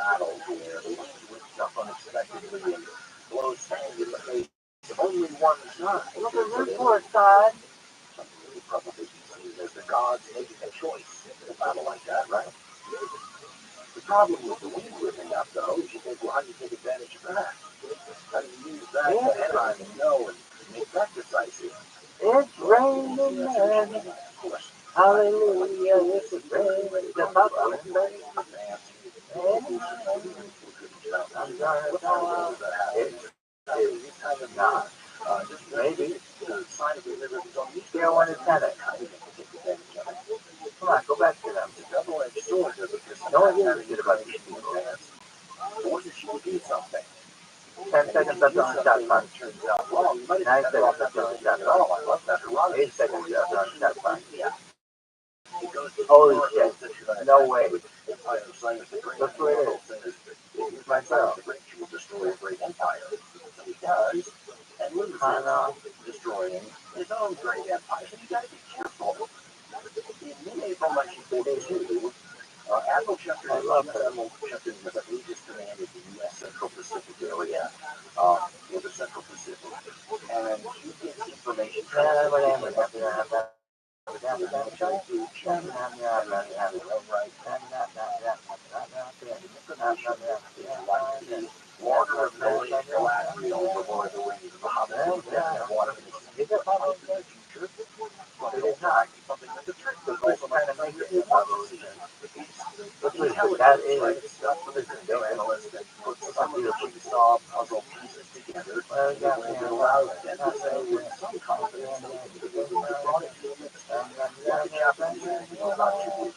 battle where the wind whips up unexpectedly and blows sand in the face of only one side. Look at this poor side. Something really probably seen as the gods making a choice in a battle like that, right? The problem with the wind whipping up, though, is you think, well, how do you take advantage of that? How do you use that to time and know and make that decisive? It's raining men. Hallelujah, it's raining. I'm gonna not. Maybe. Still want to tell it. Come on, go back to them. No one gives a shit about these people. Forces you to do something. 10 seconds after on shot clock. 9 seconds after on shot clock. 8 seconds after on shot clock. Holy shit. No way. Look where it is. It's my girl. Hana. Destroying his own great empire. So you gotta be careful. In mid-April 1942, Admiral Chester was at Regis Command of the U.S. Central Pacific area, or the Central Pacific, and he gets information water of knowing Alaska overboard the wings of the Hobbit, water in the future, but it is not something that's a trick. There's also kind of make it that is stuff that is doing analysts that put some of the jigsaw puzzle pieces together and allows them to say with some confidence that they brought it to a mix. What the Japanese know about you.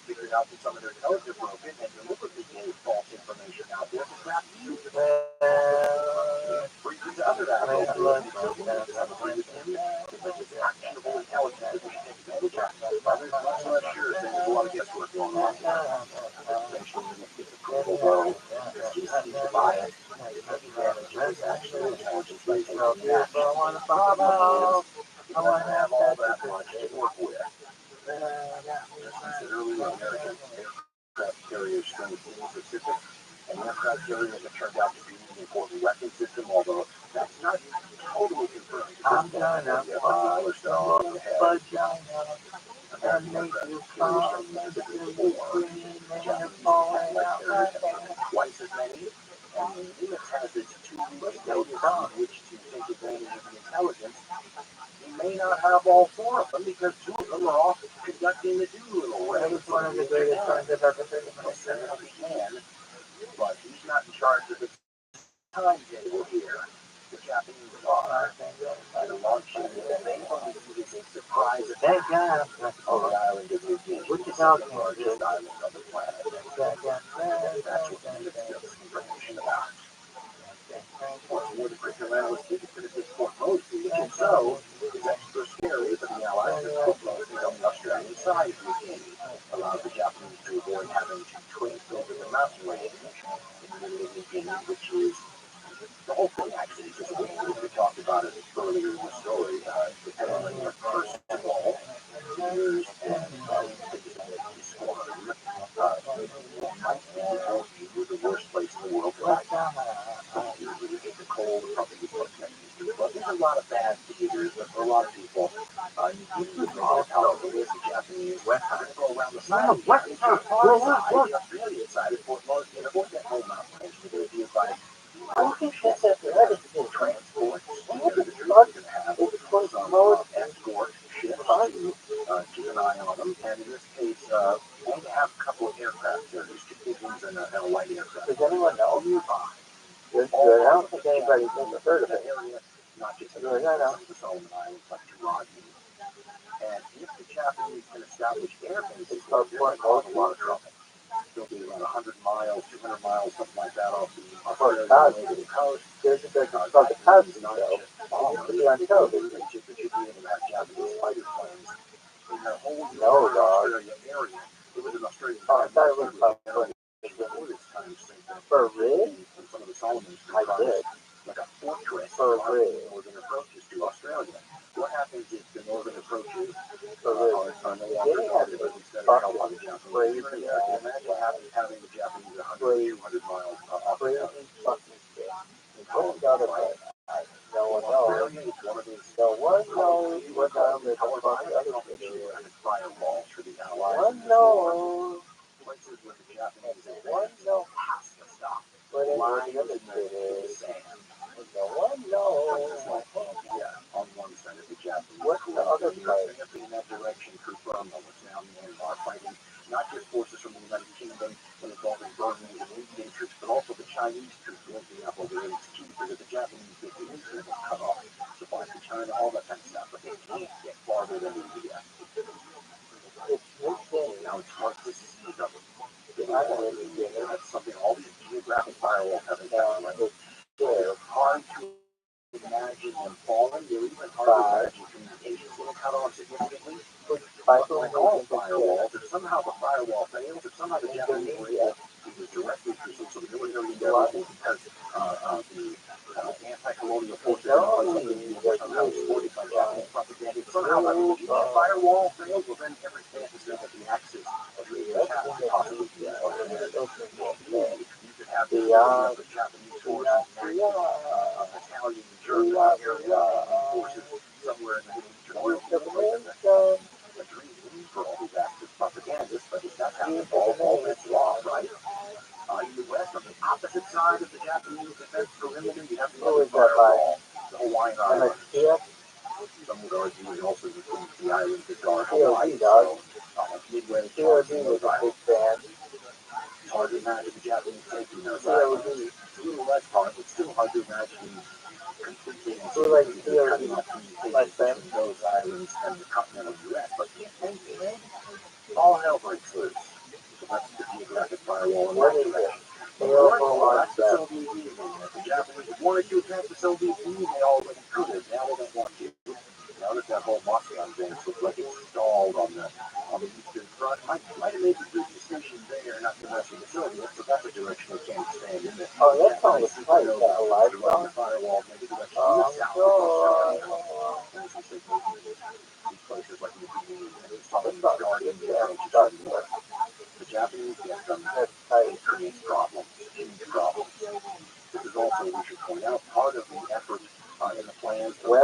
Figured out that some of their codes are broken and deliberately gave false information out there to trap you. For you to other actionable intelligence that we take advantage of. Others much less sure there's a lot of guesswork going on. Eventually, it's a critical blow. He seems to buy it. Take advantage of this actual intelligence by taking action. I want to have all that much to work with. Early American aircraft carriers strength in the Pacific, an aircraft carrier that turned out to be an important weapon system, although that's not totally confirmed. I'm gonna follow vagina and make you come to the screen and falling out my face. Twice as many, and the U.S. has its 2 weeks notice on which to take advantage of the intelligence. He may not have all 4 of them because 2 of them are off conducting the Doolittle. That is one of the greatest things I've ever seen in my life. But he's not in charge of the timetable here. The Japanese are. And the launch of the main is a surprise Thank God. on the island of New Guinea, Which is how the largest island on the planet. That's what the information about. What's more, the curriculum analyst didn't fit this Fort Mosby, and so it's extra scary for the Allies to put Mosby on the Australian side of New Guinea, allows the Japanese to avoid having to trace over the mountain range in the middle of New Guinea, which is the whole thing actually is just we talked about it earlier in the story. Depending on your personal views and scorn, might be the worst place in the world to live. You hate the cold, probably the most but there's a lot of bad theaters, but for a lot of people, you can draw how it is the Japanese West Side go around the side of the Australian side of Fort Mosby, and avoid that whole mountain range. They're going to be like, transport, the troops are going to have some escort ships, keep an eye on them, and in this case, we're going to have a couple of aircraft carriers, 2 big ones and a light aircraft. Does anyone know? I don't think anybody's ever heard of it. Not just the Solomon Islands, like TRUMAN. And if the Japanese can establish air bases, they're going to cause a lot of trouble. They'll be around 100 miles, 200 miles, something like that off the Australian coast. There's a big called the Cubs show. It used to be on television. But you'd be able to have Japanese fighter planes in that whole No, dog. Australia area. It was an Australian Oh, I thought it was before this time for real? and some of the Solomons I did. like a fortress For real. northern approaches to Australia. What happens is the northern approaches For real. are no longer guarded instead of held by the Japanese. Imagine having the Japanese 100, 200 miles up and down. Fucking shit. What's the other part? No one knows. No one knows what the other shit is. Firewalls for the Allies. One knows. Places where the Japanese One knows. has to stop. What the other shit is. No one knows. On one side of the Japanese. What's the other part? In that direction, confirmed what's now Myanmar fighting not just forces from the United Kingdom and involving Burmese and Indian troops, but also the Chinese troops linking up over there. It's key because the Japanese get the internet cut off, supplies to China, all that kind of stuff, but they can't get farther than India. It's this thing. Now it's hard to see them. That's something all these geographic firewalls have in common. It's hard to imagine them falling. They're even hard to imagine communications getting cut off significantly. Like all firewalls, if somehow the firewall fails, if somehow the Japanese were able to directly through some sort of military endeavor because the anti-colonial forces were somehow supported by Japanese propaganda, if somehow that firewall fails, well then every chance is there that the axis of the attack could possibly be you could have the Japanese forces, Italian, German, Arab forces somewhere in the Middle East. A dream for all these active propagandists, but if that happens, all bets lost, right? In the West, on the opposite side of the Japanese defense perimeter, you have the other firewall, the Hawaiian Islands. Some would argue it also includes the islands that guard Hawaii, so midway towards those islands. It's hard to imagine the Japanese taking those islands. It's a little less hard, but still hard to imagine completely cutting off communications between those islands and the continental U.S. But all hell breaks loose. So that's the geographic firewall in one direction. That's the Soviet Union. If the Japanese wanted to attack the Soviet Union, they already could have. Now they don't want to. Now that whole Moscow thing looks like it's stalled on the eastern front, might have made the good decision there, not the rest of the Soviets, but that's a direction they can't expand in. Oh, that song was tight. That alive song? Firewall, maybe the rest of the south of Australia. Places like New Guinea and Southern Guardian, the Japanese get them, it creates problems, huge problems. This is also, we should point out, part of the effort in the plans for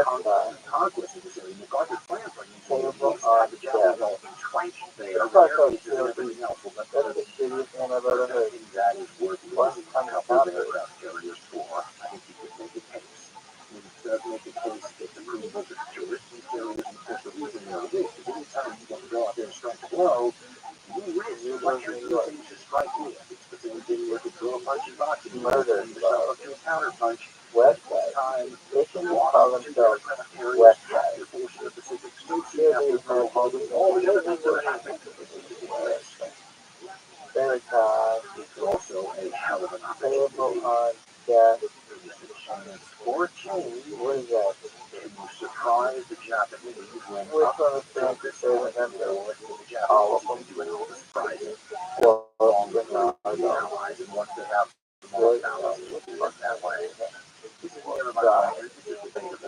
conquest of this area. The Garden plans are usually the Japanese all entrenched there, barricades and everything else. Well, that's the shittiest thing I've ever heard. That is worth losing a couple of aircraft carriers for. I think you could make a case. It does make a case that the crews of the touristic carriers, and of course the reason they're this is anytime you want to go out there and strike a blow, you risk what you're using to strike with. It's the same thing with the throw a punch and boxing. Murder yourself to a counter punch. West time, they can call themselves West Side. You're forcing the Pacific Ocean after Pearl Harbor. All the other things that are happening. It's also a hell of an opportunity. Yeah. For a change, what is that? Can you surprise the Japanese when which one of the things they remember what the Japanese do and all the surprises? Along with the allies, and once they have more allies, work that way. This is the era of my this is the thing that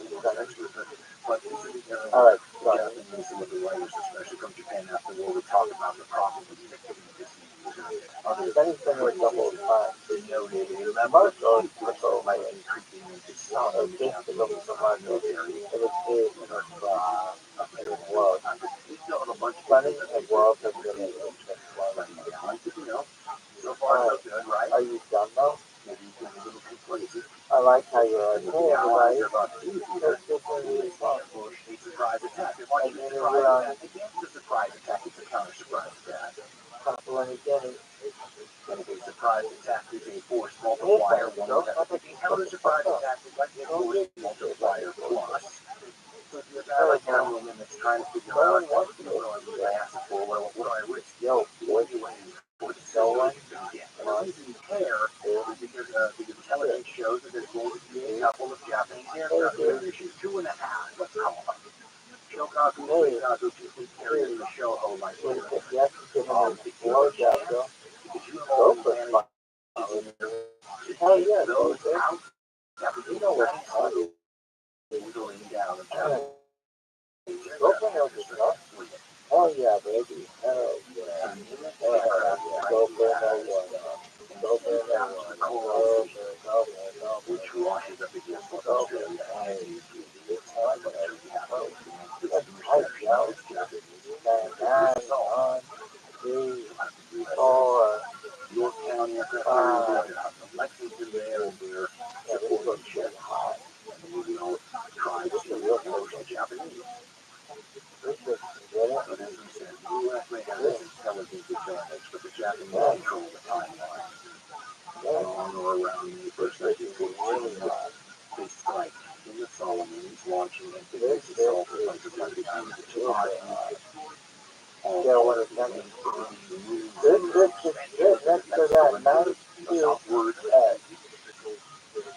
but this is the era of the Japanese and the writers, especially from Japan after the war, we talk about the problem with dictating disease. Others with the whole time. They noted a level of people might be creeping into some of the Japanese military and world. We still have a bunch of money and world has been in so far so good, right? Are you done though? Maybe you get a little too crazy. I like how you're like, hey, everybody, let's get to the surprise attack. If I get a surprise attack, it's a surprise attack, it's a counter surprise attack. And if a surprise attack is a force multiplier, one of the counter surprise attack is like a force multiplier plus. So if you're a guy like Cameron that's trying to figure out what do I ask for, what do I risk? Yo, what do you want for the no one? And the reason you care is because the intelligence shows that there's going to be a couple of Japanese aircraft. Maybe 2.5, let's call them. Shokaku, Shokaku, 2 carriers, my When favorite. if you have to give them a blowjob, girl, go for it. Hell yeah, Those baby. out, You know what's up. whittling down the Girlfriend knows what's up. Hell yeah, baby. Hell yeah. Hell yeah. Girlfriend knows what's up. Girlfriend knows what's up. which washes up against what Girlfriend. Australia has. It's hard, but that's tight, yo. 9, 3, 4, Yorktown aircraft 5. Lexington there, where Yeah, this is what's getting hot. we all tried This is to real approach the crazy. Japanese. This is, get it? But as we said, the U.S. may have this intelligence advantage, but the Japanese control the timeline. On or around May 1st, 1914, they strike in the Solomons, launching amphibious assault on places like the islands of TRUMAN. Yeah, what is that? This, next to that, 92 at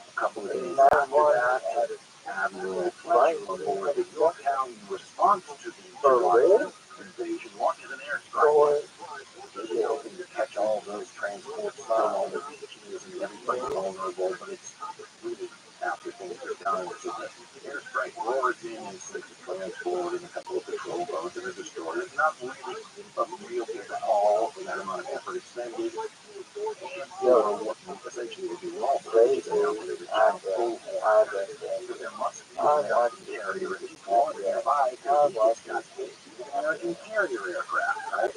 A couple of days 91 after that, at Admiral right Fletcher on board the Yorktown, in response to the for real? invasion, launches an airstrike. For Really hoping to catch all those transports from all the beaches and everybody vulnerable, but it's really after things are done. So the airstrike roars in and sinks a transport and a couple of patrol boats and a destroyer. It's not really a real big haul for that amount of effort expended. Or what essentially would be lawful. ready It's announced as a I'm full ready. because there must be I'm an American carrier at all nearby because it's got American carrier aircraft, right?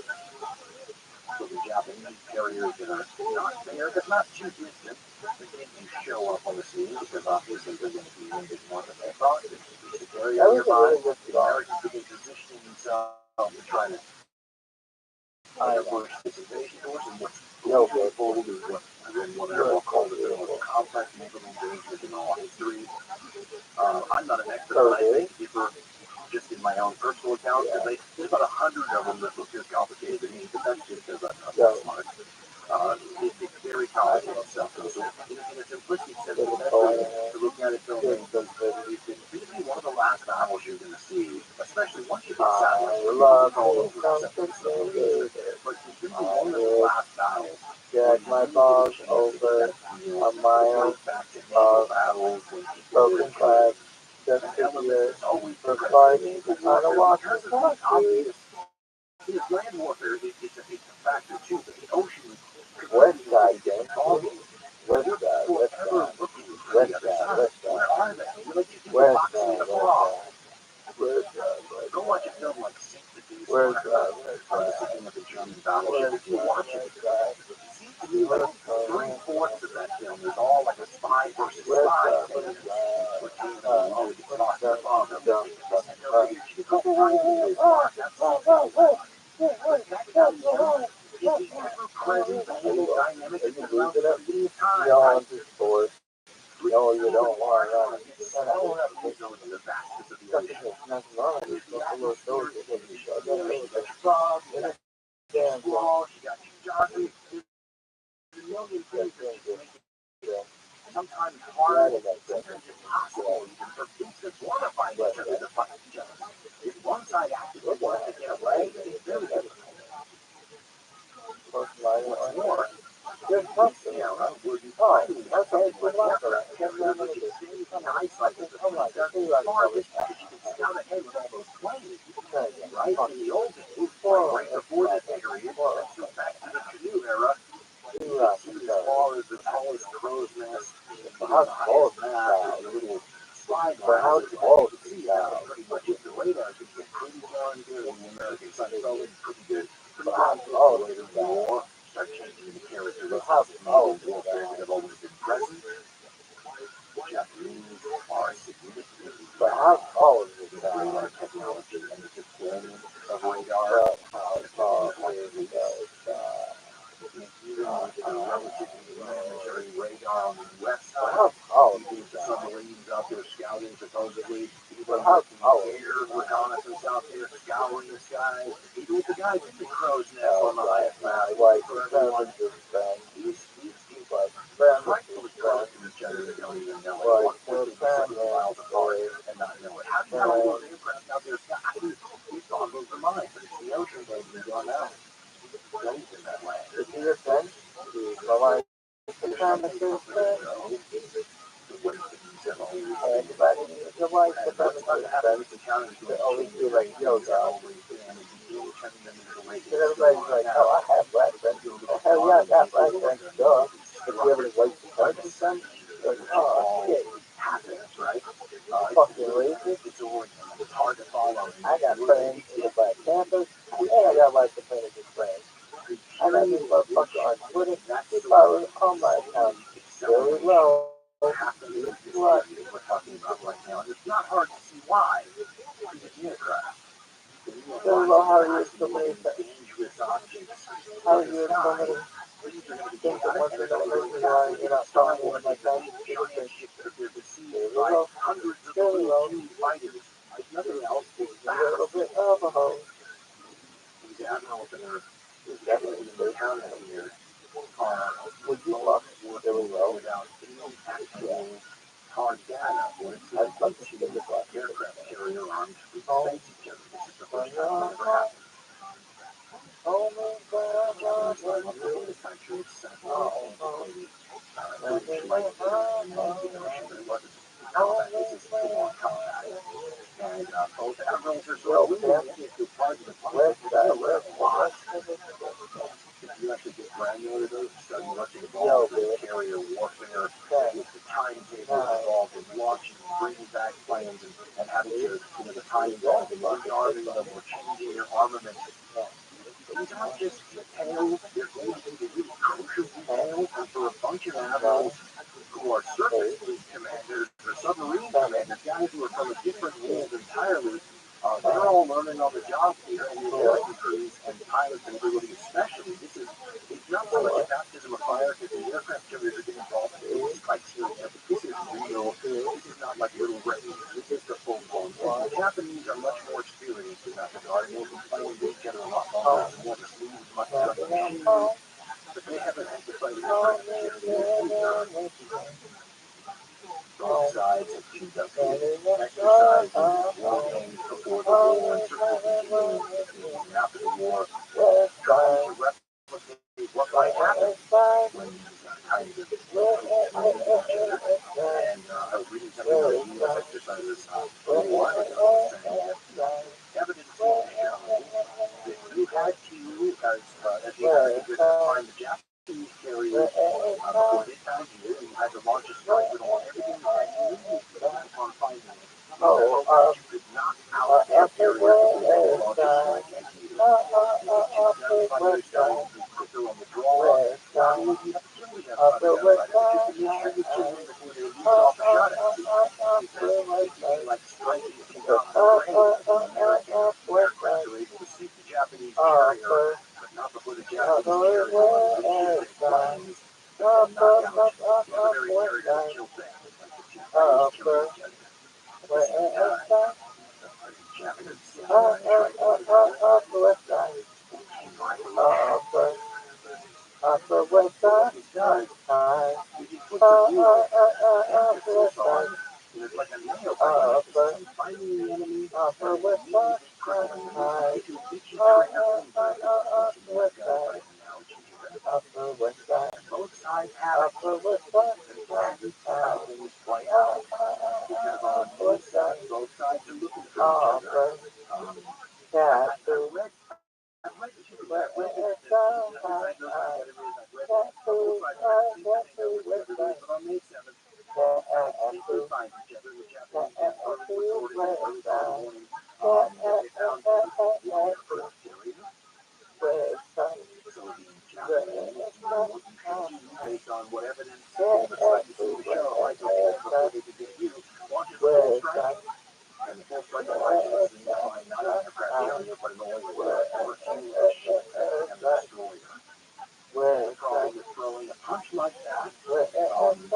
So the Japanese carriers that are not there, but not too distant, they can show up on the scene because obviously they're going to be in this market. They thought the carrier nearby, the Americans begin positioning themselves to try to push this invasion force, and what's really bold is what one admiral called it the most complex naval engagement in all history. I'm not an expert, but I think if we're just in my own personal account, because there's about 100 of them that look as complicated to me, but that's just because I'm not smart. It's very complicated stuff. So in a simplistic sense, the best way to look at it, Phil, is basically one of the last battles you're going to see, especially once you get satellite. I love all but it's going to be one of the last battles. Drag my balls over a mile of broken glass just to hear the flight on a walkie-talkie. Land warfare is a factor too, but the ocean is west side, gang. West side, west side, west side, west side. Where are they? West side, west side. Where's go watch a film like Sympathy. Where's I'm just looking at the German battleship. If you watch it, it seems to me like 3/4 of that film is all like a spy versus spy thing. Where King's alone gets lost in the fog. She goes behind the bar. That's all. Is he ever present the whole dynamic in the round of time? No, I'm just bored. No, you don't want to. Nothing wrong with it. A little story. Damn, bro. Sometimes hard, sometimes impossible even for kids that want to find each other to fight each other. If one side actively wants to get away, it's very difficult. What's more, there's something where you finally have something like aircraft carriers that can stay in eyesight of the thing that's farthest that you can scout ahead with all those planes. Right? In the old days, right before this period, so back to the canoe era, you could see as far as the tallest crow's nest, the highest mast, the little slide lines, you could see that pretty much if the radar could get pretty darn good on the American side. It's always pretty good. But how later the war start changing the characteristics of naval warfare that have always been present. The Japanese are significantly forward with radar technology and the deployment of radar. Relatively rudimentary radar on the west side. Even with the submarines out there scouting, supposedly. Even with the air reconnaissance out there scouring the skies. Even with the guys in the crow's nest on the highest mast. For everyone, these like frightfully close to each other that don't even know it. Walk quickly 70 miles apart and not know it. How do you know those aircraft out there? We thought those are mine, but it's the ocean, baby. Is he your friend? Bye-bye. Supremacist friend? Everybody needs a white supremacist friend to always be like, yo, girl. Because everybody's like, oh, I have black friends. Oh, hell yeah, I got black friends. Duh. If you ever white supremacist friend, you're like, oh, shit. Fucking racist. It's hard to follow. I got friends in the Black Panthers, and I got white supremacist friends. I got this motherfucker on Twitter. He follows all my accounts very low. What? We're talking about right now. And it's not hard to see why. He's a geocrat. Very low. How are you so many Dangerous objects. How are you so many things at once? You're not following me like that. Very low. Very low. Nothing else is A little bit of a hole. He's admiral. He's definitely The town here. Would you fuck really low? Without any actual hard data. I'd love to see the black Aircraft carrier armed with Oh. space each other. This is the first time it's ever happened. Oh my God, The country itself. This is full-on combat. And both admirals are sort of losing it to part of the lot. You actually get granular to those, start rushing involved in carrier warfare with the timetable involved in launching and bringing back planes and having to, the time involved in rearming them or changing their armament. These aren't just details, they're going to be really crucial details, and for a bunch of admirals who are surface fleet commanders or submarine commanders, guys who are from a different world entirely, they're all learning on the job here, and the American crews and pilots and everybody especially. It's not so much a baptism of fire because the aircraft carriers are getting involved in this criteria, but this is real. This is not like little races. This is the full blown thing. The Japanese are much more experienced in that regard, and they've been playing with each other a lot longer. It's more of a smooth, much better machine. But they haven't emphasized the both sides have conducted exercises, war games before the war, and certainly after the war, trying to replicate what might happen when these kinds of and I was reading something about U.S. exercises a while ago saying that evidence seems to show that you had to, as the Americans were to find the Japanese carriers before they found you, and you had to launch a strike with all everything you had immediately upon finding it. You could knock out their carriers before they could launch a strike at you. If you done by yourself, you put them on the draw, not only do you have to kill the other side, but just to make sure you kill them before they lose off a shot at you. Because it could be like striking a king off the brain. The American aircraft were able to sink the Japanese carrier, but not before the Japanese carrier was able to planes and knock out the other carriers that killed them. Like the Japanese killed each other. This is Japanese samurai tried to do that. Upper West Side, You put the view emphasis on, it's like a nail on finding the enemy, Upper West Side, Upper West Side, both sides have Upper West Side, and how things play out. Because on both sides are looking for each other. I've read but on May 7th, they find each other. The Japanese reported in early morning that they found their first carrier. So the Japanese, based on what evidence they decided to show, like before they could get you, launches a full strike. And the full strike launches is defined not an aircraft carrier, but an oil or a ship and a destroyer. The problem with throwing a punch like that, all the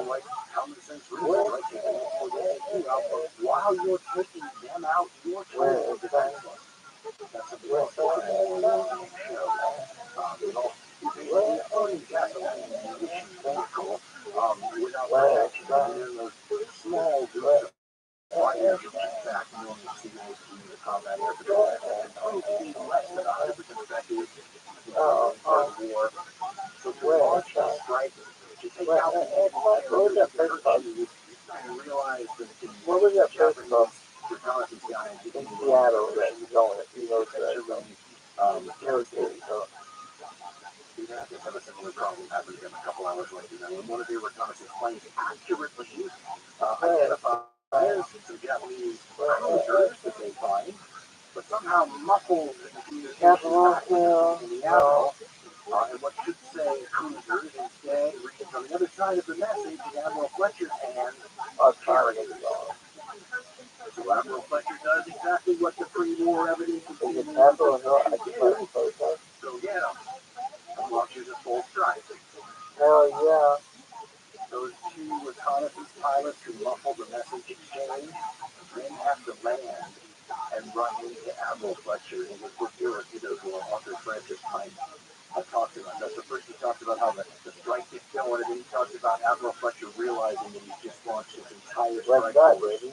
right common sense reasons, right? Taking you out, but while you're taking them out, you're totally defenseless. irritated. So, have a similar problem happened to them a couple hours later. Now, when one of their reconnaissance planes accurately identifies some Japanese cruisers that they find, but somehow muffles the communication back in the admiral, and what should say cruisers instead reads on the other side of the message in Admiral Fletcher's hand are carriers. So Admiral Fletcher does exactly what the pre-war evidence would seem to do. So get him. And launches a full strike. hell yeah. Those two reconnaissance pilots who muffled the message exchange then have to land and run into Admiral Fletcher. And with Arthur Francis Pine talked about that. So first he talked about how the strike gets going, and then he talked about Admiral Fletcher realizing that he's just launched his entire strike force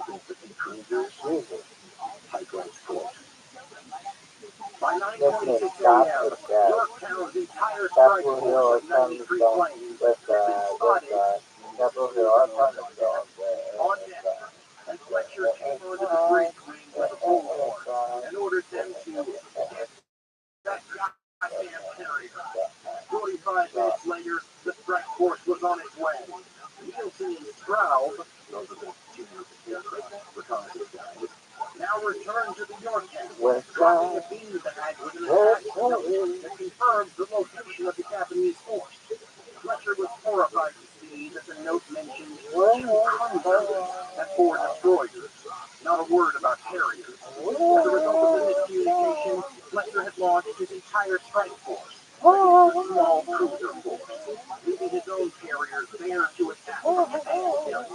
against the two cruisers. Typewriter's course. By 9:26 a.m., Yorktown's entire strike force of 93 planes has been spotted on deck, and Fletcher came onto the bridge wing with a bullhorn and ordered them to hit that goddamn carrier. 45 minutes later, the strike force was on its way. Nielsen and Straub, those are the two aircraft reconnaissance guys, now returned to the Yorktown, dropping a bean bag with an attack note that confirms the location of the Japanese force. Fletcher was horrified to see that the note mentioned two cruisers and 4 destroyers, not a word about carriers. As a result of the miscommunication, Fletcher had launched his entire strike force against a small cruiser force, leaving his own carriers there to attack from Japan's carriers.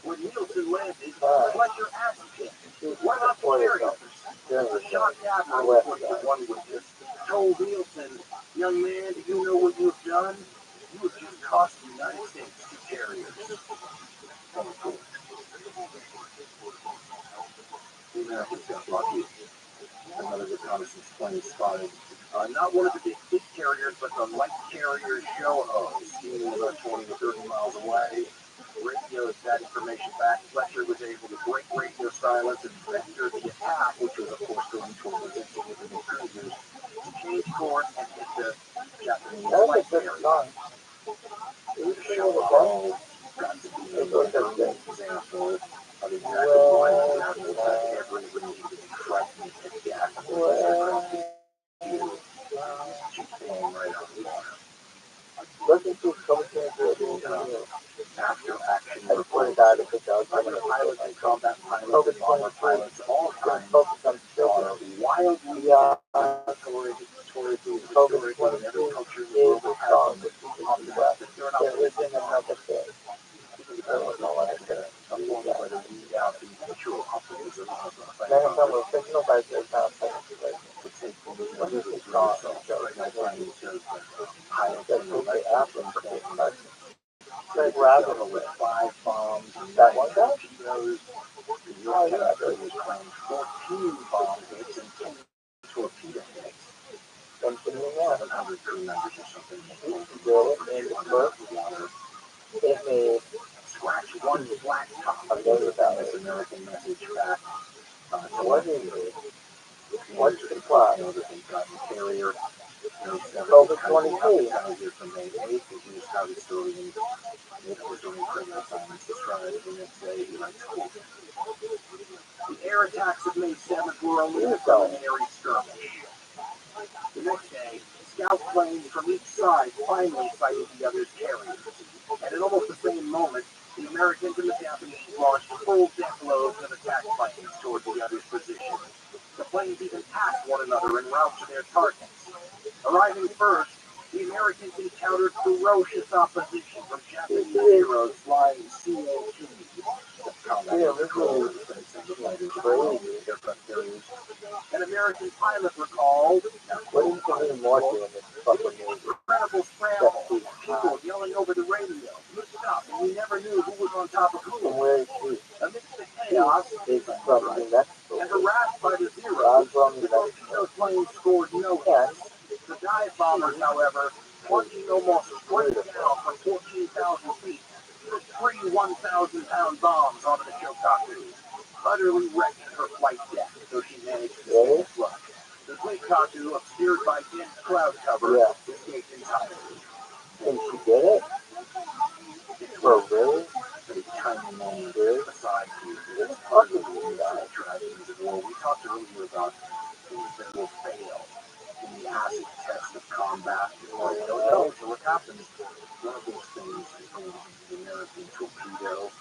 When Nielsen landed, Fletcher asked him, "What about the carriers?" The shocked admiral, according to one witness, told Nielsen, "Young man, do you know what you have done? You have just cost the United States 2 carriers." The Americans got lucky. Another reconnaissance plane spotted. Not one of the big carriers, but the light carrier Shoho, seen about 20 to 30 miles away. Radios that information back. Fletcher was able to break radio silence and vector the attack, which was, of course, going toward the significant cruisers, to change course and hit the Japanese light carrier. Shoho got to be a good example of exactly why the Admirals had every reason to be frightened to death of this aircraft. She's blown right out of the water. After action reports, other pilots and combat pilots and bomber pilots of all kinds are wildly notoriously historically in every culture in the world that has them optimistic. They're not listening to nothing. A form of whether we have the natural optimism of a Rabbi with 5 bombs and 9 torpedoes. The Yorktown crew was claimed 14 bomb hits and 10 torpedo hits. 700 crew members or something. Scratch one flat top of this American message back to what he did. What's the plot? That they've gotten carrier. Over 22. From May 8th, the news how historians was during criminal assignments described the next day. He writes, quote, "The air attacks of May 7th were only a preliminary skirmish. The next day, scout planes from each side finally sighted the other's carriers, and at almost the same moment, the Americans and the Japanese launched full deck loads of attack planes toward the other's position. The planes even passed one another en route to their targets. Arriving first, the Americans encountered ferocious opposition from Japanese heroes flying CA-2s. An American pilot recalled, incredible scramble, people yelling over the radio, looked up, and we never knew who was on top of who. Amidst the chaos, and harassed by the Zeros, the torpedo planes scored no hits. The dive bombers, however, plunging almost straight down from 14,000 feet, put 3 1,000-pound bombs onto the Shokaku, utterly wrecking her flight deck, so she managed to stay afloat. Shikaku, obscured by dense cloud cover, escaped entirely. And she did it? Oh, really? A tiny moment aside from this fucking tragedies of war. We talked earlier about things that will fail in the acid test of combat. Well, you don't know until it happens. One of those things is the American torpedo.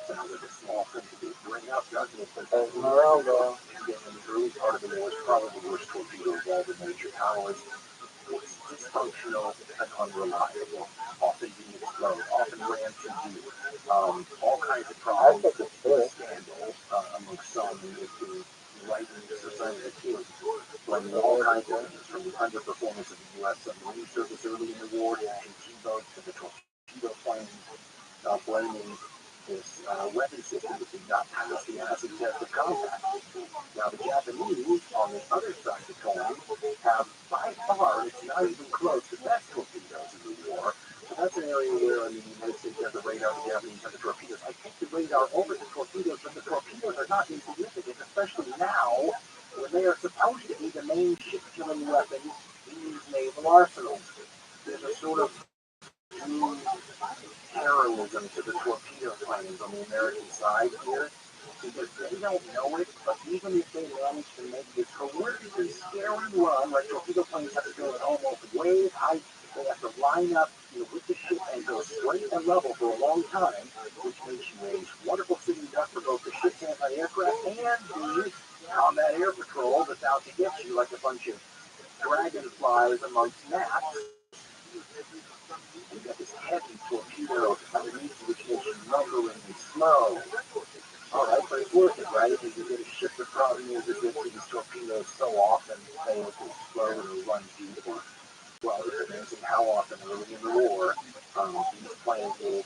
Sounds like a small thing to bring up, doesn't it? But Esmeralda. again, in the early part of the war, it's probably the worst torpedo of all the major powers. It's dysfunctional and unreliable. Often didn't explode. Often ran too deep. All kinds of problems. Scandal amongst some in the right wing society of kids. Blaming all kinds of things, from the underperformance of the U.S. submarine service early in the war to T-boats to the torpedo planes, blaming this weapon system that did not pass the acid test of combat. Now, the Japanese, on the other side of the coin, have by far, it's not even close, the best torpedoes in the war. So that's an area where, I mean, the United States has the radar, the Japanese have the torpedoes. I take the radar over the torpedoes, but the torpedoes are not insignificant, especially now, when they are supposed to be the main ship-killing weapons in these naval arsenals. There's a sort of heroism to the torpedo planes on the American side here, because they don't know it, but even if they manage to make this horrifically scary run, like torpedo planes have to go at almost wave height, they have to line up, with the ship and go straight and level for a long time, which makes you a wonderful sitting duck for both the ship's anti-aircraft and the combat air patrol that's out to get you like a bunch of dragonflies amongst gnats. You got this heavy torpedo underneath which makes you rumbling and slow. Alright, but it's worth it, right? Because you get a ship. The problem is that these torpedoes so often fail to explode or run deep. Well, it's amazing how often early in the war, these planes will,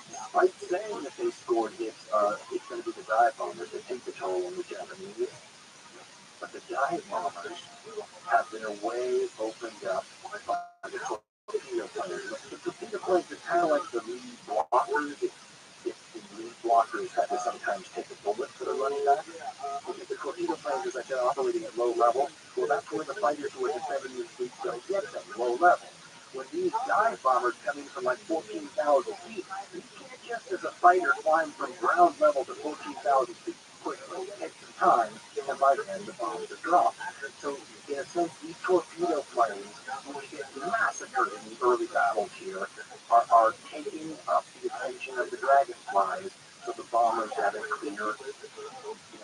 despite saying that they scored hits, it's going to be the dive bombers that take the toll on the Japanese. But the dive bombers have their way opened up by the torpedo planes. The torpedo planes are kind of like the lead blockers. If the lead blockers had to sometimes take a bullet for the running back, because the torpedo planes, as I said, operating at low level, well, that's where the fighters who are defending the fleet don't get them, low level. When these dive bombers come in from like 14,000 feet, you can't just as a fighter climb from ground level to 14,000 feet quickly. It takes some time, and by then the bombs are dropped. So, in a sense, these torpedo planes, which get massacred in the early battles here, are taking up the attention of the dragonflies, so the bombers have a clear,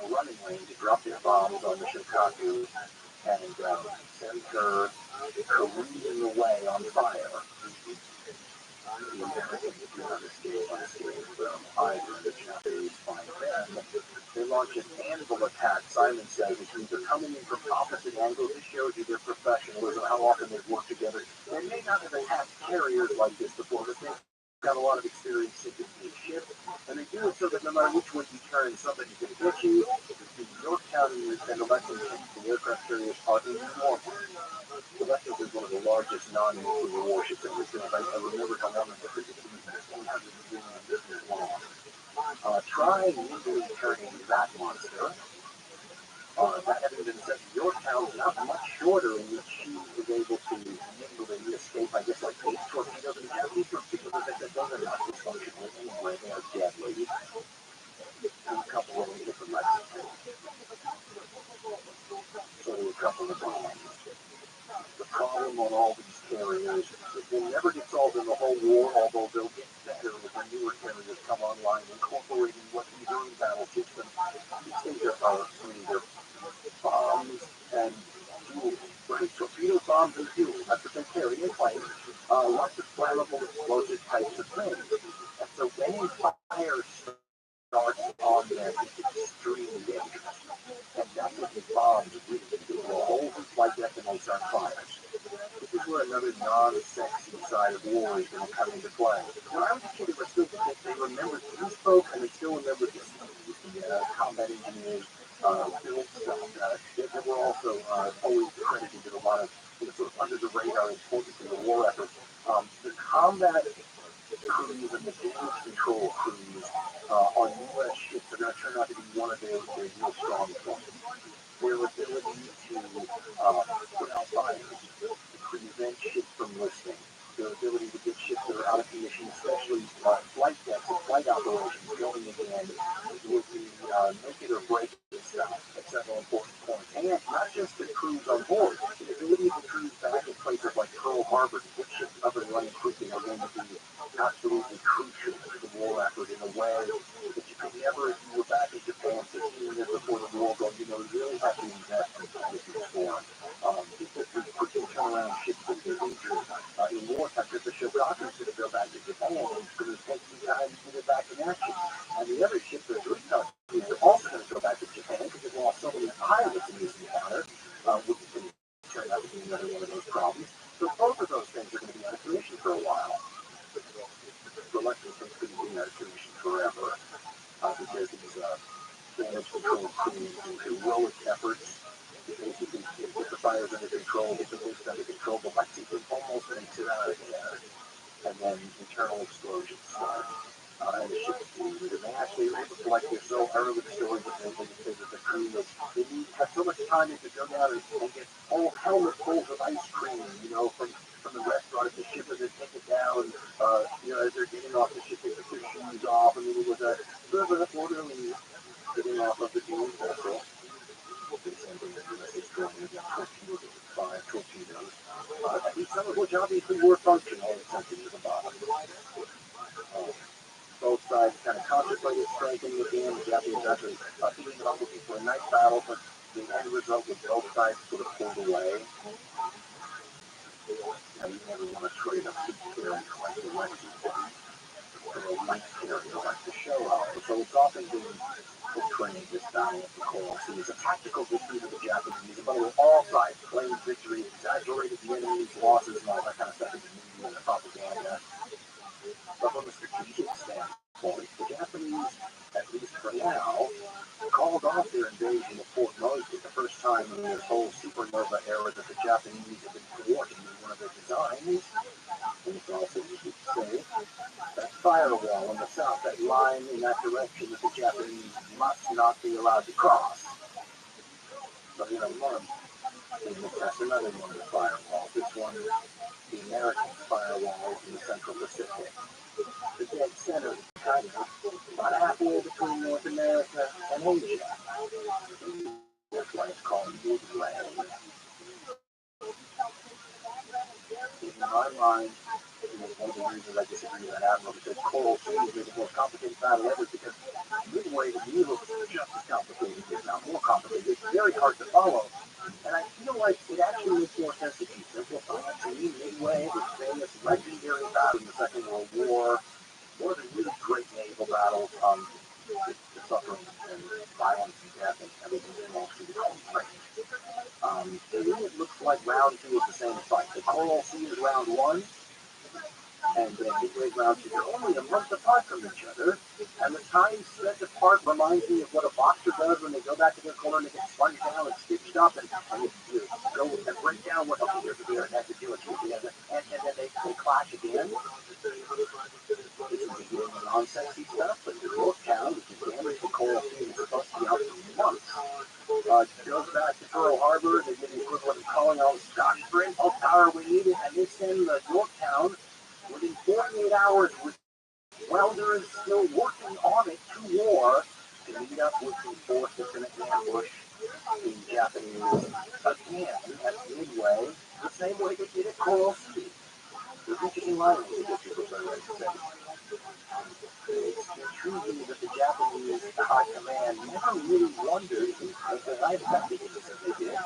running lane to drop their bombs on the Shikaku and send her careening away on fire. The Americans do not escape unscathed from either the Japanese find them. They launch an anvil attack, Simon says, which means they're coming in from opposite angles. This shows you their professionalism, how often they've worked together. They may not have attacked carriers like this before, but they've got a lot of experience sinking these ships, and they do it so that no matter which way you turn, somebody's going to get you. The Yorktown and the Lexington, the aircraft carriers, are enormous. The Lexington is one of the largest non-nuclear warships ever built. I remember how long it took to build it. 100 meters long. Try legally turning that monster. That having been said, Yorktown is not much shorter, in which she was able to nimbly escape, I guess, like 8 torpedoes. And the Japanese torpedoes, as I said, those are not dysfunctional anyway. They are deadly. And a couple of them hit the Lexington. So there were a couple of bombs. The problem on all these carriers, it will never get solved in the whole war, although they'll get better with the newer carriers come online, incorporating what these early battleships and these things are their bombs and fuel, right? Torpedo bombs and fuel. That's what they carry in planes. Lots of flammable, explosive types of things. And so any fire starts on them, it's extremely dangerous. And that's what the bombs really do. Will hold the flight deck and they start fires. This is where another non-sexy side of war is going to come into play. When I was a kid, it was still they remembered these folks, and they still remembered the combat engineers, build stuff. They were also always credited with a lot of sort of under the radar importance of the war effort. The combat crews and the damage control crews on U.S. ships are going to turn out to be one of their real strong points. Their ability ability to put out fires, to prevent ship from listing, their ability to get ships that are out of commission, especially flight decks and flight operations going again with the make it or break it stuff at several important points. And not just the crews on board, the ability of the crews back in places like Pearl Harbor to get ships up and running quickly are going to be absolutely crucial to the war effort in a way that you could never, if you were back in Japan 15 years before the war, going, really have to invest in policies for people who turn around ships that get injured in wartime, because the Shogaku's going to go back to Japan and it's going to take some time to get it back in action. And the other ships that are also going to go back to Japan because they've lost so many pilots in this encounter, which is going to turn out to be another one of those problems. So both of those things are going to be out of commission for a while. The Lexington's going to be out of commission forever because these damage control crews do heroic efforts to basically get the fires under control, get the waste under control, but Lexington almost makes it out of there. And then internal explosions start. And the ship's deleted. And they actually, like they're so early the story, but they say that the crew was, they have so much time to go down and get whole helmetfuls of ice cream, from the restaurant at the ship as they take it down, as they're getting off the ship, they put their shoes off, and it was a little bit of orderly getting off of the doomed vessel. They send in the USA drawing against torpedoes, at least some of which obviously were functional and sent into the bottom. Both sides kind of contemplated striking again. The Japanese actually heating up looking for a nice battle, but the end result was both sides sort of pulled away. And you never want to trade a big carrier like the Lexington for a light carrier like the Showa. So it's often been portrayed this battle of the Coral Sea as a tactical victory to the Japanese, but on all sides claimed victory, exaggerated the enemy's losses and all that kind of stuff in the media and the propaganda. But from a strategic standpoint, the Japanese, at least for now, called off their invasion of Fort Mosby the first time in this whole supernova era that the Japanese have been thwarting in one of their designs. And it's also easy to say that firewall on the south, that line in that direction that the Japanese must not be allowed to cross. So, that's another one of the firewalls. This one, the American firewall in the Central Pacific. The dead center, kind of, about halfway between North America and Asia. That's why it's called Midway. In my mind, one of the reasons I disagree with that admiral, because Coral Sea is the most complicated battle ever, because Midway to me looks just as complicated, if not more complicated. It's very hard to follow. And I feel like it actually makes more sense if you simplify it. To me, Midway, this famous legendary battle in the Second World War, one of the really great naval battles, the suffering and violence and death and everything that belongs to the conflict. To me, it looks like round two is the same fight. The Coral Sea is round one, and then Midway round two. They're only a month apart from each other, and the time spent apart reminds me of what a boxer does when they go back to their corner and they get sponged down and stitched up, and you go and break down what here's the and that's the deal, and then they clash again. This is beginning of non-sexy stuff, but the Yorktown, which is damaged the Coral Sea, is supposed to be out for months. Goes back to Pearl Harbor, they get the equivalent of calling out Scotch for impulse power we needed, and they send the Yorktown within 48 hours with welders still working on it to war to meet up with the force that's going to ambush the Japanese again at Midway, the same way they did at Coral Sea. There's interesting language that you prefer to say. It's intriguing that the Japanese high command never really wondered, because I've had people that they did,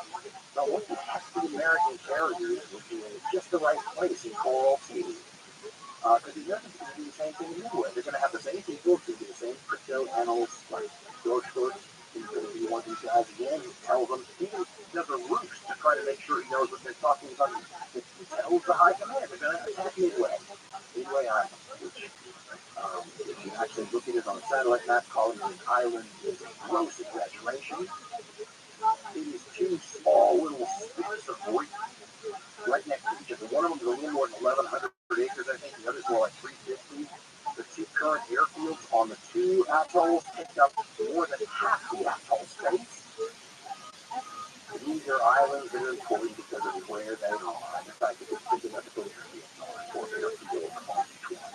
but what the heck the American carriers were doing at just the right place in Coral Sea. Because the Americans are going to do the same thing in Midway. They're going to have the same people, to do the same crypto analysts like George Bush. He's going to be one of these guys again who tells them, he does a roost to try to make sure he knows what they're talking about. He tells the high command, they're going to attack Midway. Midway Island, which, if you actually look at it on a satellite map, calling it an island is a gross exaggeration. It is two small little strips of reef right next to each other. One of them is a little more than 1,100 acres, I think. The other's more like 350. The two current airfields on the two atolls take up more than half the atoll space. These these are islands that are important because of where they are, and the fact that they're big enough to go to for their people on each one.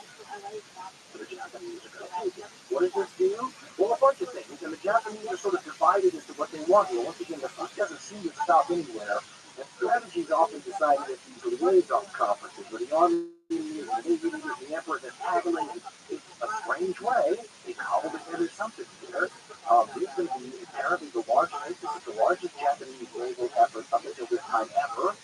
So the Japanese are going to take it. What does this do? Well, a bunch of things, and the Japanese are sort of divided as to what they want. Well, once again, the food doesn't seem to stop anywhere, and strategies often decided at these liaison conferences, where the army leaders, the navy leaders, the emperor, they're haggling in a strange way. They cobble together something here. This is going to be apparently the largest Japanese naval effort up until this time ever,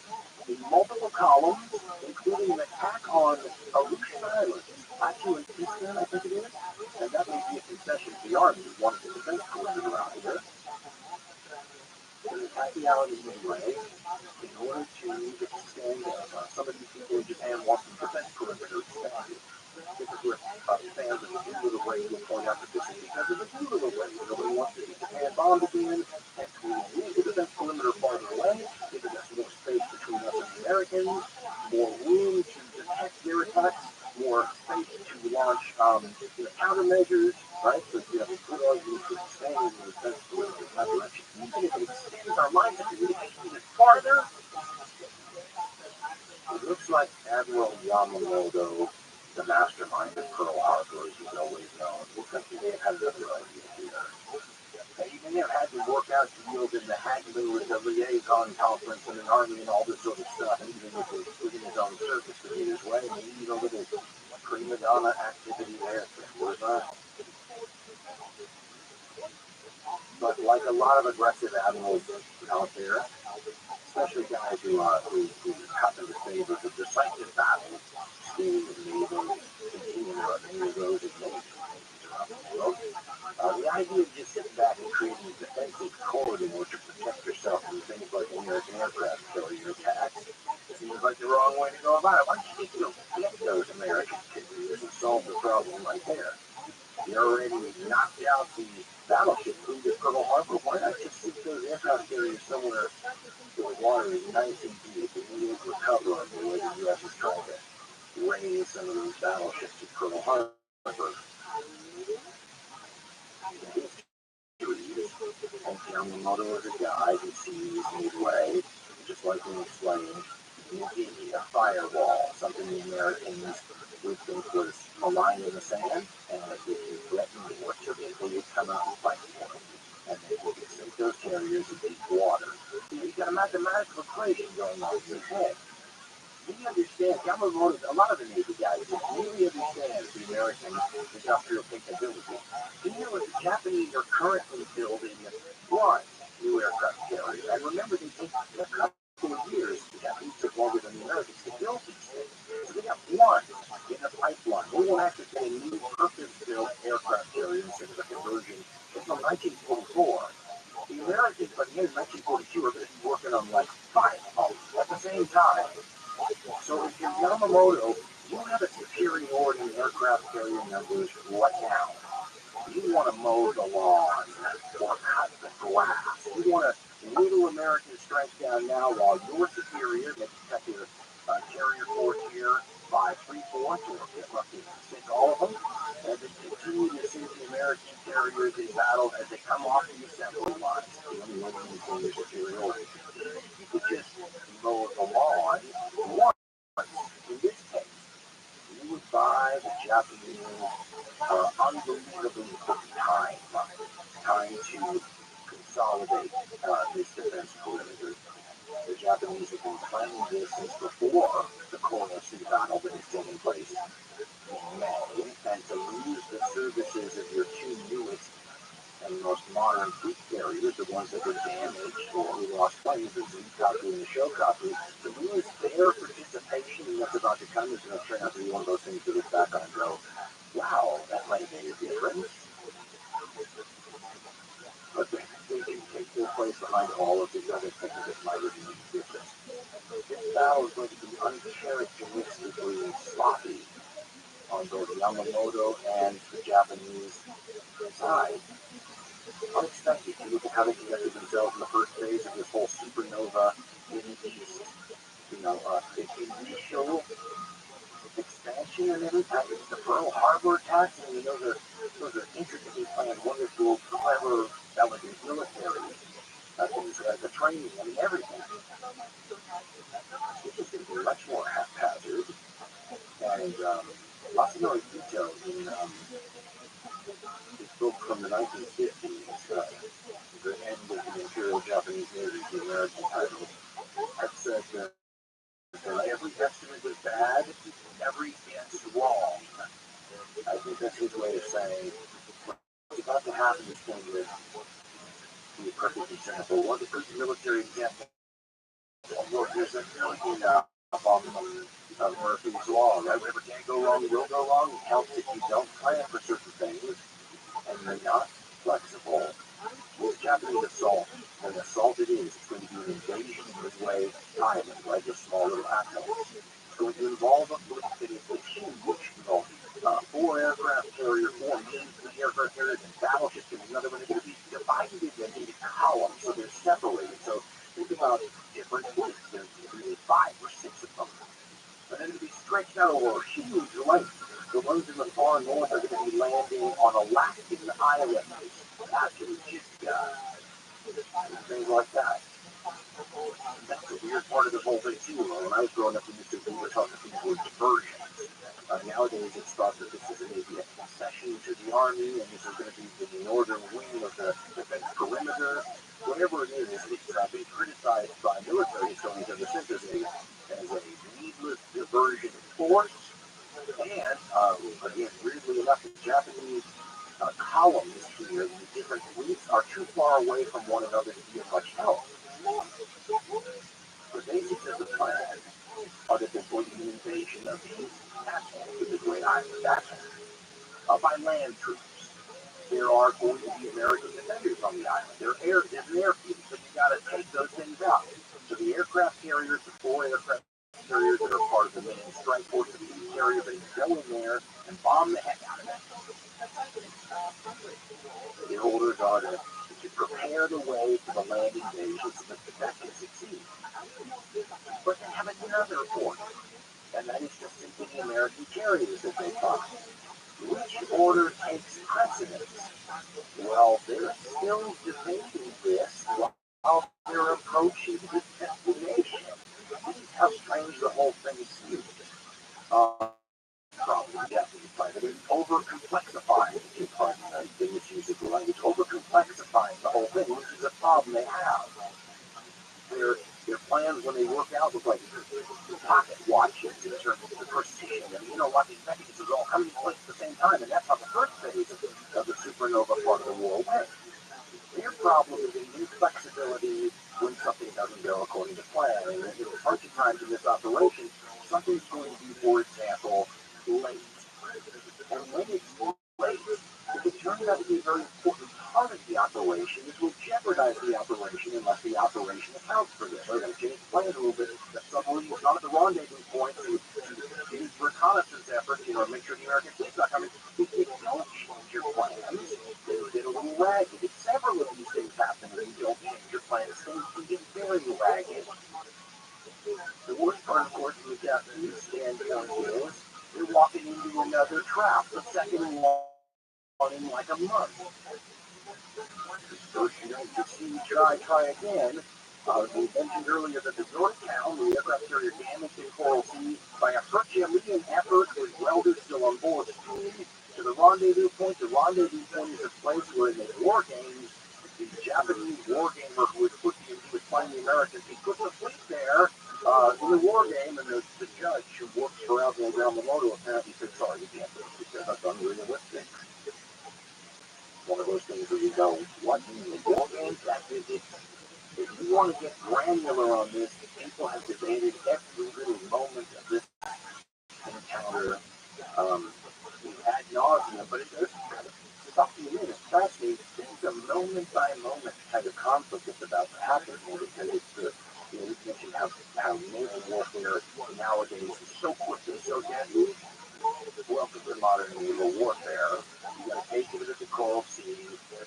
in multiple columns, including an attack on Aleutian Island, Atu and Eastern, I think it is, and that may be a concession to the army who wanted the defense perimeter around here. To attack the island in any way, in order to extend, some of these people in Japan want the defense perimeter expanded. This is where fans of the Doolittle raid will point out that this is because of the Doolittle raid. Nobody wants to see Japan bombed again, and we will move the defense perimeter farther away, giving us more space between us and the Americans, more room to detect their attacks, more space to launch countermeasures, right? So you have a good argument for expanding the defense perimeter in that direction. Even if it extends our lines of communication even farther, it looks like Admiral Yamamoto, the mastermind of Pearl Harbor, as he's always known, looks like he may have had another idea here. And he may have had to work out deals in the haggling with the liaison conference and the army and all this sort of stuff, and even within his own service to get his way. Maybe even a little prima donna activity there. Where's that? But like a lot of aggressive admirals out there, especially guys who cut in the favor of decisive battles, schools and navals, continuing their navals and nations. The idea of just sitting back and creating a defensive corridor to protect yourself from things like American aircraft carrier attacks seems like the wrong way to go about it. Why don't you just go get those American carriers and solve the problem right there? You already knocked out the battleship fleet at Pearl Harbor. Why not just sink those aircraft carriers somewhere where the water is nice and deep and you need to recover them the way the U.S. is trying to raise some of those battleships at Pearl Harbor? And Yamamoto is a guy who sees midway, just like we explained, maybe a firewall, something the Americans would think was a line in the sand, and if you threatened the orchard, they would come out and fight for it. And they would sink those carriers in deep water. You've got a mathematical equation going on in your head. We understand, Yamamoto, a lot of the Navy guys really understand the American industrial capability. You know what the Japanese are currently building one new aircraft carrier. And remember, they take a couple of years. The Japanese took longer than the Americans to build these things. So they got one in the pipeline. They won't have to get a new purpose-built aircraft carrier instead of a conversion until 1944. The Americans, by the end of 1942, are going to be working on like 5 at the same time. So if you're Yamamoto, you have a superiority in aircraft carrier numbers right now. You want to mow the lawn or cut the grass. You want to whittle American strength down now while you're superior. Maybe cut your carrier force here by 3/4 or get lucky and sink all of them. And then continue to sink the American carriers in battle as they come off the assembly lines. The only way to maintain your superiority. You could just mow the lawn once. In this case, you would buy the Japanese unbelievably quick time to consolidate this defense perimeter. The Japanese have been planning this since before the Korea Sea battle that is taking place in May, and to lose the services of your two newest and most modern fleet carriers, the ones that were damaged or who lost planes, the Zenkaku and the Shokaku, to lose their participation in what's about to come is going to turn out to be one of those things to look back on and go, wow, that might have made a difference. But they can take their place behind all of these other things that might have made a difference. This battle is going to be uncharacteristically sloppy on both Yamamoto and the Japanese side. Unexpected. You look at how they conducted themselves in the first phase of this whole supernova in the East. Initial expansion and everything. The Pearl Harbor attacks, and those are intricately planned, wonderful, clever, elegant military The training, I mean, everything. It's just going to be much more haphazard. And lots of more detail in this book from the 1950s, the end of the Imperial Japanese Navy, the American title. That said that every estimate was bad, every guess wrong. I think that's his way of saying what's about to happen is going to be a perfect example. One of the first military examples there's a million of Murphy's Law, right? Whatever can go wrong will go wrong. It helps if you don't plan for certain things and you're not flexible. With Japanese assault, an assault it is, it's going to be an invasion of Midway Island, right? A small little atoll. It's going to involve a fleet that is a huge, four aircraft carriers, four main fleet aircraft carriers, and battleships, and another one is going to be divided into columns, so they're separated. So think about different fleets. There's really 5 or 6 of them. And then to be stretched out over a huge length. The ones in the far north are going to be landing on Alaskan islands. Actually, just things like that. That's the weird part of the whole thing too. When I was growing up in Mississippi, we were talking to people with diversion. Nowadays, it's thought that this is maybe a concession to the Army, and this is going to be the northern wing of the defense perimeter. Whatever it is, it's been criticized by military historians ever since as a needless diversion force. And, again, weirdly enough, the Japanese columns here, the different fleets, are too far away from one another to be of much help. The basics of the plan are that there's going to be an invasion of these assholes of the Great Island by land troops. There are going to be American defenders on the island. There's an airfield, so you got to take those things out. So the aircraft carriers, the 4 aircraft carriers that are part of the main strike force of the carrier, they go in there and bomb the heck out of it. The orders are to prepare the way for the land invasion so that can succeed. But they have another order, and that is to simply the American carriers that they find. Which order takes precedence? Well, they're still debating this while they're approaching the destination. This is how strange the whole thing seems. Probably definitely private. It's over-complexifying, the misuse of the language, over-complexifying the whole thing, which is a problem they have. Their plans, when they work out, look like pocket watches in terms of the precision. And what these mechanisms all coming in place at the same time, and that's how the first phase of the supernova part of the war went. Their problem is the inflexibility when something doesn't go according to plan. And there's a bunch of times in this operation, something's going to be, for example, late. And when it's late, if it turns out to be a very important part of the operation, this will jeopardize the operation unless the operation accounts for this. They're going to change the plan a little bit. The submarine was not at the rendezvous point to use reconnaissance efforts, make sure the American fleet's not coming. If you don't change your plans, things get a little ragged. If several of these things happen and you don't change your plans, things can get very ragged. The worst part, of course, in the Japanese standpoint is they're walking into another trap, the second one in like a month. First, you don't succeed, try again. We mentioned earlier that the Yorktown, the aircraft carrier, damaged in Coral Sea by a Herculean effort with welders still on board. Speed to the rendezvous point. The rendezvous point is a place where in the war games, the Japanese war gamer who was playing the Americans, he put the fleet there in the war game, and the judge who works for Yamamoto apparently said, sorry, you can't do it because that's unrealistic. One of those things where you go, what in the war games? That's it. If you want to get granular on this, people have debated every little moment of this encounter ad nauseum, but it does kind of suck you in. It's fascinating. It's a moment-by-moment kind of conflict that's about to happen here because it's we mentioned how naval warfare nowadays is so quick and so deadly. Welcome to modern naval warfare. You got to take it at the Coral Sea.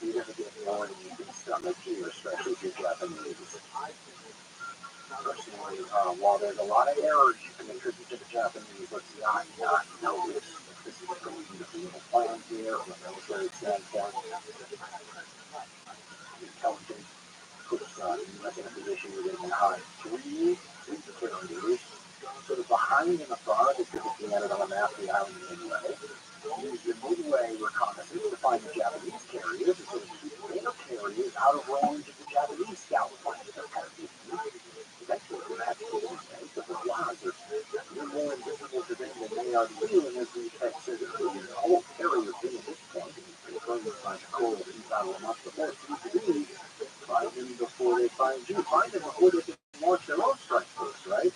You're going to get more than you can stomach here, especially if you're Japanese. Personally, while there's a lot of errors you can attribute to the Japanese, let's not notice this is going to be the naval plan here from a military standpoint. Intelligence puts U.S. in a position where they can hide three carriers sort of behind and above, if you're looking at it on a map, the island midway. Use the midway reconnaissance to find the Japanese carriers, and sort of keep their carriers out of range of the Japanese scout planes. They're kind of eventually going to have to get in there, but the odds are you're more invisible to them than they are to you, and as we had said earlier, the whole carrier thing at this point, they're going to find a coal that he's out of a month before, seems to be find them before they find you. Find them before they can launch their own strike force, right?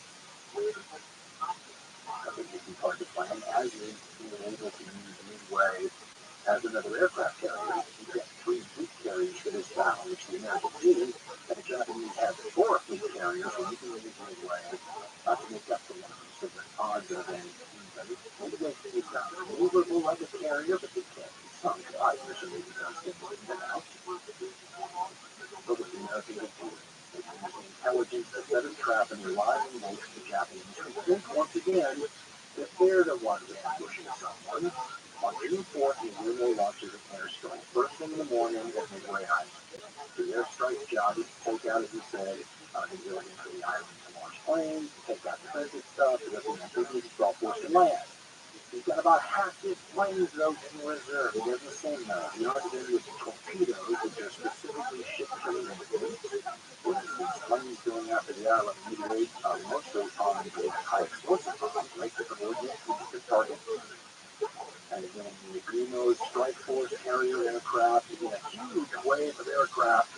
I think it'd be hard to plan, as is being able to use Midway as another aircraft carrier. You get three fleet carriers for this battle, which the Americans did, and the Japanese had four fleet carriers, so you can use Midway to make up the numbers. So the odds are then even. Midway is not maneuverable like a carrier, but they can't be sunk. I wish it maybe does get them out. So what the Americans would do is use intelligence to set a trap and rely on most of the Japanese who think, once again, that they're the ones ambushing someone. On June 4th, the Uno launches an airstrike. First thing in the morning at Midway Island. The airstrike job is to take out, as you said, the ability for the island to launch planes, to take out transit stuff, so that the amphibious is all forced to land. He's got about half his planes, though, in reserve. He doesn't send those. The artillery with torpedoes, which are specifically shipped for the Indians. For instance, planes going after the island midway, most of those bombs with high explosive bombs, right? The coordinates with the target. And then the Greenose Strike Force carrier aircraft, you get a huge wave of aircraft,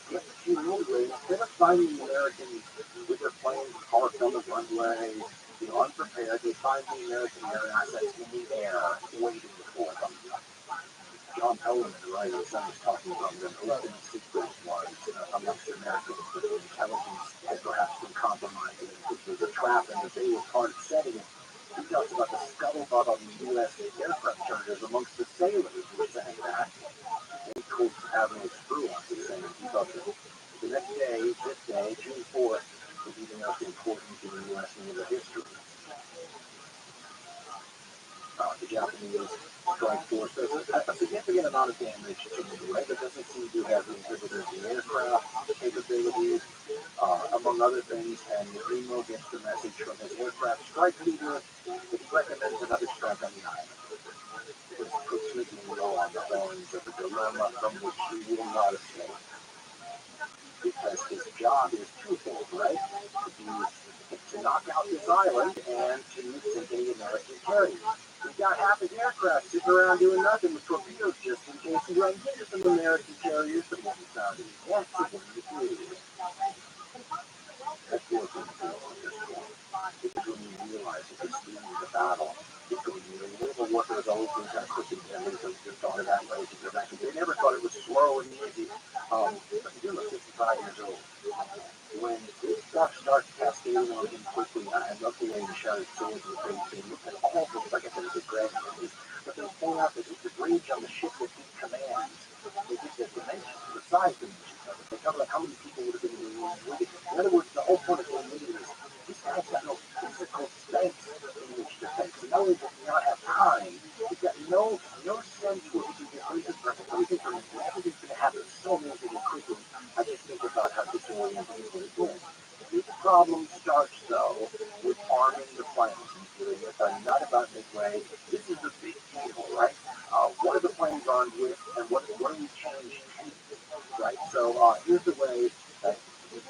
get to midway. Instead of finding the Americans with their planes parked on the runway, unprepared, they find the American air assets in the air, waiting for them. John Elliman, the writer, was talking about the open secret was amongst the Americans, that the intelligence had perhaps been compromised, and it was a trap, and that they were part of setting it. He talks about the scuttlebutt on the U.S. aircraft carriers amongst the sailors who were saying that. They quotes Admiral Spruance as saying he thought that the next day, this day, June 4th, would be the most important in the U.S. naval history. The Japanese strike force does a significant amount of damage to the right, but doesn't seem to have inhibited the aircraft capabilities, among other things, and Remo gets the message from his aircraft strike leader that he recommends another strike on the island. This puts Midway on the horns of a dilemma from which he will not escape, because his job is twofold, right? To knock out this island and to sink any American carriers. He's got half his aircraft sitting around doing nothing with torpedoes just in case he runs into some American carriers, but when he found it, that's the one to do. That's the thing at this point. Because when you realize that the speed of the battle is going to be a little worker has always been kind of quick and deadly, so you just thought of that way to go back. They never thought it was slow and easy. But you're 55 years old. When this stuff starts cascading on him quickly, I love the way he shot his swords and things. They look at all this, like I said, it's a grand release. But they point out that the bridge on the ship that he commands, they get the dimensions, the size dimensions of it. They talk about how many people would have been in the room with it. In other words, the whole point of the movie is this guy's got no physical space in which to think. So not only does he not have time, he's got no sense where he can get everything from him. Everything's going to happen so amazingly quickly. I just think about how disoriented he would have been. This problem starts, though, with arming the planes. If I'm not about Midway, this is a big deal, right? What are the planes armed with, and what are we changing to, right? So here's the way that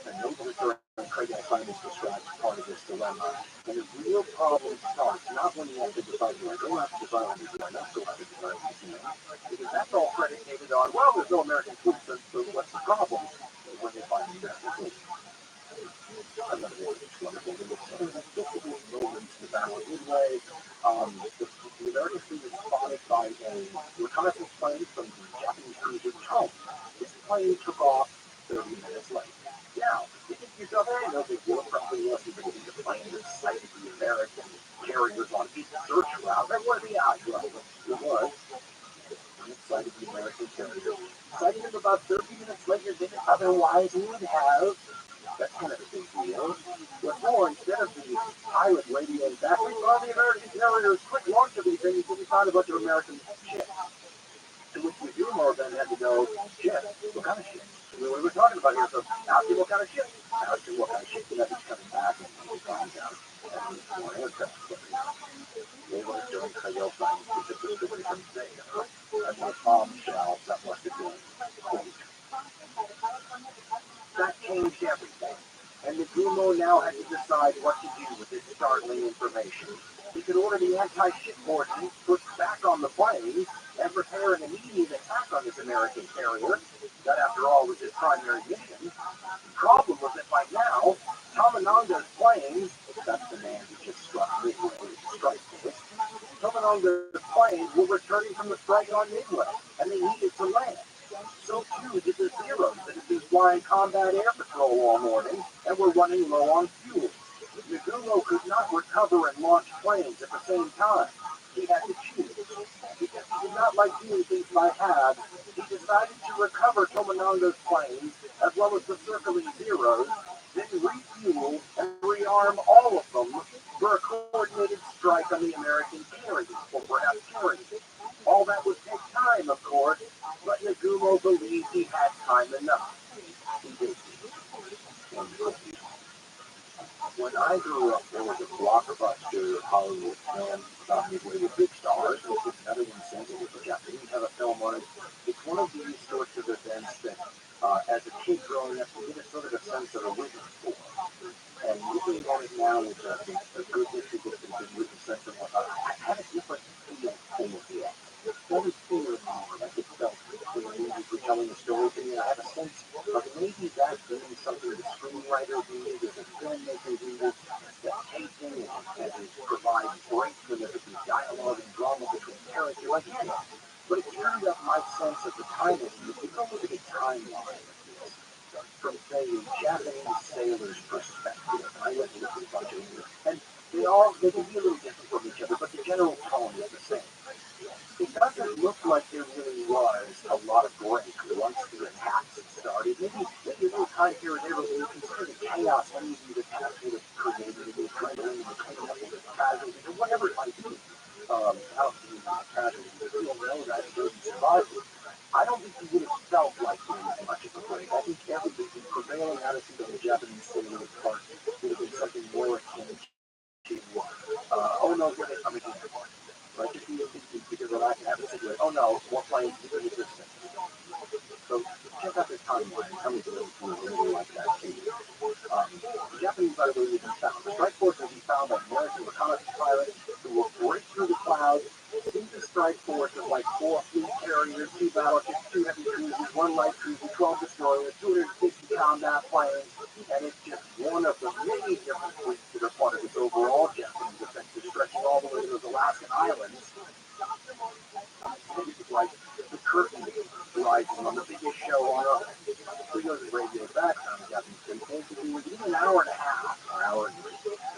the naval historian Craig Simons describes part of this dilemma. And the real problem starts not when you have to decide, do I go after the violent, do I not go after the violent, because that's all predicated on, well, there's no American fleet, so what's the problem? When they find the American fleet. I love this wonderful. The moments, the battle of Midway. The American fleet is spotted by a reconnaissance plane from the Japanese cruiser TRUMAN. This plane took off 30 minutes late. Now, you think to yourself, hey, no big deal, probably wasn't going to be the plane that sighted the American carriers on its search route. That was the odds, right? It was. It sighted the American carriers. Sighted them about 30 minutes later than it otherwise would have. That's kind of a big deal. But more, instead of the pilot radioing back, we saw the American carriers, quick launch of these things, and we found a bunch of American ships. To which we do more than had to go, ships, what kind of ships? We were talking talking about here. So ask him what kind of ship. Ask him what kind of ship the message coming back and he finds out. And more aircraft. They were doing Coyote signs to get the story from there. And the bombshell that must have been quote. That changed everything. And the Gumo now had to decide what to do with this startling information. He could order the anti-ship ordnance put back on the plane and prepare an immediate attack on this American carrier. That, after all, was his primary mission. The problem was that by now, Tomanonga's planes, that's the man who just struck Midway with the strike force, Tomanonga's planes were returning from the strike on Midway, and they needed to land. So too did the Zeros that had been flying combat air patrol all morning and were running low on fuel. Nagumo could not recover and launch planes at the same time. He had to choose. Because he did not like doing things by halves, he decided to recover Tomanonga's planes, as well as the circling Zeros, then refuel and rearm all of them for a coordinated strike on the American carrier, or perhaps carrier. All that would take time, of course, but Nagumo believed he had time enough. He did. When I grew up, there was a blockbuster Hollywood film about Midway with big stars, which was another one since it was a Japanese have a film on it. It's one of these sorts of events that, as a kid growing up, you get a sort of a sense of a witness for. And looking at it now with a good history book and a good sense of what I had a different feel for it. It wasn't fear anymore, like it felt when the movies were telling the story to me. I had a sense of maybe that being something the screenwriter needed, as a filmmaker needed, that pacing and provide breaks when there could be dialogue and drama between characters. I get it. But it turned up my sense of the time of it. You go look at a timeline from, say, a Japanese sailor's perspective. I went and looked at a bunch of them, and they can be a little different from each other, but the general tone is the same. It doesn't look like there really was a lot of break once the attacks had started. Maybe a little time here and there, but when you consider the chaos any of these attacks would have created, and the adrenaline, the cleaning up of the casualties, or whatever it might be, out the casualties, we don't know that those survived. I don't think he would have felt like there was much of a break. I think everything, the prevailing attitude of the Japanese sailor part would have been something more akin to, oh no, get it, I'm again. Like if you because I can have a cigarette, oh no, more planes, even resistance. So check out this timeline. Tell me if you really like that too. The Japanese, by the way, will be found. The strike force will be found by American reconnaissance pilots who will break through the clouds. See the strike force of like 4 fleet carriers, 2 battleships, 2 heavy cruisers, 1 light cruiser, 12 destroyers, 250 combat planes, and it's just one of the many different fleets that are part of this overall Japanese offensive stretching all the way to those Alaskan islands. This is like the curtain rising on the biggest show on Earth. We go to the radio background of Japanese state, basically within an hour and a half, or hour and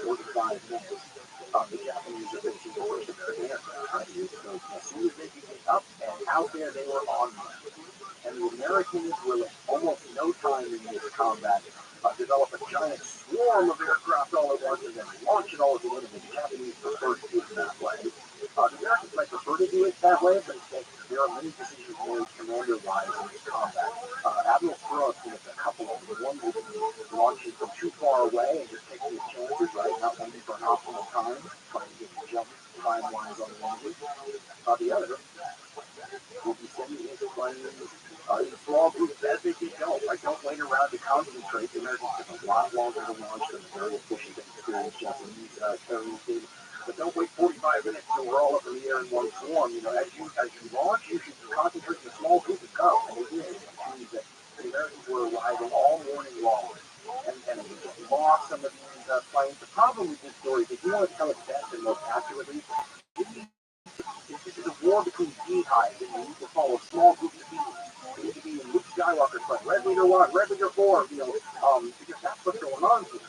45 minutes, the Japanese are facing the first American aircraft. Right? So as soon as they could get up and out there, they were on them. And the Americans will, in almost no time in this combat, develop a giant swarm of aircraft all at once and then launch it all at the end. And the Japanese prefer to do it that way. The Americans might prefer to do it that way, but there are many decisions made commander-wise in this combat. Admiral Frost with a couple of them. One would be launching from too far away and just taking his chances, right? Not waiting for an optimal time, trying to get the jump time-wise on the engine. The other will be sending his planes in small groups as they get going. Right? Don't wait around to concentrate. The Americans took a lot longer to launch than the very efficient and experienced Japanese carriers did. But don't wait 45 minutes till we're all up in the air in one swarm. You know, as you launch, you should concentrate in a small group and go. And they did. It means that the Americans were arriving all morning long. And they just lost some of these planes. The problem with this story is if you want to tell it best and most accurately, this is a war between beehives, and you need to follow small groups of people. You need to be in Luke Skywalker's plan. Red Leader 1, Red Leader 4, because that's what's going on here.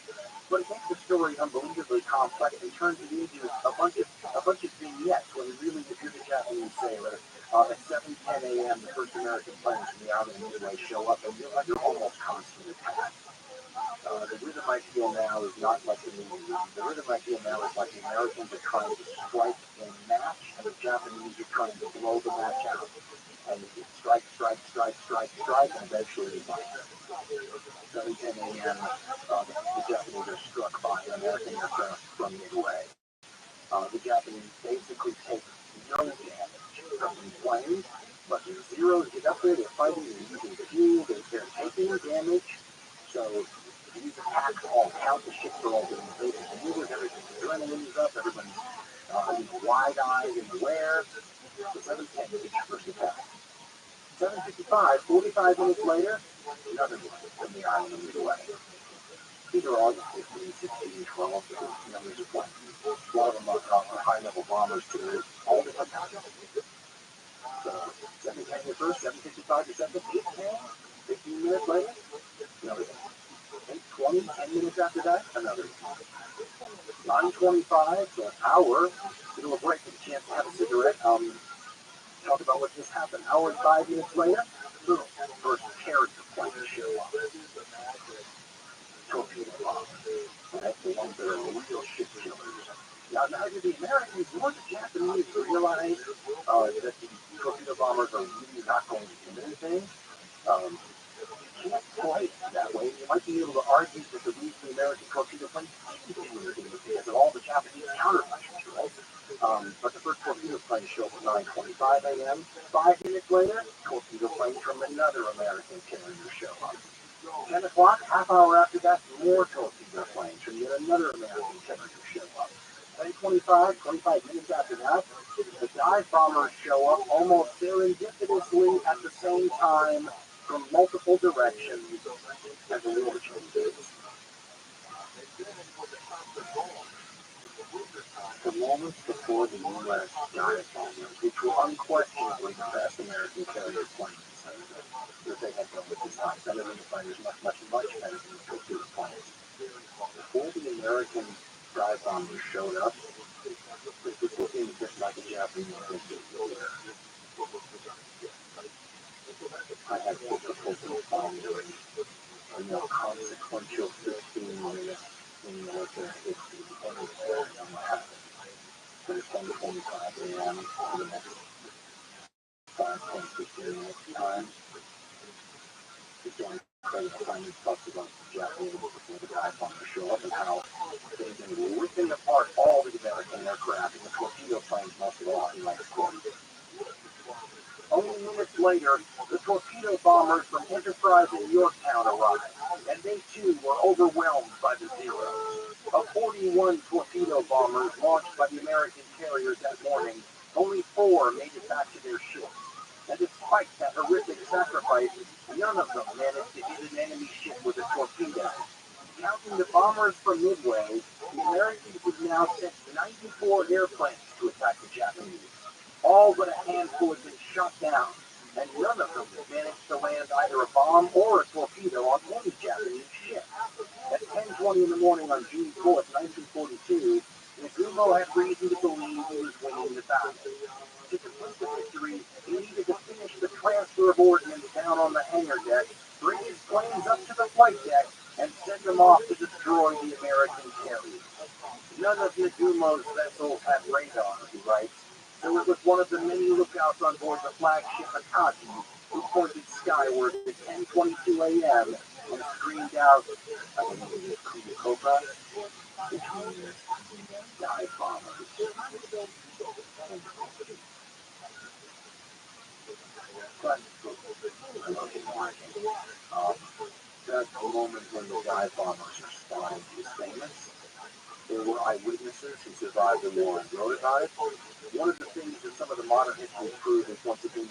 But it makes the story unbelievably complex and turns it into a bunch of vignettes when really, if you're the Japanese sailor, at 7:10 a.m., the first American planes from the outer Midway show up, and you're under almost constant attack. The rhythm I feel now is not like the movie. The rhythm I feel now is like the Americans are trying to strike a match, and the Japanese are trying to blow the match out. And you get strike, strike, strike, strike, strike, and eventually you find it. 7:10 a.m., the Japanese are struck by an American aircraft from Midway. The Japanese basically take no damage from these planes, but the Zeros get up there, they're fighting, they're using fuel, they're taking damage. So these attacks all count, the ships are all getting invaded, maneuvers, everything's adrenaline's up, everybody's wide-eyed and aware. So 7:10 is your first attack. 7:55, 45 minutes later, another one from the island of Midway. These are all 15, 16, 12, numbers of planes. A lot of them are high-level bombers too, all different kinds. So 7:10 your first, 7:55 your second, 8:10, 15 minutes later, another one. 8:20, 10 minutes after that, another one. 9:25, so an hour, middle of break, a chance to have a cigarette, talk about what just happened. Hour and 5 minutes later, boom, first character plane show up. Torpedo bombers. Right? The ones that are real ship killers. Now, neither the Americans nor the Japanese realize that the torpedo bombers are really not going to do anything. You can't play it that way. You might be able to argue that the reason the American torpedo plane didn't do anything was because of all the Japanese countermeasures, right? But the first torpedo plane showed up at 9:25 a.m. 5 minutes later, torpedo planes from another American carrier show up. 10 o'clock, half hour after that, more torpedo planes from yet another American carrier show up. 10:25, 25 minutes after that, the dive bombers show up almost serendipitously at the same time from multiple directions as the war changes. The moments before the U.S. dive bombers, which were unquestionably the best American carrier planes that they had built at this time, better than the fighters, much, much, much better than the torpedo planes. Before the American dive bombers showed up, this was looking just like a Japanese missile. I had difficulty finding consequential 15-minute in military history anywhere in what happened. But it's 10:25 a.m. for the next 5, 10, 15 minutes time. It's going incredible time. We talked about the Japanese before the dive bombers show up and how they've been ripping apart all the American aircraft and the torpedo planes most of all in like a quarter. Only minutes later, the torpedo bombers from Enterprise in Yorktown arrived, and they too were overwhelmed by the Zeros. Of 41 torpedo bombers launched by the American carriers that morning, only 4 made it back to their ships. And despite that horrific sacrifice, none of them managed to hit an enemy ship with a torpedo. Counting the bombers from Midway, the Americans had now sent 94 airplanes to attack the Japanese. All but a handful had been shot down, and none of them had managed to land either a bomb or a torpedo on any Japanese ship. At 10:20 in the morning on June 4th, 1942, Nagumo had reason to believe he was winning the battle. To complete the victory, he needed to finish the transfer of ordnance down on the hangar deck, bring his planes up to the flight deck, and send them off to destroy the American carriers. None of Nagumo's vessels had radar, he writes, so it was one of the many lookouts on board the flagship Akagi who pointed skyward at 10:22 a.m. and screamed out, I believe it is Kuyakopa, which means dive bombers. But I love him watching. That moment when the dive bombers are spotted is famous. There were eyewitnesses who survived the war and wrote about it. One of the things that some of the modern history prove is once again,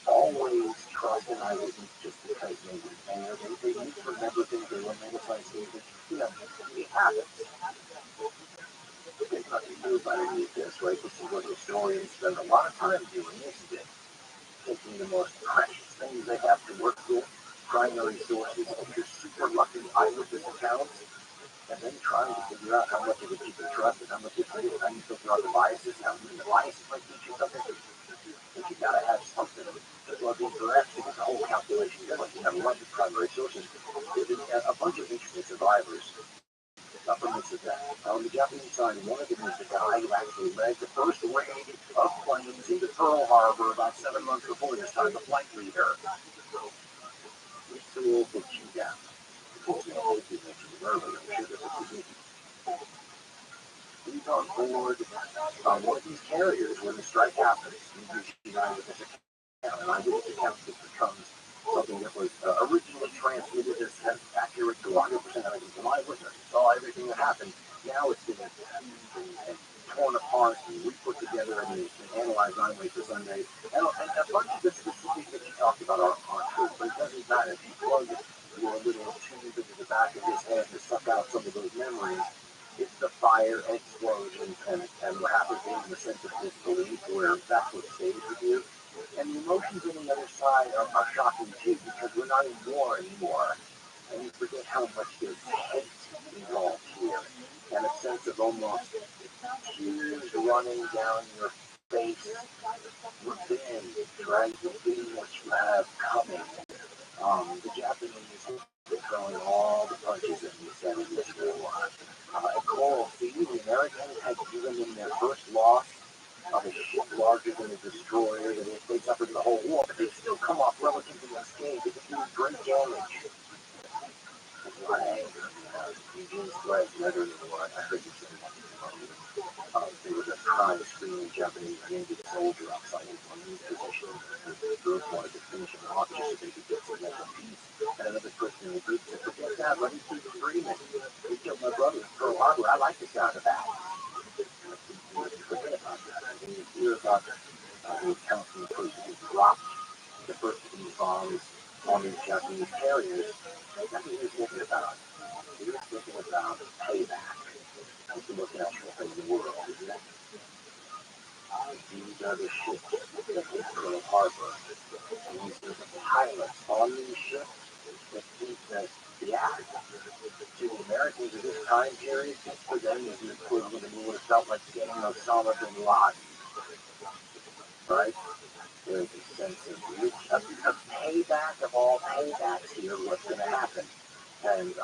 always trust an eyewitness just because they were there. They misremember things, they weren't able to see it. It happens. There's nothing new about any of this, right? This is what historians spend a lot of time doing, isn't it? Taking the most precious things they have to work with, primary sources of your super lucky eyewitness accounts, and then trying to figure out how much of it you can trust and how much it isn't, how you filter out the biases, how even the biases might teach you something. But you gotta have something to plug in for that to get the whole calculation going. You have a bunch of primary sources. There's a bunch of interesting survivors from this event. The Japanese side wanted to meet the guy who actually led the first raid of planes into Pearl Harbor about 7 months before this time, the flight leader. Mr. Ootd. He's on board one of these carriers when the strike happens. He's an eyewitness account. An eyewitness account that becomes something that was originally transmitted as accurate to 100% of an eyewitness. Saw everything that happened. Now it's been and torn apart and re-put together and it's been analyzed on way for Sunday. And a bunch of the statistics that you talked about are true, but it doesn't matter. If you plug your little tube into the back of his head to suck out some of those memories, it's the fire and explosions and what happens in the sense of disbelief where that's what stays with you. And the emotions on the other side are shocking too because we're not in war anymore. And you forget how much there's hate involved here. And a sense of almost tears running down your face. Revenge, trying to be what you have coming. The Japanese were throwing all the punches that you said in this war. At Coral Sea, the Americans had given them their first loss of a ship larger than a destroyer that they suffered the whole war, but they still come off relatively unscathed. They could do great damage. There's a lot of anger. Eugene Sledge, later in the war, I heard you say that. There was a cry, screaming Japanese wounded soldier outside his marine position. The girls wanted to finish him off just so they could get some mental peace. And another person in the group said, forget that, let me keep screaming. They killed my brother in Pearl Harbor. I like the sound of that. Forget about that. When you hear about the account from the person who dropped the first of these bombs on these Japanese carriers, that's what he was thinking about. He was thinking about payback. It's the most natural thing in the world, isn't it? These are the ships that hit Pearl Harbor. And these are the pilots on these ships that think that the act to the Americans of this time period, just for them, is the equivalent of what it felt like getting Osama bin Laden. Right? There's a sense of payback of all paybacks here, what's going to happen. And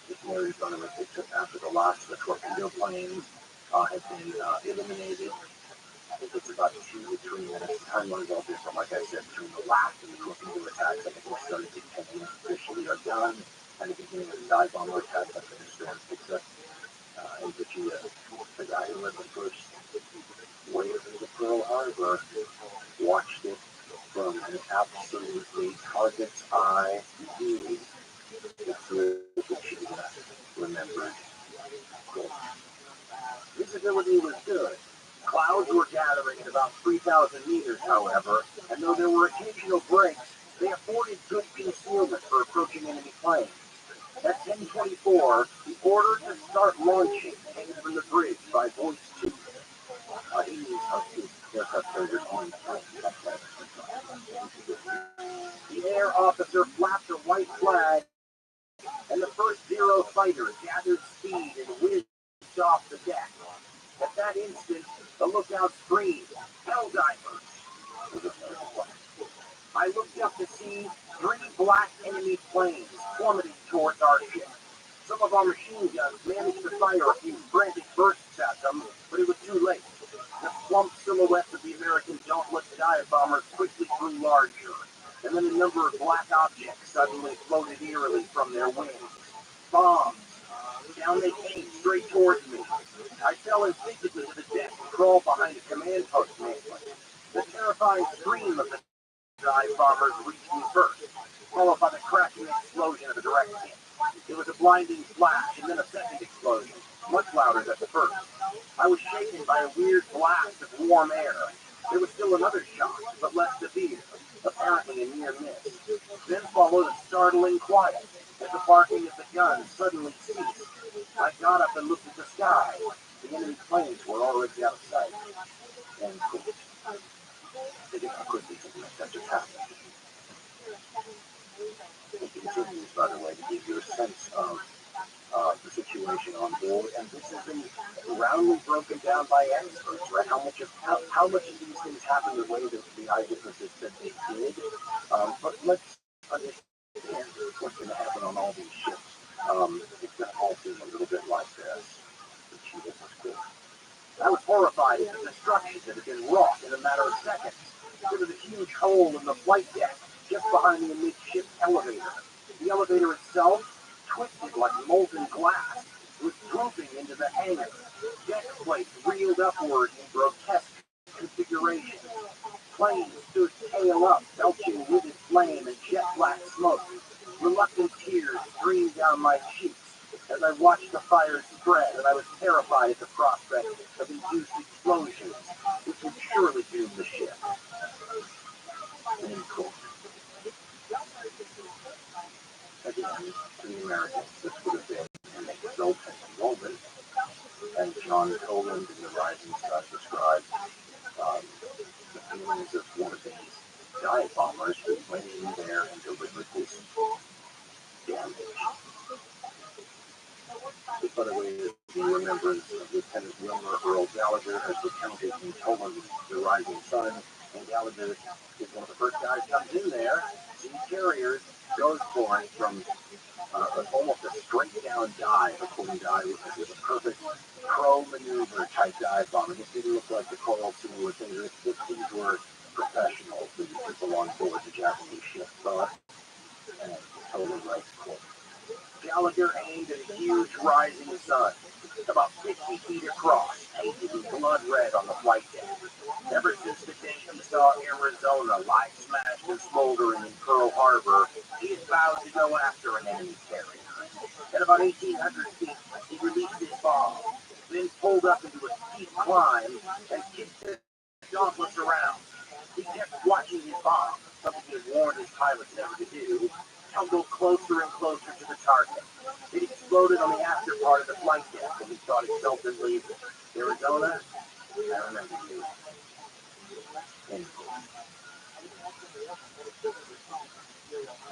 this Mary's going to fix it after the last of the torpedo planes have been eliminated. I think it's about 2 to 3 minutes. Timeline is all different, like I said, between the last and the torpedo attacks. I think we started to officially are done. And the beginning of the dive bomber attack, that's when the storm picks up. And the guy who led the first wave into Pearl Harbor watched it from an absolutely target's eye view. That's what she remembered. Visibility was good. Clouds were gathering at about 3,000 meters, however, and though there were occasional breaks, they afforded good concealment for approaching enemy planes. At 10:24, the order to start launching came from the bridge by voice 2. The air officer flapped a white flag, and the first Zero fighter gathered speed and whizzed off the deck. At that instant, the lookout screamed, "Helldivers!" I looked up to see 3 black enemy planes plummeting towards our ship. Some of our machine guns managed to fire a few frantic bursts at them, but it was too late. The plump silhouettes of the American Dauntless dive bombers quickly grew larger, and then a number of black objects suddenly floated eerily from their wings. Bombs! Down they came, straight towards me. I fell instinctively to the deck and crawled behind a command post management. The terrifying scream of the dive bombers reached me first, followed by the cracking explosion of a direct hit. It was a blinding flash and then a second explosion, much louder than the first. I was shaken by a weird blast of warm air. There was still another shock, but less severe, apparently a near miss. Then followed a startling quiet, as the barking of the gun suddenly ceased. I got up and looked at the sky. The enemy planes were already out of sight. End quote. Think how quickly something like that just happened. It continues, by the way, to give you a sense of the situation on board, and this has been roundly broken down by experts, right? How much of these things happen the way that the eyewitnesses said they did. But let's understand what's going to happen on all these ships. It's going to all seem a little bit like this. The cheetah was cool. I was horrified at the destruction that had been wrought in a matter of seconds. There was a huge hole in the flight deck just behind the midship elevator. The elevator itself, twisted like molten glass, was drooping into the hangar. Deck plates reeled upward in grotesque configuration. Planes stood tail up, belching livid flame and jet black smoke. Reluctant tears streamed down my cheeks as I watched the fire spread, and I was terrified at the prospect of induced explosions, which would surely doom the ship. End quote. Again, to the Americans, this would have been an exultant moment, and John Toland in The Rising Sun described the feelings of one of these dive bombers who went in there and delivered this damage. By the way, in remembrance of Lieutenant Wilmer Earl Gallagher, as recounted in Toland's The Rising Sun, and Gallagher is one of the first guys comes in there, sees carriers, goes for it from almost a straight down dive, according to eyewitnesses, a perfect pro maneuver type dive bomb. It didn't look like the Coral Sea or things. These were professionals, the people on board the Japanese ship. And Toland writes, quote, Gallagher aimed at a huge rising sun, about 50 feet across, painted in blood red on the flight deck. Ever since the day he saw Arizona lie smashed and smoldering in Pearl Harbor, he had vowed to go after an enemy carrier. At about 1,800 feet, he released his bomb, then pulled up into a steep climb and kicked the gauntlets around. He kept watching his bomb, something he had warned his pilots never to do, tumble closer and closer to the target. It exploded on the after part of the flight deck, and he thought exultantly, Arizona, I remember you.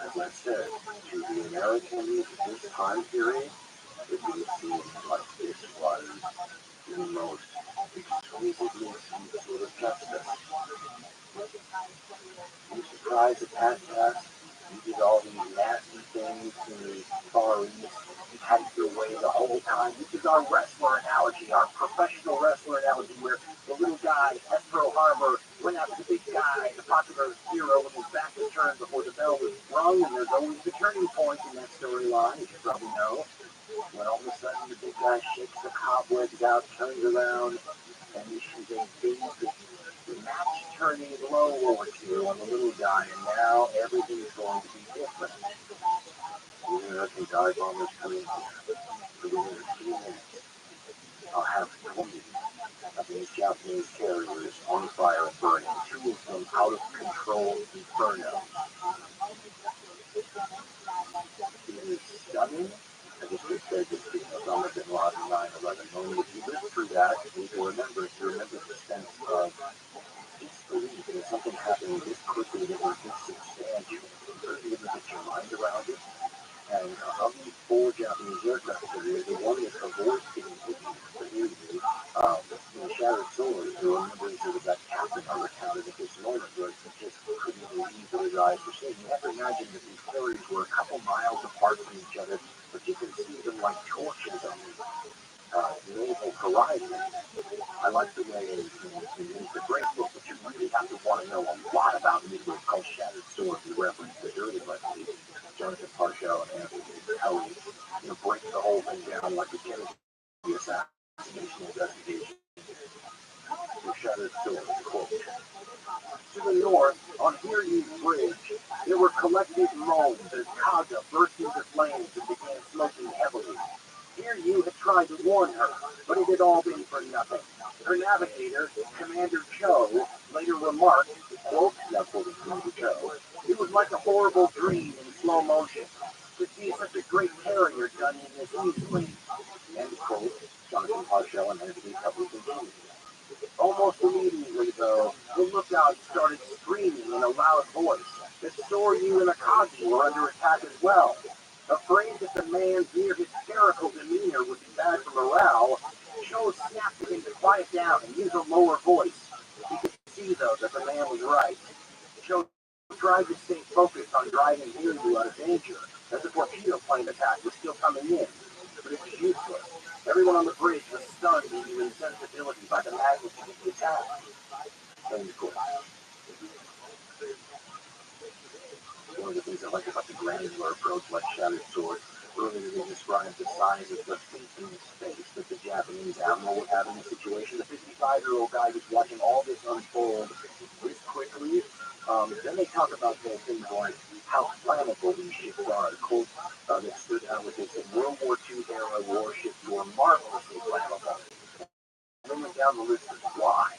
As I said, to the Americans this time period, it would seem like this was the most exquisitely sweet sort of justice. You surprised the Pat-Cats, you did all these nasty things in the Far East, you typed your way the whole time. This is our wrestler analogy, our professional wrestler analogy, where the little guy at Pearl Harbor went after the big guy, the popular hero, with his back was turned before the bell was rung, and there's always the turning point in that storyline, as you probably know, when all of a sudden the big guy shakes the cobwebs out, turns around, and issues a big match-turning blow or two on the little guy, and now everything's going to be different. The American dive bombers come in here. Within a few minutes, I'll have 20 of these Japanese carriers on fire and burning, 2 of them out of control inferno. It is stunning. I guess they said this being Osama bin Laden 9/11. Only if you live through that, you need to remember the sense of disbelief that something happening this quickly that was this substantial. You're able to get your mind around it. And of these 4 Japanese aircraft carriers, the one that avoids getting hit in Shattered Sword, the remembrance of that captain I recounted at this moment was just couldn't believe what his eyes were seeing. You have to imagine that these carriers were a couple miles apart from each other, but you can see them like torches on the naval horizon. I like the way it's a great book, but you really have to want to know a lot about it. It's called Shattered Sword, the reference to early by Jonathan Parshall and Anthony Kelly, break the whole thing down like a Kennedy assassination investigation. The Shattered Sword, quote. To the north, on Hiryu Bridge, there were collective moans as Kaga burst into flames and began smoking heavily. Hiryu had tried to warn her, but it had all been for nothing. Her navigator, Commander Cho, later remarked, quote, now quoting Commander Cho, it was like a horrible dream in slow motion. To see such a great carrier done in this easily. End quote. Jonathan Parshall and Anthony Kelly continued. Almost immediately, though, the lookout started screaming in a loud voice that Soryu and Akagi were under attack as well. Afraid that the man's near hysterical demeanor would be bad for morale, Cho snapped at him to quiet down and use a lower voice. He could see, though, that the man was right. Cho tried to stay focused on driving Hiryu out of danger, as the torpedo plane attack was still coming on the bridge was stunned into insensibility by the magnitude of the attack. End quote. One of the things I like about the granular approach, like Shattered Sword, earlier they described the size of the thinking space that the Japanese admiral would have in the situation. The 55-year-old guy was watching all this unfold this quickly. Then they talk about things like how flammable these ships are. The quote that stood out with this: in World War II era warships were marvelously flammable. And then went down the list of why.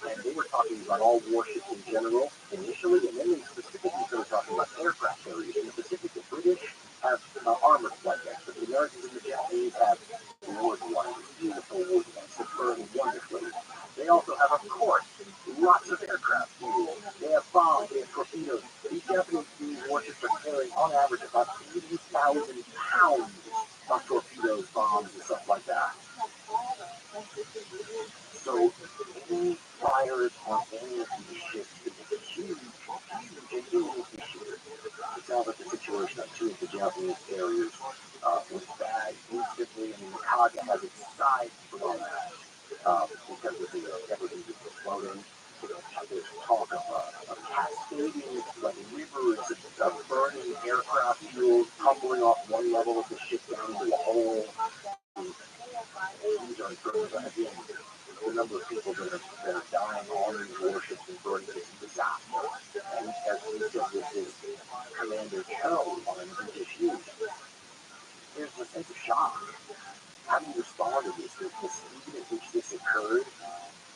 And they were talking about all warships in general initially, and then they specifically started talking about aircraft carriers. In the Pacific, the British have armored flight decks, but the Americans and the Japanese have wood ones, beautiful wood ones that burn wonderfully. They also have, of course, lots of aircraft fuel. They have bombs, they have torpedoes. These Japanese warships are carrying, on average, about 80,000 pounds of torpedoes, bombs, and stuff like that. So any fires on any of these ships is a huge, huge issue. It sounds like the situation on two of the Japanese carriers was bad instantly. I mean, Kaga has its side blown out because of the everything that's exploding. There's talk of cascading, like rivers of burning aircraft fuel tumbling off one level of the ship down into a hole. These are incredible. Again, the number of people that are dying on these warships and burning is disaster. And as we said with his Commander Carol on British Huge, there's a sense of shock. How do you respond to this? The speed at which this occurred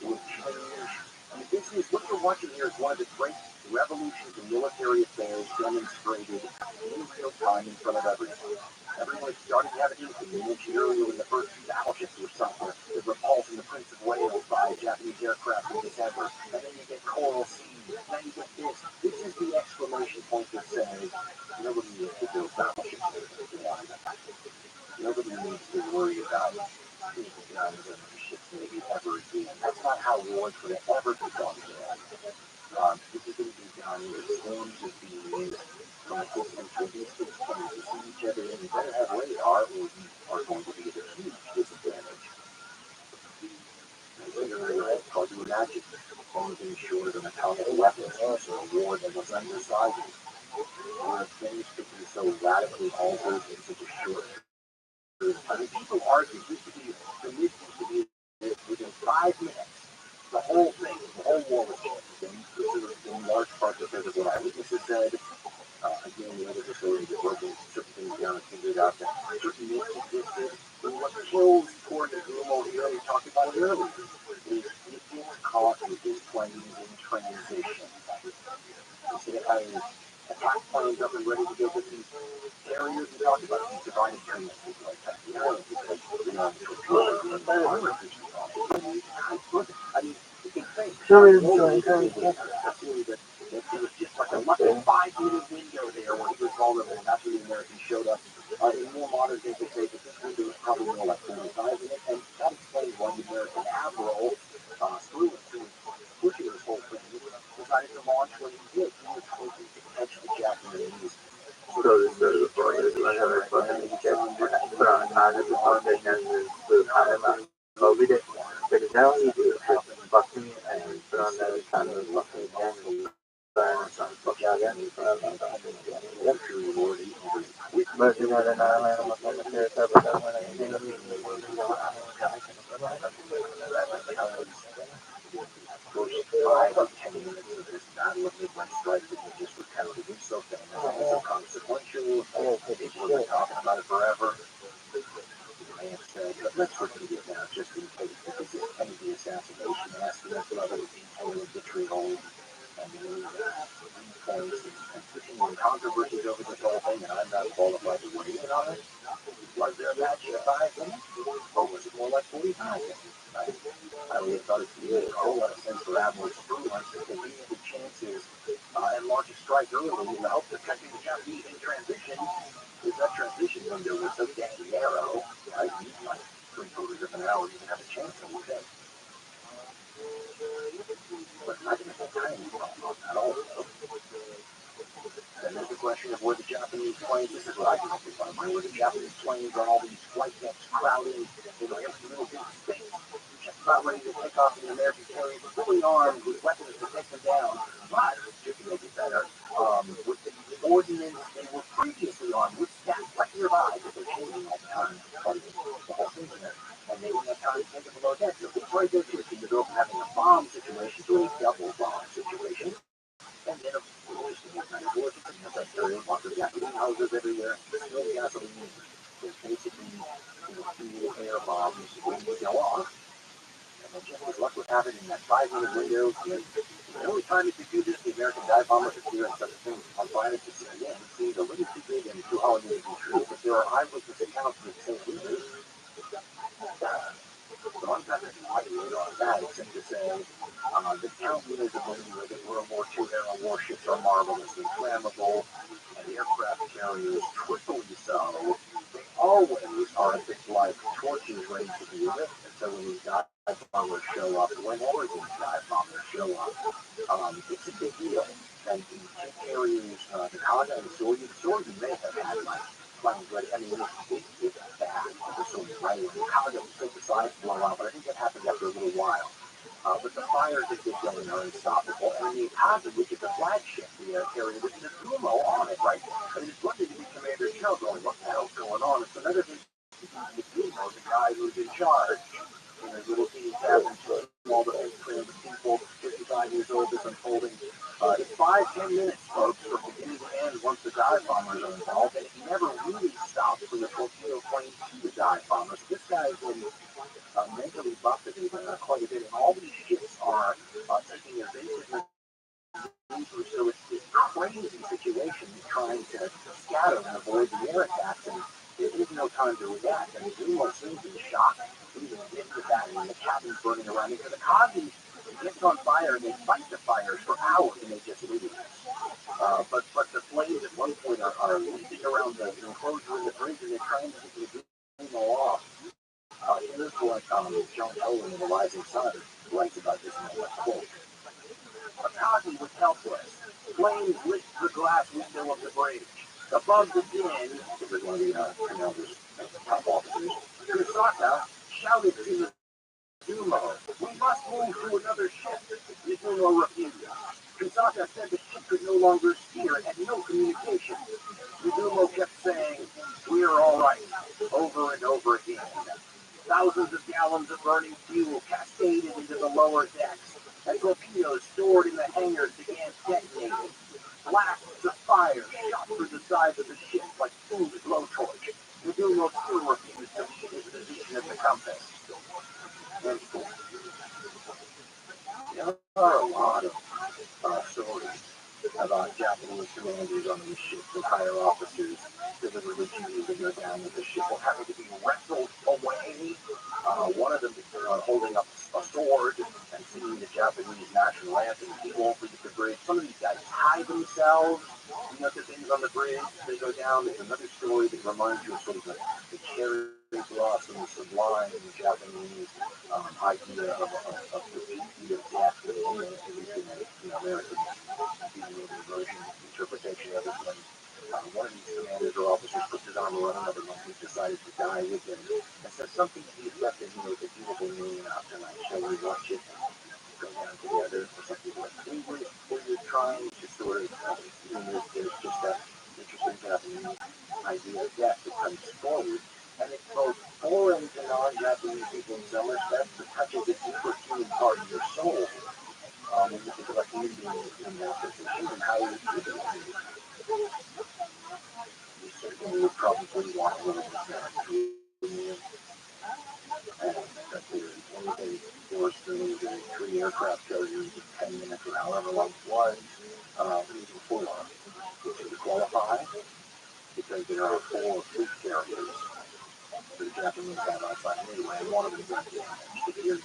will change. I mean, this is what you're watching here is one of the great revolutions in military affairs demonstrated in real time in front of everyone. Everyone started to have an inkling. You mentioned earlier when the first two battleships were sunk, the repulse in the Prince of Wales by Japanese aircraft in December, and then you get Coral Sea, then you get this. This is the exclamation point that says nobody needs to build battleships. Nobody needs to worry about guns and ships maybe ever again. That's not how wars would have ever be done today. This is going to be done with swarms of beings from a distance where these things can't see each other, and you better have radar or you are going to be at a huge disadvantage. It's hard to imagine anything short of an atomic weapons use or a war that was undecided, where things could be so radically altered in such a short period. I mean, people argue this could be the mid to be within 5 minutes. The whole thing, the whole war was changed. And this is in large part because of what eyewitnesses said. Again, the other historians that worked certain things down and figured out that certain myths existed. But what kills poor Nagumo here, we talked about it earlier, is it gets caught with his planes in transition. Instead of having attack planes up and ready to go with these carriers, we talked about these divided trains, things like that. Because, I mean, it was just like a lucky 5-minute window there where he was vulnerable, and that's when the Americans showed up. In more modern days, they say that this window was probably more like 45 minutes, and that explains why the American admiral, through pushing this whole thing, decided to launch when he did. He was hoping to catch the Japanese. So this is the point is like having fun and you get put on a target before they can do kind of like COVID it. But now you do have fucking and put on that kind of fucking again. But you know, they're not allowed to on the fair type of stuff when first 5 or 10 minutes of this battle of midnight strike that you just recounted. It's so famous, it's so consequential. People have been talking about it forever. You may have said, but let's repeat it now, just in case, because this Kennedy assassination estimates level of detail and vitriol and the points and continuing controversies over this whole thing, and I'm not qualified to weigh in on it. Was there a match at 5 minutes? Or was it more like 45 minutes? I would have thought it would make a whole lot of sense for Admiral TRUMAN to continue the chances and launch a strike early in the hope of catching the Japanese in transition. If that transition window was so damn narrow, right? You might 3/4 of an hour even have a chance of it. But I didn't have time at all. Then there's the question of where the Japanese planes, this is what I can think about, where the Japanese planes on all these flight decks crowding, every little bit of space, just about ready to take off in the American carriers, fully armed with weapons to take them down. But, just to make it better, with the ordnance they were previously armed with stacked right nearby, because they're changing all the time, part of the whole thing here. And they didn't have time to take it below deck. So it's right there to it. You go from having a bomb situation to a double bomb situation. And then, of course, what kind of war it's lots of gasoline houses everywhere, still gasoline. There's basically, two air bombs when you go off. And then just as luck would have it in that 5-minute window, the only time you could do this, the American dive bombers appear in such a thing on violence to see again. It seems a little too big and too holiday to be true, but there are eyewitness accounts that say leaders. So I'm not going to speculate on that, except to say the counting is a believer that World War II era warships are marvelously flammable, and aircraft carriers triply so. They always are a bit like torches ready to be lit, and so when these dive bombers show up, whenever these dive bombers show up, it's a big deal. And the two carriers, the Kaga and the Soyuz may have had planes ready. I mean, it's bad. The Soyuz, right? The Kaga was so decided to blow out, but I think that happened after a little while. But the fires that get going are unstoppable. And the Igers, which is the flagship, the carrier with the Sumo on it, right? I mean, it's one thing to be Commander Joe going, what the hell's going on? It's another thing to be the Sumo, the guy who's in charge. In his little teeny cabin, all the people, 55 years old, is unfolding. It's 5-10 minutes, folks, from beginning to end once the dive bombers are involved, and he never really stops for the torpedo plane to the dive bombers. This guy's been mentally buffeted quite a bit, and all these ships are taking evasive maneuvers, so it's this crazy situation trying to scatter and avoid the air attacks, and there is no time to react. I mean, Zumo seems to be shocked. He's in the midst of that, and the cabin's burning around him. The Kazi gets on fire, and they fight the fires for hours, and they just leave it. But the flames at one point are leaping around the enclosure in the bridge, and they're trying to get the Zumo off. Here's what John Tolan in The Rising Sun writes about this in the quote. Akazi was helpless. Flames lit the glass window of the bridge. Above the din, this is one of the commanders, top officers, Kusaka shouted to the Zumo, "We must move to another ship." The Zumo refused. Kusaka said the ship could no longer steer and had no communication. The Zumo kept saying, "We're all right," over and over again. Thousands of gallons of burning fuel cascaded into the lower decks, and torpedoes stored in the hangars began detonating. Blasts of fire shot through the sides of the ship like food blowtorch. Medumo still refused to leave his position at the compass. There are a lot of stories about Japanese commanders on these ships and higher officers deliberately choosing to go down with the ship or having to be wrestled away. One of them holding up a sword and singing the Japanese national anthem. People over the bridge. Some of these guys hide themselves. To things on the bridge. They go down. There's another story that reminds you of sort of the cherry blossom sublime Japanese idea of the beauty of death in American version interpretation of it. When one of these commanders or officers puts his arm around another one who's decided to die with him and says something to the effect of, it's a beautiful moon out tonight, shall we watch it go down together, or something like that. When you're trying to sort of, there's just that interesting Japanese idea of death that comes forward, and it's both foreign to non-Japanese people in some respects, but touches a deeper human part of your soul. When you think about human beings in that position and how you treat them. You certainly would probably want one of those and that there's anything worse than losing 3 aircraft carriers in 10 minutes or however long it was, losing 4, which is to qualify, because there are 4 fleet carriers that the Japanese have outside anyway, and one of them is damaged to hear you.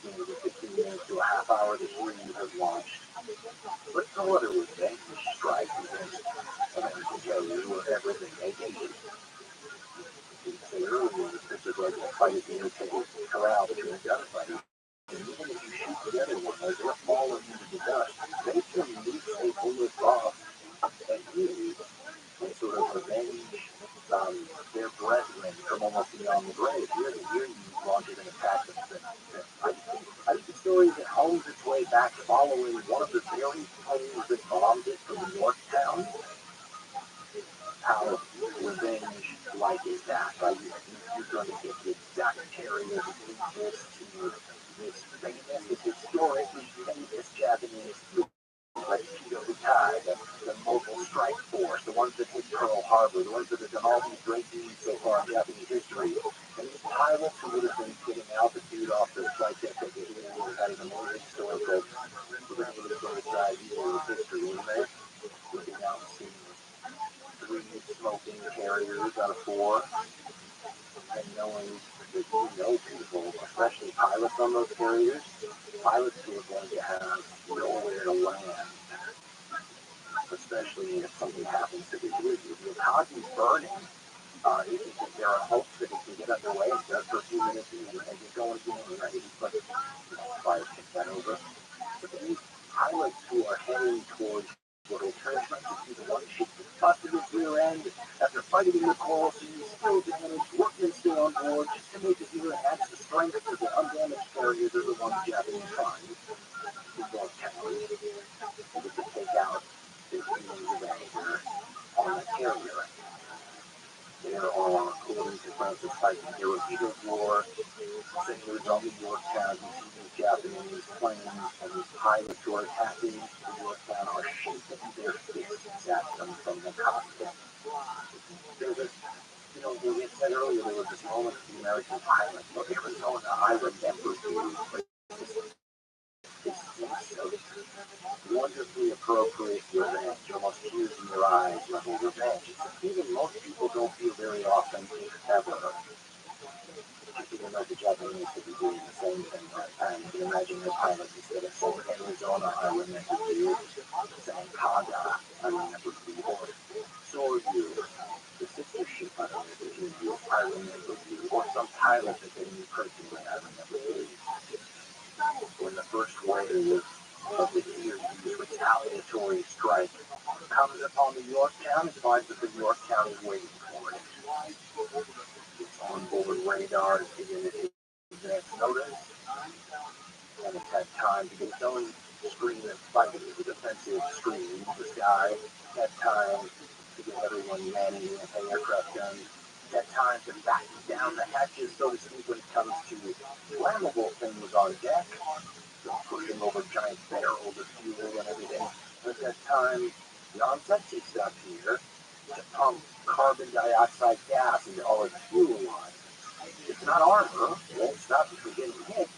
And within 15 minutes to a half hour, the 3 have launched. But no other was vanquish strike against American carriers or everything they needed. Say earlier, this is like a fight at the entertainment corral between gunfighters. And even if you shoot the other one, as they're falling into the dust, they can leave a bullet off at you and sort of revenge their brethren from almost beyond the grave. Here you launches an attack I think the story that hones its way back following one of the very planes that bombed it from Yorktown. How revenge like is that, right? You're going to get the exact carrier that leads this to this famous, this historically famous Japanese like the Mobile Strike Force, the ones that hit Pearl Harbor, the ones that have done all these great deeds so far in Japanese history. And these pilots who would have been getting altitude off the flight deck of the Air would have had an amazing historical, literally bird's-eye view of history, wouldn't they? Looking out and seeing 3 smoking carriers out of 4, and knowing that you know people, especially pilots on those carriers, pilots who are going to have nowhere to land, especially if something happens to the unit. If your Kazi's burning, there are hopes that it can get underway just for a few minutes and get going again, right? But fire kick that over. But these pilots who are heading towards what will turn out to be the one ship that busted its rear end after fighting in the coral seas, still damaged, workmen still on board, just to make it here, and that's the strength of the undamaged carriers are the ones Japanese find. The Yorktown, to take out the feelings of anger on the carrier. There are, according to Francis Titan, there was either war, sailors on the Yorktown who see these Japanese planes and these pilots who are attacking the Yorktown are shaking their fists at them from the cockpit. There's a, we had said earlier there was this moment of the American pilot. Look, Arizona, I remember you, but this sense of wonderfully appropriate revenge, almost tears in your eyes level revenge. It's a feeling most people don't feel very often, ever. Even though the Japanese could be doing the same thing right time. You can imagine the pilots instead of saying Arizona, I remember you, saying Kaga, I remember you, or Soryu, the sister ship, I remember you, I remember you, or some pilot that they knew personally, I remember you. When the first wave of the series retaliatory strike comes upon the Yorktown, it finds that the Yorktown is waiting for it. Its onboard radar is giving it advance notice, and it's had time to get its own screen of fighting, the defensive screen in the sky. It's had time to get everyone manning the aircraft guns. It's had time to batten down the hatches, so to speak, when it comes to flammable things on deck, pushing over giant barrels of fuel and everything. At that time, non-sexy stuff here to pump carbon dioxide gas into all its fuel lines. It's not armor, it won't stop you from getting hit,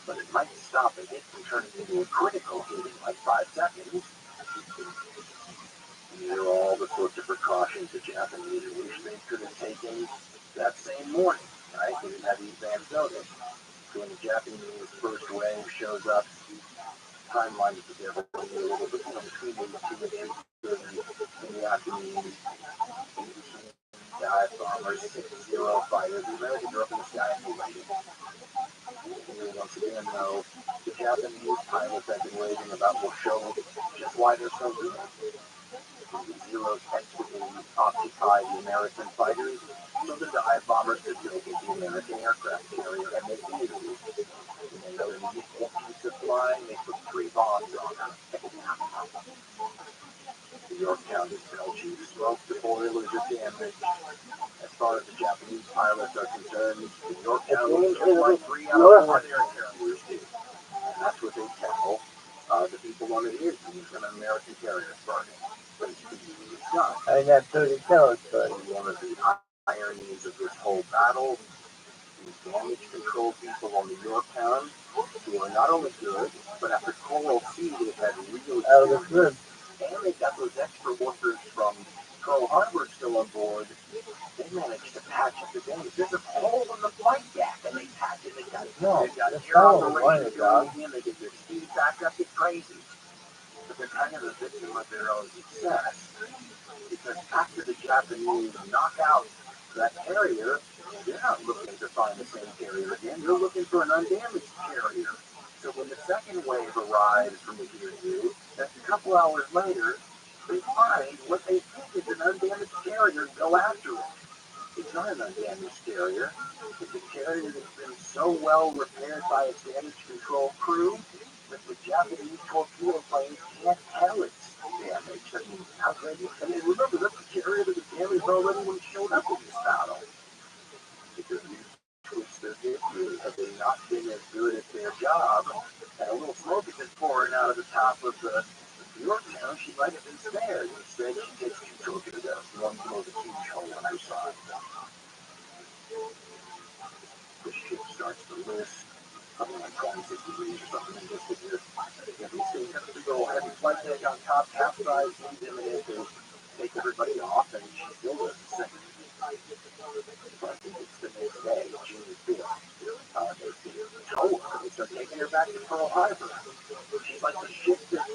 but it might stop a hit from turning into a critical hit in like 5 seconds. These are all the sorts of precautions the Japanese wish they could have taken that same morning, right? They didn't have the advance notice. So when the Japanese first wave shows up, timeline is there a little bit, between maybe 2 and 3:30 in the afternoon. Dive bombers, 6-0 fighters. The Americans are up in the sky and waiting. Here, once again, though, the Japanese pilots have been raving about will show just why they're so good. The Zeros expertly occupy the American fighters, so the dive bombers could go get the American aircraft carrier, and they did. When they know the piece of flying, they put 3 bombs on them. The Yorktown is belching smoke, the boilers are damaged. As far as the Japanese pilots are concerned, the Yorktown looks just like 3 out of 4 of their carriers do. And that's what they tell the people on the news when an American carrier is burning. But it's not. I got 30 kills, but one of the ironies of this whole battle, these damage control people on the Yorktown, who are not only good, but after Coral Sea, they've had real experience. And they got those extra workers from Pearl Harbor still on board. They managed to patch up the damage. There's a hole in the flight deck, and they patch it. They got air operation going in. They get their speed back up. It's crazy. But they're kind of a victim of their own success. Because after the Japanese knock out that carrier, they're not looking to find the same carrier again. They're looking for an undamaged carrier. So when the second wave arrives from the rear view, that's a couple hours later, they find what they think is an undamaged carrier and go after it. It's not an undamaged carrier. It's a carrier that's been so well repaired by its damage control crew that the Japanese torpedo planes can't tell it's damaged. I mean, how great is it? I mean, remember, that's the carrier that was damaged already when it showed up in this battle. Because these troops, their history, had they not been as good at their job, and a little smoke is just pouring out of the top of the Yorktown, she might have been spared. Instead, she takes 2 torpedoes. One blows a huge hole in her side. The ship starts to list, something like 26 degrees or something, and just as this, these things have a big old heavy flight deck on top, capsize, imminent, to take everybody off, and she still doesn't sink. But I think it's the next day, June 5th. They tow her, they start taking her back to Pearl Harbor. She's like the ship that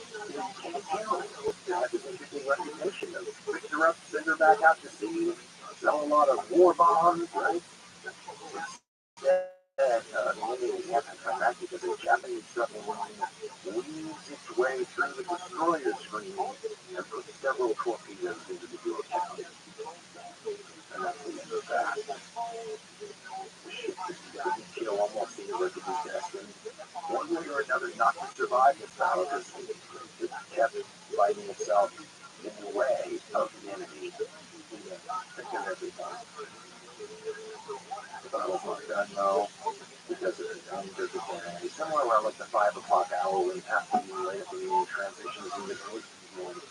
can't kill. They have this interesting recognition of pick her up, send her back out to sea, sell a lot of war bonds, right? The Indians have to come back because the Japanese submarine weaves its way through the destroyer screen and puts several torpedoes into the Yorktown. And that's the end of that. The ship couldn't kill almost anywhere to be destined. One way or another, not to survive this battle because it kept fighting itself in the way of the enemy. Think of everybody. The battle's not done, though, because of the danger of the day. Somewhere around like the 5 o'clock hour, when afternoon, late afternoon transitions into evening,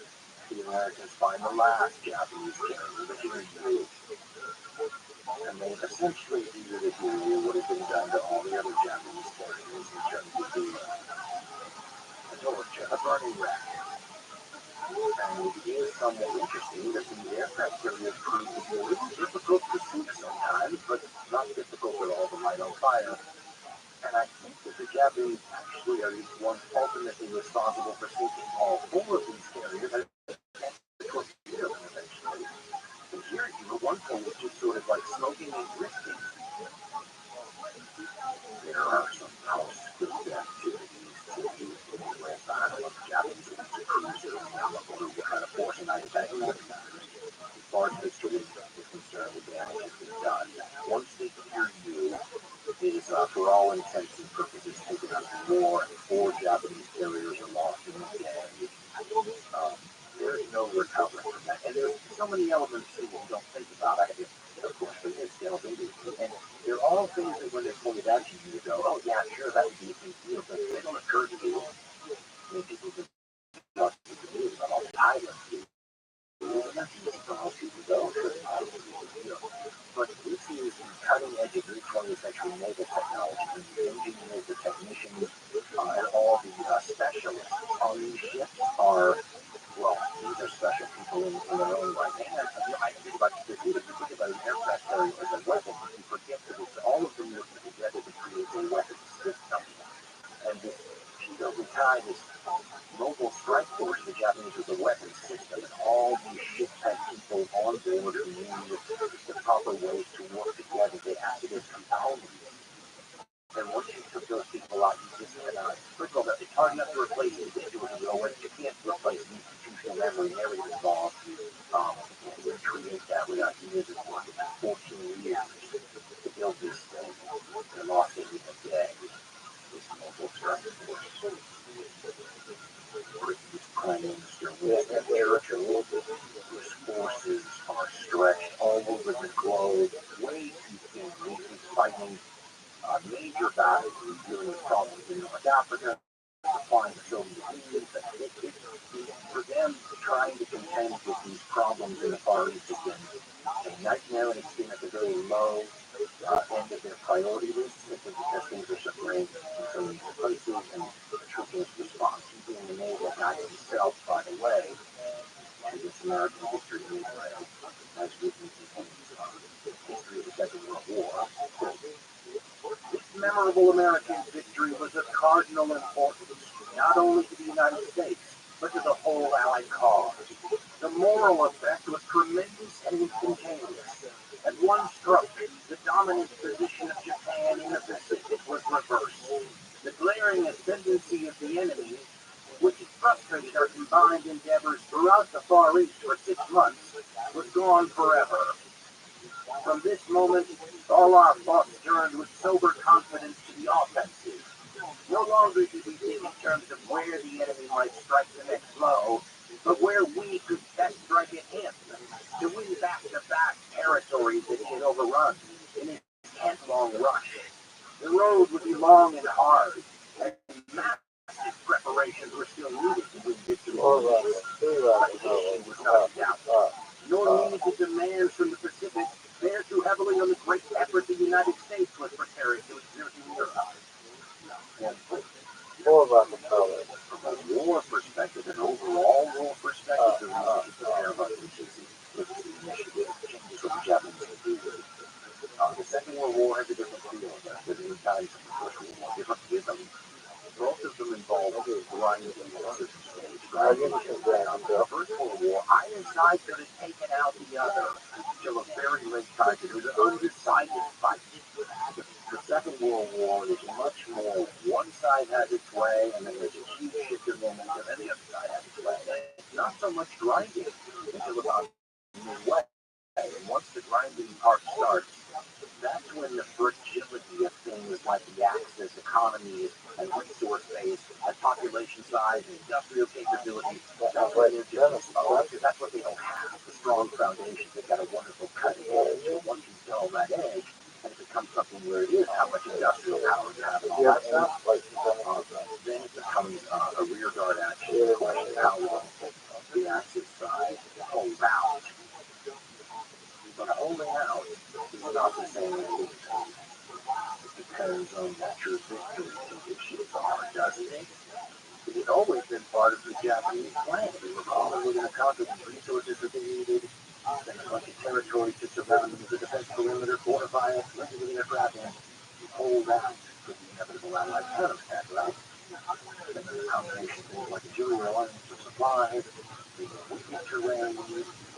the Americans find the last Japanese carrier, the Hiryu. And they essentially do the Hiryu what has been done to all the other Japanese carriers in terms of the torture, a burning wreck. And it is somewhat interesting that the aircraft carriers prove to be a little difficult to sink sometimes, but not difficult at all to light on fire. And I think that the Japanese actually are the ones ultimately responsible for sinking all 4 of these carriers and the torpedo eventually. And here you at one point was just sort of like smoking and drifting. There are some post-script activities to do in the U.S. battle of Japanese cruisers. I don't know what kind of force and I don't know. As far as history is concerned, the damage has been done. Once they hear you, it is, for all intents and purposes, taken out of war, and 4 Japanese carriers are lost in the day. There is no recovery from that. And there's so many elements that you don't think about. I had to, of course, for this delve into. And they're all things that when they're pointed out to you, you go, oh, yeah, sure, that would be a big deal. But they don't occur to you. I mean, people just talk to the news about all the islands. But this is the cutting edge of the 20th century naval technology. And the engineers, the technicians, and all the specialists on these ships are, well, these are special people in their own right. And I think about this, if you think about an aircraft carrier as a weapon, you forget that it's all of them working together to create a weapon system. And this PWI, this mobile strike force, the Japanese was a weapon system, and all these ships had people on board who knew the proper ways to work together. They acted as components. And once you took those people out, you just cannot. First of all, it's hard enough to replace individuals in real ways. You can't replace the institutional memory and everything involved. You can't recreate that without years of work. It took 14 years to build this thing. They lost it in a day. This mobile strike force. Britain's Prime Minister Winston Churchill, whose forces are stretched all over the globe, way too thin, way too fighting major battles and dealing with problems in North Africa, supplying the Soviet Union. For them, trying to contend with these problems in the Far East has been a nightmare, and it's been at the very low end of their priority list, simply because things are so great in so many places, and Churchill's response, he being the naval guy himself, by the way, to this American history in Israel, as witnessed in his history of the Second World War. This memorable American victory was of cardinal importance, not only to the United States, but to the whole Allied cause. The moral effect was tremendous and instantaneous. At one stroke, the dominant position of Japan in the Pacific was reversed. The glaring ascendancy of the enemy which has frustrated our combined endeavors throughout the Far East for 6 months, was gone forever. From this moment, all our thoughts turned with sober confidence to the offensive. No longer did we think in terms of where the enemy might strike the next blow, but where we could best strike at him, to win back-to-back territories that he had overrun in his 10-long rush. The road would be long and hard, and massive preparations were still needed to win victory. But he was not in doubt, nor need the demands from the Pacific bear too heavily on the great effort the United States was preparing to exert in Europe. From a war perspective, an overall war perspective, the reason to prepare about changes from the Japanese. The Second World War has a different feel, but in times of the First World War, different rhythm. Both of them involve grinding the other stage. The First World War, either side could have taken out the other until a very late time. It was an undecided fight. The Second World War is much more one side has its way, and then there's a huge shift of momentum, and the other side has its way. It's not so much grinding until about midway. And once the grinding part starts, that's when the fragility of things like the axis, economy, and resource base, and population size, and industrial capability, that's when they're just exposed, because that's what they don't have, the strong foundation. They've got a wonderful cutting edge, and once you dull that edge, and it becomes something where it is how much industrial power you have and all that stuff, then it becomes a rear guard action, the question how long the axis side holds out. But holding out is not the same as losing. It depends on what your victory conditions are, doesn't it? It has always been part of the Japanese plan. They were going to conquer the resources that they needed, spend a bunch of territory to surround them with a defense perimeter, fortify it, regulate aircraft, and hold out for the inevitable Allied counterattack, right? And then the combination of things like artillery, alliance of supplies, the weakened terrain,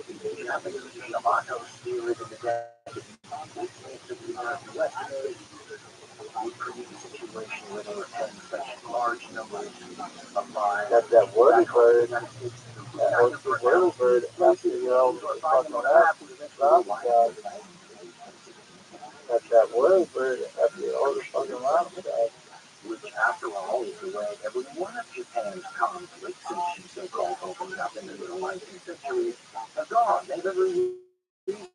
the Japanese Yamato spirit in the desert, the American Westerners, would create a situation where they were sending such large numbers of lives. That whirly bird, after fucking up, that whirly bird after all the fucking mountain guy. Which, after all, is the way every one of Japan's conflicts since she so-called opened up in the middle 19th century have gone. They never believed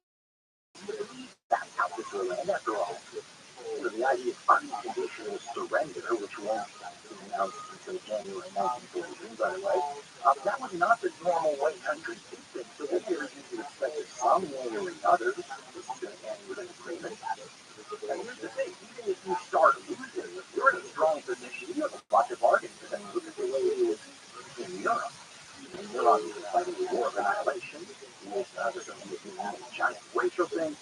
that's how this will end, after all. So the idea of unconditional surrender, which won't be announced until January 1943, by the way, that was not the normal way countries did things. So this year you could expect that some way or another, this is going to end with an agreement. And here's the thing, even if you start losing, if you're in a strong position, you have a lot of bargains. I mean, look at the way it is in Europe. And you're obviously fighting a war of annihilation. With the Soviet Union, giant racial thing.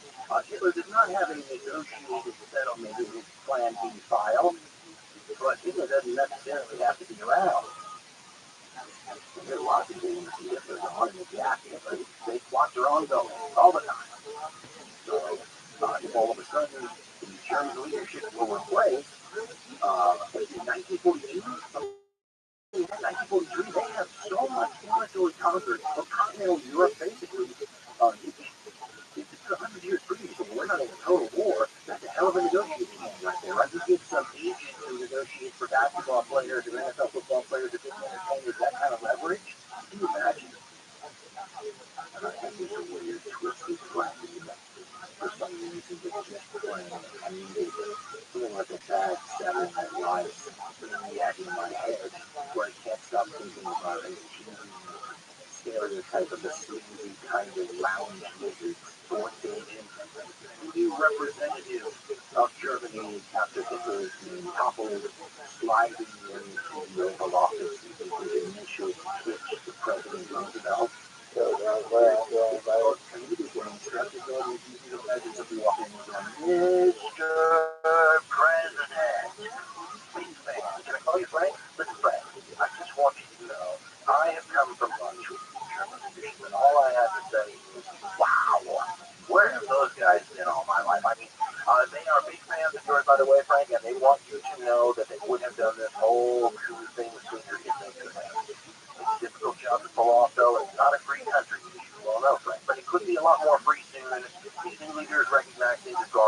Hitler did not have a negotiated settlement in his Plan B file, but Hitler doesn't necessarily have to be around. There's a lot of people who see Hitler gone, and if you ask Hitler, they plots are ongoing all the time. So, if all of a sudden the German leadership will replace, in 1942, in 1943, they have so much territory conquered of continental Europe, basically. It's 100 years previously, we're not in a total war. That's a hell of a negotiating hand right there. Right? You get some agents who negotiate for basketball players and NFL football players and entertainers, that kind of leverage. Can you imagine? And I think it's a weird, twisted practice for some reason that's just plain. I mean, it's feeling like a bad Saturday Night Live in my head, where I can't stop thinking about a cheesy stereotype of the sleazy kind of lounge lizard sports agent. The new representative of Germany after Hitler's been toppled, sliding into the Oval Office with his initial pitch to President Roosevelt. So, comedian instructed all these people imagine somebody walking in and going, Mr. President. Please, Frank, can I call you Frank? Listen, Frank, I just want you to know, I have come from lunch with German officials, and all I have to say is, wow, where have those guys been all my life? I mean, they are big fans of yours, by the way, Frank, and they want you to know that they wouldn't have done this whole coup thing with Sweeter if they could have.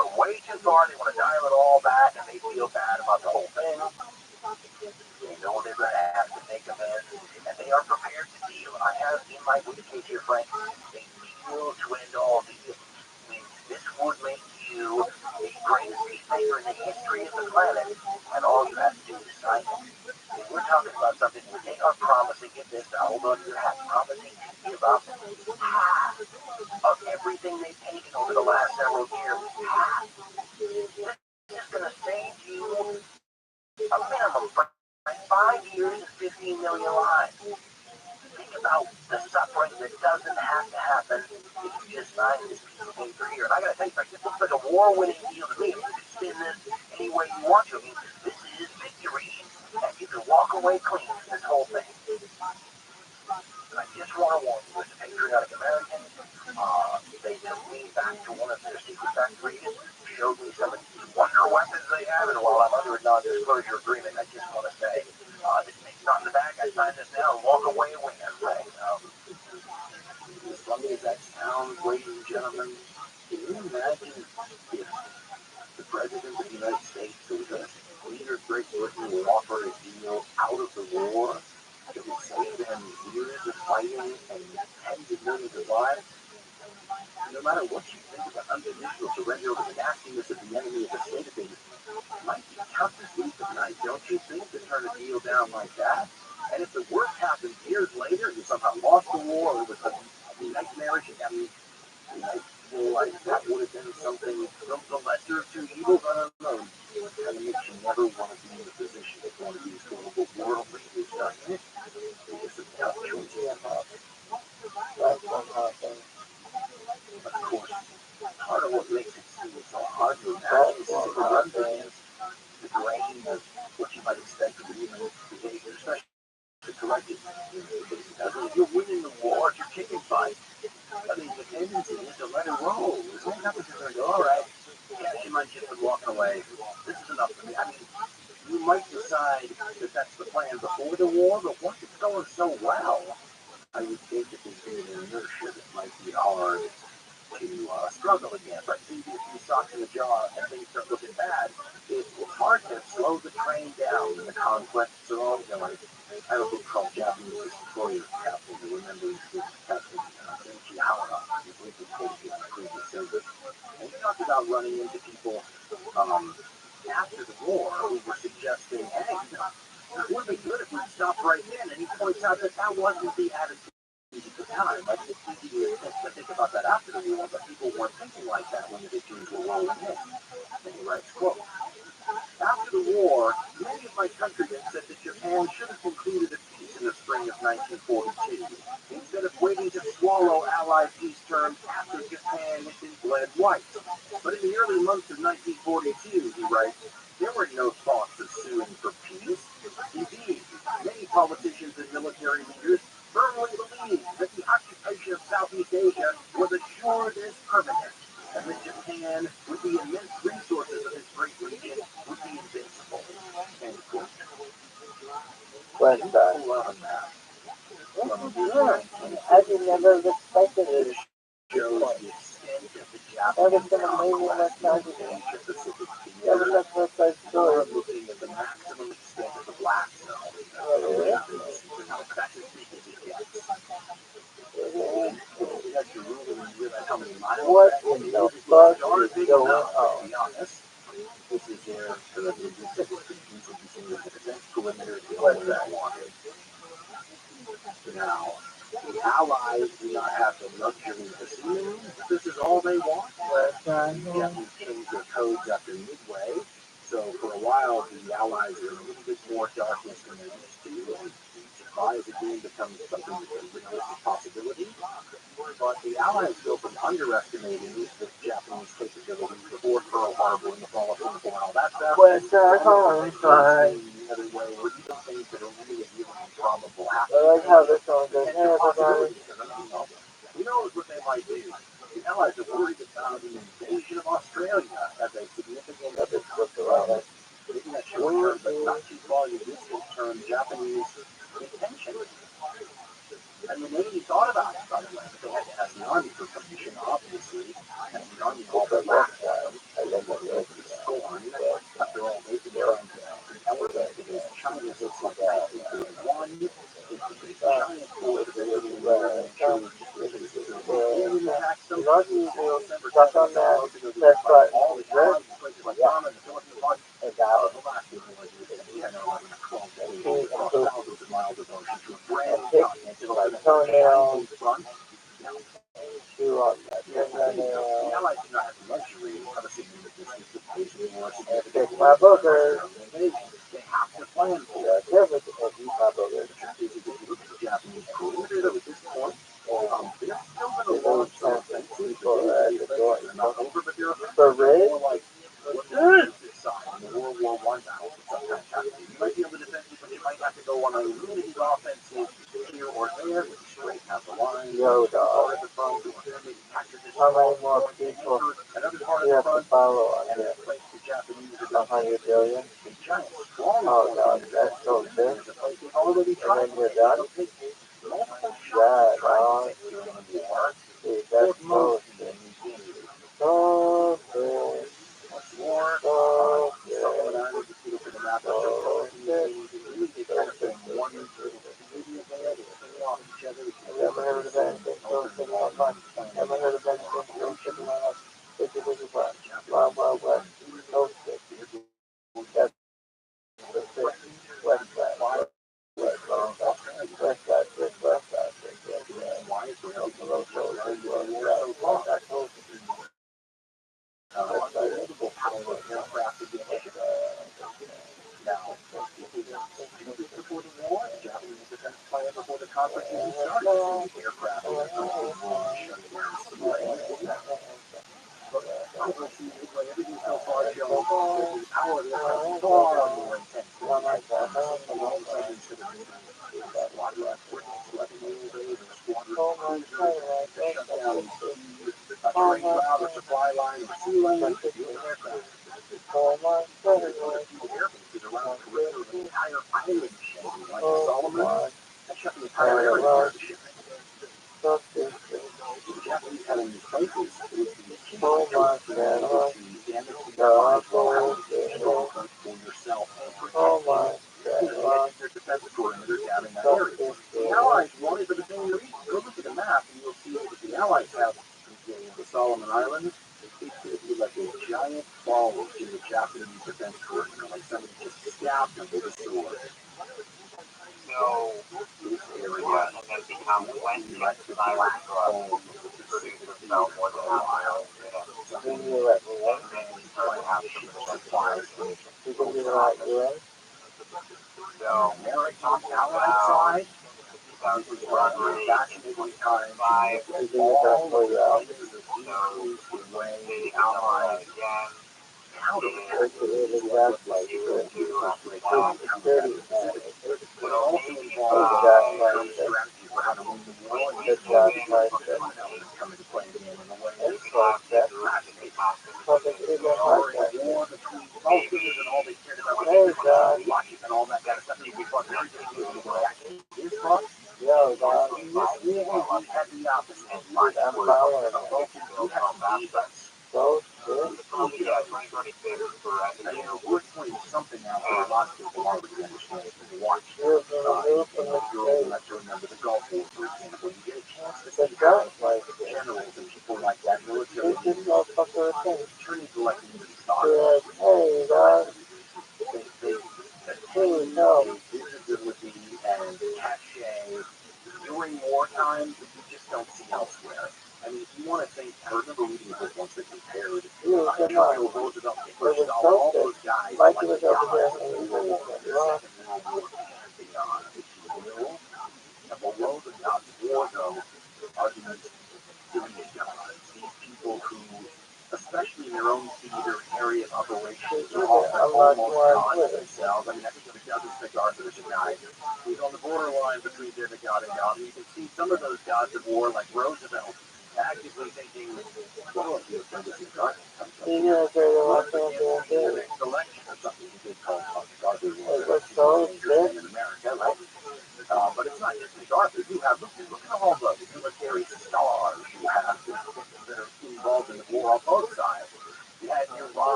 gone way too far. They want to dial it all back, and they feel bad about the whole thing. They know they're going to have to make amends, and they are prepared to deal. I have in my briefcase here, Frank, a deal to end all deals. I mean, this would make you the greatest peacemaker in the history of the planet, and all you have to do is sign it. And we're talking about something where they are promising, get this, now hold on to your hat, promising to give up half of everything they painted over the last several years. Half. This is going to save you a minimum for 5 years and 15 million lives. Think about the suffering that doesn't have to happen if you just sign this piece of paper here. And I got to tell you, this looks like a war-winning deal to me. You can spin this any way you want to. I mean, this is victory, and you can walk away clean from this whole thing. I just want to warn you, as a patriotic American, they took me back to one of their secret factories, showed me some of these wonder weapons they have, and while I'm under a non-disclosure agreement, I just want to say, this thing's not in the bag, I signed this now, and walk away a winner, right? As funny as that sounds, ladies and gentlemen, can you imagine if the President of the United States or the leader of Great Britain would offer a deal out of the war that would save them years of fighting and tens of millions of lives? No matter what you think about unconditional surrender or the nastiness of the enemy of the state of things, it might be tough to sleep at night, don't you think, to turn a deal down like that? And if the worst happens years later, you somehow lost the war, or it was a nightmarish, I mean, you might feel like that would have been something, the lesser of two evils, I don't know. And it makes you never want to be in the position of one of these global world leaders, doesn't it? Because of tough choices. That's one hard thing. Of course, part of what makes it seem so hard to imagine is it runs against the grain of what you might expect of human behavior, especially to correct it. If you're winning the war, if you're kicking fight, I mean, the tendency is to let it roll. There's no nothing just going to go, all right, yeah, she might just been walking away. This is enough for me. I mean, you might decide that that's the plan before the war, but once it's going so well, I would think that there's going to be an inertia that might be hard to struggle against. Right? So you get a few socks in the jaw and things start looking bad. It's hard to slow the train down when the conflicts are ongoing. I have a book called Japanese Destroyer Captain to remember Captain Senichi Hara, who's lived in Tokyo in the previous service. And he talked about running into people after the war who were suggesting, hey, you know, it would be good if we stopped right then. And he points out that that wasn't the attitude at the time. Like, it's easy to think about that after the war, but people weren't thinking like that when the victories were rolling in. And he writes, quote, after the war, many of my countrymen said that Japan should have concluded a peace in the spring of 1942, instead of waiting to swallow Allied peace terms after Japan had been bled white. But in the early months of 1942, he writes, there were no thoughts of suing for peace. Indeed, many politicians and military leaders firmly believed that the occupation of Southeast Asia was assured as permanent, and that Japan, with the immense resources of this great region, would be invincible. End quote. West Side. I did never expected it. Shows the extent of the That Japanese was an amazing West Side. Asia Pacific That was a West Side story. looking at the maximum extent of the black zone. Yeah. That's as big as it gets. That's your rule, and you realize how many miles What that in the fuck is big going enough, on? to be honest. This is their defense perimeter to what they wanted. Now, the Allies do not have the luxury of assuming that this is all they want. The Japanese changed their codes after Midway, so for a while the Allies are in a little bit more darkness than they're used to, and supplies again becomes something that's a realistic possibility. But the Allies built an underestimating the Japanese capabilities before Pearl Harbor in the fall of 1944 and all that stuff. West Side Homicide. The other way, where you don't think that are really improbable I happen. like how this song goes. Hey, everybody. Who knows what they might do? The Allies are worried about an invasion of Australia as a significant in that short term, but not too far in the distant term, Japanese intention. And the Navy thought about it, by the way, but they had to ask the Army for permission, obviously, and the Army called it last time. stuck on that press button. Good? Yeah. And that was and pee and poop and pick my toenails and chew on my fingernails and pick my boogers. Yeah, everything and eat my boogers. And those handsome people at the door. For Riz? Yo, dog. How many more people do you have to follow on here? 100 billion? Oh, dog, that's so sick. And then you're done? Yeah, dog. Dude, that's so sick. So sick. So sick. So sick. Have you ever heard of anything so sick on my Ever heard of anything so sick on my Wild Wild West? So sick. That's the sick. West side. West side. West side. West side. Hello, so sick. West side.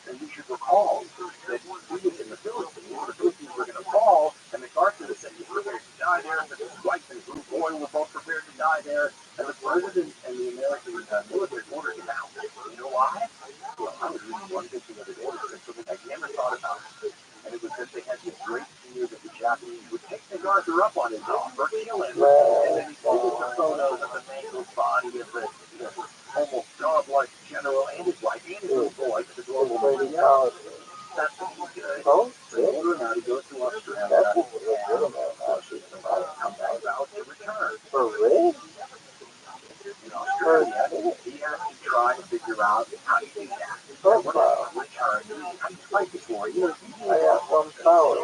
And you should recall that he was in the Philippines were going to fall, and MacArthur said he was prepared to die there, but his wife and his little boy were both prepared to die there, and the president and the American military ordered him out. You know why? Well, I was reading one thing the other day that said something I never thought about, and it was that they had this great fear that the Japanese would take MacArthur up on his offer, kill him, and then he took the photos of the mangled body of the almost godlike general and his wife and his little boy to the global media. That's good. Oh, so he goes to Australia and come back out to return. For real? In Australia, he has to try to figure out how to do that. What is return? How do you fight before? You know, I got some power.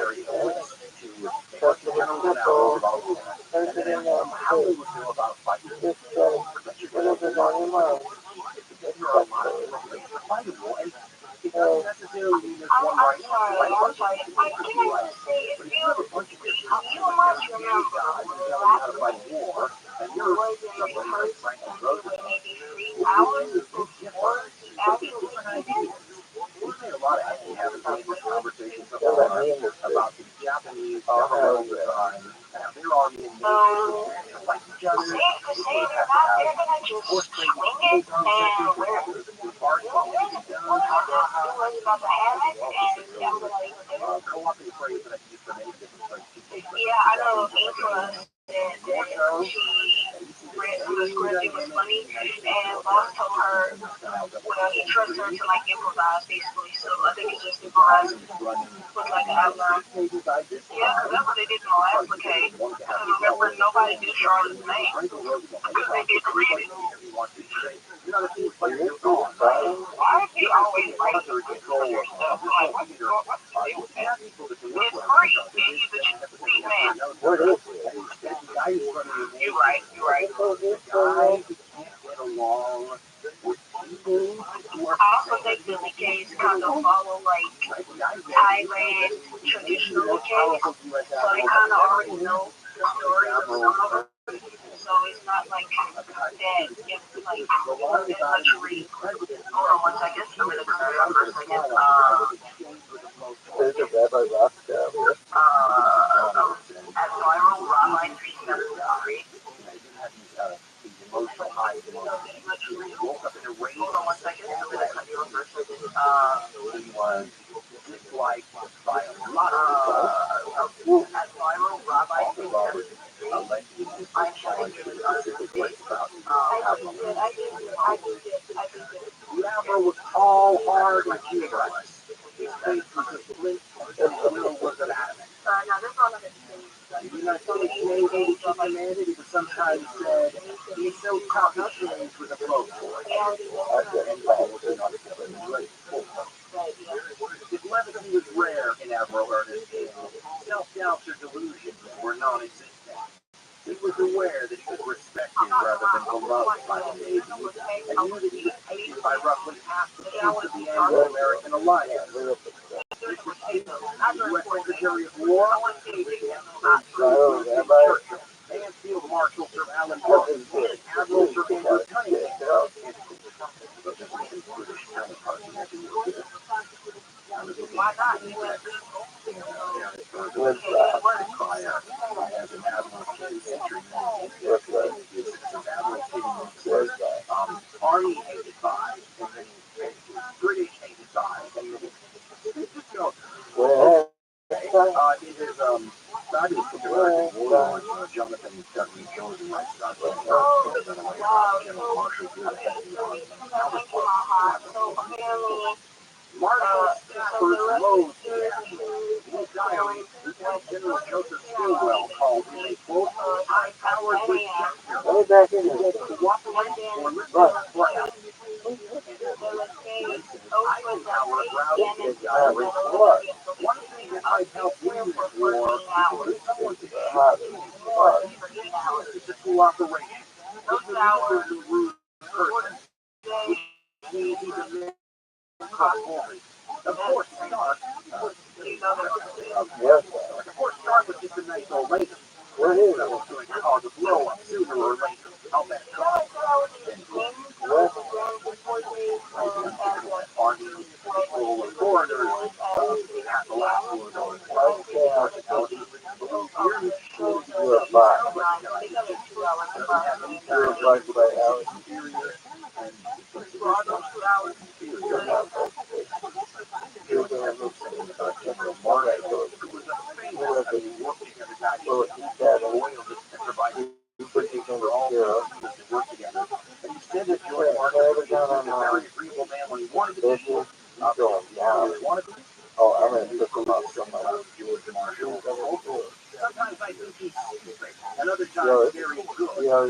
How they would do about fighting. Whatever's on your mind. There are a lot of different ways to fight a war, and it doesn't necessarily mean there's one right. I'm sorry. I think I would say if you must remember when last how to fight a war, and you're somebody like Franklin Roosevelt, maybe 3 hours before actually we made a lot of heavy habits in this conversation so far about the Japanese governmental design and how their army and navy to fight each other. they're gonna just swing it and we're going to do about the hammock and I'm gonna co-op is a phrase that I use for many different places. yeah, I know Angela said that she read the script, it was funny, and boss told her, well, he trusts her to like improvise basically, so I think it's just improvise with like an outline. Yeah, because that's what they did in the last decade. Because remember, nobody knew Charlotte's name because they didn't read it. Why is he always right for your stuff? Like, what's free, and he's a cheap man. You're right. I also think the decays kind of follow like Thailand traditional decays, so they kind of already know the story of some of them. So it's not like that, like that much read. Hold on one second. I'm gonna turn it on for a second. There's a Rabbi ROTHSCHILD here. At ViralRabbi 373. Emotional high. Woke up in a rain. Hold on one second. I'm gonna cut you off for a second. He was disliked by a lot of people. At ViralRabbi 373. Rabbi was tall, hard, and humorous. His face was a flint, and his will was an adamant. Now this one I'm going to say. You know, some Canadian humanity, but sometimes said he's so tough he changed with a clothes boy. His levity was rare in Admiral Ernest. Self-doubts or delusions were non-existent. He was aware that he was respected rather than beloved by the Navy, and knew that he was hated by roughly half the troops of the Anglo-American Alliance. This was U.S. Secretary of War, Churchill, and Field Marshal Sir Alan Wilson, and Admiral Sir Andrew Cunningham. Why not? As an admiral of the century, Army 85, and then British 85, and then it is fabulous to learn Jonathan W. Jones and my son. General Marshall Marshall Stafford rose to action. In his diary, Lieutenant General Joseph Stilwell called him a quote, high-powered gesture. Let me back in here. Cooperate or listen for help. Eisenhower routed his diary. One thing that might help win this war is someone to shoot the cooperation. Those hours is a rude person. He's a man. Of course, Stark. Of course, Stark was just a nice old lady. Where is it? Was going to cause a blow up sooner or later. I'll bet. Army, control of $2 a doesn't have any kind of like by Alex. interior, and it's Well, I know $2. You're not like you're going to look at the market. You look at well, eat that and you put these on the zero. and instead of Yeah, George Martin, never done on a very agreeable man when he wanted to be, bitches. You going down. Oh, I'm going to pick them up somewhere. George Marshall. Sometimes I think he's stupid, and other Yo, times very good. yo,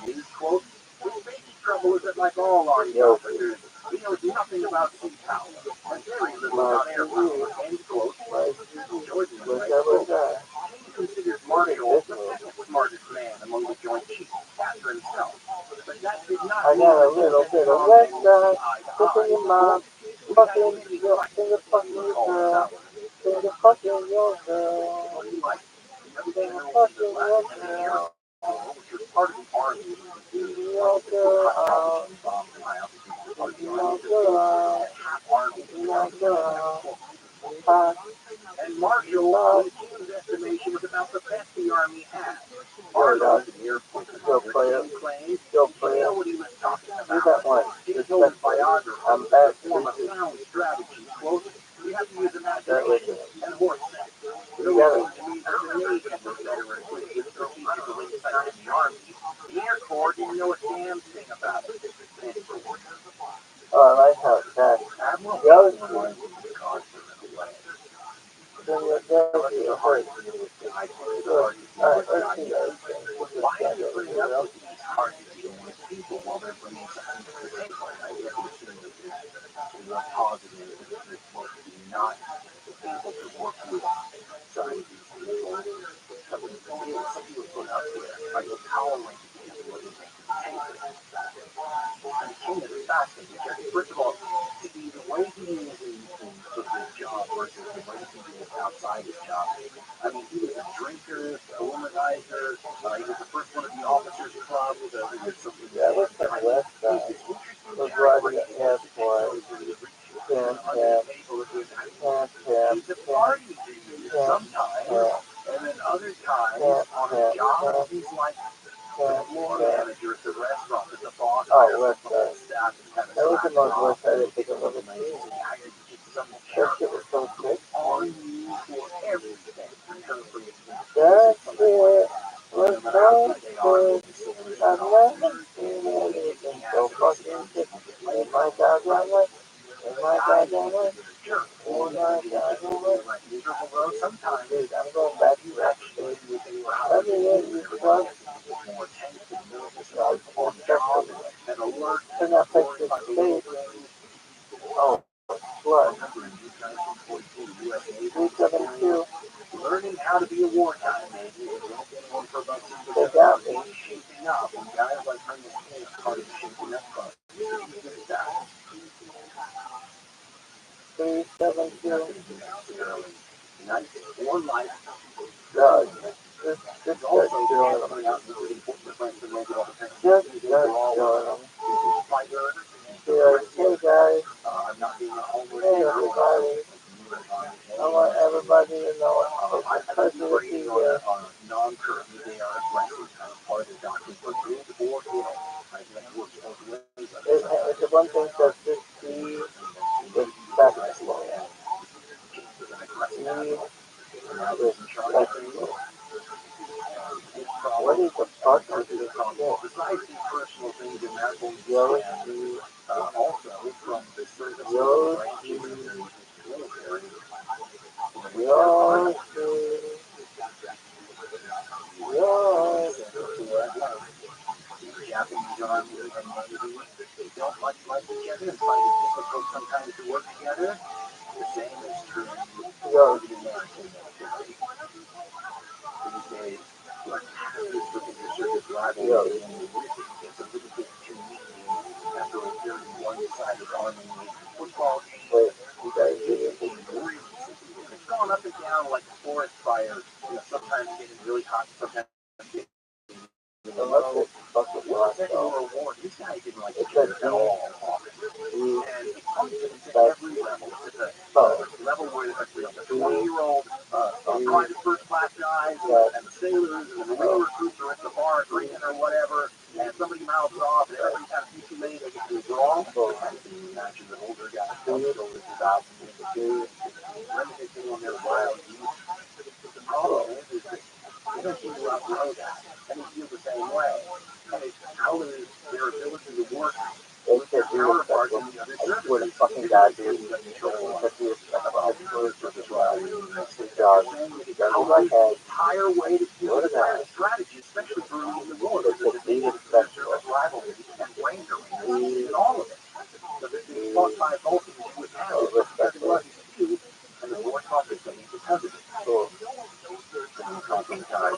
His quote, his basic trouble is that like all army officers, he knows nothing about sea power, and very little about air power, end quote. George was right. He considers Marshall the second smartest man among the joint chiefs, after himself. But that did not I got a little bit of west side, kissing your mom, fucking your finger fucking your girl, finger fucking your girl, finger fucking your girl, Part of the army, your girl, your girl, your girl, fuck, and Marshall, in Kim's estimation, is about the best the army has. Arnold, the airport, go play it, claims go he play didn't know it. what he was talking Do about. that one. He Just told his that biographer, I'm back. form a sound strategy, quote, you have to use That was imagination it. and horse sense. You got it. To me, the Navy was better equipped with strategical insight than the Army. The Air Corps didn't know a damn thing about it. Oh, I like how it's that. Admiral Yo, was the cause for the delay. then your dad will hurt. Alright, let's see that. Why are you putting up with these hard people while they're bringing something to the table? I guess it's more positive, not able to work with scientists and people put up there. Are you tolerating what they bring to the table? And King is fascinating because, first of all, the way he is in sort of his job versus the way he is outside his job. I mean, he was a drinker, a womanizer. He was the first one at the officers' club. Something that was the west side. Was riding the airport. Camp, He's a party sometimes, and then other times on a job, he's like the floor manager at the restaurant at the boss. Oh, west side. That was the most west side I think I've ever seen. That shit was so sick. On you for everything. That shit was so sick. I've never seen anything so fucking sick. Oh my god, right? Oh my goddamn right. Oh my goddamn right. Dude, I'm going back to that shit. I mean, you fuck. Turn that picture to state. Oh, what? 372. Learning how to be a wartime man. They got me. Shaping up, and guys like Ernest King are part of the shaping up process. 372. Nice. One life. God, just start doing them. Just start doing them. Hey guys. Hey everybody. I want everybody to know it's a pleasure to be here. It's the one thing that just be respectful. Be respectful. What is the fuck is this shit? Besides the personal things in that one, Yoshi. also from the service Yoshi. military, Japanese army and navy, they don't much like each other and find it difficult sometimes to work together. The same is true of the American military. These days, like this particular service rivalry and the wicked gets a little bit too mean after a very one-sided army football game. Wait, you guys hear it? It's gone up and down like a forest fire. Sometimes getting really hot, sometimes getting Unless it's fucking black though. this guy didn't like It's it a at all. And it comes at every level. It's a level where the 20-year-old private first class guys and the sailors and the Marine recruits are at the bar bar drinking or whatever, and somebody mouths off, and everybody kind of mutually they get to withdraw. I've seen matches that older guys come over 2002, reminiscing on their wild youth. The problem is that they don't seem to outgrow that, and they feel the same way. And it counters their ability to work with their counterparts in the other services. I swear to fucking God, dude, that he is about the job. The entire way to do the strategy, especially for the war, is the data service rivalry and brain and all of it. So this is fought by both of you with how because it wasn't you, and the more topics that because of it. So, talking guys,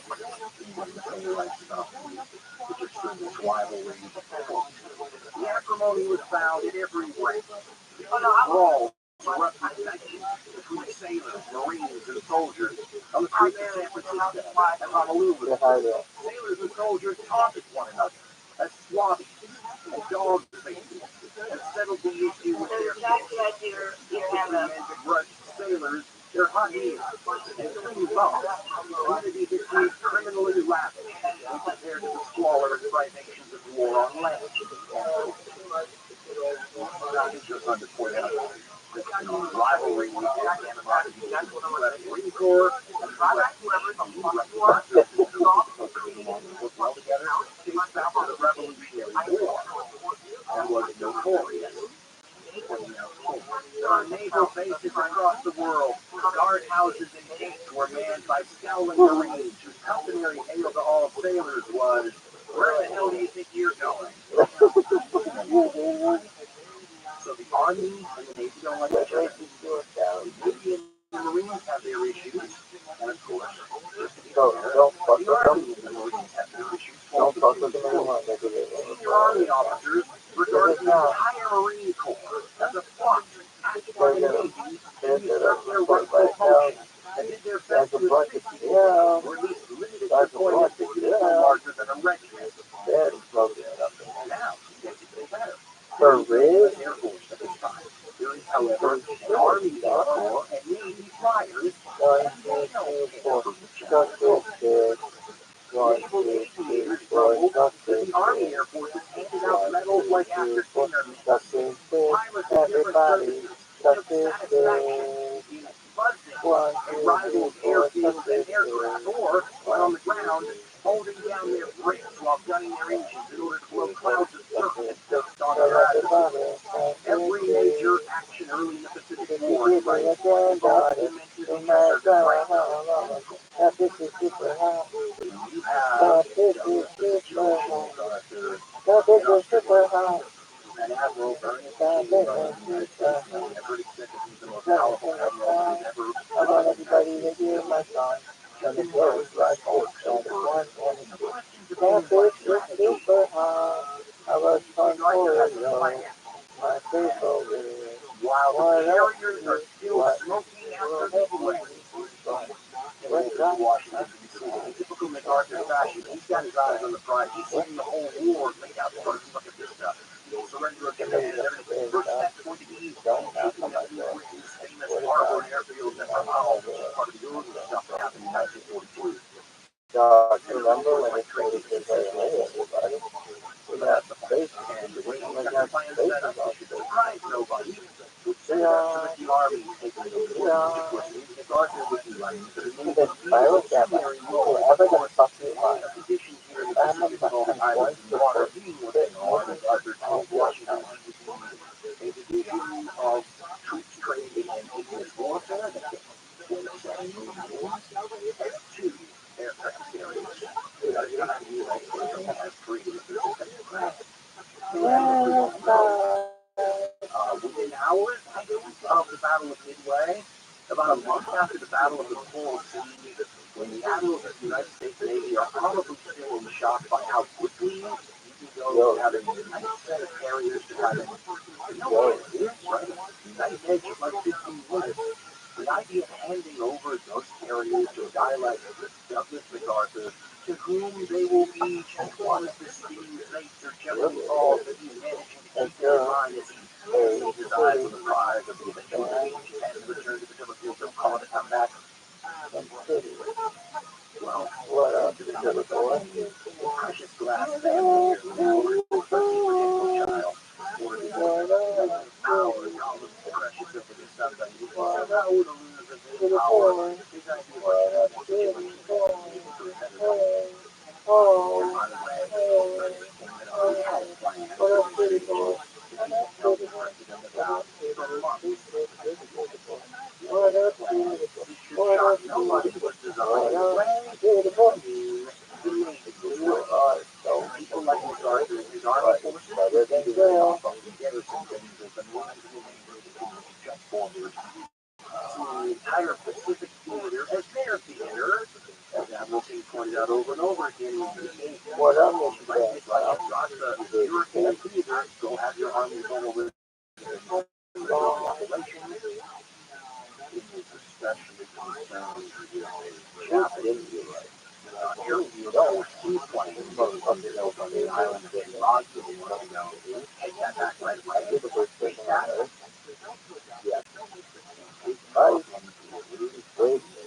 even like stuff, which is this rivalry. The acrimony was found in every way. Brawls, between sailors, marines, and soldiers on the streets of San Francisco and Honolulu. Sailors and soldiers taunted one another as swabbies and dog faces and settled the issue with their men begrudged sailors their hot meals and clean bums. Community became criminally lavish when compared to the squalor and privations of war on land. I just wanted to point out the rivalry and animosity between the U.S. Marine Corps and the U.S. worked well together, dates back to the Revolutionary War, and was notorious. There are naval bases across the world. Guardhouses and gates were manned by scowling Marines whose customary hail to all sailors was, "Where the hell do you think you're going?" So the Army and the Navy don't like each other. The Navy and the Marines have their issues. And of course, don't fuck with them. The Marines have their issues. Don't fuck with them. Senior Army officers regard the entire Marine Corps as a front acted by the Navy to usurp their rightful function and did their best to assist the or at least limited the point of thinking larger than a regiment. Now, basically better. For real? Air Force at this time. There is, however, an Army Air Corps and Navy flyers. The Army Air Force has handed out medals like after dinner meals. Pilots of different services took satisfaction in buzzing and rivals airfields and aircraft, or when on the ground, holding down their brakes while gunning their engines in order to blow clouds of surface on their asses. Every major action early in the Pacific War involved immense interservice rights. You have an admiral burning his United States Navy. I've heard it said that he's the most powerful admiral who's ever run the United States Navy. And the world is like so over. The questions of things like strategy. While the carriers are still smoking after midway. Washington, D.C. In typical MacArthur fashion, he's got his eyes on the prize. He's seen the whole war played out for us. Look at this stuff. Surrender of command. Everything. First step going to be famous Harvard airfield at Ramallah, which is part of the early stuff that happened in 1942. Remember when they created this buddy? So that's the place. And the way he got the plan set up, he should surprise nobody. Would send up to the Army taking the war. Of course, MacArthur would be like, I look at my role. Ever gonna talk to you about the conditions here in the Pacific Islands and water being what they are, MacArthur told Washington a division of troops training and ignis warfare that when the same as two aircraft carriers. Within hours of the Battle of Midway, about a month after the Battle of the Coral Sea, when the admirals of the United States Navy are probably still in shock by how quickly you can go from having a nice set of carriers to having no carriers, right? United States is like 15 minutes. The idea of handing over those carriers to a guy like Douglas MacArthur, to whom they will be just one of the steam plates or jelly balls that he's managing to keep in mind as he lays his eyes on the prize of the eventual and return to the Philippines or call it a comeback. Well, what up, boy? glass family here, a child, or the hours, all the precious over the Sunday. Somehow would lose a bit of power. His idea was to be able to by the way, he had plans about for months. Nobody was designed people like MacArthur, his army forces, Garrison things have been just forward. The entire Pacific Theater as their theater, as Admiralty pointed out over and over again. What I'm looking at, European theater, go have your army go over especially concerned Japanese. You know, seaplanes from the island of Rothschild, take that back right away. Take that. Yes. Right.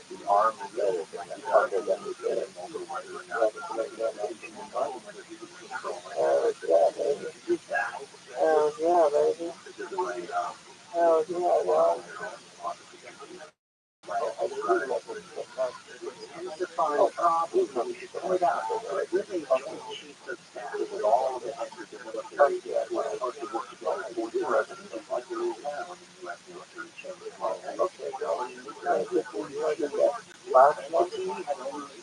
The army letter and other than the whether or not yeah, baby. Hell yeah, dog. Intensifying problems that we should point out. With a chief of staff with all the heads of the military who are supposed to work together for the president, like there is now in the U.S. military chamber. Okay, go. Last month?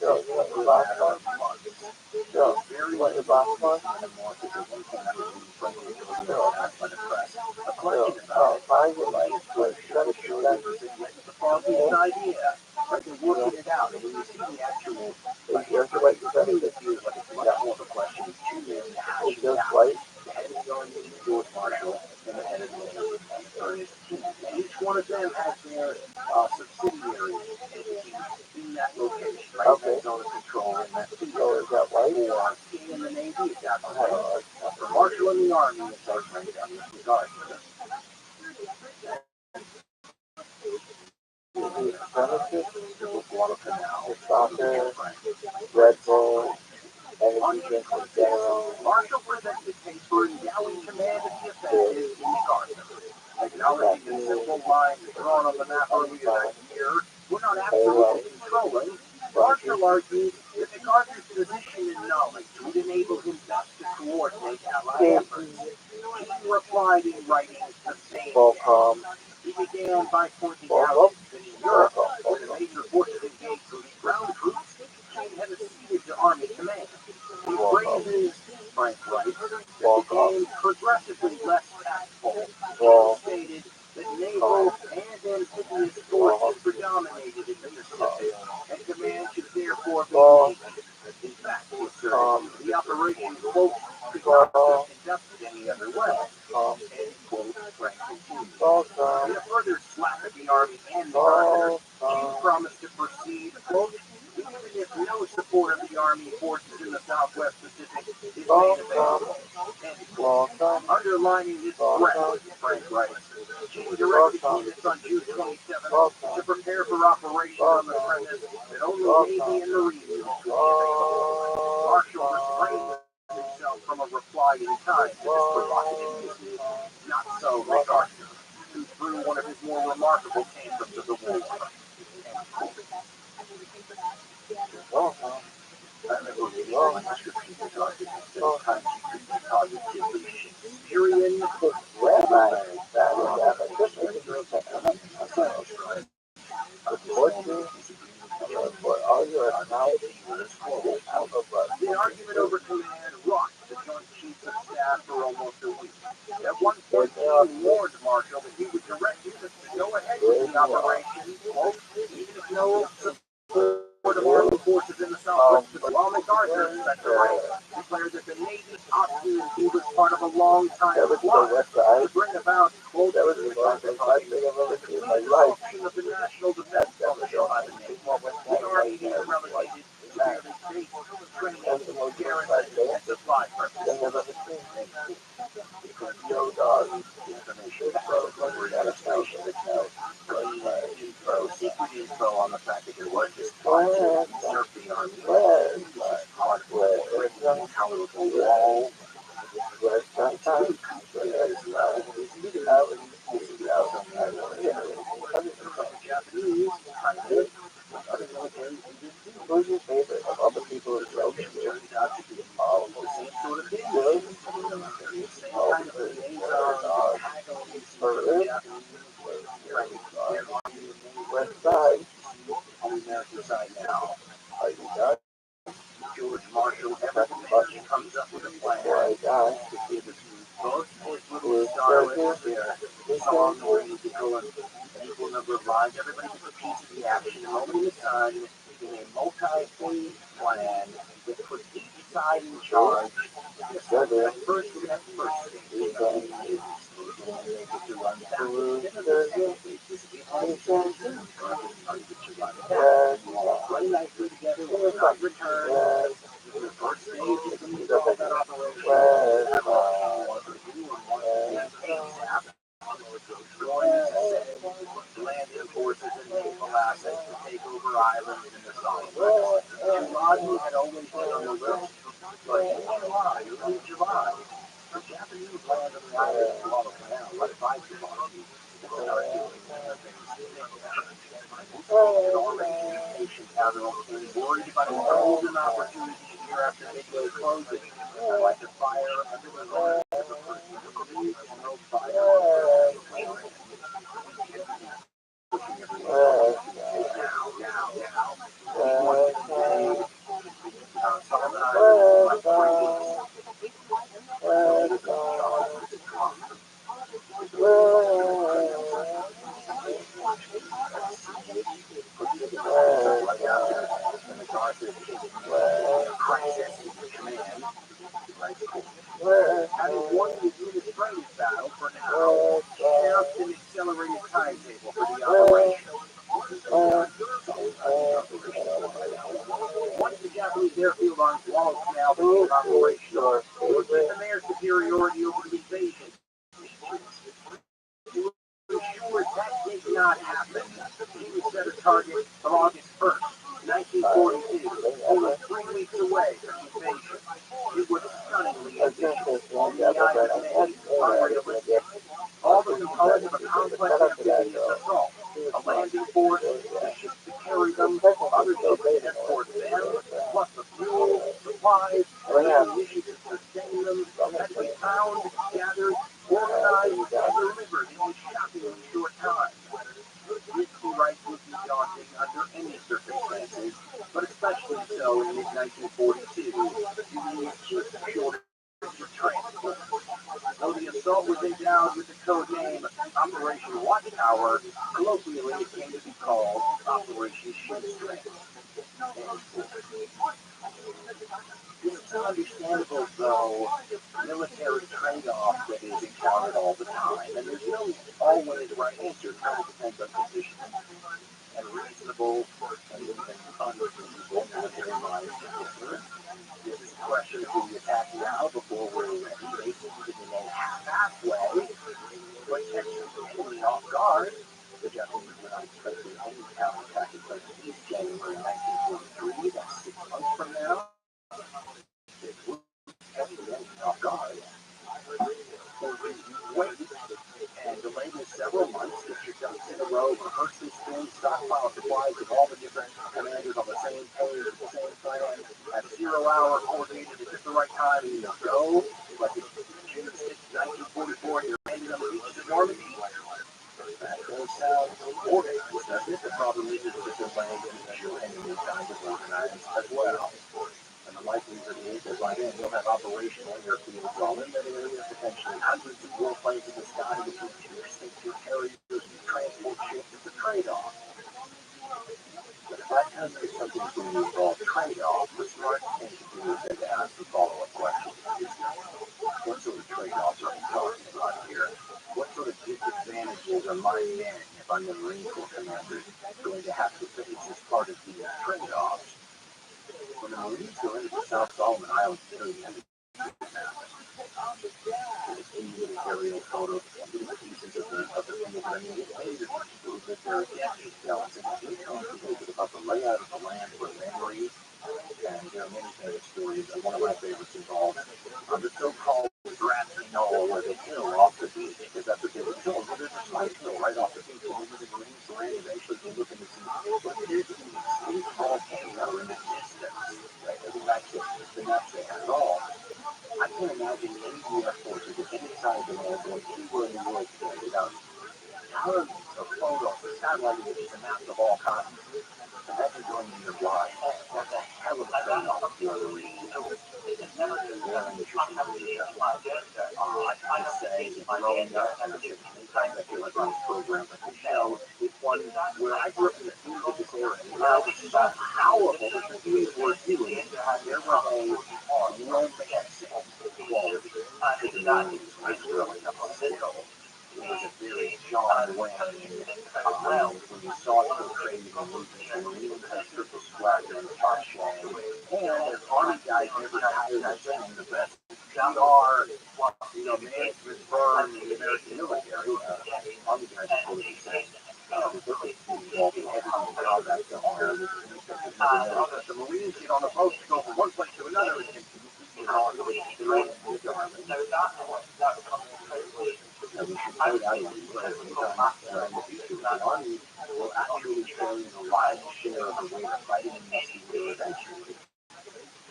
No, you want the last month? No, you want the last month? No, I would like to shut it down. The idea, but they're working it out, and when you see the actual, like, you have to wait for them to do it, it's much more of a question of choosing the hash it out. The head of the army, George Marshall, and the head of the team. And each one of them has their subsidiaries in that location, right? Okay. Zone of control in that field. So is that right? Or in the Navy, is that right? For Marshall in the Army, it's our friend down in this regard. Guadalcanal, soccer, Red Bull, energy drink in general. Marshall presents the case for endowing command of the offensive in MacArthur. Acknowledging the simple lines drawn on the map earlier that year, we're not absolutely controlling. Marshall argues that MacArthur's position and knowledge would enable him best to coordinate Allied efforts. He replied in writing the same day. He began by pointing out that in Europe, where the major forces engaged with ground troops, he had acceded to Army command. He praises Frank Wright that became progressively less tactful. He stated that naval and amphibious forces predominated in the Pacific, and command should therefore be naval. In fact, he asserted the operation, quote, could not have been conducted any other way. End quote, Frank continued. In a further slap at the Army and MacArthur, he promised to proceed, quote, even if no support of the Army forces in the Southwest Pacific is made available. End quote. Underlining his threat, Frank writes, he directed units on June 27th to prepare for operations on the premise that only Navy and Marines would be available. Marshall restrained himself from a reply in time to this provocative missive. Not so MacArthur, who threw one of his more remarkable tantrums of the war. Shakespearean Rabbi. The argument over command rocked the Joint Chiefs of Staff for almost a week. At one point, he warned Marshall that he would direct units to go ahead with the operation, even if no support of Army forces in the Southwest. While MacArthur, declared that the Navy ought to be part of a long-time plot to bring about the reconstruction of the national defense function by the Navy. The Army being relegated to merely basic training, garrison, and supply purposes. Because no dog information secret info on the fact that there was this plan to usurp the Army. intolerable wall. Where sometimes who's your favorite of all the people who wrote you? All of the same sort of thing. Really? West side. On the American side now. Are you done? George Marshall, everybody comes up with a plan. Why die? To give us both his little starlets their song ready to go an equal number of lives. Everybody gets a piece of the action. Moment in the sun in a multi-phase plan that puts each side in charge. First, we're going to have first phase. Run nicely together, we'll not return. The first stage is going to be all that operation. Land forces and naval assets to take over islands in the solid west. Rodney had always been on the list, but in July, early July, the Japanese land on the island of Guadalcanal, led by Japan, started doing their things. Had already been patient admiral and worried about a golden opportunity here after midway closing. Like a fire under the rain of a person who believes in no fire. Pushing everyone now. He wants to invade Solomon Island like 3 weeks. Having won the administrative battle for now, announced an accelerated timetable for the operation. Once the Japanese airfield on Guadalcanal became operational, it would give them air superiority over the invasion. To ensure that did not happen, he would set a target of August 1st, 1942, only 3 weeks away from the invasion. It was stunningly ambitious, on the eyes of many, unrealistic. All the components of a complex amphibious assault, a landing force, the ships to carry them, other ships to escort them, plus the fuel, supplies, and ammunition to sustain them, had to be found, gathered, organized, and delivered in a shockingly short time. This, he writes, would be daunting under any circumstances, but especially so in mid-1942, due to the acute shortage of transport. Though the assault was endowed with the code name Operation Watchtower, colloquially it came to be called Operation Shoestring. This is an understandable, though, military trade-off that is encountered all the time, and there's no always right answer. It kind of depends on conditions. And reasonable and even unreasonable military minds can differ. This is a question of who we attack now before we're ready, basically in a halfway, but catching the enemy off guard. The Japanese were not expecting any counterattack in January 1943. That's 6 months from now. It would catch the enemy off guard. Wait and delay this several months, get your ducks in a row, rehearse this thing, stockpile supplies with all the different commanders on the same page, with the same plan, at 0 hour coordinated at just the right time, and you go, like it's June 6, 1944, and you're landing on the beaches of Normandy. That does sound organized, doesn't it? The problem is that the delay is your enemy kind of organized as well. And the likelihood is that by then you'll have operational airfields all in that area, potentially hundreds of warplanes in the sky with your secure carriers and transport ships. It's a trade-off. But if that kind of something to involve trade-off, the smart thing to do is then to ask the follow-up question. What sort of trade-offs are we talking about here? What sort of disadvantages are my men, if I'm the Marine Corps commander, going to have to face as part of the trade-offs? When the Marines go into the South Solomon Islands, they don't have to do that. There's immediate aerial photos, little pieces of the field. I mean, it's amazing when people who live there again just tell us, and they tell us a little bit about the layout of the land, where memories, and there are many famous stories one of my favorites involves the so-called grassy knoll or the hill off the beach, because that's what they were told. Well, there's a slight hill right off the beach, and we live in Marine Parade, eventually we're looking to see what appears to be an extinct volcano in the distance. Right? Doesn't match the maps they had at all. I can't imagine any U.S. forces of any side of the world going anywhere in the world today without tons of photos, satellite images, and maps of all kinds. Imagine going in your blind. That's a hell of a trade-off if you're a Marine. Very interesting idea. I can say that growing up, and I've said many times I feel like on this program, but the show is one where I grew up in the field of this area. And I was so powerful that the things were doing. There was a romance quality to the Marines when I was growing up still. It was a very John Wayne, when you saw it portrayed in the movies, the Marines had triple swagger and top shame, and Army guys never tired of saying the best PR, management firm in the American military. Army guys are supposed to say, involved in everything combat somewhere. The Marines get on a boat to go from one place to another, and we should say that in the future, the Army will actually carry the lion's share of the weight of fighting in this war eventually.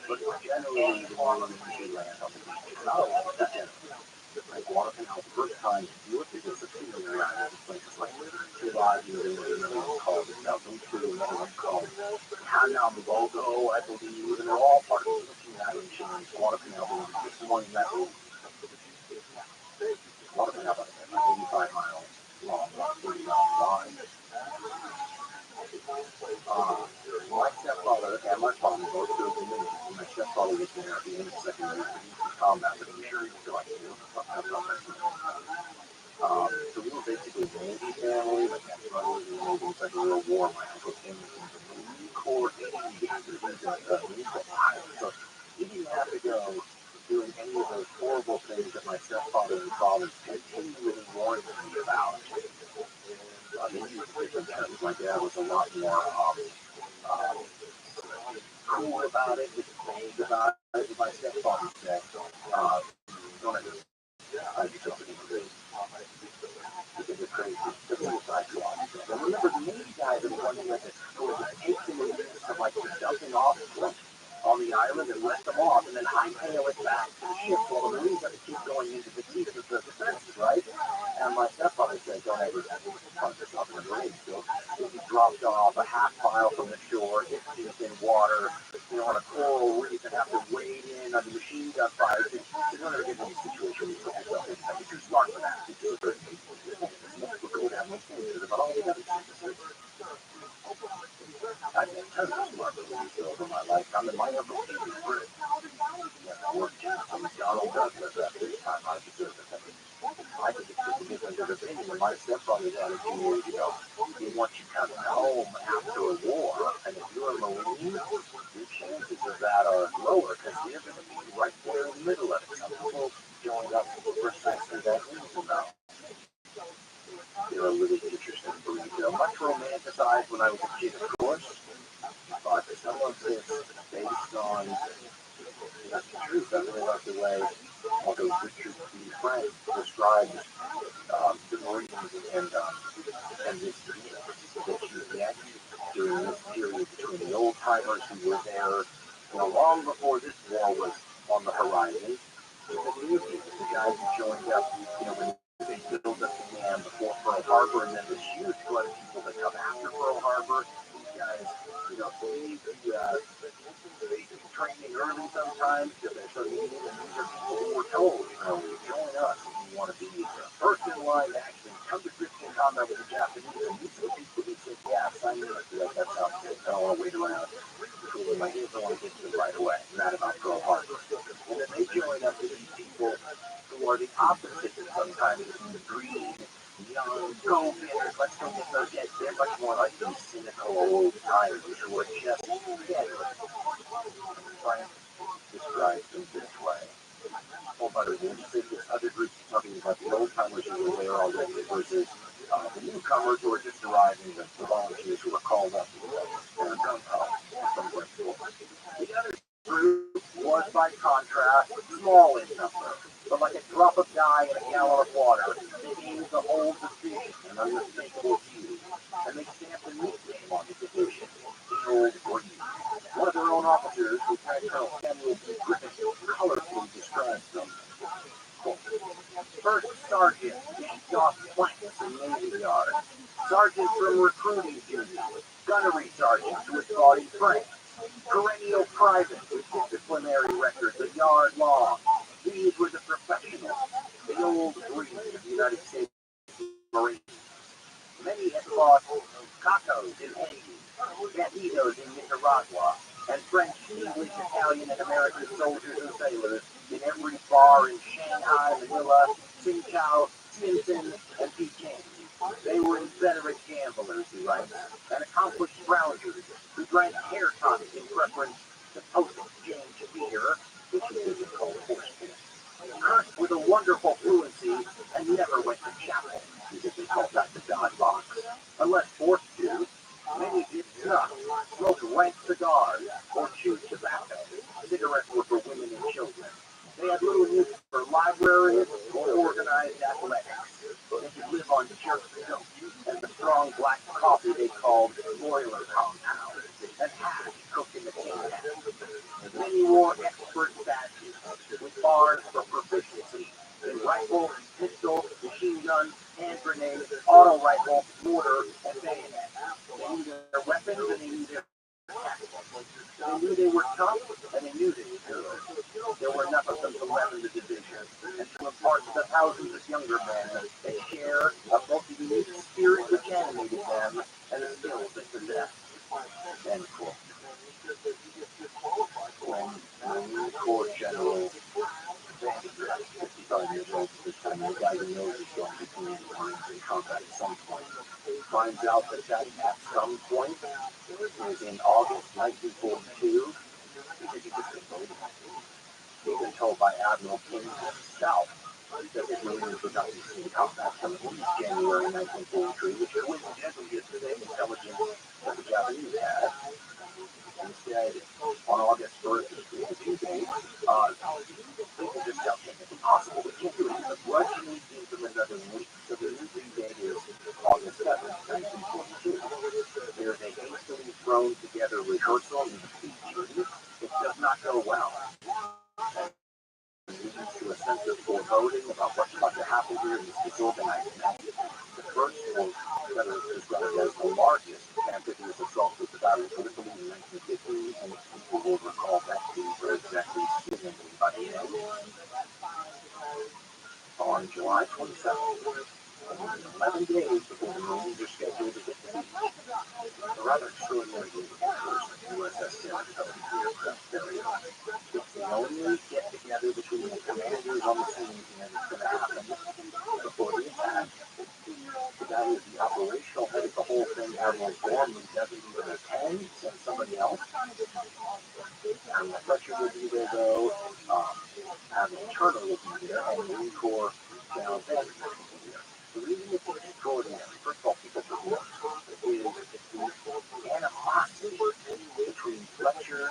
But generally, the Marines usually land on the beach. Not always, but generally. Like Guadalcanal, the first time you look at the subsidiary islands, places like TRILLIONAIRE, another one called another one called Hanambogo, I believe, and they're all part of the 15 island chains. Guadalcanal being the one that is Guadalcanal, about 85 miles long, 30 miles wide. My stepfather and my father both served in the Navy. My stepfather was there at the end of the Second World War in combat, but I'm sure he was like, so we were basically a Navy family. My stepfather was in the Navy in the Second World War. My uncle came from the Marine Corps igers. He was a Marine Corps pilot. So he didn't have to go doing any of those horrible things that my stepfather and father continually warned me about. They used different terms. My dad was a lot more cool about it, just vague about it. My stepfather said, don't ever, I just don't think it's because it's crazy. The suicide squad. And remember, the Navy guys are the ones who had to take the Marines to like the dumping off point on the island and let them off, and then hightail it back to the ship while the Marines have to keep going into the teeth of the defenses, right? And my stepfather said, don't ever punch yourself in the Marines. So you'll be dropped off a half mile from the shore, hit deep in water, on a coral reef, and have to wade in under machine gun fire. You're not going to get in a situation where you put yourself in. You're too smart for that. I've been tons of smart movies over my lifetime, and my uncle Steve is British. I worked on McDonald's at that time. I deserve it. I think it's just a different opinion. When my stepfather died a few years ago, he wants you coming home after a war, and if you're a Marine, your chances of that are lower because you're going to be right there in the middle of it. Some people joined up precisely that reason, though. They're a really interesting breed. They're much romanticized when I was a kid, of course, but some of this based on that's the truth. I really like the way although Richard B. Frank describes the Marines and this that you get during this period between the old timers who were there, long before this war was on the horizon, and the new people, the guys who joined up, when they built up the dam before Pearl Harbor, and then this huge flood of people that come after Pearl Harbor. These guys, they need basic training early sometimes because they're so needed, and these are people who were told, join us if you want to be first in line to actually come to grips in combat with the Japanese. And these are the people who said, yeah, sign me up for that. That sounds good. I don't want to wait around. Cooling my ears, I want to get to them right away. Not about Pearl Harbor. And then they join up with these people who are the opposite sometimes of the green, young, go-getters. Let's don't get those yet. They're much more like these cynical old timers who are just Frank describes them this way. Well, but when you say this other group, you're talking about the old timers who were there already versus the newcomers who are just arriving, the volunteers who are called up. The other group was, by contrast, small in number, but like a drop of dye in a gallon of water, they aimed to hold the vision and unmistakable view, and they stamped a nickname on the division, the Old Breed. One of their own officers, Lieutenant Colonel Samuel B. Griffith, colorfully describes them. First sergeant yanked off planks in Navy Yard. Sergeant from recruiting duty. Gunnery sergeant to his body frame. Perennial private with disciplinary records a yard long. These were the professionals, the old breed of the United States Marines. Many had fought Cacos in Haiti, Bandidos in Nicaragua, and French, English, Italian, and American soldiers and sailors in every bar in Shanghai, Manila, Tsingtao, Tianjin, and Peking. They were inveterate gamblers, he writes, and accomplished rounders who drank hair tonic in preference to post-exchange beer, which is called horse piss. Cursed with a wonderful fluency and never went to chapel, because they called that the God box, unless forced to. Many did snuff, smoked rank cigars, or chewed tobacco. Cigarettes were for women and children. They had little use for libraries or organized athletics. They could live on jerk milk and the strong black coffee they called boiler compound, and hash cooked in the tin can. Many wore expert badges with bars for proficiency in rifle, pistol, machine gun, hand grenade, auto rifle, mortar, and bayonet. They knew their weapons and they knew their tactics. They knew they were tough and they knew they were good. There were enough of them to leaven the division and to impart to the thousands of younger men a share of both the unique spirit which animated them and the skills they possessed. End quote. When Marine Corps General Randy, 55 years old at this time, the guy who knows he's going to be commanding the Marines in combat at some point, finds out that at some point is in August 1942, because he just been told. He's been told by Admiral King himself that his Marines would not be seen in combat from at least January 1943, which coincidentally is the same intelligence that the Japanese had. Instead, on August 1st, which is a Tuesday, people just tell him it's impossible. We can't do it. It's a grudgingly implement another week. So the new due date is August 7th, 1942. There's a hastily thrown together rehearsal in the PG. It does not go well. And leads to a sense of foreboding about what's about to happen here in this disorganized mess. The first was better described as the largest amphibious assault of the Battle of Gallipoli in 1915, and people will recall that being very exactly swimmingly by the end. On July 27th, 11 days before the Marines are scheduled to hit the beach, a rather extraordinary USS Saratoga aircraft carrier. It's the only get-together between the commanders on the scene that's going to happen before the attack. The guy who's the operational head of the whole thing, Admiral Gormley, doesn't even attend, send somebody else. Admiral Fletcher will be there, though. Admiral Turner will be there, and Marine Corps General Van will be there. The reason it's extraordinary, first of all, people forget, is the animosity between Fletcher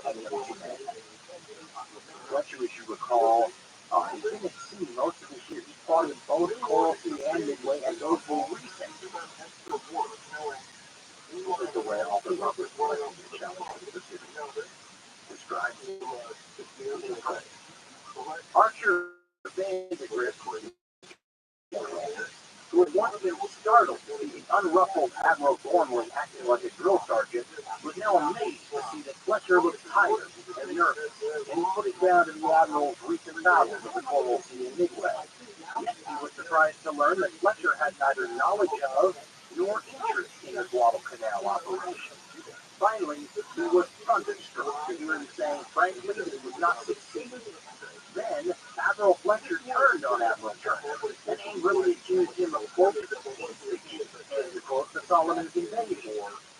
and the other two men. Fletcher, as you recall, he's been at sea most of his years. He fought in both Coral Sea and Midway, and those were recent. This is the way Arthur Robert the challenge of the Pacific describes it. Archer Vandegrift, who had once been startled to see the unruffled Admiral Gormley acting like a drill sergeant, was now amazed to see that Fletcher looked tired and nervous, and he put it down to the Admiral's recent battles of the Coral Sea and Midway. Yet he was surprised to learn that Fletcher had neither knowledge of nor interest in the Guadalcanal operation. Finally, he was thunderstruck to hear him saying, frankly, that he would not succeed. Then, Admiral Fletcher turned on Admiral Turner and angrily accused him of, quote, the Solomon's invasion.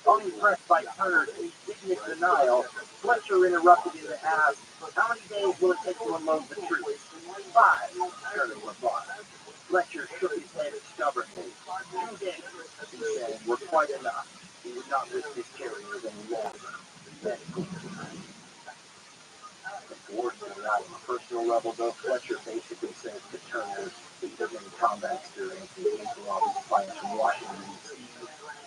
Unimpressed by Turner's indignant denial, Fletcher interrupted him to ask, how many days will it take to unload the troops? 5, Turner replied. Fletcher shook his head stubbornly. 2 days, he said, were quite enough. He would not risk his carriers any longer. Then, level, though, Fletcher basically says to Turner that he doesn't have any combat experience and he came from all these clients from Washington, D.C.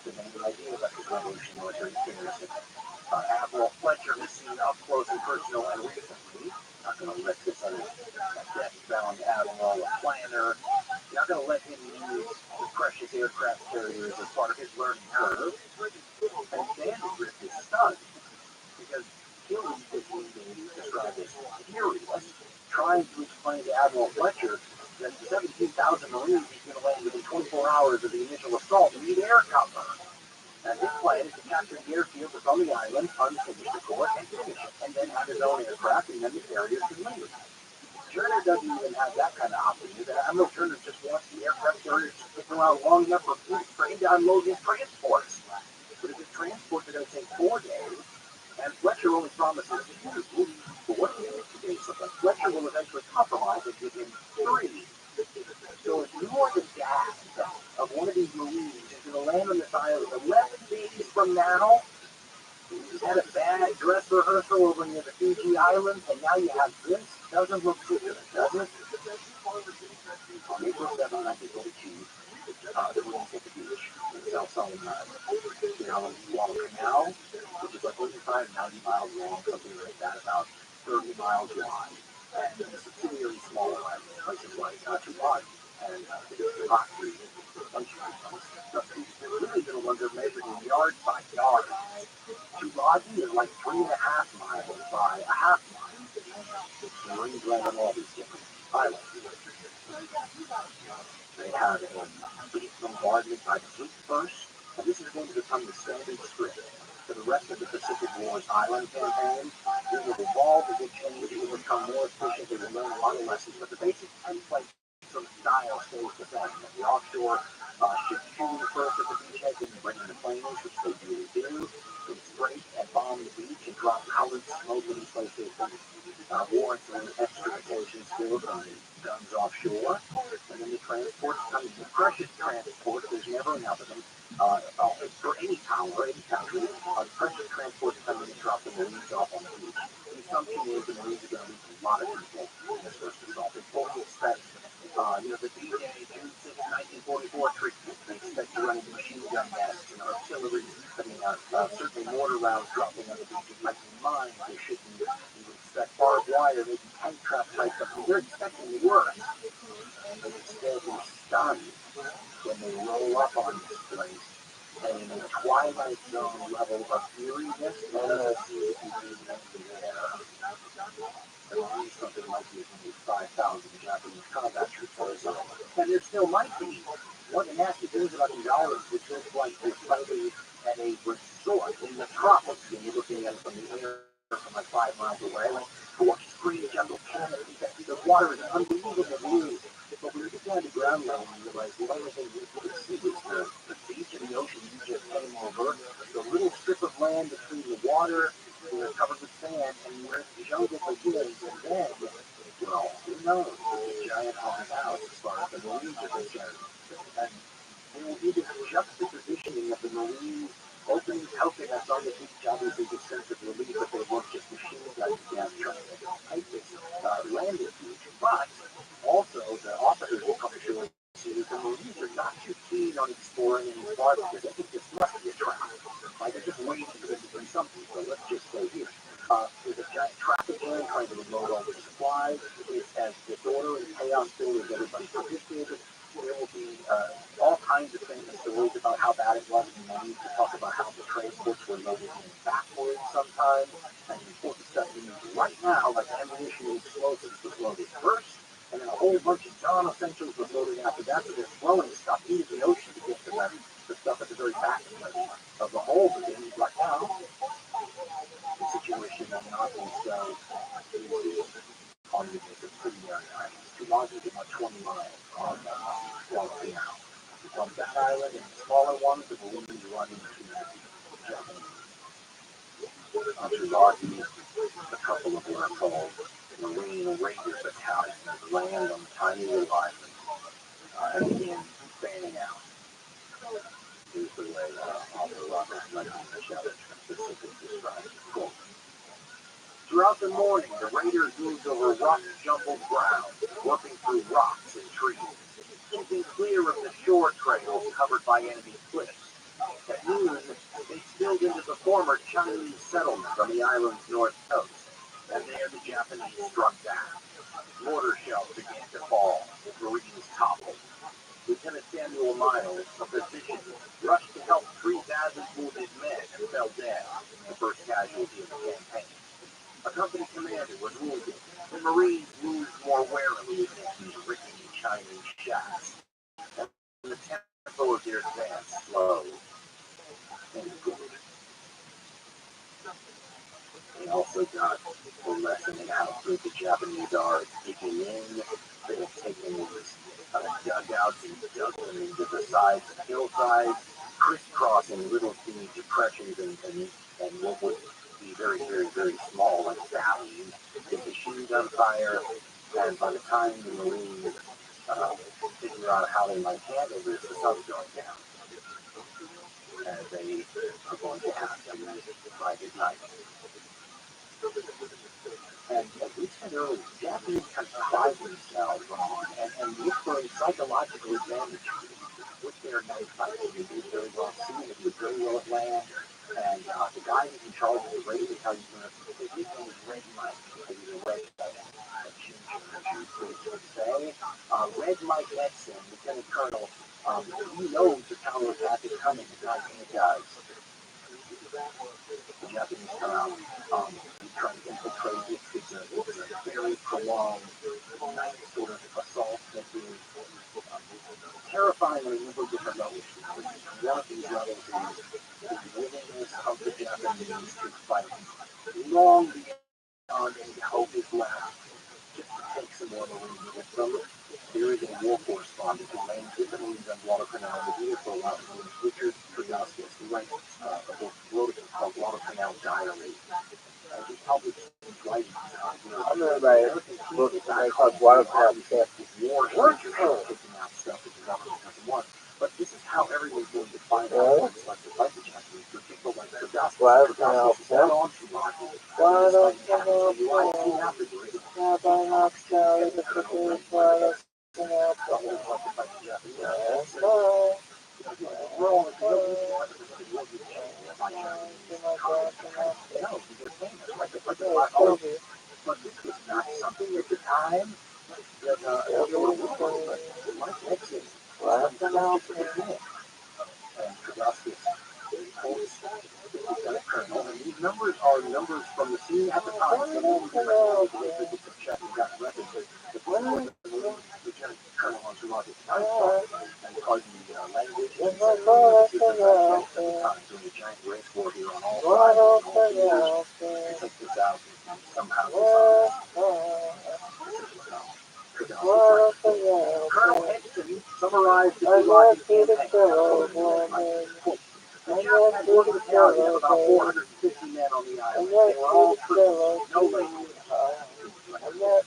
The main idea about the Revolution military affairs. Admiral Fletcher has seen up close and personal and recently, not going to let this other death-bound admiral, a planner, not going to let him use the precious aircraft carriers as part of his learning curve. And Vandegrift is stunned because Gillis is being described as furious, trying to explain to Admiral Fletcher that the 17,000 Marines he's going to land within 24 hours of the initial assault need air cover. And his plan is to capture the airfield that's on the island, unfinish the course, and finish it, and then have his own aircraft, and then the carriers can leave. Turner doesn't even have that kind of optimism. Admiral Turner just wants the aircraft carriers to stick around long enough for him to unload his transports. But if his transports are going to take 4 days, and Fletcher only promises 2, but what if it's 2 days? So Fletcher will eventually compromise and give him 3. So if you're the dad of one of these Marines who's going to land on this island 11 days from now, you just had a bad dress rehearsal over near the Fiji Islands, and now you have this, doesn't look good, does it? On April 7, 1942, the Marines hit the beach in South Solomon, on the Guadalcanal Canal, which is like 85, 90 miles long, something like that, about 30 miles wide. And then the subsidiary smaller islands, places like TRUMAN and Rabbi, a bunch of islands. The really little ones are measured in yard by yard. TRUMAN is like 3.5 miles by a half mile. The Marines land on all these different islands. They have a big bombardment by the fleet first, and this is going to become the standard script for the rest of the Pacific War's island campaign. It will evolve, it will change, it will become more efficient, it will learn a lot of lessons, but the basic template sort of style stays the same. The offshore ship shooting first at the beachhead, then bring in the planes, which they really do. They spray and bomb the beach and drop colored smoke in places that warrants an extra attention still from the guns offshore. And then the transports come in. The precious transport, there's never enough of them. For any power, any country, precious transports come in and drop the Marines off on the beach. The assumption is the Marines are going to lose a lot of people in this first assault. They fully expect, the D-Day, June 6, 1944 treatment. They expect to run into machine gun nests and artillery, certainly mortar rounds dropping on the beach. Like mines, they shouldn't. You would expect barbed wire, maybe tank trap type something. They're expecting the worst. But instead, they're stunned when they roll up on this place. And in a Twilight Zone level of eeriness, none of us see if you read into there. There will be something like this in 5,000 Japanese combat troops on this island. And there still might be. One of the nasty things about these islands is just like they're slightly at a resort in the tropics, and you're looking at it from the air from like 5 miles away. Like, gorgeous green jungle canopy. The water is unbelievable blue. But when you get down to ground level, you realize the only thing you can see is the beach and the ocean you just came over, the little strip of land between the water, where it's covered with sand, and where the jungle begins, and then, well, who knows? It's a giant haunted house as far as the Marines are concerned. And there will be this juxtapositioning of the Marines opening coconuts on the beach, obviously the sense of relief that they weren't just machine guns down trying to fight this landed beach, but also the officers will come ashore and see that the Marines are not too keen on exploring any farther because they think this must be a trap. Like they're just waiting for this to do something, so let's just stay here. There's a giant traffic jam trying to unload all the supplies. It's as disorder and chaos filled as everybody predicted. There will be all kinds of famous stories about how bad it was in the 90s to talk about how the transports were loaded in backwards sometimes. And the important stuff we need right now, like ammunition and explosives, was loaded first, and then a whole bunch of non-essentials was loaded after that, so they're throwing stuff into the ocean to get to the stuff at the very back of the hole. But then right now, the situation in the Northeast is on the pretty area. It's too large, it's about 20 miles on Guadalcanal. On that island and the smaller ones, the Marines run into Japanese. Rabbi, a couple of what are called Marine Raider battalions land on the tiny little island and begin fanning out. Here's the way, author Robert Michael Michelle specifically describes it. Quote, "The Marines, Throughout the morning, the raiders moved over rough, jumbled ground, working through rocks and trees, keeping clear of the shore trails covered by enemy cliffs. At noon, they spilled into the former Chinese settlement on the island's north coast, and there the Japanese struck down. Mortar shells began to fall, marines toppled. Lieutenant Samuel Miles, a physician, rushed to help three badly wounded men and fell dead, the first casualty of the campaign. A company commander was wounded. The Marines moved more warily against these rickety Chinese shacks, and the tempo of their advance slowed and good. They also got the lesson in how good the Japanese are at digging in. They have taken these dugouts and dug them into the sides of hillsides, crisscrossing little teeny depressions and what would be very, very, very small, like valleys, with machine gun fire. And by the time the Marines figure out how they might handle this, the sun's going down. And they are going to have to fight at night. And as we said earlier, Japanese kind of pride themselves on and look for a psychological advantage, which they are known by. They do very well at sea, they do very well at land, and the guy who's in charge of the raid will tell you that his nickname is Red Mike, because he's a red say. Red Mike Edson, Lieutenant Colonel, he knows the counterattack is coming, the time he does. The Japanese come out, try to infiltrate it. It's a very prolonged night sort of assault that is terrifying on a number of different levels. One of these levels is the willingness of the Japanese to fight long beyond any hope is left, just to take some more Marines with them. There is a war correspondent who lands with the Marines on Guadalcanal, the vehicle a lot of Richard Trudowskis, who wrote a book called Guadalcanal Diary. He published his writings. I remember I book called Guadalcanal Diary. Weren't you picking out stuff that the government doesn't want? But this is how everyone's going to find out what's like the fight the Japanese for people like Trudowskis. Guadalcanal Diary. But this was not something at the time that they were working with. Like Exit, something else for the kid. And Trudowskis quotes Lieutenant Colonel, and these numbers are numbers from the scene at the time. So they can check and got records. The point was the Lieutenant Colonel on Trudowskis' time and causing the language and at the time during the giant race war here on all sides. They take this out and somehow Colonel Edson summarized the campaign. The Japs had one battalion of about 450 men on the island. They were all troops, no ladies.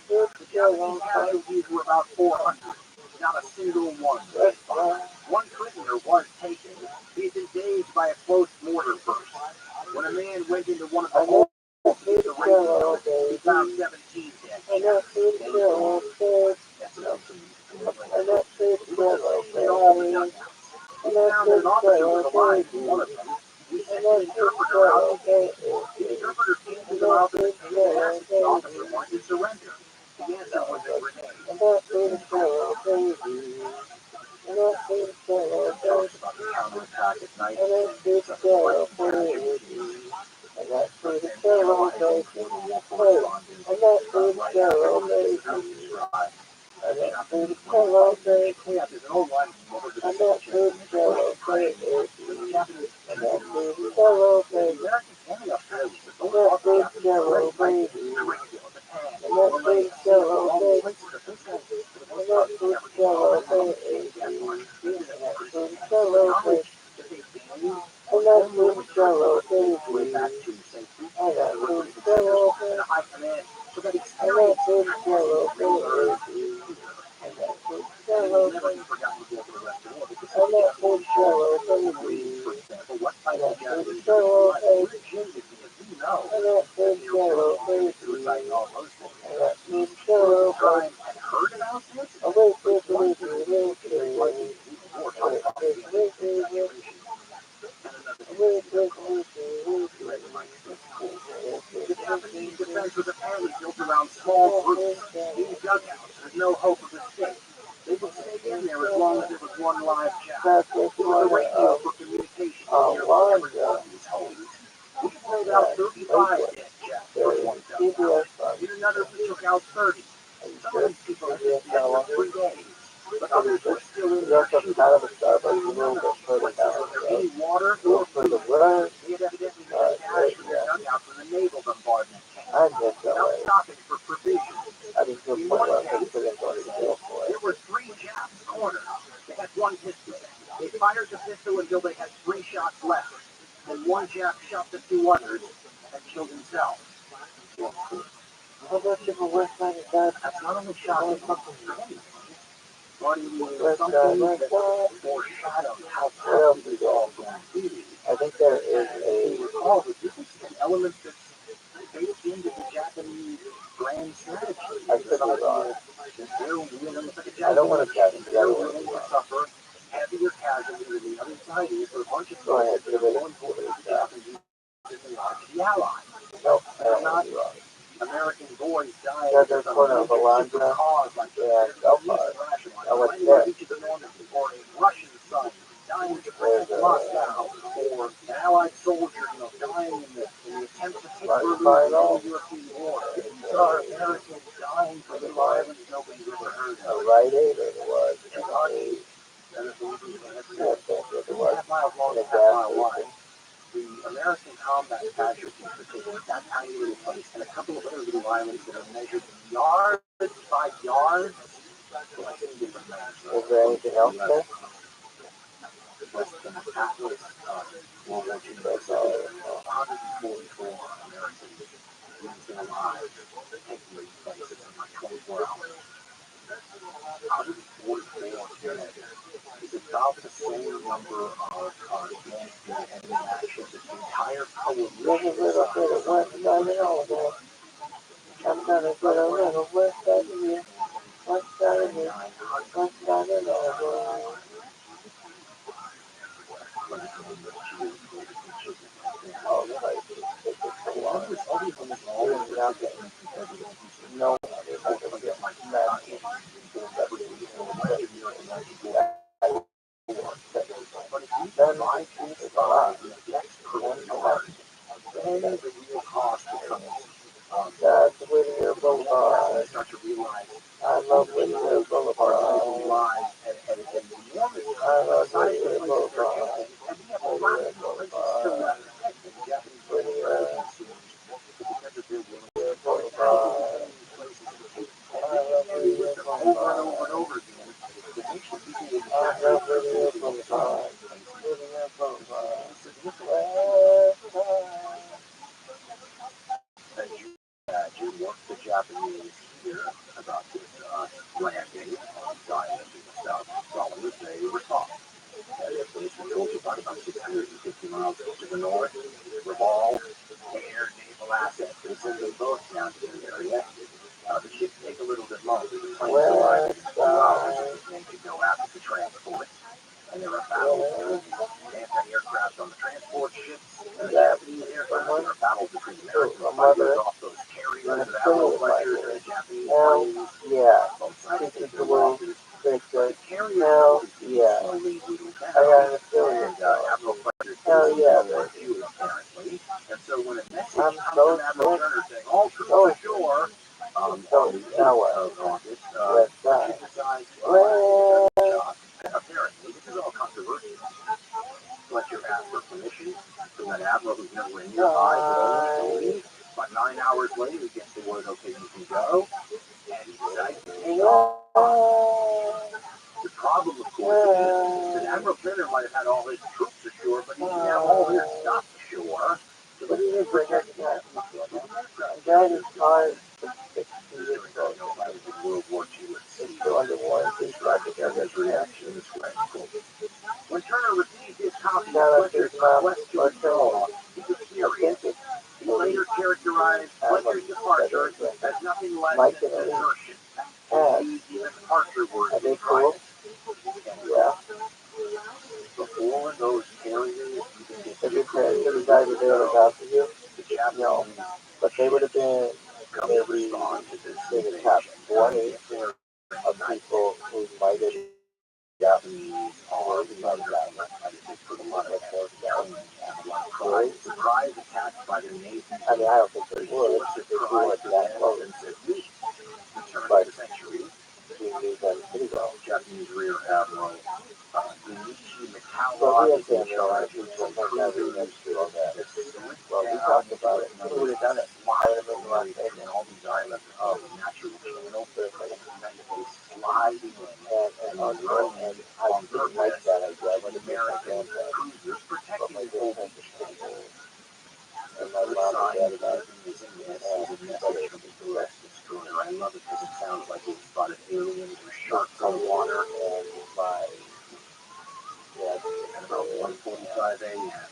The Japanese casualties were about 400. Not a single one was fired. One prisoner was taken. He had been dazed by a close mortar burst. When a man went into one of the holes in the radio, he found 17 dead. He found an officer with a line in one of them. He sent an interpreter out. The interpreter came to the mouth of the cave and asked if the officer wanted to surrender. The answer was a grenade. Talks about the counterattack at night. was no hope of escape. They would stay in there as long as there was one live Jap. It was a radio for communication in nearly every one of these homes. We played out 35 dead Japs for one time. In another, we took out 30. Some of these people have been dead for 3 days. But others were still in there shooting. Any water or food. They had evidently been dashed from the dugout from the naval bombardment tank without stopping for provisions. In one case, there were 3 Japs cornered. They had 1 pistol. They fired the pistol until they had 3 shots left. Then one Jap shot the 2 others and killed himself. That's not only shocking, but it is something that foreshadows how fast it is all going to be. I think there is a recall that this is an element that's baked into the Japanese grand strategy. I could be wrong. I don't want to judge. They're willing to suffer heavier casualties than the other side is for a bunch of things that are more important to the Japanese than the Allies. No, I not American boys dying of a cause like that. Now what's this? Or a Russian son dying to protect Moscow, or an Allied soldier, dying in the attempt to take the European war. These are Americans dying for the violence nobody's ever heard of. A Rite Aid it was. The American combat casualties were taken at that tiny little place, and a couple of other little islands that are measured yards by yards. Is there anything else there? Less than half of World War II. That's 144 Americans losing alive, taking these places in like 24 hours. 144 dead is about the same number of enemy actions that the entire coalition I'm gonna get a little west side of here. West side of here. West side of here. No, that's Whittier Boulevard. I love Whittier Boulevard. I love Whittier Boulevard. Whittier Boulevard. Whittier Boulevard. I love Whittier Boulevard. I love Whittier Boulevard. Whittier Boulevard. What's the Japanese here about this landing on Zion and stuff? Well, they were taught that if they controlled about 650 miles to the north, revolve air naval assets, they send them both down to the area. The ships take a little bit longer. The planes arrive in 4 hours, and they go after the transport. And there are battles between anti-aircraft on the transport ships and the Japanese aircraft. There are battles between American fighters off those carriers that have fighters and the Japanese planes. Yeah. Speaking to world, Victor. Hell yeah. I got an affiliate. Hell yeah, baby. And so when a message comes from Admiral Turner saying, all troops ashore, now what? West side. Apparently, this is all controversial. But you're asked for permission from an admiral who's nowhere nearby. But 9 hours later, he gets the word, okay, you can go. And he decides to take off. The problem, of course, is that Admiral Turner might have had all his troops ashore, but he didn't have all their stuff ashore. So he didn't protect that. That is hard. World War II is still under warranty. His reaction is critical. When Turner received his copy of Fletcher's request to withdraw, he was furious. He later characterized Fletcher's departure as nothing less than desertion. He even harsher words described it. Yeah. Before those carriers even get to the guys that they would have got for you, no, but they would have been maybe in the top 20. Japanese are for a lot of surprise attacks by their Navy. I mean, I don't think they would. If they do it that close. But the century, we knew them pretty well. Japanese Rear Admiral So he has been charged with cruisers all that. Well, we talked about it. Who would have done it? I would have been the last day. All these islands of natural channel sliding And on Earth, and I didn't like that idea. I would have been against that. cruisers But protecting my the dad has to stay home. And my mom and dad and I, and my brother from the U.S. destroyer. I love it because it sounds like we spotted aliens or sharks on the water. And my, yeah, At about 1:45 a.m.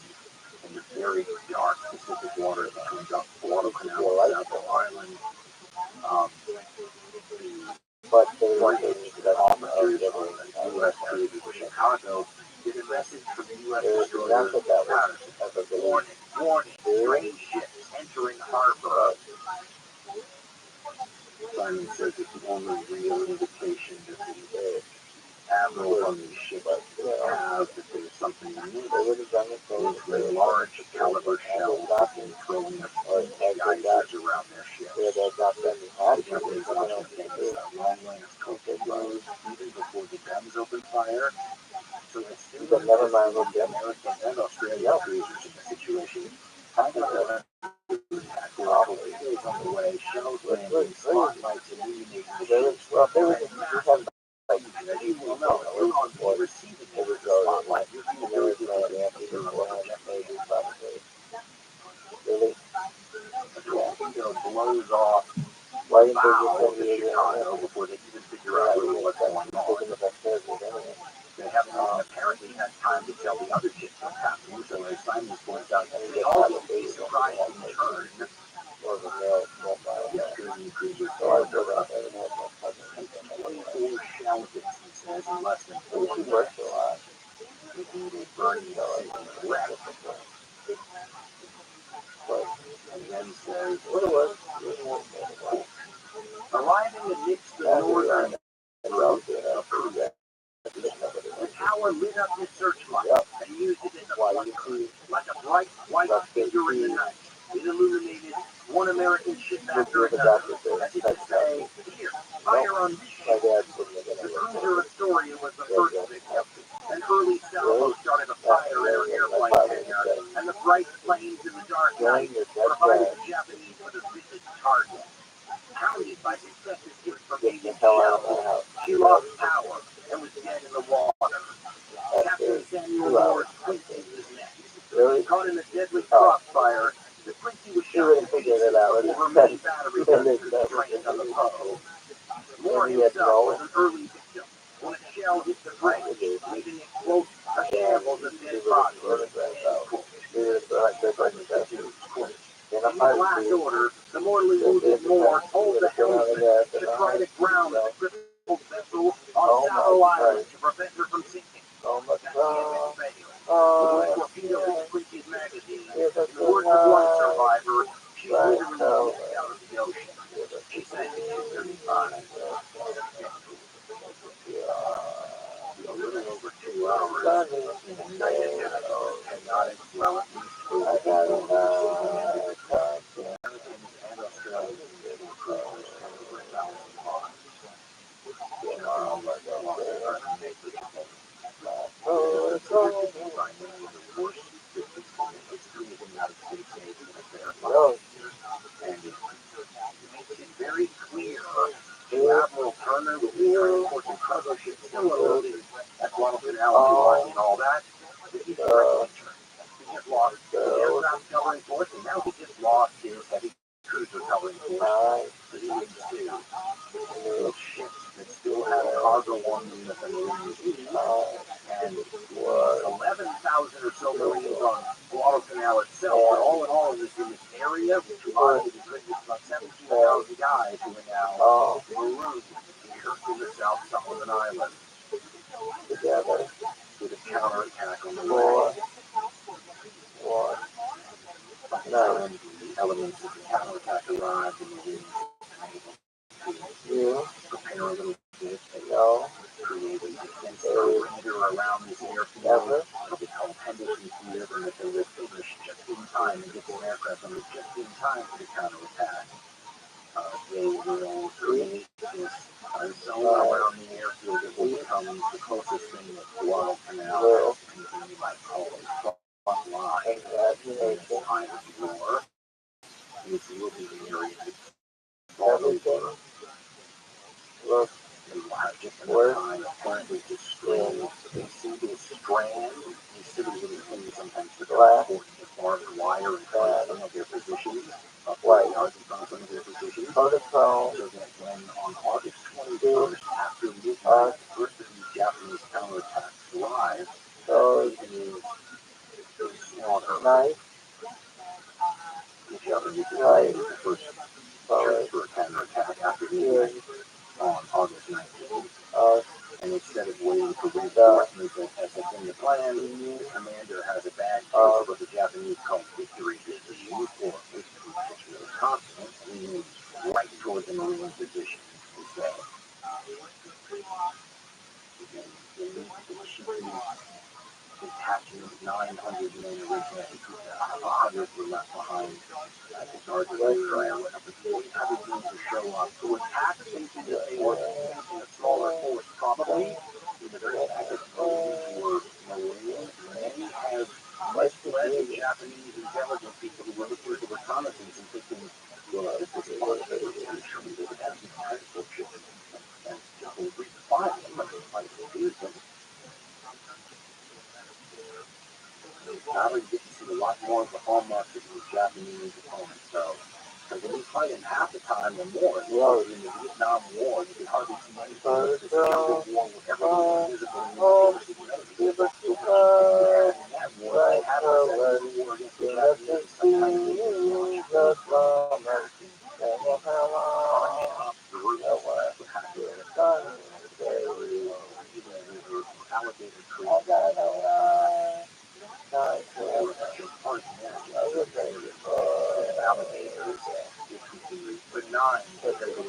in the very dark Pacific waters between Guadalcanal and South Island. but they were taking the offer of living U.S. Navy for Chicago did a message from the U.S. destroyer. Not that that was ever been Warning, strange ships entering harbor. Simon says it's the only real indication that the admirals on these ships have that there's something new. They would have done the same with large caliber shells and throwing up igers around their ships. Where they've not been had Japanese launching things long lengths coastal roads even before the guns open fire. So it's still but never mind what the American and Australian cruisers in the situation. Either on the way, shells landing, spotlights illuminating the ships. Well, they were like, you will know, you're on the receiving end of the spotlight. You're and there was no answer beforehand, maybe, probably. Really? The torpedo blows off Why didn't they bow just of send you Chicago before they even figure out really what's going on. They haven't even apparently had time to tell the other ships what's happening, so as Simon points out, they all be surprised in turn. Or the mail, Australian cruisers so I go down there and have my cousin. 24 shell hits, he says, in less than 4 She minutes. works a lot. Making a burning city wreck. And then says, What it was? arriving amidst the northern road of Korea, the tower lit up his searchlight and used it as a flicker, like a bright white figure in the night. It illuminated one American ship after another, as if to say, here, fire on this ship. The cruiser Astoria was the first victim. An early salvo started a fire in her airplane hangar, and the bright flames in the dark night provided the Japanese with a vicious target. Pounded by successive hits from Asian shells, she lost power and was dead in the water. Captain Samuel Moore's Quincy was next. Caught in the deadly crossfire, the Quincy was shot to pieces before her main battery was drained on the bow. Moore himself was an early victim when a shell hit the bridge, leaving it, quote, a shambles of dead bodies, in the last order, the mortally wounded Moore told the helmsman to try to ground the crippled vessel on Savo Island to prevent her from sinking. That failed. The torpedo hit Quincy's magazine. In the words of one survivor, she literally jumped out of the ocean. She sank at 2:35. A little over 2 hours in a night attack of chaotic, well, at least Americans and Australians were cruisers and over 1,000 lives. By many of the worst statistics in the history of the United States Navy in a fair and it makes it very clear to Admiral Turner with his transports and cargo ships still unloaded at Guadalcanal and all that he's directly turned. He just lost the aircraft covering force, and now he just lost his heavy cruiser covering force. So he needs to those ships that still have cargo on them that the Marines need, and 11,000 or so Marines on Guadalcanal itself. But all in all, in this area, which is about 17,000 guys who are now marooned here in the South Solomon Islands together with a counterattack on the way. Elements of the counterattack arrived and the Marines prepare a little bit, create was extensive perimeter around this airfield. It's called Henderson Field, and that they were finished just in time to get the aircraft on just in time for the counterattack. They will create this zone around the airfield that will become the closest thing that Guadalcanal has to anything you might call a front line. And it's behind the war. This will be the area that's everything. Look, they will have just enough time apparently to screen. They see this strand. These silly little things sometimes that are important as barbed wire in front of some of their positions. White yards in front of some of their positions. Protocol. So that when on August 21st, after midnight, the first of these Japanese counterattacks arrive, so it is slaughter. Nice. The Japanese arrive the first church for a counterattack after midnight on August 19th. And instead of waiting for reinforcements as had been the plan, the commander has a bad case of what the Japanese call victory disease, or victory confidence, and he moves right toward the Marine position instead. They meet the chief detachment, 900 men originally, 100 were left behind. It's hard to read, but the begins to show up to attack, thinking that they were in a smaller force, probably. The very fact that these were Marines, many have misled the Japanese intelligence people who were looking at the reconnaissance and thinking, well, this was part of it, and surely they would have these transport ships and people resupply them, but they might refuse them. Now you get to see a lot more of the hallmarks of the Japanese opponents, so. Because when you fight in half the time or more, in the Vietnam War, you can hardly see anything but this war with everything visible in the other. In that war, they had a war against the Japanese. Sometimes they just alligator trees. Alligators, which would be benign compared to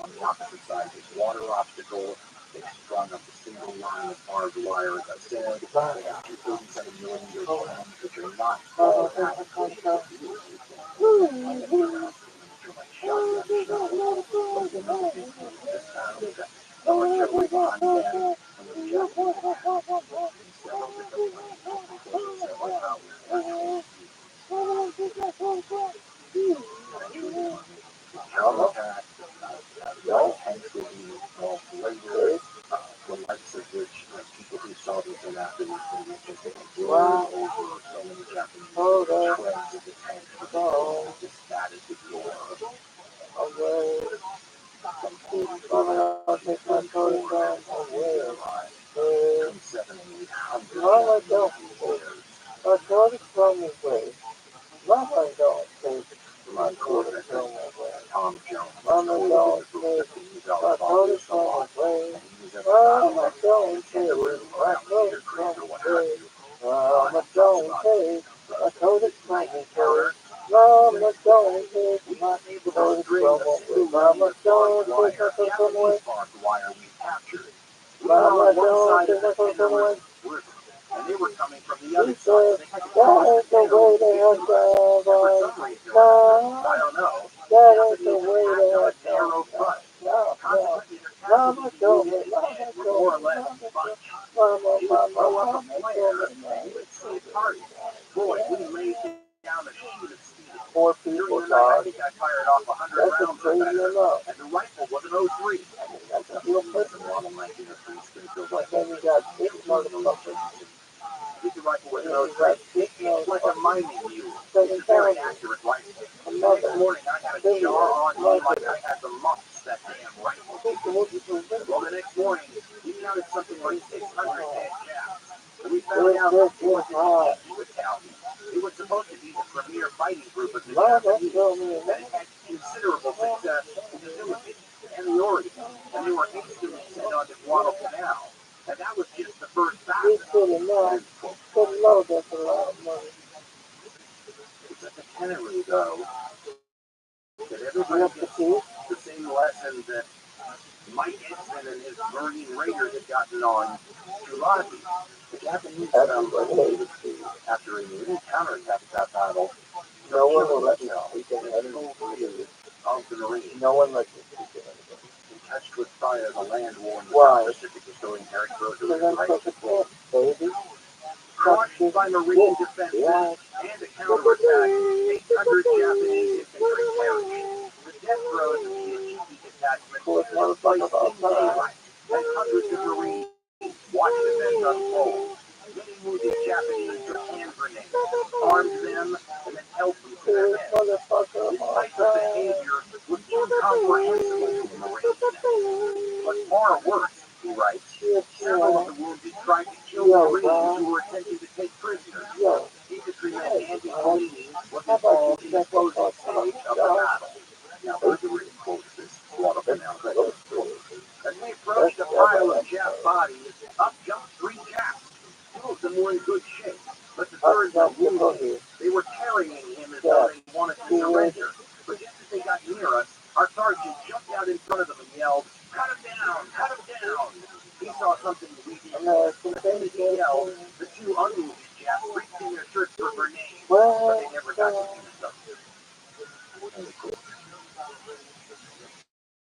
on the opposite side, there's water obstacle. They've strung up a single line of barbed wire, as I said. They have 237 millimeter guns, which are not all adequate to deal with. The likes of which people who saw this and after this movie just over so many Japanese trends of the tank the status of war. From 45 to 24 between 7 and 800 years. I thought it's from the way. Mama don't think my quarter film away. Tom Jones. Mama don't think I thought it's from the way. Mama don't think I thought it's from the way. Mama don't think I thought it's from the way. Mama don't think I thought it's from the way. Mama don't think I thought it's from the way. Mama don't think I thought it's from the way. And they were coming from the other side. They had to cross the narrow for some reason. I don't know. That is the way they had a narrow cut. Consequently, their casualties were more or less bunched. They would throw up a flare. They would see targets. Boy, we laid down a sheet of steel. 4 people died. I think I fired off 100 rounds or better. And the rifle was an 03. That's a real person on the 1903 Springfield rifle. And then you got 6 motherfuckers. With the rifle with an 03. It's like a mining mule. It's a very accurate rifle. The next morning, I had a jar on me like I had the mumps, that damn rifle. Well, the next morning, we counted something like 600 dead Japs. And we found out that it was the battalion. It was supposed to be the premier fighting group of the Japanese. And it had considerable success in the Philippines and the Orient. And they were instantly sent on to Guadalcanal. And that was just the first battle. It's a itinerary, though, that everybody gets the same lesson that Mike Edson and his Marine Raiders had gotten on TRILLIONAIRE. The Japanese found after a Marine counterattack battle. No one will let you speak in any of the Marine. No one lets you speak in anything. Touched with fire, the land war in the Why? South Pacific was going Eric Road to Because I'm such a kid, baby. crushed by Marine defenses and a counterattack, 800 Japanese infantry perished. The death throes of the Ichiki detachment took place in daylight, as hundreds of Marines watched events unfold. Many wounded Japanese with hand grenades, armed them, and then held them to their heads. This type of behavior was incomprehensible to the Marines. But far worse, he writes, several of the wounded tried to kill Marines who were attempting to take prisoners. Infantryman Andy Colini was involved in the closing stage of the battle. Now, here's the written quote of this Guadalcanal record. As we approached a pile of Jap bodies, up jumped 3 Japs. 2 of them were in good shape, but the third was wounded. They were carrying him as though they wanted to surrender. But just as they got near us, our sergeant jumped out in front of them and yelled, "Cut him down! Cut him down!" He saw something we didn't. As soon as he yelled, the 2 unwounded Japs reached in their shirts for grenades, but they never got to use them.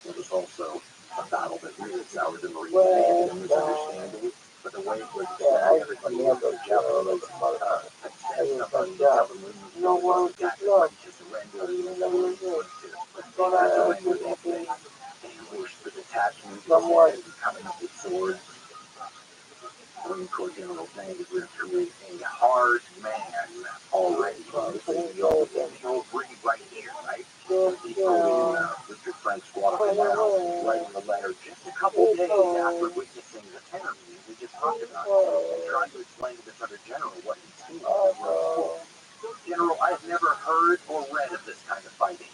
It was also a battle that really soured the Marines' negative misunderstanding, but the way it was everybody else was Japanese had said something to tell the Marines no one was to surrender and the Marines were to surrender that day. They ambushed the detachment coming up with swords. Marine Corps General saying that we're creating a hard man already. You'll breathe right here, right? He told me Richard French Guadalcanal, writing a letter just a couple days after witnessing the tyranny we just talked about, and trying to explain to this other general what he'd seen. General, I have never heard or read of this kind of fighting.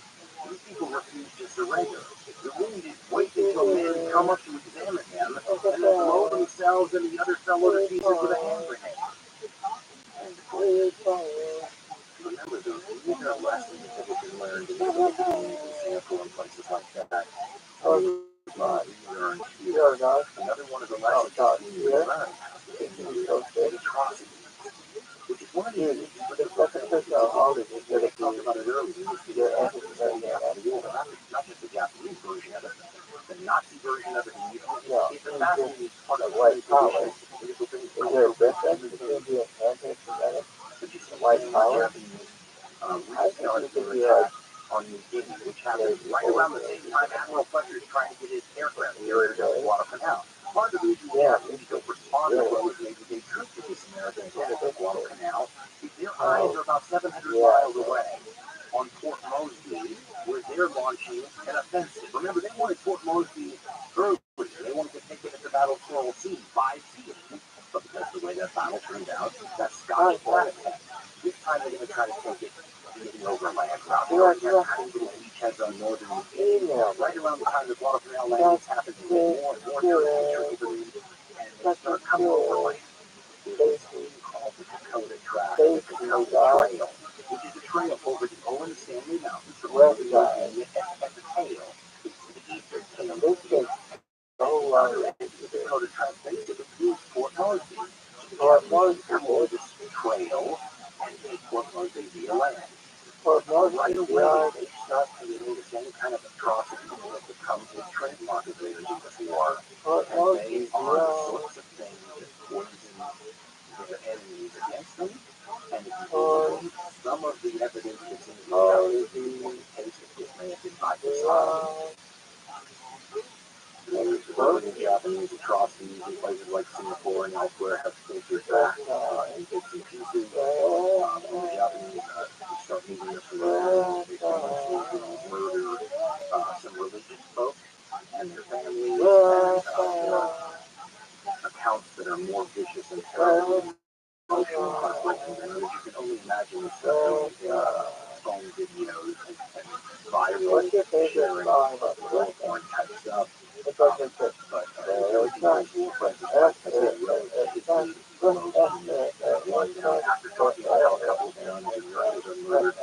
These people refuse to surrender. The wounded wait until men come up to examine them, and then blow themselves and the other fellow to pieces with a hand grenade. Remember, though, these are lessons that have been learned in the Philippines and Singapore and places like that. Another one of the lessons we learned is atrocity. Which is one of the things that they talked about it earlier. Not just the Japanese version of it, the Nazi version of it. It's a fascinating part of white power. Is there a difference between being anti-Semitic and white power? Restarted their attack on New Guinea, which happened right around the same time Admiral Fletcher is trying to get his aircraft carrier to Guadalcanal. Part of the reason we don't respond to what was maybe they troops to this American attack at Guadalcanal is their eyes are about 700 miles away on Port Moresby, where they're launching an offensive. Remember, they wanted Port Moresby earlier. They wanted to take it at the Battle of Coral Sea, 5 seas. But because of the way that battle turned out, that Scottish flag attack. This time they're going to try to take it the overland route. They already have tiny little beachheads on northern New Guinea. Right around the time the Guadalcanal landings happened, they get more and more territory, and they start coming overland. There's something called the Dakota Track, the Dakota Trail, which is a trail over the Owen Stanley Mountains from west side at the tail, the eastern tail. This is so long. The Dakota Track basically leaves Port Moresby. Port Moresby is this trail and make Port Moresby via land. Port Moresby, right away, they start creating the same kind of atrocities that becomes a trademark of theirs in the war. And they are the sorts of things that poison their enemies against them. And if you believe some of the evidence that's in the case of this may have been by design. The Japanese atrocities in places like Singapore and elsewhere have filtered back in bits and pieces. The Japanese start moving this around. They murder some religious folks and their families, and accounts that are more vicious and terrible. Emotional heartbreaking than you can only imagine with phone videos and viral sharing of followforfollow type stuff. But everything else is present. One down after talking about how a couple of nuns and brothers are murdered,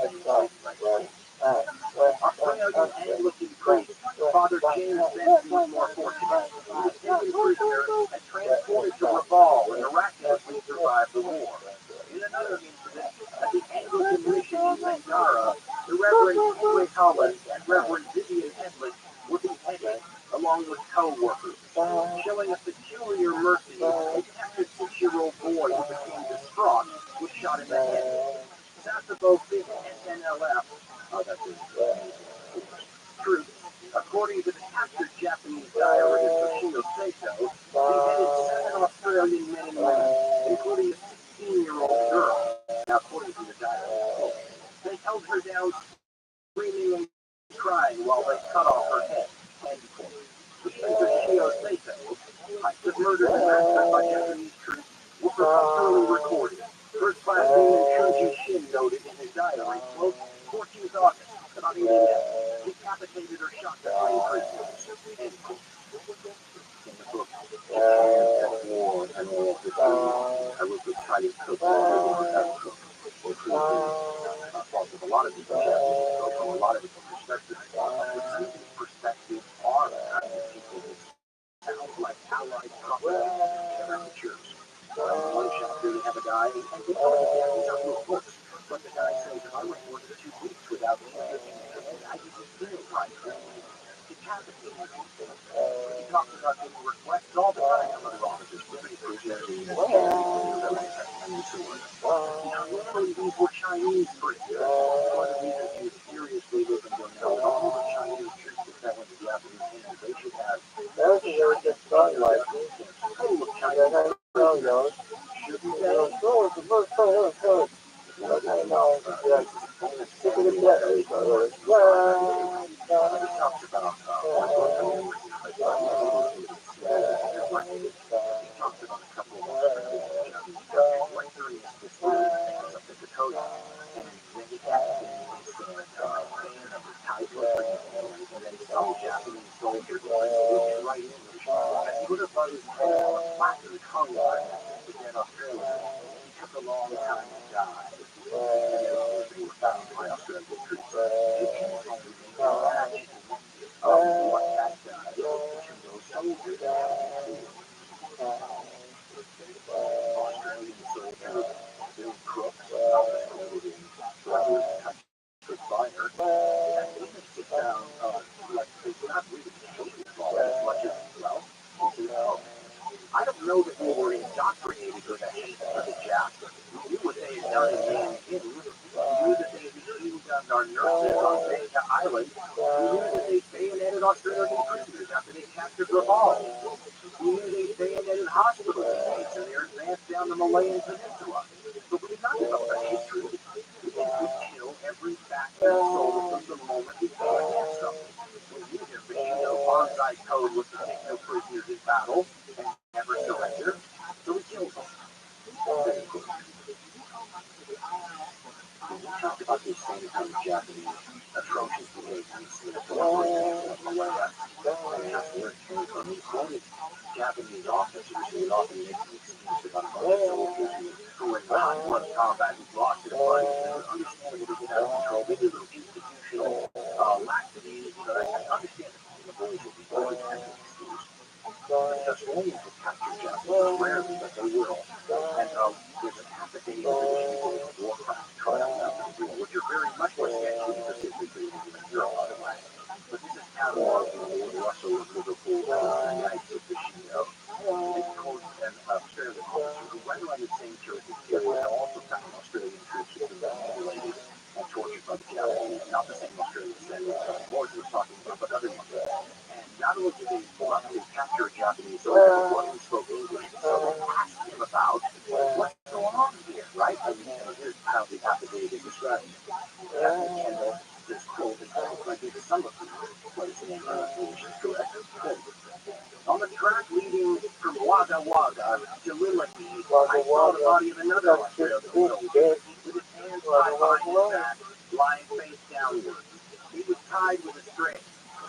Shara, the Reverend Henry Holland, and Reverend Vivian Hedlund were beheaded, along with co-workers, showing a peculiar mercy. A captured 6-year-old boy who became distraught was shot in the head. Sasebo 5th SNLF, that's his troops, according to the captured Japanese diarist Yoshino Saito, beheaded 7 Australian men and women, including a 16-year-old girl. Now, according to the diarist, they held her down, screaming and crying while they cut off her head. End quote. Yoshino Saito, types of murders and massacres by Japanese troops were professionally recorded. First Class Seaman Chuji Shin noted in his diary, quote, 14th August, about 8 a.m., decapitated or shot the 3 prisoners. End quote. In the book, Japan at War and Oral History, I wrote the Chinese cook with a lot of different Japanese folk from a lot of different perspectives. But some of these perspectives are the kind of people that sound like allied propagandists and caricatures. One chapter, they have a guy, and they don't these are real books, but the guy says, I went more than 2 weeks without eating, and I didn't feel right. Decapitating people. He talks about getting requests all the time from other officers, living prisoners, and normally these were Chinese prisoners. One of the reasons he was furiously living going out, all the Chinese troops that fell into Japanese hands, they should have giant like full of Chinese prisoners. Shouldn't they? Talks about he talks about a couple of right during this up in Dakota, and then he had tied to a tree, and then some Japanese soldiers looked right into the shot and put above his head on a placard hung by the dead Australian. He took a long time to die, and they were found by Australian troops. They can't only imagine what that does to those soldiers. Australian soldiers, Bill Crook, in Touch Fire, and they even sit down, like, they're not really hated for it as much as, well, he said, oh, I don't know that we were indoctrinated with a hate for the Japs. We knew what they had done in Nanking. We knew that they had machine gunned our nurses on Vega Island. We knew that they bayoneted Australian prisoners after they captured Rabbi. We knew they bayoneted hospital inmates and they were advanced down the Malayan Peninsula. But we did not develop a hatred. We didn't kill every fact and soul from the moment we came against them. We knew their Bushido Bonsai code was to take no prisoners in battle and never surrender. So we killed them. We talked about these same kind of Japanese atrocious behavior in Singapore, Malaya, and that's where it came from. He quoted Japanese officers who would often make an excuse about a bunch of soldiers who were not in one combat who lost their lives. They were understandable to get out of control. Maybe a little institutional laxity, but I understand that the bullies would be always have an excuse. The Australians would capture Japanese rarely, but they will. And there's an affidavit of Warcraft trial now, which are very much more sketchy because typically in Europe otherwise. But this is cataloged in the Russell of Liverpool, the Knights of Bushido. They quote an Australian officer who went on the same jurisdiction and also found Australian troops who had been mutilated and tortured by the Japanese. Not the same Australian that Morris was talking about, but other ones. And not only did they bluntly capture a Japanese soldier before he spoke English, so they asked him about what's going on here, right? I mean, here's how the affidavit describes it. Captain Kendall, this quote is I think some of what his name pronunciation is correct. On the track leading from Wagga Wagga to Lilliput, I saw the body of another Australian soldier with his hands tied behind his back, lying face downward. He was tied with a string.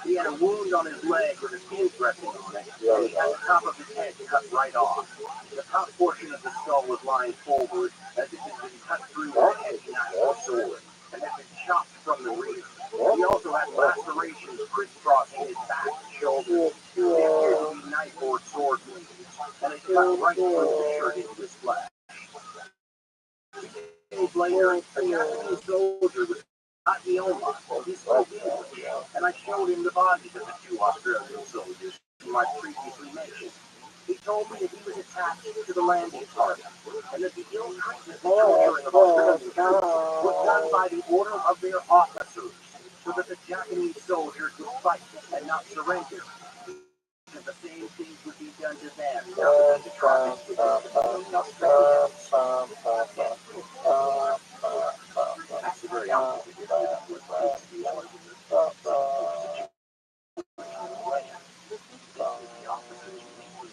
He had a wound on his leg with a field dressing on it, and he had the top of his head cut right off. The top portion of the skull was lying forward, as if it had been cut through with a heavy knife or sword, and had been chopped from the rear. He also had lacerations crisscrossing his back and shoulders. They appeared to be knife or sword wounds, and it cut right through the shirt into his flesh. 2 days later, a Japanese soldier was not the Oma. He spoke English, and I showed him the bodies of the 2 Australian soldiers whom I previously mentioned. He told me that he was attached to the landing party, and that the ill treatment and torturing of Australian troops was done by the order of their officers, so that the Japanese soldiers would fight and not surrender. The same things would be done to them. That's the very opposite of what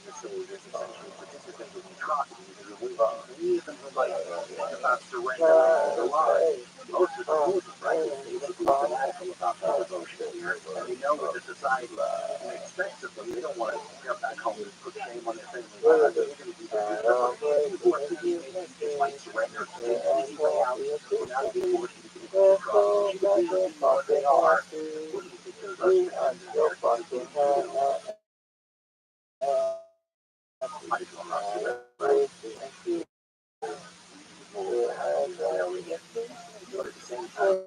the soldiers essentially participated in atrocities as a way to even about surrendering their lives. Most of the movement right is basically fanatical about their devotion here, and they know what the society expects of them. They don't want to come back home and put shame on their family. They're going to do their people are thinking it's like surrender. It's an easy way out without being forced to do what they are. What do you think those Australians are? But at the same time,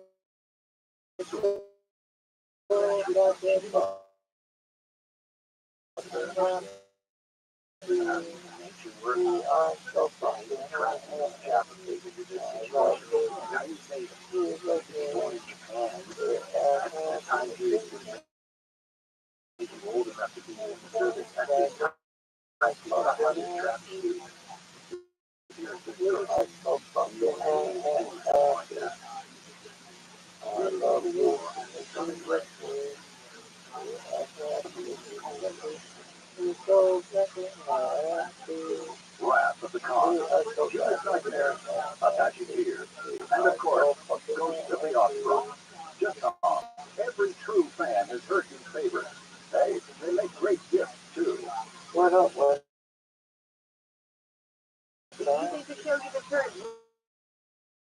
we are so fucking Japanese into this situation. And I would say that he is born in Japan at the time period when he was old enough to be in the service at this time. I thought I had his tragedy. We are so fucking like that. I love you. Something like wrath of the cause. Just like there, attaching here. And of course, goes to the opera. Just off. Every true fan has heard his favorites. Hey, they make great gifts too. What up, what? If you think the show you the shirt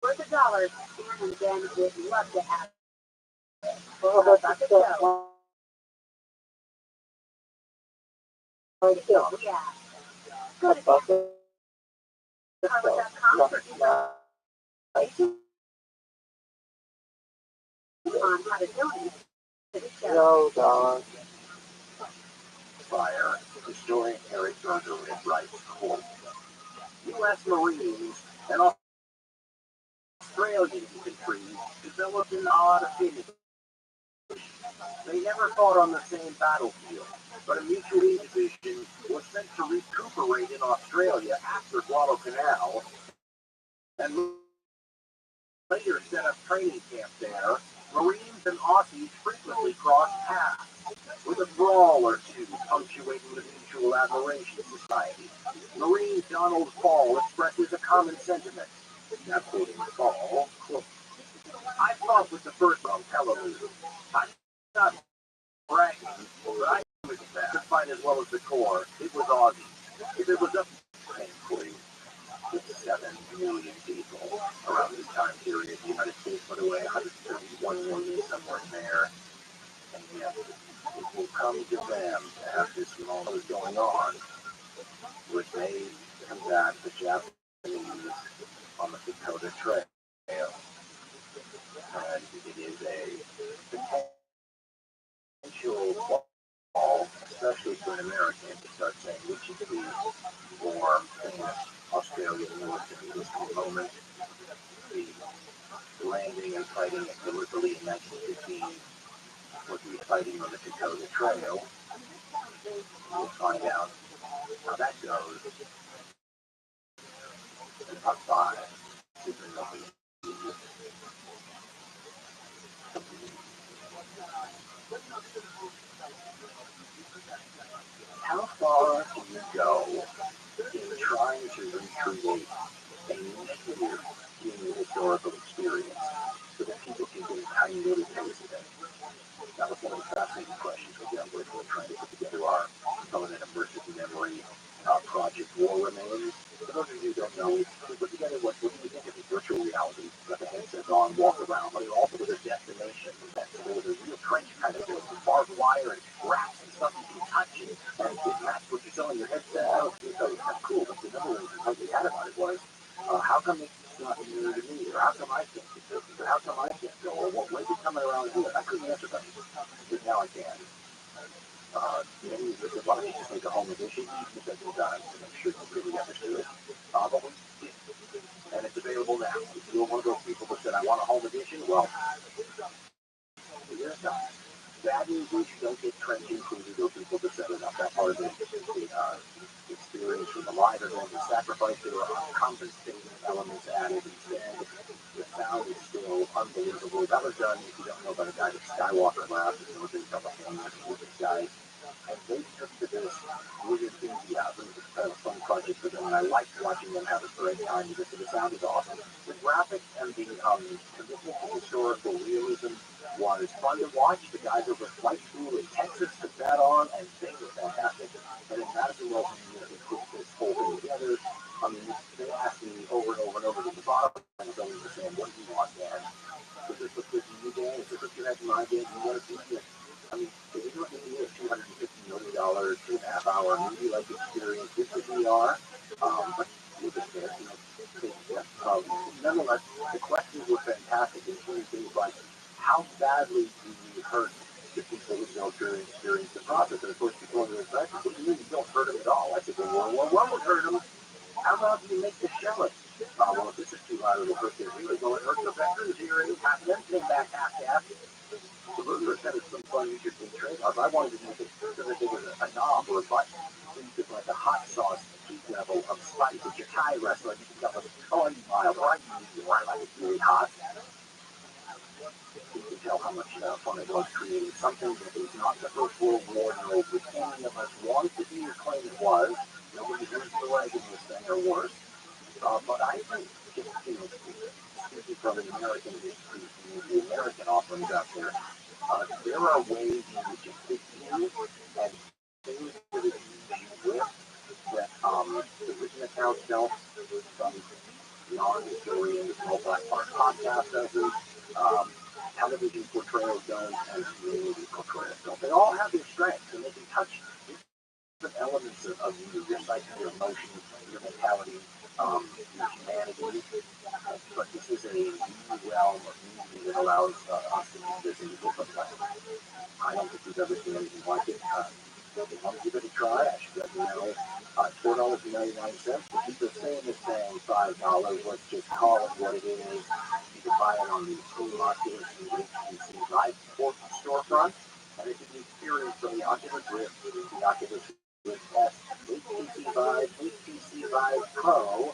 worth $1, and then would love to have it. How about the show? Yeah. Go to carlos.com for information on how to donate to the show. No, dog. Fire. Historian Eric Berger writes, quote, U.S. Marines and Australian infantry developed an odd affinity. They never fought on the same battlefield, but a mutual aid division was sent to recuperate in Australia after Guadalcanal, and later set up training camp there. Marines and Aussies frequently crossed paths, with a brawl or two punctuating the mutual admiration society. Marine Donald Fall expresses a common sentiment. Now quoting Fall, quote, I fought with the first on television. I'm not bragging, but I was bad to fight as well as the Corps. It was Aussie. If it was up to 7 million people around this time period, the United States put away 131 million somewhere in there. And yet, it will come to them as this moment going on, which may combat the Japanese on the Dakota Trail. And it is a potential fall, especially for an American, to start saying we should be more famous Australian military history moment. The landing and fighting at Gallipoli in 1915 was the fighting on the Dakota Trail. We'll find out how that goes in part 5. How far can you go in trying to recreate a negative human historical experience so that people can get a tiny little taste of it? That was one of the fascinating questions we dealt with when trying to put together our component immersive memory project War Remains. For those of you who don't know, we put together what we think is a virtual reality. Got the headset on, walk around, but it also was a destination event. So there was a real trench kind of thing with barbed wire and rats and stuff you can touch, and that's what you saw in your headset. I don't think that was kind of cool, but the number one thing we had about it was, how come it's not near to me, or how come I think it's how come I can't go? Or when's it coming around here? I couldn't answer them. But now I can. Maybe they said, why don't you just make a home edition? Even if it's done to make sure you really understood it. But we did. And it's available now. If you're one of those people that said, I want a home edition, well, here's that. Bad news is you don't get trends included or people to set it up. That part of the experience from the live event is sacrificed. There are compensating elements added instead. The sound is still unbelievable. That was done, if you don't know about a guy with Skywalker glasses, and was in California with this guy. And they took to this with enthusiasm. It's kind of a fun project for them, and I like watching them have a great time because the sound is awesome. The graphics and the commitment to historical realism was fun to watch. The guys over at Flight School in Texas took that on, and they were fantastic. And then Madison Wilson they put this whole thing together. I mean, they asked me over and over and over to the bottom, and I was always saying, what do you want, Dan? Is this what you Dan? Is this what you have in mind, Dan? Do you want to see it? I mean, if you're looking at a $250 million, 2.5 hour movie like experience with the VR, but with it there, nonetheless, the questions were fantastic, including things like, how badly do we hurt the people who don't experience the process? And of course, people are like, what do you mean you don't hurt them at all? I said, well, what would hurt them? How about you make the shell? Well, if this is too loud, it'll hurt their hearing. Well, it hurt the veterans' hearing. Half of them came back half-assed. So those are kind of some fun, interesting trade-offs. I wanted to make it so that there was a knob or a button, so you could like a hot sauce heat level of spice. If you're Thai wrestler, you can go, oh, I'm mild, or I'm medium, or I like it really hot. You can tell how much fun it was creating something that is not the First World War that any of us want to be or claim it was. Nobody's losing the leg in this thing or worse. But I think, just speaking from an American history, the American offerings out there are ways in which it fits in and things that it used with that the written accounts don't, from non-historians, multi-part podcast doesn't, television portrayals don't, and community portrayals don't. They all have their strengths, and they can touch different elements of you, your psyche, your emotions, your mentality, your humanity. But this is a new realm of media that allows us to do this in a different way. I don't think we've ever seen anything like it. If you want to give it a try, I should let you know. $4.99. The cheapest thing is saying $5. Let's just call it what it is. You can buy it on the Steam Oculus and HTC Vive storefront. And it's an experience from the Oculus Rift, the Oculus Rift S, HTC Vive, HTC Vive Pro,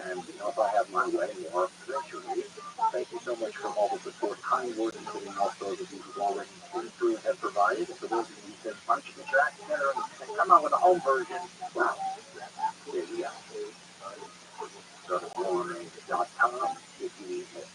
and if I have my way, more eventually. Thank you so much for all the support, kind words, including most those of you who've already been through and have provided. And for those of you who said, why don't you get your act together and come out with a home version? Well, there you go. Go to ViralRabbi.com if you need it.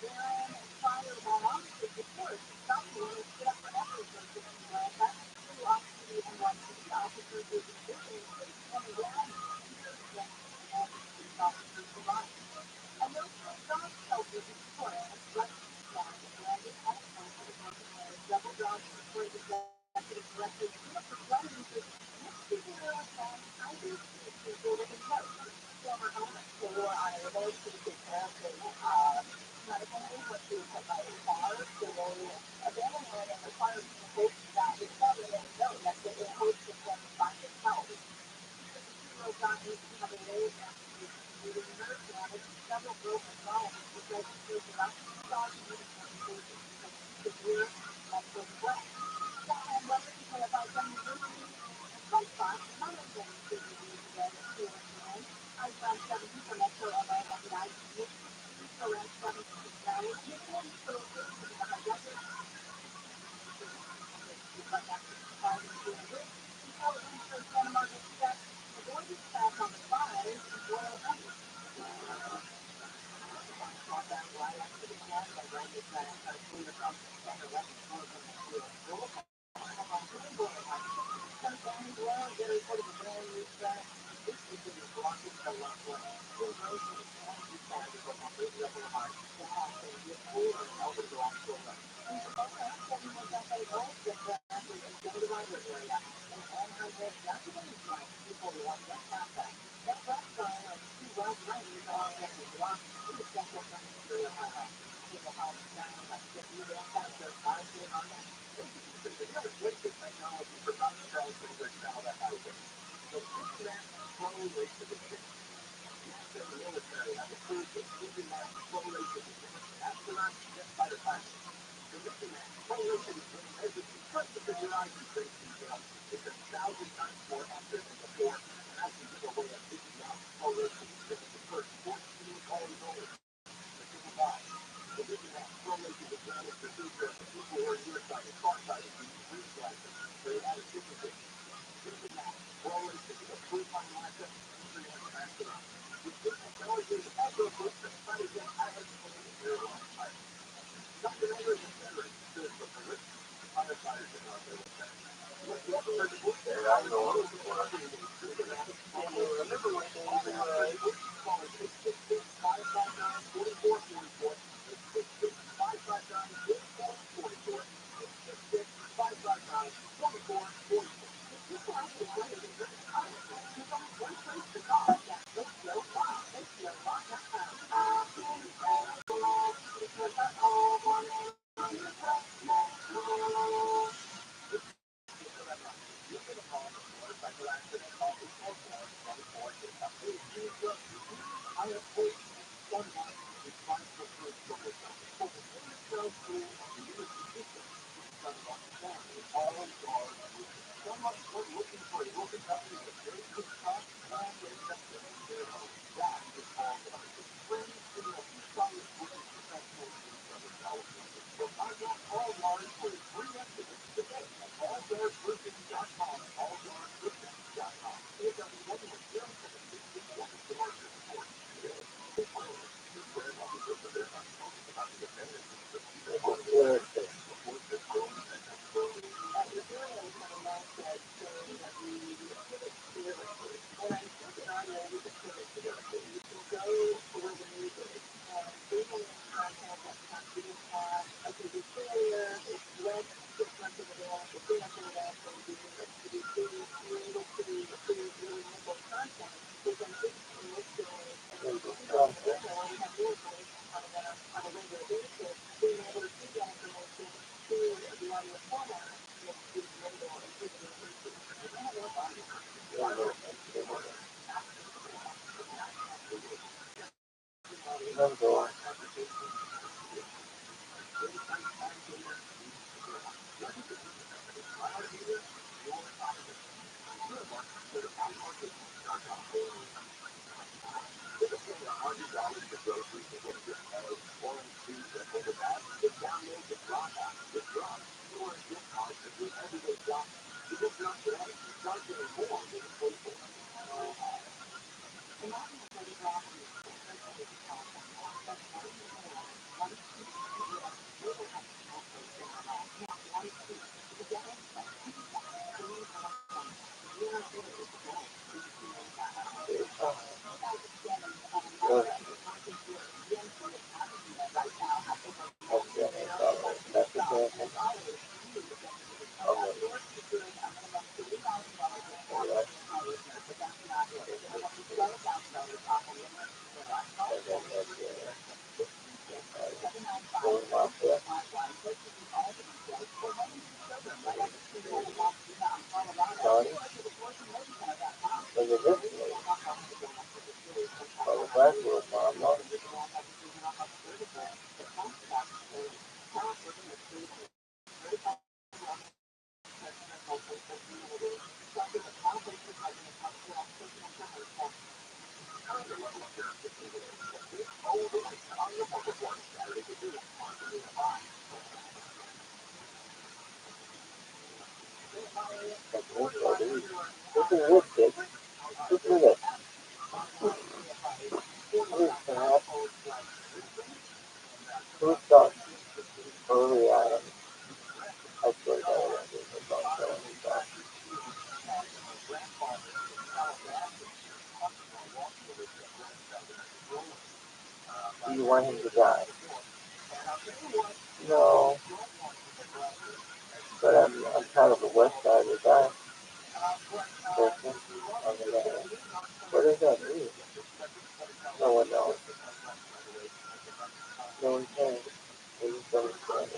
Okay,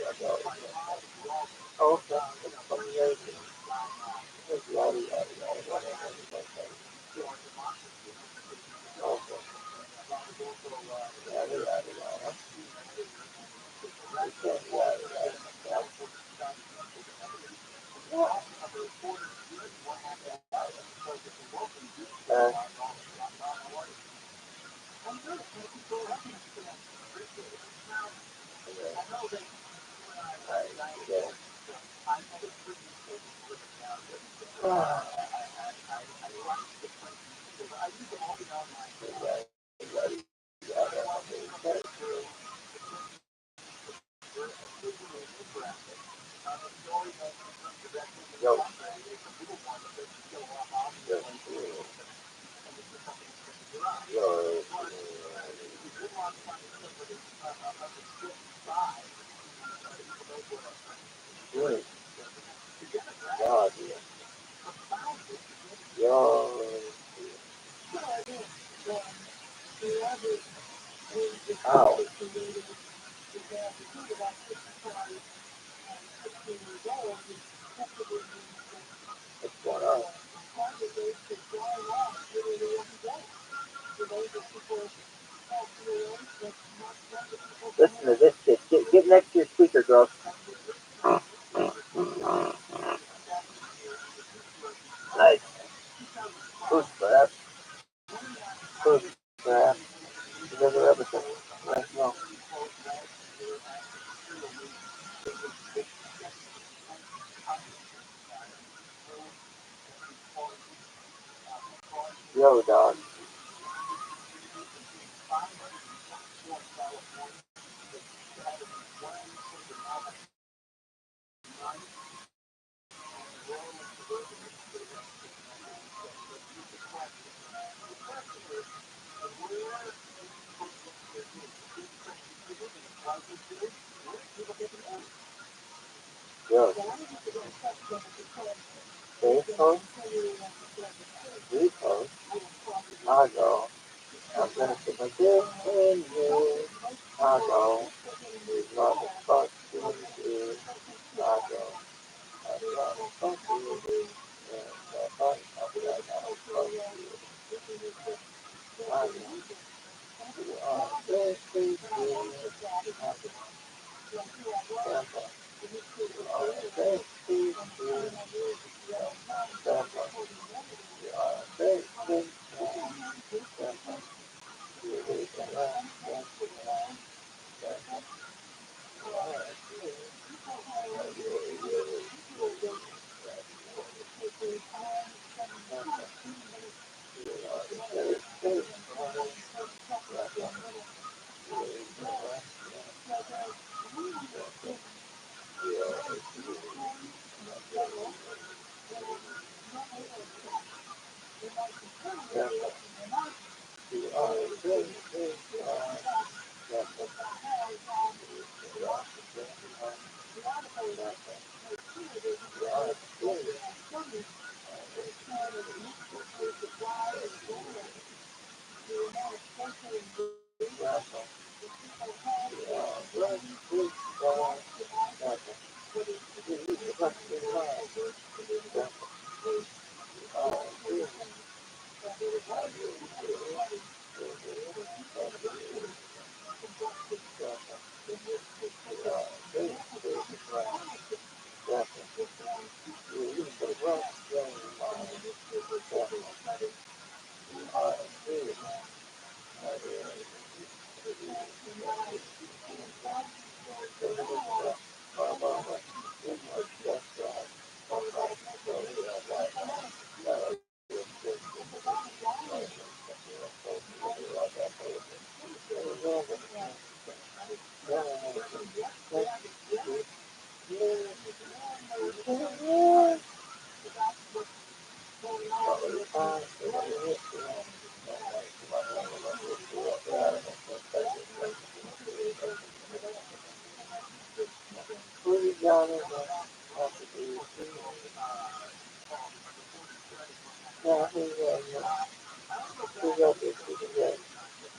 it's amazing. It's yada, yada, yada, yada, okay, yada, yada, yada. Okay, yada, yada, yada. Yo, yo, good God, yo, ow, what's going on? Listen to this shit. Get next to your speaker, girl. Nice. Food crap. Food crap. You guys are everything. Nice, no. Yo, dog. Yo. Repost. Repost. I go. I'm gonna put my dick in you. I go. Motherfucking you. I go. I motherfucking you. Yeah, motherfucking you. I go. You are basically you. You are basically you. You are basically you. You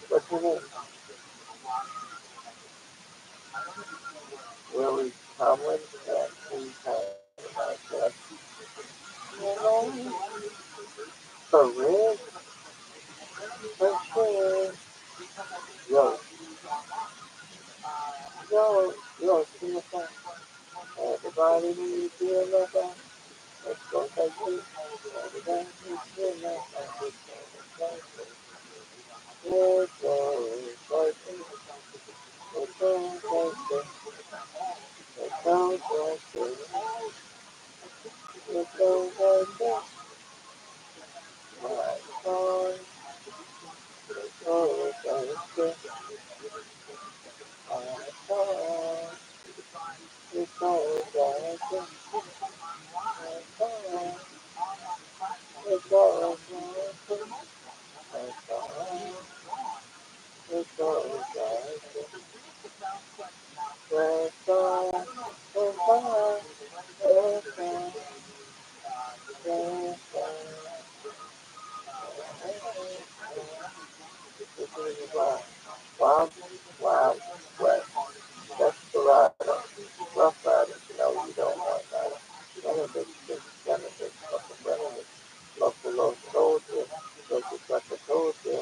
What's your name? Willie Tomlin at 2 times that. Correct. Okay. Yo, sing a song. Everybody needs to hear that song. Let's go take it. Everybody needs to hear that song. Let's go take it. Let's go take it. Let's go take it. Let's go take it. My song. Let's go take it. My song. Let's go take it. My song. Let's go take it. My song. Let's go take it. Let's go. Let's go. Let's go. Let's go. Wild, wild, west. Desperado. Rough Riders. No, you don't want that. Benefits, fucking benefits. Buffalo soldier. Just like a soldier.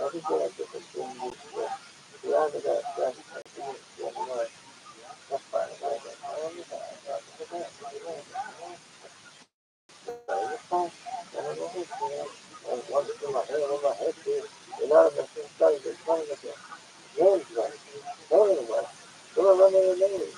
Everything I just assume you will. The other that's anyway. That's fine. I don't once in my head, over my head, a lot of us inside the trying to get names right. So anyway, don't run into names.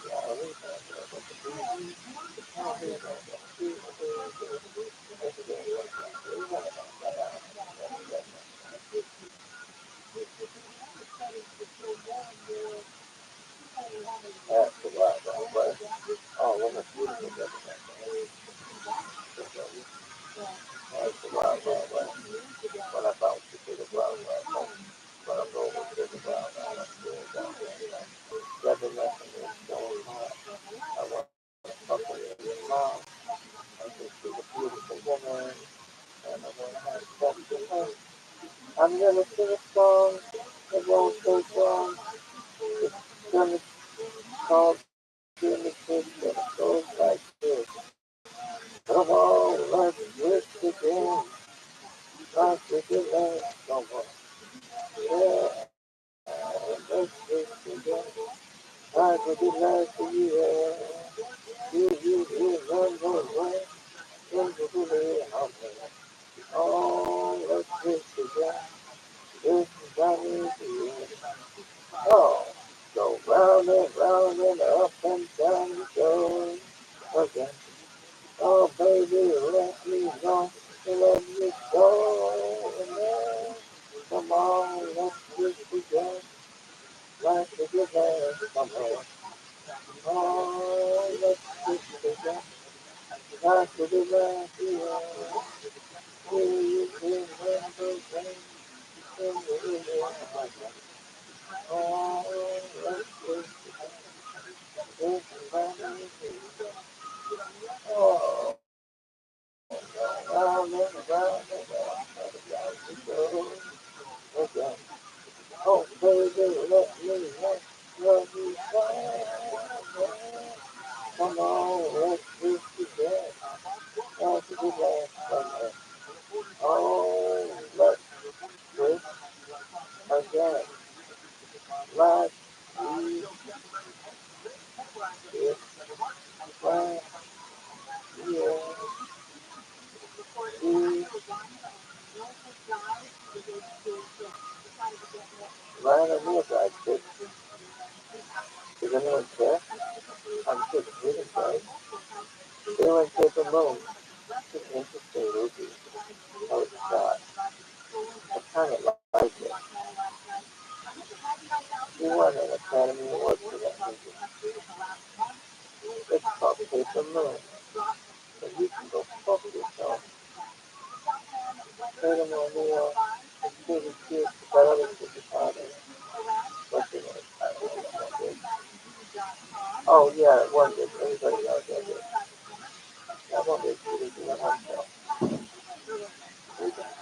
That's a lot, right? Oh, what a beautiful representation. That's a lot, right? When I found you to the ground, right? When I go over to the ground, I'm still down there. Revelation is so hard. I want to talk to your mom. I think she's a beautiful woman. And I want to have sex with her. I'm going to sing a song. It won't take long. It's going to call in the kids and it goes like this. Come on, let's twist again. Like we did last summer. Yeah, let's twist again. Like we did last year. Do you remember when? When we did it happen? Oh, let's twist again. This is how we do it. Oh, go round and up and down we go again. Oh, baby, let me know and let me go again. Come on, let's just begin like we did last summer. Oh, let's just begin like we did last year. Do you remember when we were here? Oh, let's just begin like we did. Oh, round and round and round we go again. Oh, baby, let me go. Come on, let's do together. Like we did last summer. Oh, let's do again. Like we did last year. We ran a look like this. Does anyone care? I'm just kidding, guys. Feeling paper moon. It's an interesting movie. How it's shot. I kind of like it. She won an Academy Award for that movie. It's called Paper Moon. So you can go fuck yourself. Put them on the pretty cute, that other super party. What's the name? I don't know what that is. Oh yeah, it was it. Everybody knows that is. That one is really doing herself. We just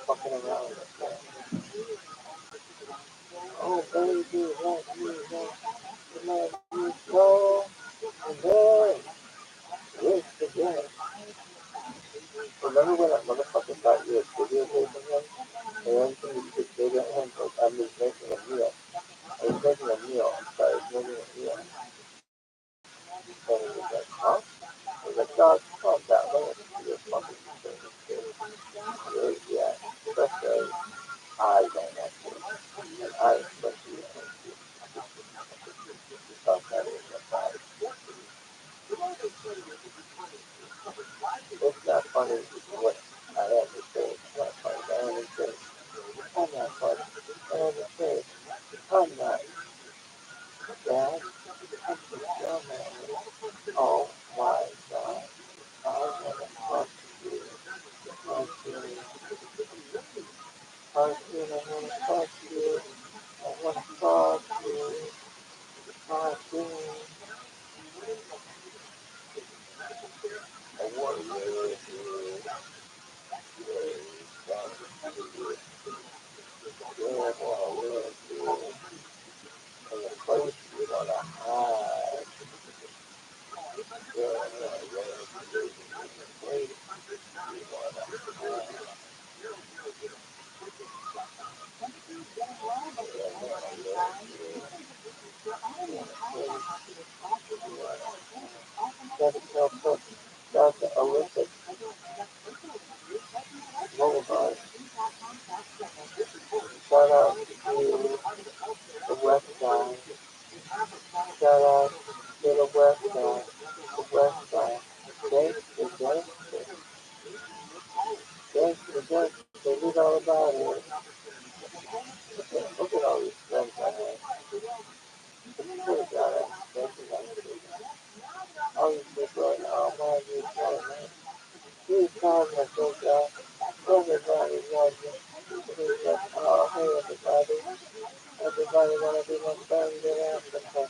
fucking around with that. Oh, baby, let me go. And then, yes, again. Remember when that motherfucker thought you were videotaping him? And everything you could video at him was, I was making a meal. I was making a meal. I'm sorry, I was making a meal. And he was like, huh? I was like, dog, calm down. Let me see your fucking thing. Yeah, especially eyes on that shit. And I especially on shit. Because that is a bad. It's not funny what I have to say. It's not funny. I understand. I'm not funny. I understand. I'm not. Dad, I'm just your man. Oh my God. I want to talk to you. I want to talk to you. I want to talk to you. Talking. I want to live here. Yeah, I want to live here. And the place you want to hide. Yeah, I want to live here. The place you want to hide. Yeah, I want to live here. That's the Olympic Boulevard. Shout out to the West Side. Shout out to the West Side. The West Side. Gangsta, gangsta, gangsta, gangsta. Read all about it. Look at all these friends I have. Look at all these friends. All these people are, oh man, you're so man. These times I think, everybody loves you. It's like, oh, hey, everybody. Everybody wanna be my friend in Africa.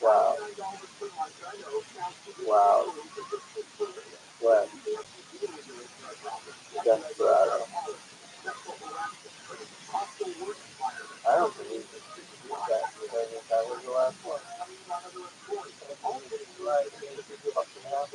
Wow. Wow. What? Desperado. I don't believe that because that was the last one. Right. Fucking hell.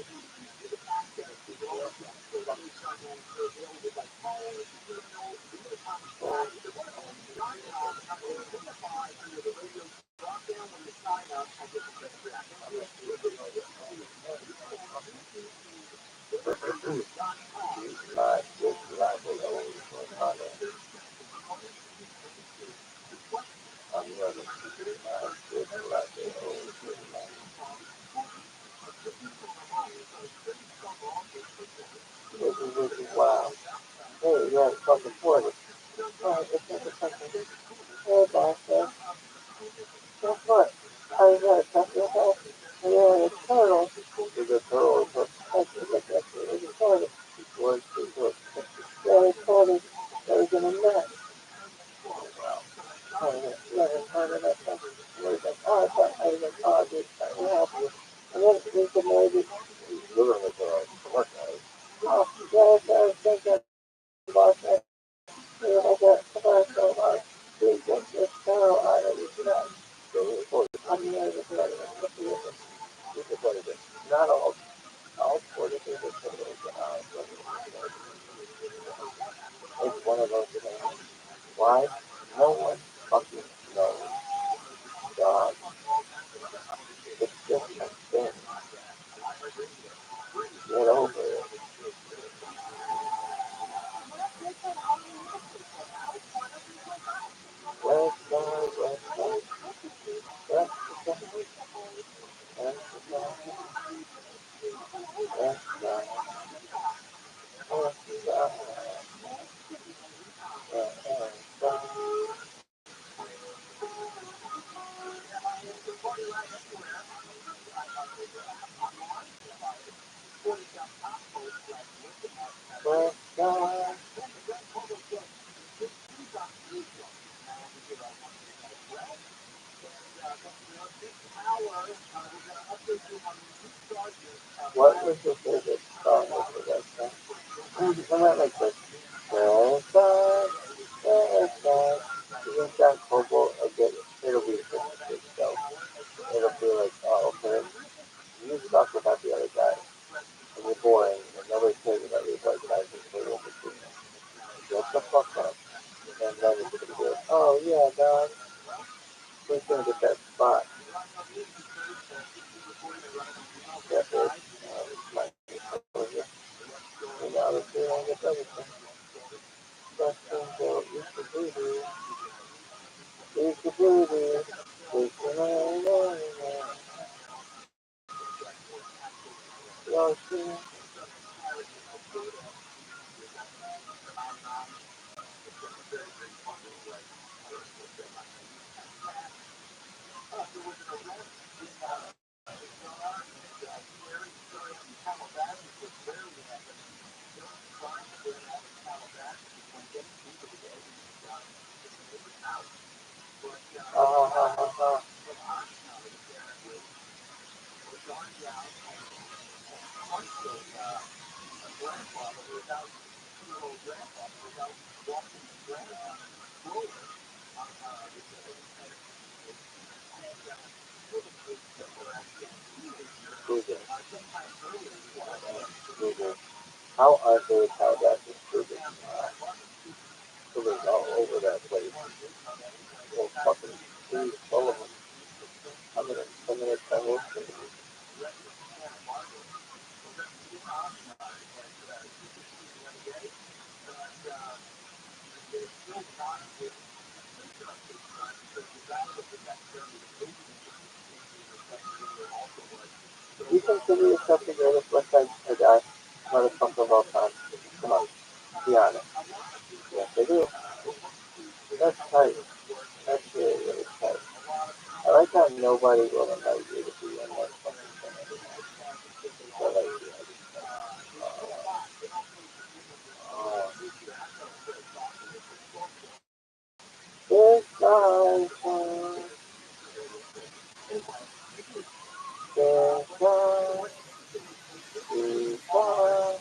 My good Rabbi always was on it. I'm running. My good Rabbi always was on it. This is wow. Hey, you have fucking 40. Alright, it's not the fucking. Hey, boss, guess what? I got a couple of health. And you had a turtle. There's a turtle. There's a turtle. Was yeah, they told us that was in a net. Wow. Yeah, they told us that. And they was like, oh, I thought I was like, oh, dude, I will help you. And then we could maybe. Literally, commercial. Oh, yeah, I was thinking about that. You know, that commercial, like, we get this turtle out of this net. I'm nervous about it. Not all 40 people put it out. It's one of those things. Why? No one fucking knows. God. It's just Get over it. West side, west side, west side, west side, west side, west side, west side. West side. What was your favorite song of the West Side? Isn't that like the West Side, West Side? Isn't that vocal a bit? It'll be interesting, so it'll be like, oh, okay, you talk about the other guy, and you're boring, and nobody cares about you, but guys are playing over to you. Shut the fuck up. And then it's gonna be like, oh yeah, dog, who's gonna get that spot? That is, my exposure. And obviously, I get everything. That's what used to do. Used to do. Used to know. Y'all see? Ha ha ha ha. Google. Google. How are they how that is Google? Google's all over that place. Well, fucking trees full of them. How many tunnels? You consider yourself the greatest West Side guy motherfucker of all time? Come on, be honest. Yes, I do. That's tight. That's really, really tight. I like how nobody will invite you to be in that fucking thing anymore. So like, uh, this time, this time, this time,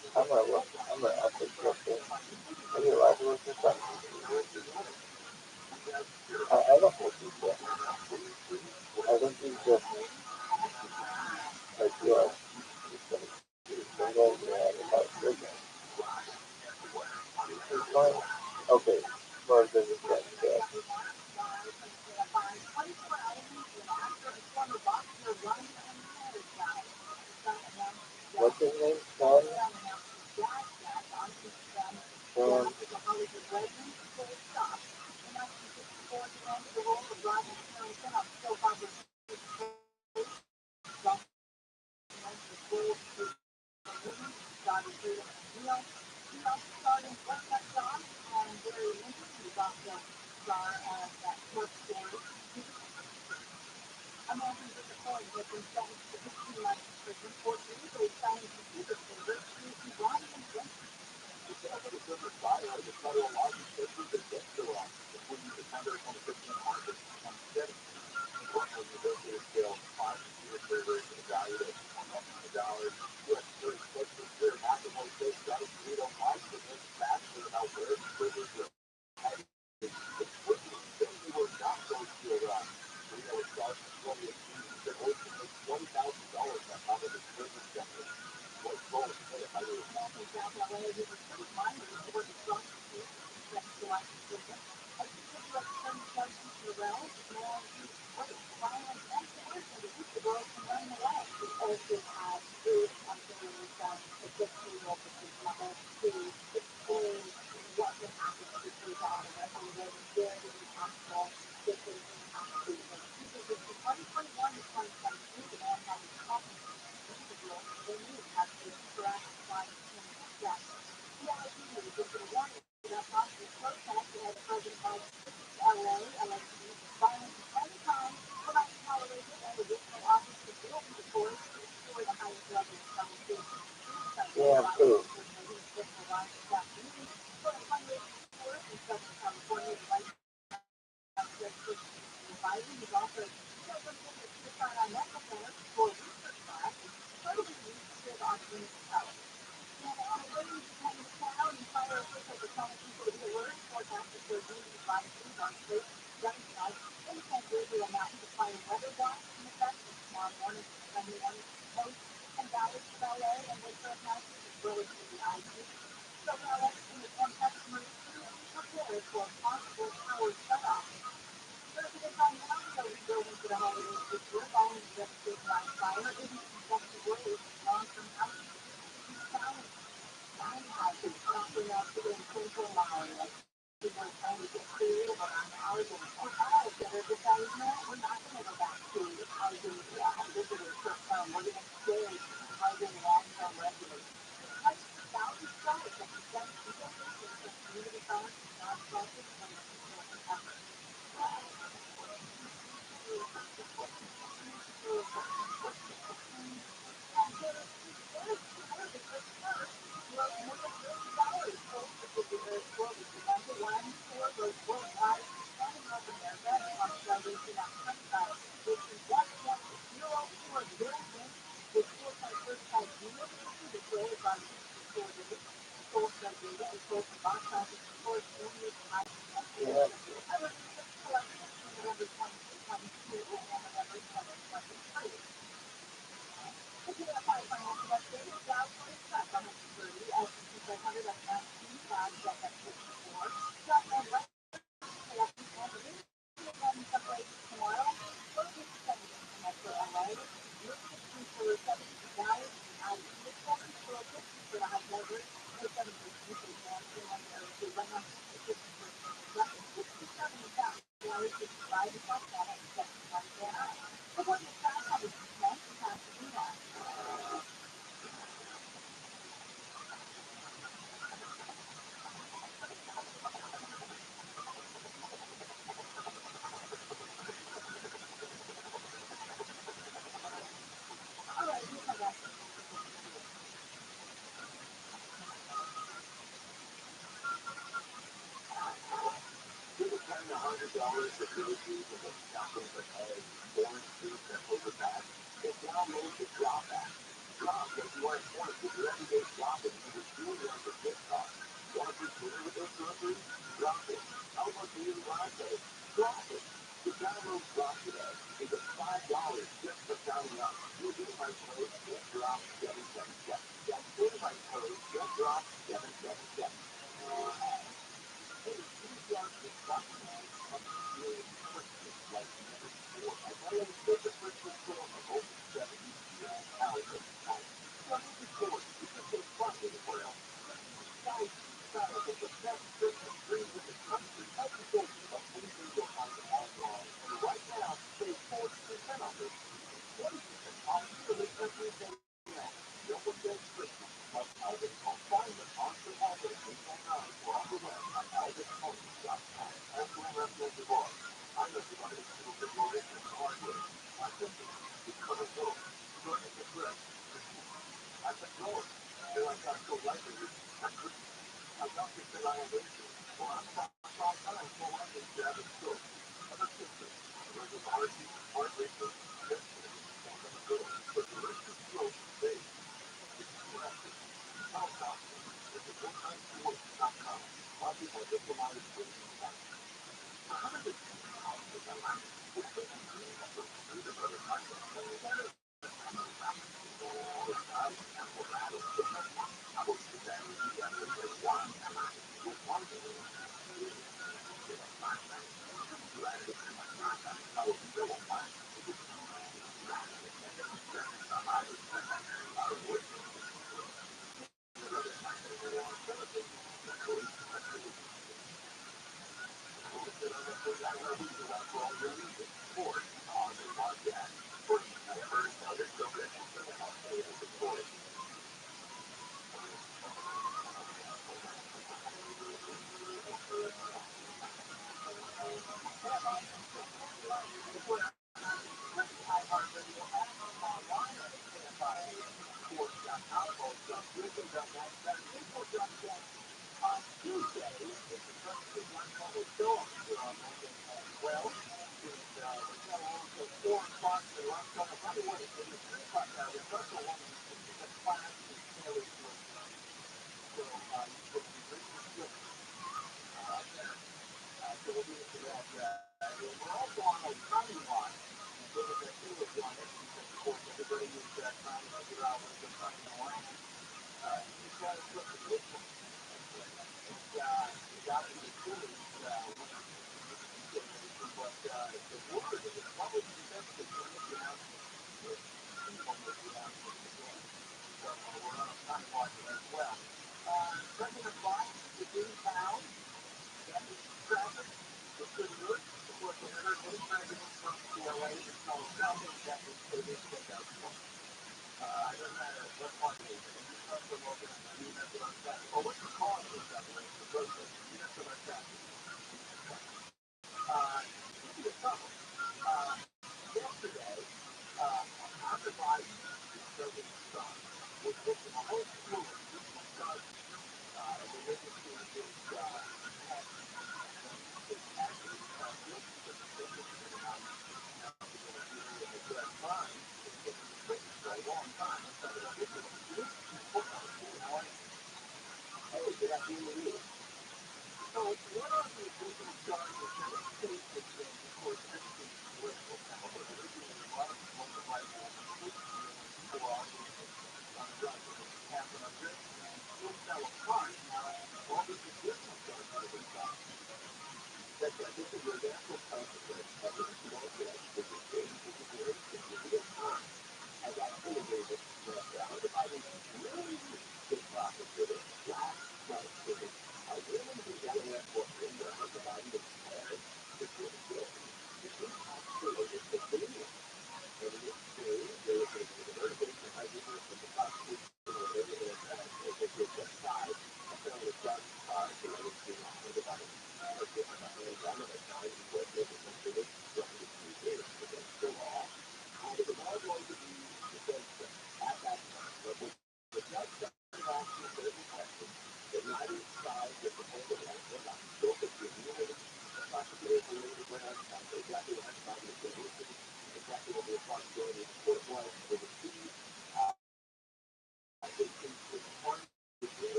I'm gonna look. I'm gonna update this. Are you allowed to look this up? I don't think he's just. I think he's just like you are. He's single and about business. He's fine. Okay. More business than that. What's his name? Ken? Ken. Yeah, too. If you want to do your everyday shopping, you just do it on the TikTok. Want to be clear with those groceries? Drop it. How about the new latte? Drop it. The download drop today. You get $5 just for signing up. Using my code GetDrop777. That's in my code GetDrop777. Hey, these guys are fucking experience Christmas like never before. I know it's just a Christmas store for over 70 years. Now it's a night. Now this is cool. This is so fucking real. Guys, style is the best Christmas tree in the country. I can go to a free video on the online. And right now, save 40% off it. 40% off nearly everything else. No one does Christmas like Elvis Home. Find them on the holiday online or on the web at elvishome.com. That's where I'm going to go. I know you're going to do a bit more interest in hard work. I think it's coming home. You're going to get dressed. I said, no. Then I got so lightly. I couldn't. I got this annihilation. Well, I'm about 5 times more likely to have a stroke. I'm a sister. There's a heart racer, yesterday, and I'm a girl. But the rest of the stroke, they, it's drastic. How about it? It's a one-time sport.com. A lot of people are diplomatic with me. How did it come to that? It's so easy. Through the other podcast.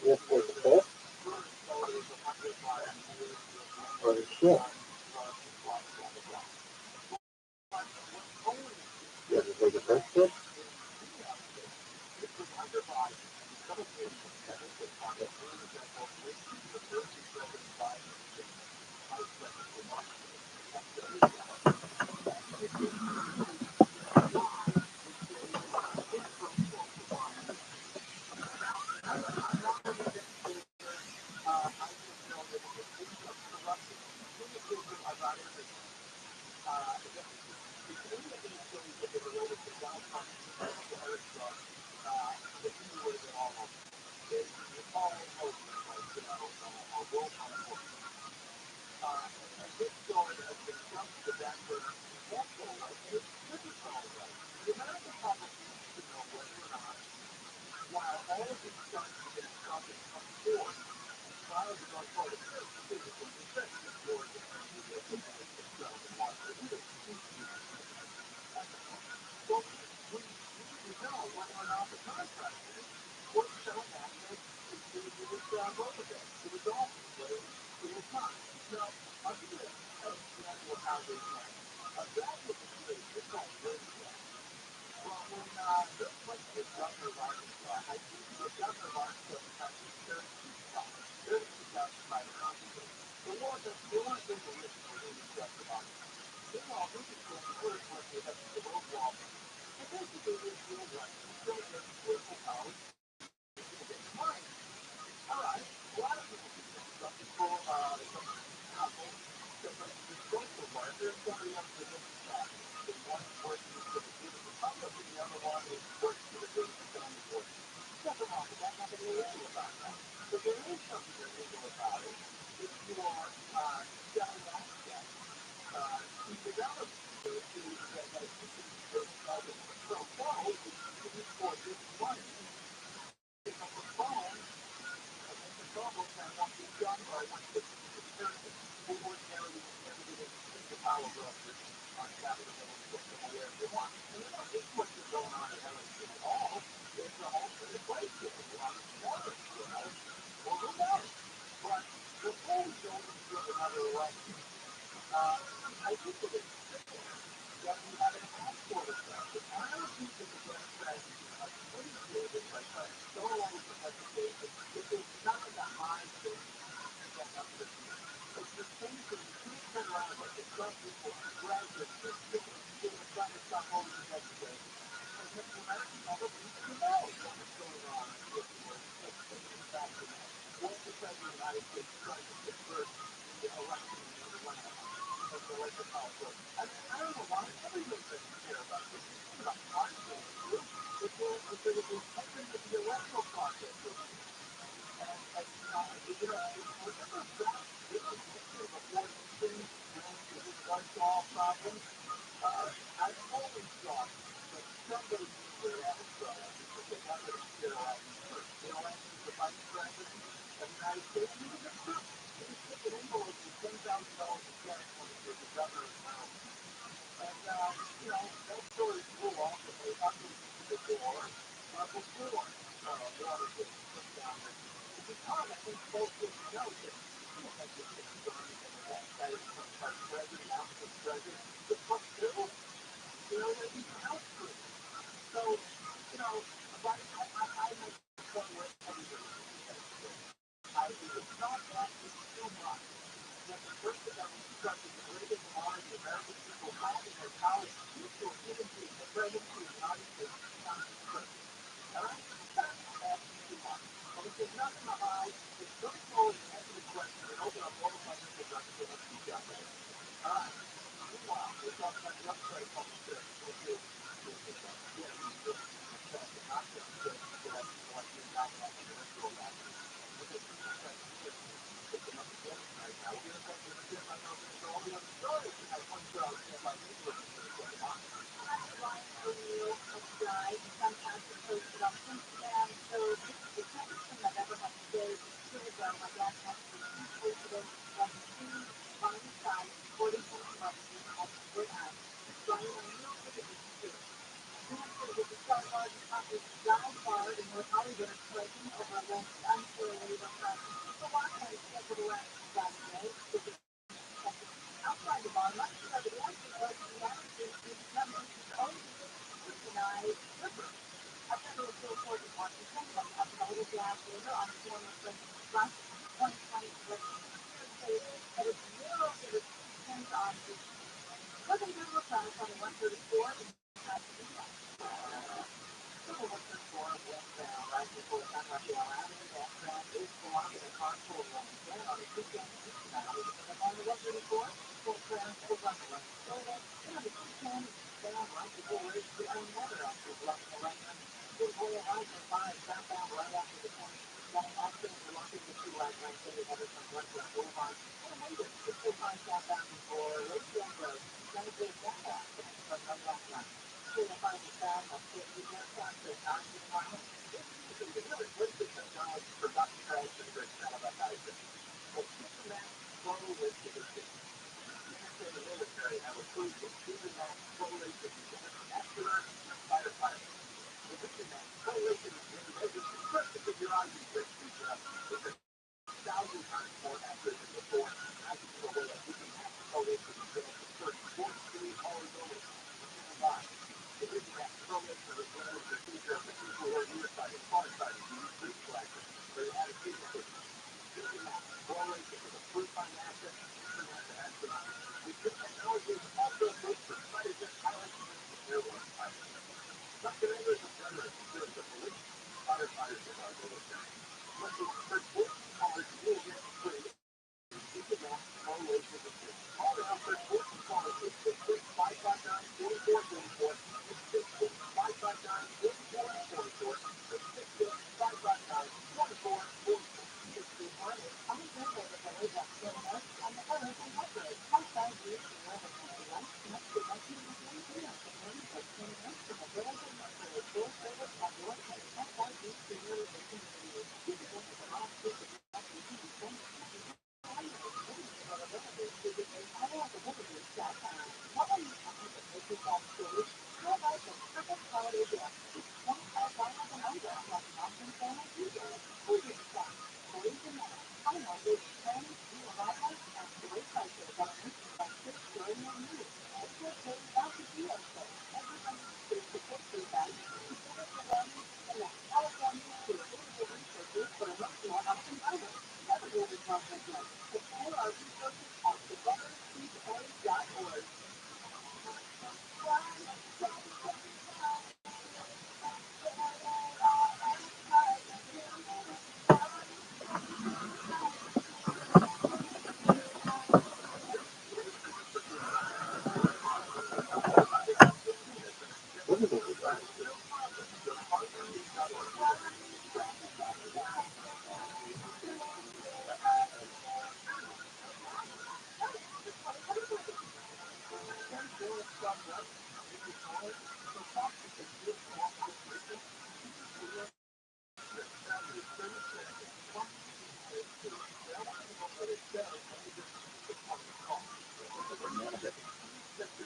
Yes, there's a piss. Or the shit. Does it take a piss kid?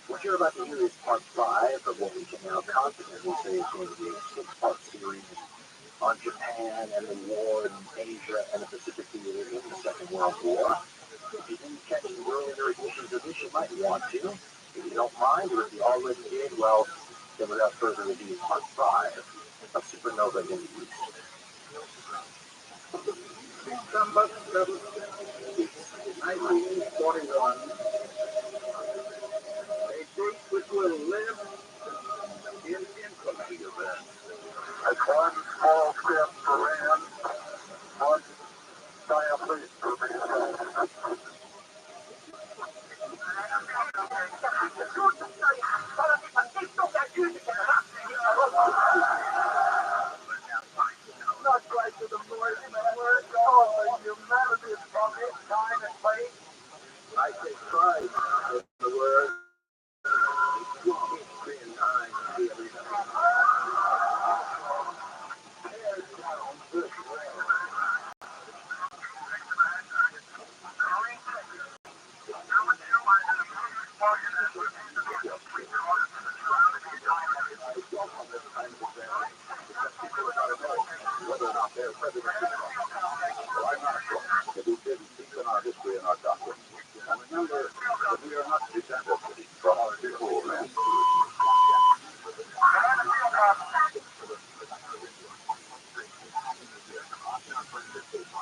What you're about to hear is part 5 of what we can now confidently say is going to be a 6-part series on Japan and the war in Asia and the Pacific theater in the Second World War. If you didn't catch the earlier editions of this, you might want to. If you don't mind, or if you already did, well, then without further ado, part 5 of Supernova in the East. It's 1941, a date which will live in infamy events. As one small step for man, one giant leap for mankind. Not quite to the voice, but we're going. Humanity is from its time and place. I take pride in the word. History and time and everything. Tear down this land. Whether or not they're president, well, I'm not sure. But we did speak in our history and our doctrine. And remember that we are not descended from our before men.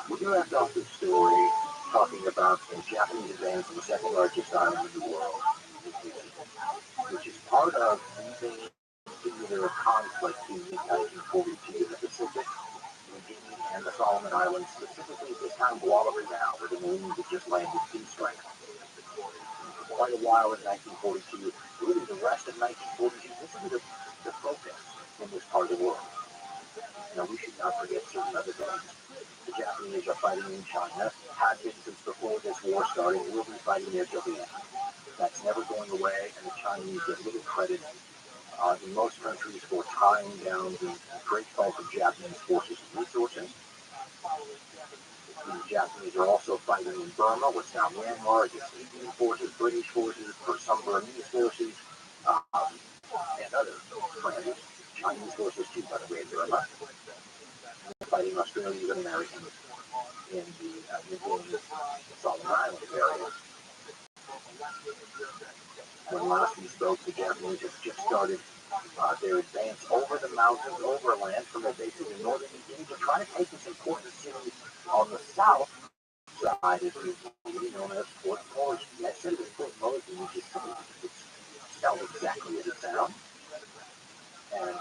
We left off the story talking about the Japanese advance on the second largest island in the world, which is part of the theater of conflict in 1942 in the Pacific, New Guinea, and the Solomon Islands, specifically at this time Guadalcanal, where the Marines had just landed two strikes. For quite a while in 1942, really the rest of 1942, this is the focus in this part of the world. Now, we should not forget certain other things. The Japanese are fighting in China, had been since before this war started, will be fighting there till the end. That's never going away, and the Chinese get little credit in most countries for tying down the great bulk of Japanese forces and resources. The Japanese are also fighting in Burma, what's now Myanmar, against Indian forces, British forces, for some Burmese forces, and other friends. Chinese forces too, by the way, in Burma. Fighting Australia. know, he was an American in the Solomon Islands area. When last we spoke, the Japanese have just started their advance over the mountains, overland from their bases in northern New Guinea to try to take this important city on the south side of the city known as Fort Mosby. I said it was Fort Mosby, which is spelled exactly as it sounds. And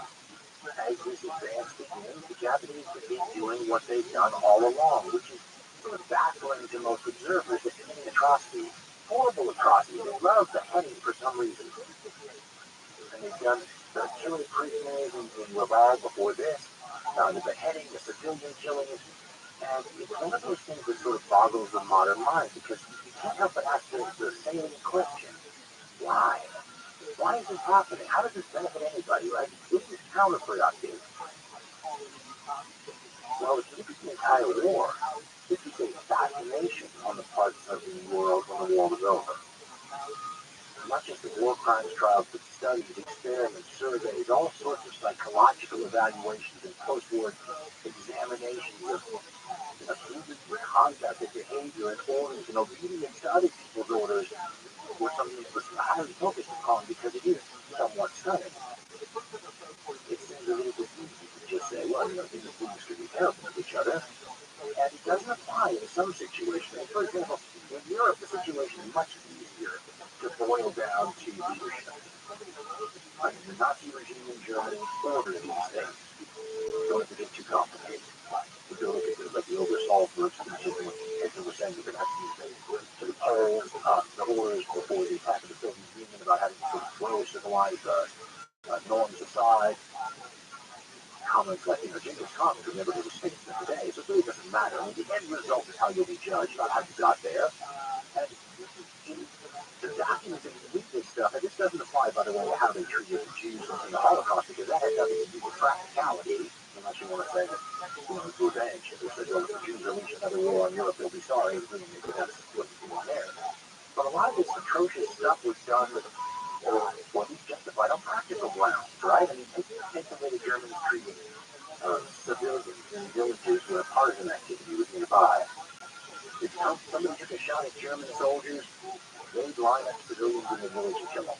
as this advance begins, the Japanese begin doing what they've done all along, which is sort of baffling to most observers. They're committing atrocities, horrible atrocities. They love beheading for some reason. And they've done the killing prisoners in Rabbi before this, the beheading, the civilian killings. And it's one of those things that sort of boggles the modern mind, because you can't help but ask the salient question: why? Why is this happening? How does this benefit anybody, right? This is counterproductive. Well, if you look at the entire war, this is a fascination on the parts of the world when the war was over. Not just the war crimes trials, but studies, experiments, surveys, all sorts of psychological evaluations and post-war examinations of human conduct and behavior and orders and obedience to other people's orders were something that was highly focused upon, because it is somewhat stunning. It seems a little bit easy to just say, well, you know, human beings could be terrible to each other. And it doesn't apply in some situations. For example, in Europe, the situation is much easier to boil down to leadership. I mean, the Nazi regime in Germany ordered these things. Don't have to get too complicated. We go look at the Obersalzberg speech, and Hitler was saying that the Nazis sort of told the horrors before the attack of the Soviet Union about having to sort of throw civilized norms aside. Comments like, you know, Genghis Khan could never do the same thing today, so it really doesn't matter. I mean, the end result is how you'll be judged, not how you got there. And the documents, if you read this stuff, and this doesn't apply, by the way, to how they treated the Jews in the Holocaust, because that had nothing to do with practicality, unless you want to say that, you know, it's revenge. If they said, well, if the Jews unleash another war on Europe, they'll be sorry. That's what's going on there. But a lot of this atrocious stuff was done with, or at least justified on practical grounds, right? I mean, take the way the Germans treated civilians in villages where partisan activity was nearby. If somebody took a shot at German soldiers, they'd line up civilians in the village and kill them.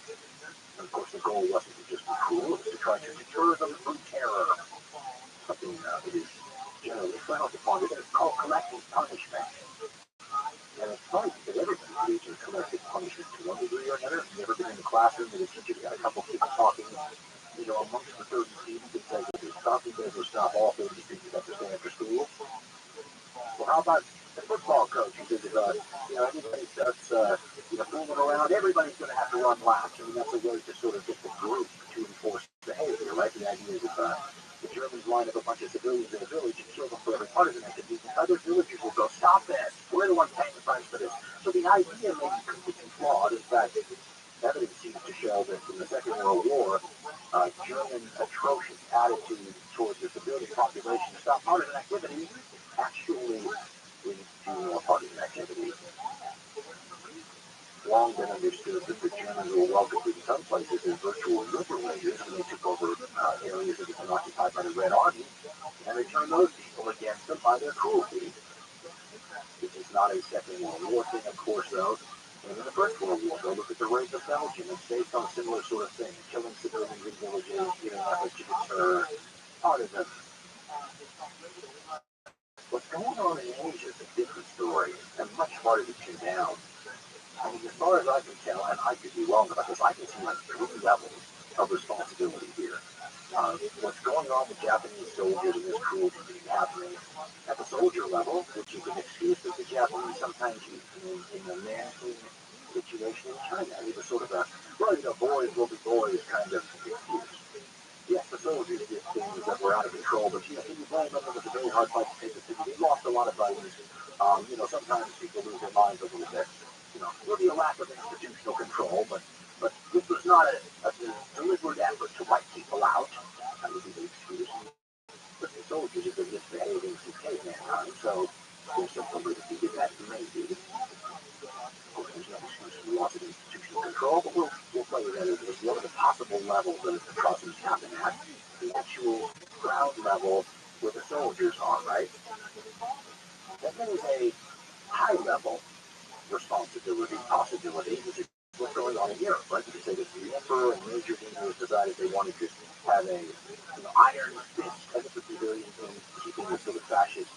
And of course, the goal wasn't to just be cruel, it was to try to deter them through terror. Something that is generally frowned upon. It's called collective punishment. And it's funny because everybody believes in collective punishment to one degree or another. If you've never been in the classroom and the teacher's got a couple people talking, you know, amongst the 30 students, it says that there's talking, there's will stop all 30 students have to stand for school. Well, how about the football coach who says, you know, anybody starts, you know, fooling around, everybody's going to have to run laps. I mean, that's a way to sort of get the group to enforce behavior, right? The idea is if the Germans line up a bunch of civilians in a village and kill them for every partisan activity, other villagers will go, stop this, we're the ones paying the price for this. So the idea may be completely flawed. In fact, evidence seems to show that in the Second World War, German atrocious attitude towards the civilian population to stop partisan activity actually leads to more partisan activity. Long been understood that the Germans were welcomed in some places as virtual liberators when they took over areas that had been occupied by the Red Army, and they turned those people against them by their cruelty. This is not a Second World War thing, of course, though. And in the First World War, go look at the rape of Belgium. It's based on a similar sort of thing, killing civilians in villages, giving efforts to deter partisans. What's going on in Asia is a different story and much harder to pin down. I mean, as far as I can tell, and I could be wrong about this, I can see like 3 levels of responsibility here. What's going on with Japanese soldiers and this cruelty being happening at the soldier level, which is an excuse that the Japanese sometimes use in the managing situation in China. It was sort of a, well, you know, boys will be boys kind of excuse. Yes, the soldiers did things that were out of control, but you know, you blame them. It was a very hard fight to take the city. They lost a lot of buddies. You know, sometimes people lose their minds a little bit. You know, there'll be a lack of institutional control, but this was not a deliberate effort to wipe people out. That would be the excuse. But the soldiers have been misbehaving since caveman time, so there's some validity to that, maybe. Of course, there's no excuse for the loss of institutional control, but we'll play with that as one of the possible levels that atrocities happen at. The actual ground level where the soldiers are, right? decided they wanted to have a iron fist, as if the civilians in keeping the sort of fascist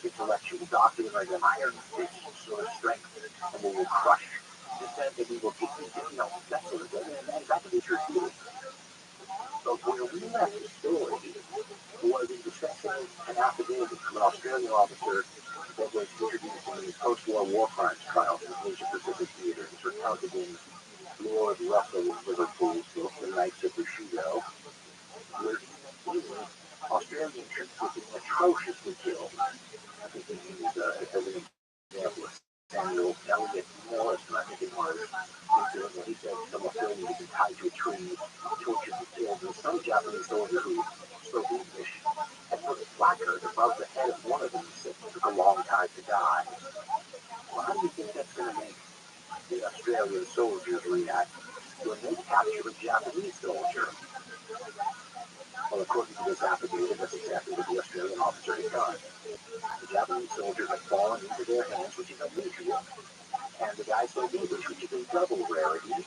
intellectual doctrine, like an iron fist sort of strength, and we will crush dissent, and we will keep, that sort of thing, and that would be true too. But where we left the story was in discussing an affidavit from an Australian officer that was introduced in the post-war war crimes trial in the Asia Pacific theater. It's recounted in Lord Russell Liverpool's book, The Knights of Bushido, where Australian troops were being atrociously killed. I think he used as an example of Samuel Eliot Morrison, I think it was. He said some Australians had been tied to a tree, tortured and killed, and some Japanese soldier who spoke English had put a placard above the head of one of them that said it took a long time to die. Well, how do you think that's going to make the Australian soldiers react when they capture a Japanese soldier? Well, according to this affidavit, that's exactly what the Australian officer had done. The Japanese soldier had fallen into their hands, which is unusual, and the guy spoke English, which is a double rarity. And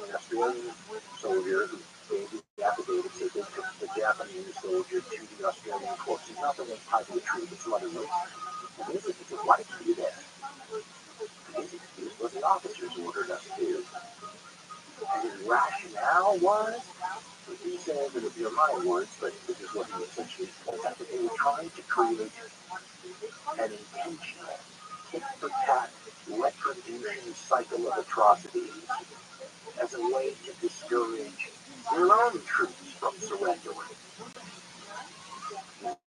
the Australian soldier who gave the affidavit said they took the Japanese soldier to the Australian court. So not only tied to the tree, but some other ways. And his excuse, why did you do that? His excuse was the officers ordered us to. And his rationale was, he said that these are my words, but this is what he essentially points out, that they were trying to create an intentional tit-for-tat retribution cycle of atrocities as a way to discourage their own troops from surrendering.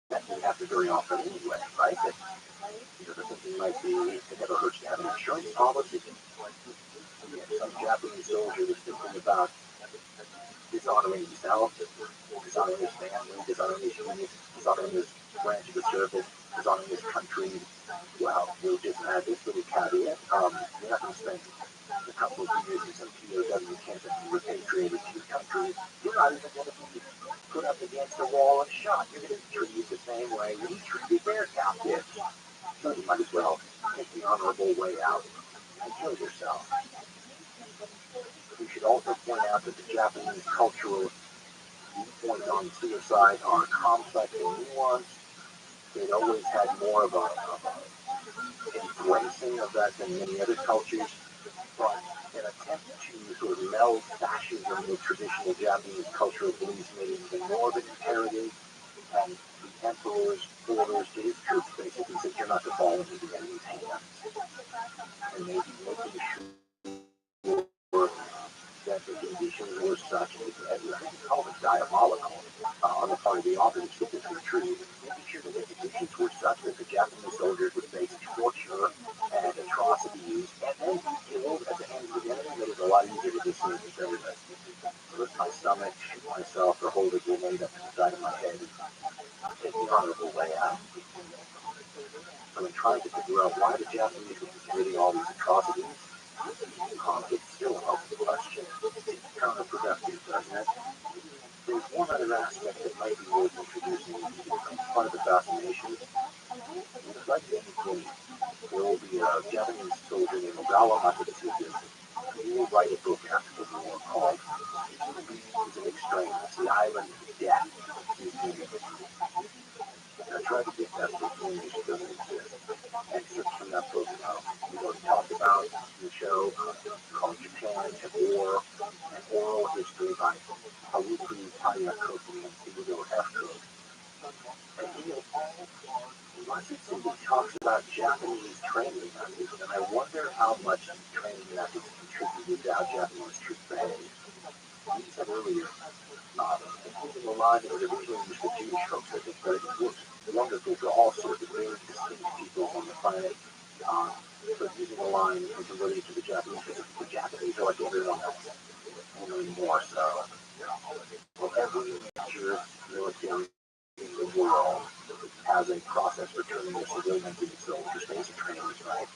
That didn't happen very often anyway, right? That, the thinking might be, it never hurts to have an insurance policy. Some Japanese soldier was thinking about dishonoring himself, dishonoring his family, dishonoring his unit, dishonoring his branch of the service, dishonoring his country. Well, we'll just add this little caveat. You're not going to spend a couple of years in some POW camp and be repatriated to your country. You're not even going to be put up against a wall and shot. You're going to be treated the same way we treated their captives. So you might as well take the honorable way out and kill yourself. We should also point out that the Japanese cultural viewpoints on suicide are complex and nuanced. They'd always had more of an embracing of that than many other cultures, but an attempt to sort of meld fascism with traditional Japanese cultural beliefs made it even more of an imperative, and the emperor's orders to his troops basically said you're not to fall into the enemy's hands. And maybe making sure that the conditions were such, as I call it diabolical, on the part of the officers to the country, making sure that the conditions were such that the Japanese soldiers would face torture and atrocities and then be killed at the hands of the enemy. That is a lot easier to discern than say that split my stomach, shoot myself, or hold a grenade up to the side of my head and take the honorable way out. So in trying to figure out why the Japanese were committing all these atrocities, it's still a question. It's counterproductive, doesn't it? There's one other aspect that might be worth introducing as part of the fascination. In the fight to anything, there will be a Japanese soldier named Ogawa Matsuda who will write a book after the war called Beings and Extremes, The Island of Death. I tried to get that book in English, it doesn't exist. Excerpts from that book we've already talked about in the show, called Japan at War, an oral history by Haruki Tayakoki and Theodore F. Cook. And in it, Matsuda talks about Japanese training methods, and I wonder how much these training methods contributed to how Japanese troops behaved. He said earlier, using a line that was originally used for Jewish folks, I think, but it works wonderful for all sorts of very distinct people on the planet. But using a line and converting it to the Japanese, because the Japanese are like everyone else, only more so. Well, every major military in the world has a process for turning their civilians into soldiers, basic trainers, right?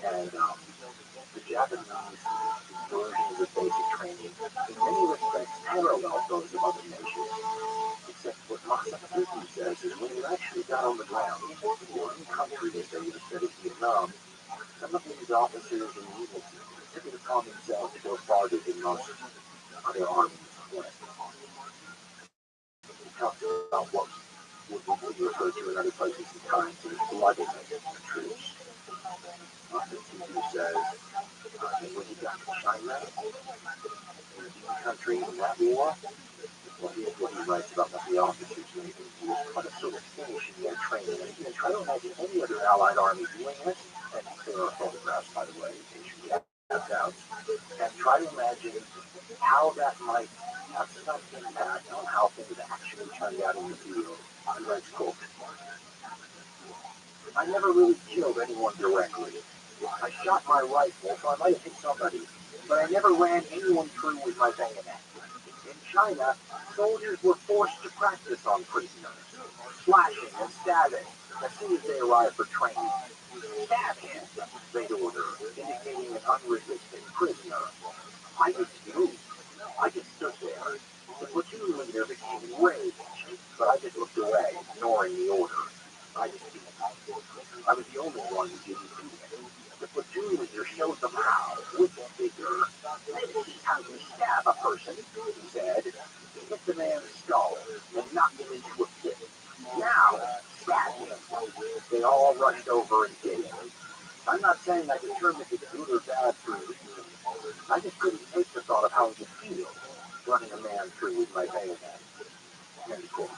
And the Japanese versions of basic training, in many respects, parallel those of other nations. Except what Matsuda says is when you actually got on the ground, in your own country, they say, instead of Vietnam, some of these officers and units took it upon themselves to go farther than most other armies. He talks about what would be referred to in other places in times as blooding the troops. He says that when he got to China, in the country in that war, well, here's what he writes about what the officers made him do kind of sort of finishing their training. And you can try to imagine any other Allied army doing this, and there are photographs, by the way, in case you have doubts, and try to imagine how that might have some impact on how things actually turned out in the field. He writes, quote, I never really killed anyone directly. I shot my rifle, so I might have hit somebody, but I never ran anyone through with my bayonet. In China, soldiers were forced to practice on prisoners, slashing and stabbing as soon as they arrived for training. Stab him, they'd order, indicating an unresisting prisoner. I just moved. I just stood there. The platoon leader became enraged, but I just looked away, ignoring the order. I just beat him. I was the only one who didn't beat him. The platoon leader showed them how, with vigor. This is how you stab a person, he said. He hit the man's skull and knocked him into a pit. Now, stab him. They all rushed over and did it. I'm not saying I determined if it's good or bad for reason. I just couldn't take the thought of how it would feel, running a man through with my bayonet. End quote.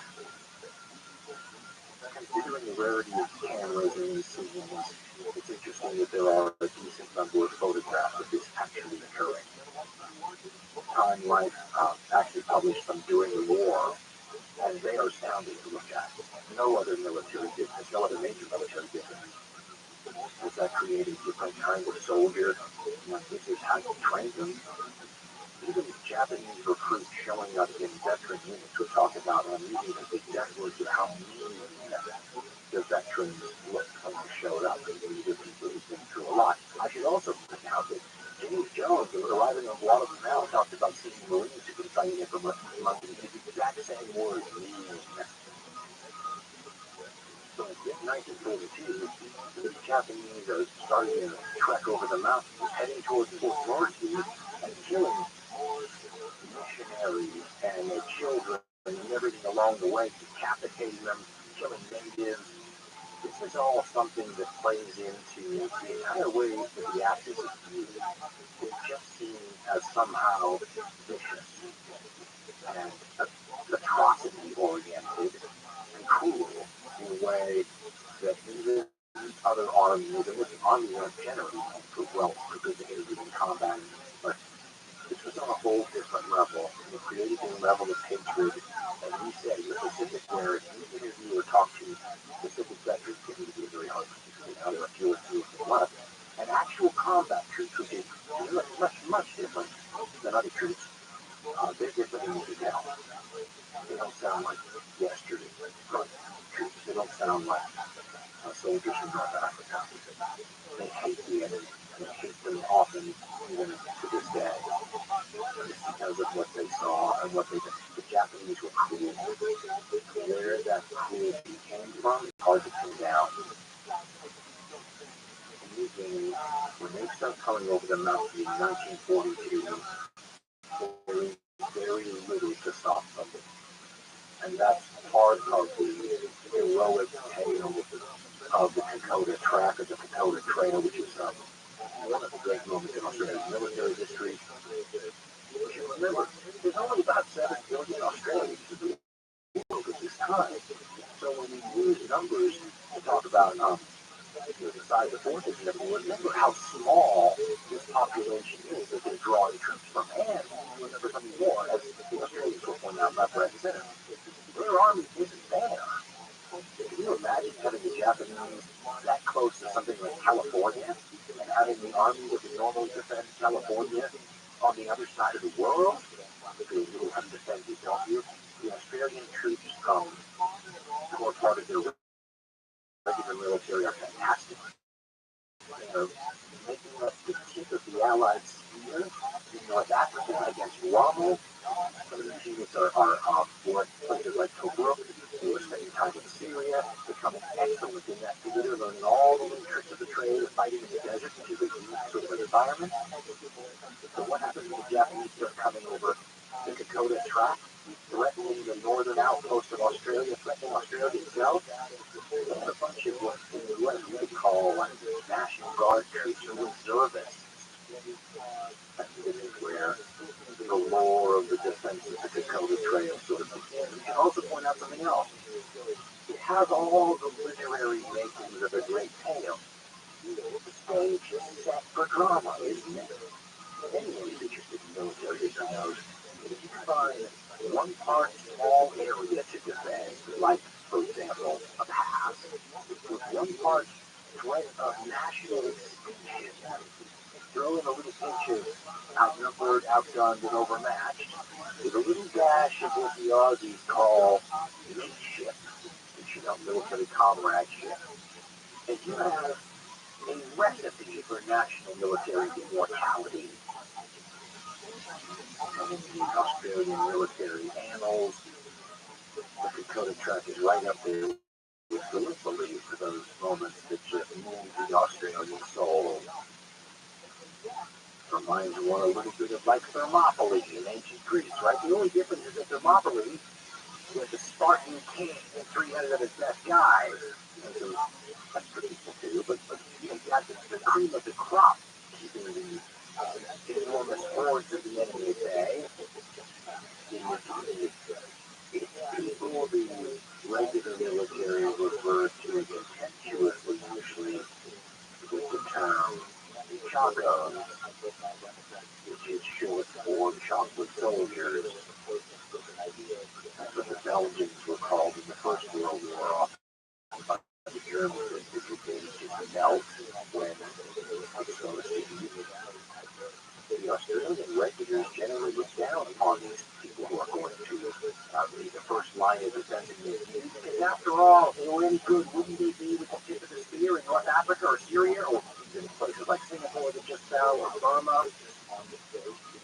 Considering the rarity of cameras in these scenes, it's interesting that there are a decent number of photographs of this actually occurring. Time Life actually published them during the war, and they are astounding to look at. No other military business, no other major military business has that created different kinds of soldier. This is how you train them. Even Japanese recruits showing up in veteran units will talk about using the exact words of how mean the veterans looked when they showed up. And these people who've been through a lot. I should also point out that James Jones, who was arriving on Guadalcanal, talked about seeing Marines who could find him from London. He used the exact same words, mean. So in 1942, the Japanese are starting to trek over the mountains, heading towards Fort Morsey and killing missionaries and their children and everything along the way, decapitating them, killing natives. This is all something that plays into the entire way that the Axis is viewed. It's just seen as somehow vicious and atrocity-oriented and cruel in a way that even other armies, and this army weren't generally well participated in combat, but this was on a whole different level. It created a level of hatred, and he said in the Pacific, where if you interview or talk to Pacific veterans, it would be very hard to get out of a few or two of them left. And actual combat troops would be much different than other troops. They're different in the now. They don't sound like yesterday troops. They don't sound like soldiers from North Africa. They hate the enemy. They hate them often, even to this day. Because of what they saw and what they did. The Japanese were cruel. Where that cruelty came from, it's hard to pin down. In the beginning, when they started coming over the mountain in 1942, there was very little to stop them. And that's part of the heroic tale of the Dakota Track, or the Dakota Trail, which is one of the great moments in Australia's military history. You should remember, there's only about 7 billion Australians in the world at this time. So when we use numbers to talk about the size of forces and everything, remember how small this population is that they're drawing troops from. And remember something more, as the Australians will point out left, right, and center. Their army isn't there. Can you imagine having the Japanese that close to something like California and having the army that would normally defend California on the other side of the world? They're a little undefended, don't you? The Australian troops, who are part of their regular military, are fantastic. They're making us the tip of the Allied spear in North Africa against Rommel. Some of the units are for places like Tobruk. They were spending time in Syria, becoming excellent in that theater, learning all the little tricks of the trade of fighting in the desert, which is a unique sort of an environment. So what happens when the Japanese start coming over the Dakota one, National Guard troops with service. This is where the lore of the defense of the Dakota Trail sort of begins. We can also point out something else. It has all the literary makings of a great tale. The stage is set for drama, isn't it? Anyone who's interested in military history knows that if you combine one part small area to defend, like, for example, a pass, with one part threat of national extinction, throw in a little pinch of outnumbered, outgunned, and overmatched, with a little dash of what the Aussies call mateship, which, military comradeship, and you have a recipe for national military immortality. And in the Australian military annals, the Dakota Track is right up there with Gallipoli for those moments that just move the Australian soul. Reminds one a little bit of like Thermopylae in ancient Greece, right? The only difference is that Thermopylae was the Spartan king and 300 of his best guys. And so that's pretty cool too, but you got the cream of the crop keeping the enormous hordes of the enemy at bay. It's people the regular military refers to contemptuously usually with the term chacos, which is short for chocolate soldiers. That's what the Belgians were called in the First World War, by the Germans, because they just melt when exposed to heat. The Australian regulars generally look down upon these people who are going to be the first line of defense against you, because after all, if they were any good, wouldn't they be with the tip of the spear in North Africa or Syria, or even places like Singapore that just fell, or Burma?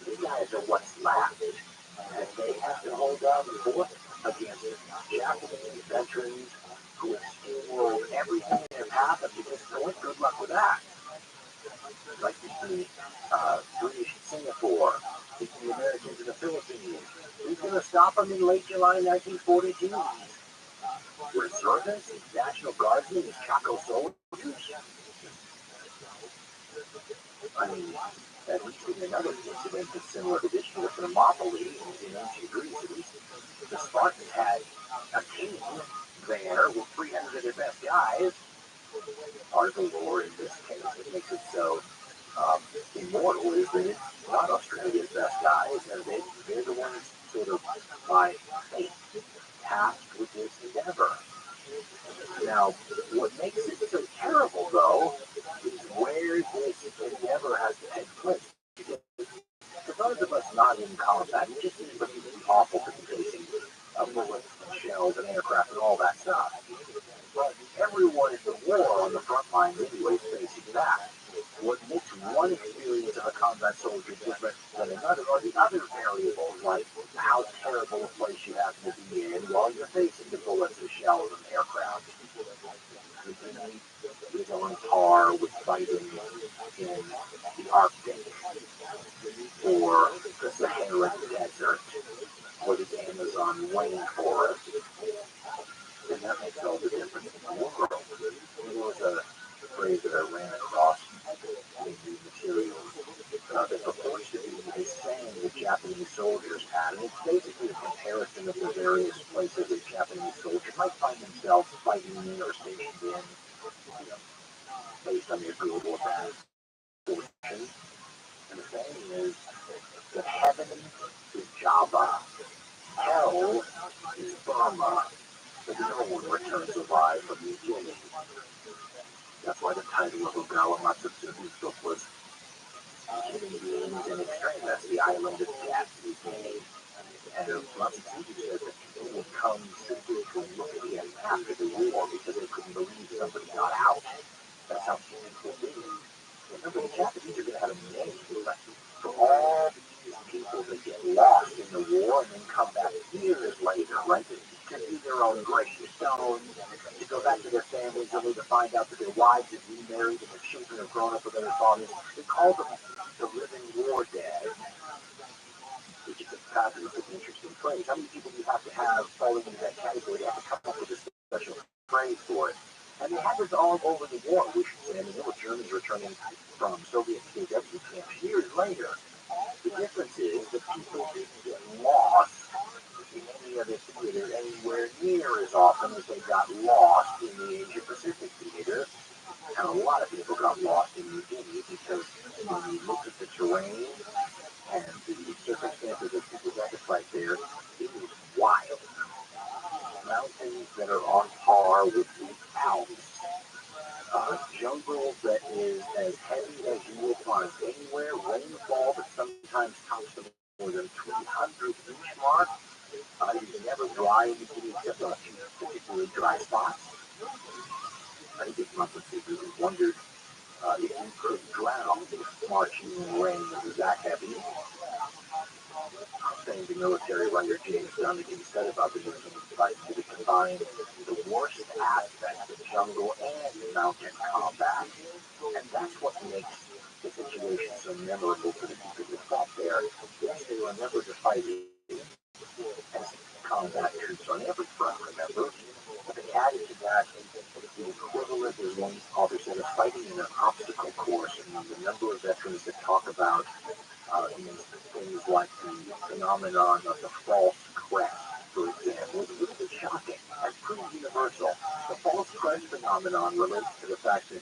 These guys are what's left, and they have to hold down the fort against Japanese veterans who have steamrolled everything in their path up to this point. Good luck with that. Like the British in Singapore, the Americans in the Philippines. Who's going to stop them in late July 1942? Reservists, National Guardsmen, these Chaco soldiers? I mean, at least in another incident that's similar to this year, Thermopylae in ancient Greece, at least the Spartans had a king there with 300 of their best guys. Part of the lore in this case that makes it so immortal is that it's not Australia's best guys, and they're the ones sort of by fate tasked with this endeavor. Now, what makes it so terrible, though, is where this endeavor has to take place. For those of us not in combat, it just seems like it would be awful to be facing bullets and shells and aircraft and all that stuff. But everyone in the war on the front line anyway is facing that. What makes one experience of a combat soldier different than another are the other variables, like how terrible a place you happen to be in while you're facing the bullets and shells and aircraft. The enemy is on par with fighting in the Arctic or the Sahara Desert or the Amazon rainforest. And that makes all the difference in the world. There was a phrase that I ran across in the materials that purports to be a saying that Japanese soldiers had, and it's basically a comparison of the various places that Japanese soldiers might find themselves fighting in or stationed in, based on their good or bad fortune. And the saying is that heaven is Java, hell is Burma, but no one returns alive from the beginning. That's why the title of Ogawa Matsutsumi's book was Human Beings in Extremis, the Island of Death is made. And Matsutsumi says that people would come simply to look at him after the war because they couldn't believe somebody got out. That's how people be. Remember, the Japanese are going to have a name for all these people that get lost in the war and then come back years later, right? To do their own gravestones, to go back to their families only to find out that their wives have remarried and their children have grown up with other fathers. They call them the living war dead, which is a fabulous, interesting phrase. How many people do you have to have falling into that category? You have to come up with a special phrase for it. And they had this all over the war, we should say. I mean, there were Germans returning from Soviet KW camps years later. The difference is that people didn't get lost in any other theater anywhere near as often as they got lost in the Asia Pacific theater. And a lot of people got lost in New Guinea because when you look at the terrain and the circumstances of people's appetite there, it is wild. Mountains that are on par with the Alps, jungle that is as heavy as you will find anywhere, rainfall that sometimes tops the more than 300-inch mark. It is never dry in the city except on a few particularly dry spots. I think it's not particularly wondered if you could drown if marching in rain was that heavy. Saying the military under James Gunn again said about the mission fight to combine the worst aspects of jungle and mountain combat. And that's what makes the situation so memorable for the people who fought there. Yes, they were never to fight as combat troops on every front, remember? But they added to that the equivalent of one author said of fighting in an obstacle course, and the number of veterans that talk about things like the phenomenon of the false crest, for example, is a little bit shocking and pretty universal. The false crest phenomenon relates to the fact that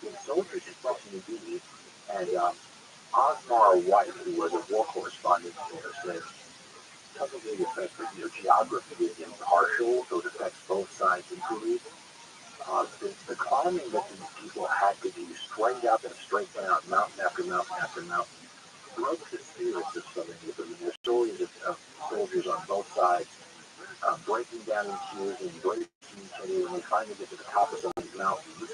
the soldiers who fought in New Guinea and Osmar White, who was a war correspondent there, said probably the effect of your geography is impartial, so it affects both sides equally. The climbing that these people had to do straight up and straight down, mountain after mountain after mountain, broke the spirits of so many of them. And there's stories of soldiers on both sides breaking down in tears and embracing each other when they finally get to the top of some of these mountains.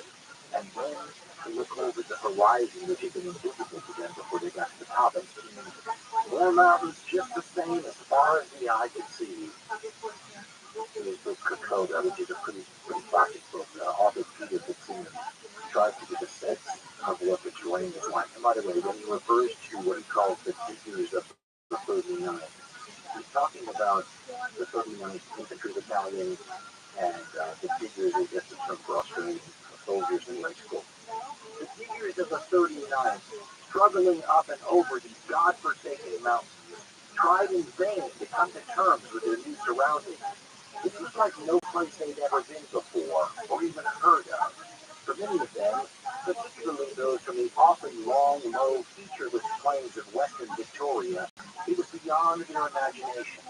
And then to look over the horizon, which had been invisible to them before they got to the top, and seeing more mountains just the same as far as the eye could see. His book Kokoda, which is a pretty classic book. Author Peter Fitzsimmons tries to give a sense of what the terrain is like. And by the way, when he refers to what he calls the figures of the 39, he's talking about the 39th Infantry Battalion and the figures, I guess, the term for Australian soldiers in high school. The figures of the 39th struggling up and over these godforsaken mountains tried in vain to come to terms with their new surroundings. This was like no place they'd ever been before, or even heard of. For many of them, particularly those from the often long, low, featureless plains of western Victoria, it was beyond their imagination.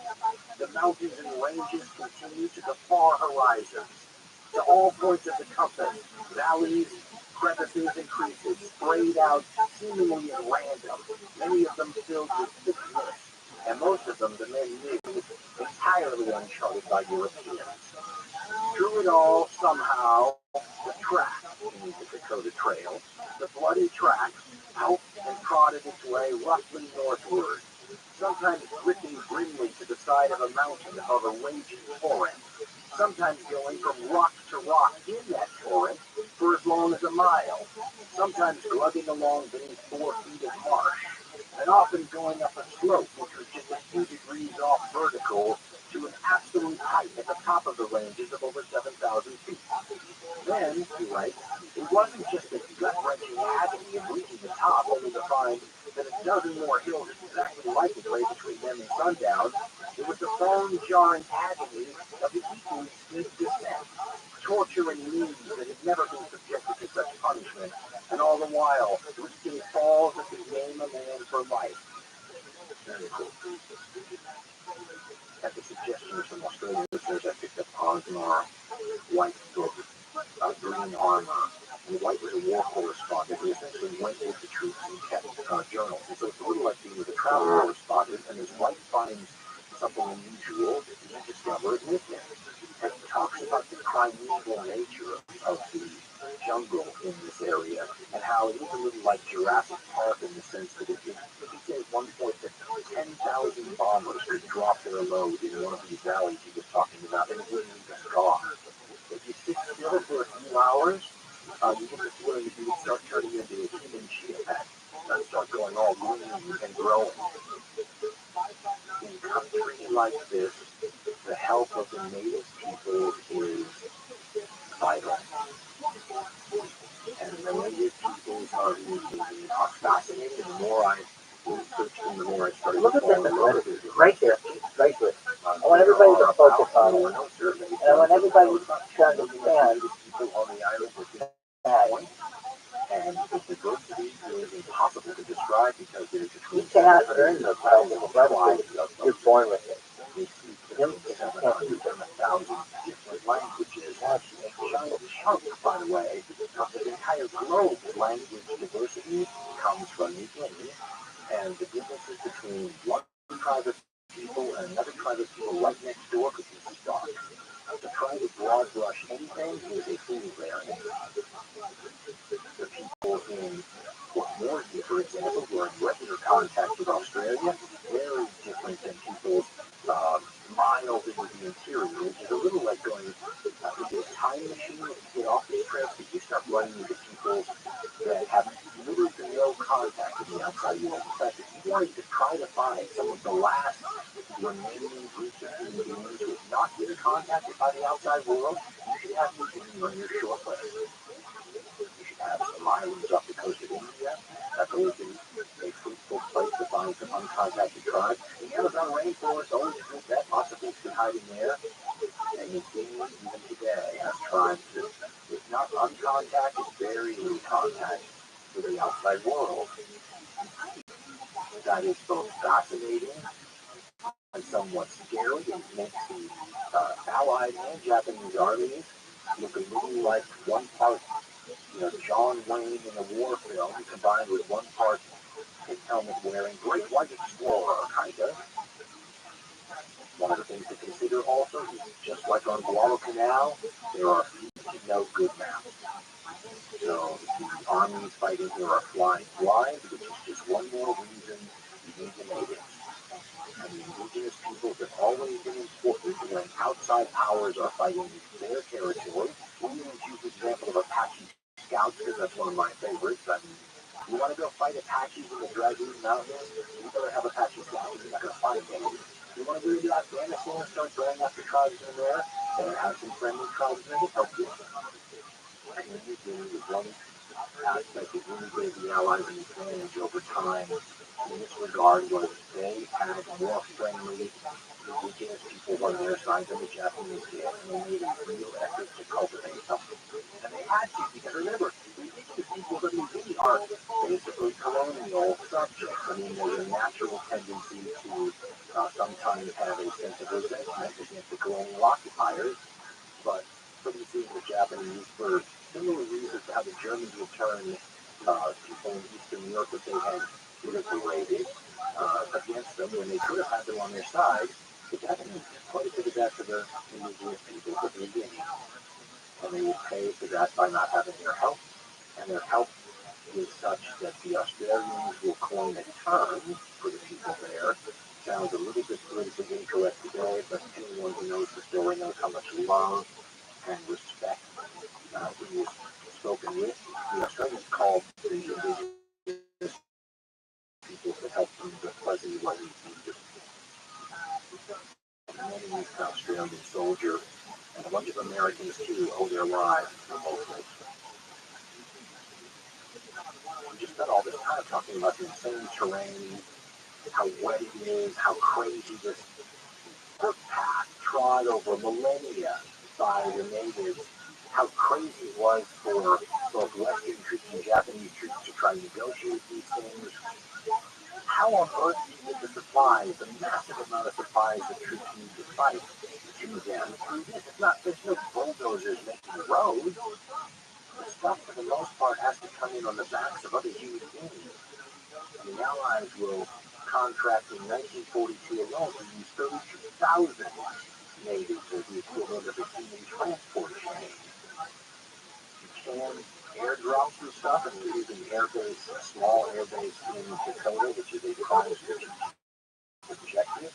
The mountains and ranges continued to the far horizons, to all points of the compass, valleys, crevices, and creases sprayed out seemingly at random, many of them filled with thick mist, and most of them, the men knew, entirely uncharted by Europeans. Through it all, somehow, the track beneath the Dakota Trail, the bloody track, out and prodded its way roughly northward, sometimes drifting grimly to the side of a mountain above a raging torrent, sometimes going from rock to rock in that torrent for as long as a mile, sometimes glugging along beneath 4 feet of marsh, and often going up a slope which was just a few degrees off vertical to an absolute height at the top of the ranges of over 7,000 feet. Then, he writes, it wasn't just a gut-wrenching agony of reaching the top only to find that a dozen more hills exactly like it lay between them and sundown. It was the bone-jarring agony of the equally steep descent, torturing knees that had never been subjected to such punishment, and all the while risking falls that could maim a man for life. At the suggestion of some Australian listeners, I picked up Osmar White's book, Green Armor. And White was a war correspondent who essentially went with the troops and kept journals. And so it's a little like being with a travel correspondent, and as White finds something unusual, he discovers with him. And he talks about the primeval nature of the jungle in this area, and how it is a little like Jurassic Park in the sense that he said at one point that 10,000 bombers could drop their load in one of these valleys he was talking about, and it wouldn't leave a scar. If you sit still for a few hours, you get the feeling that you would start turning into a human chia pet, start going all green and growing. In country like this, the help of the native people is vital. are fascinating. The more I researched them, the more I started. Look at this, right here, right here. I want everybody to focus on it, and I want everybody to understand that and the diversity is impossible to describe because there's you cannot earn the title of Rabbi. You're born with it. we speak 700,000 different languages. That's a giant chunk, by the way, of the entire globe. Language diversity comes from the beginning, and the differences between one tribe of people and another tribe of people right next door could be stark. To try to broad brush anything is a fool variant. The people in Port Moresby, for example, who are in regular contact with Australia, very different than people miles into the interior, which is a little like going into a time machine. If you get off this trip, if you start running into people that have little to no contact with the outside world. In fact, if you wanted to try to find some of the last remaining groups of human beings who have not been contacted by the outside world, you should have New Guinea on your short list. You should have some islands off the coast of India. That's always been a fruitful place to find some uncontacted tribes. The Amazon rainforest always has that possibly been hiding there. And New Guinea, even today, has tribes that, if not uncontacted, very little contact with the outside world. That is both fascinating and somewhat scary. It makes the Allied and Japanese armies look a little like one part, John Wayne in a war film combined with one part his helmet wearing great white explorer, kind of. One of the things to consider also is just like on Guadalcanal, there are few to no good maps. So the armies fighting here are flying blind, which is just one more reason you need the natives. And the indigenous peoples have always been important when outside powers are fighting their territory. We're going to use the example of Apache scouts because that's one of my favorites. I mean, you want to go fight Apaches in the Dragoon Mountains, you better have Apache scouts. You're not going to find any. You want to go to Afghanistan and start going after tribes in there, better have some friendly tribesmen to help you. And then you do one aspect that really gave the Allies an advantage over time in this regard was they had more friendly indigenous people on their side than the Japanese did, and they made a real effort to cultivate them. And they had to, because remember, the indigenous people of New Guinea are basically colonial subjects. I mean, there's a natural tendency to sometimes have a sense of resentment against the colonial occupiers, but from the Japanese, for similar reasons to how the Germans would turn people in Eastern Europe that they had liberated against them when they could have had them on their side, the Japanese did quite a bit of that to the indigenous people of New Guinea. And they would pay for that by not having their help. And their help is such that the Australians will coin a term for the people there. Sounds a little bit politically incorrect today, but anyone who knows the story knows how much love and respect is spoken with. The Australians called the indigenous people that helped them the Fuzzy Wuzzy people. Many East Australian soldiers and a bunch of Americans too owe their lives to locals. We just spent all this time talking about the insane terrain, how wet it is, how crazy this footpath trod over millennia by the natives, how crazy it was for both Western troops and Japanese troops to try to negotiate these things. How on earth do you get the supplies, the massive amount of supplies that troops need to fight to them? It's not, there's no bulldozers making roads. The stuff, for the most part, has to come in on the backs of other human beings. The Allies will contract in 1942 alone to use 32,000 natives as the equivalent of a human transport chain. You can airdrop some stuff, and there is an airbase, a small airbase in Dakota, which is a prime strategic objective,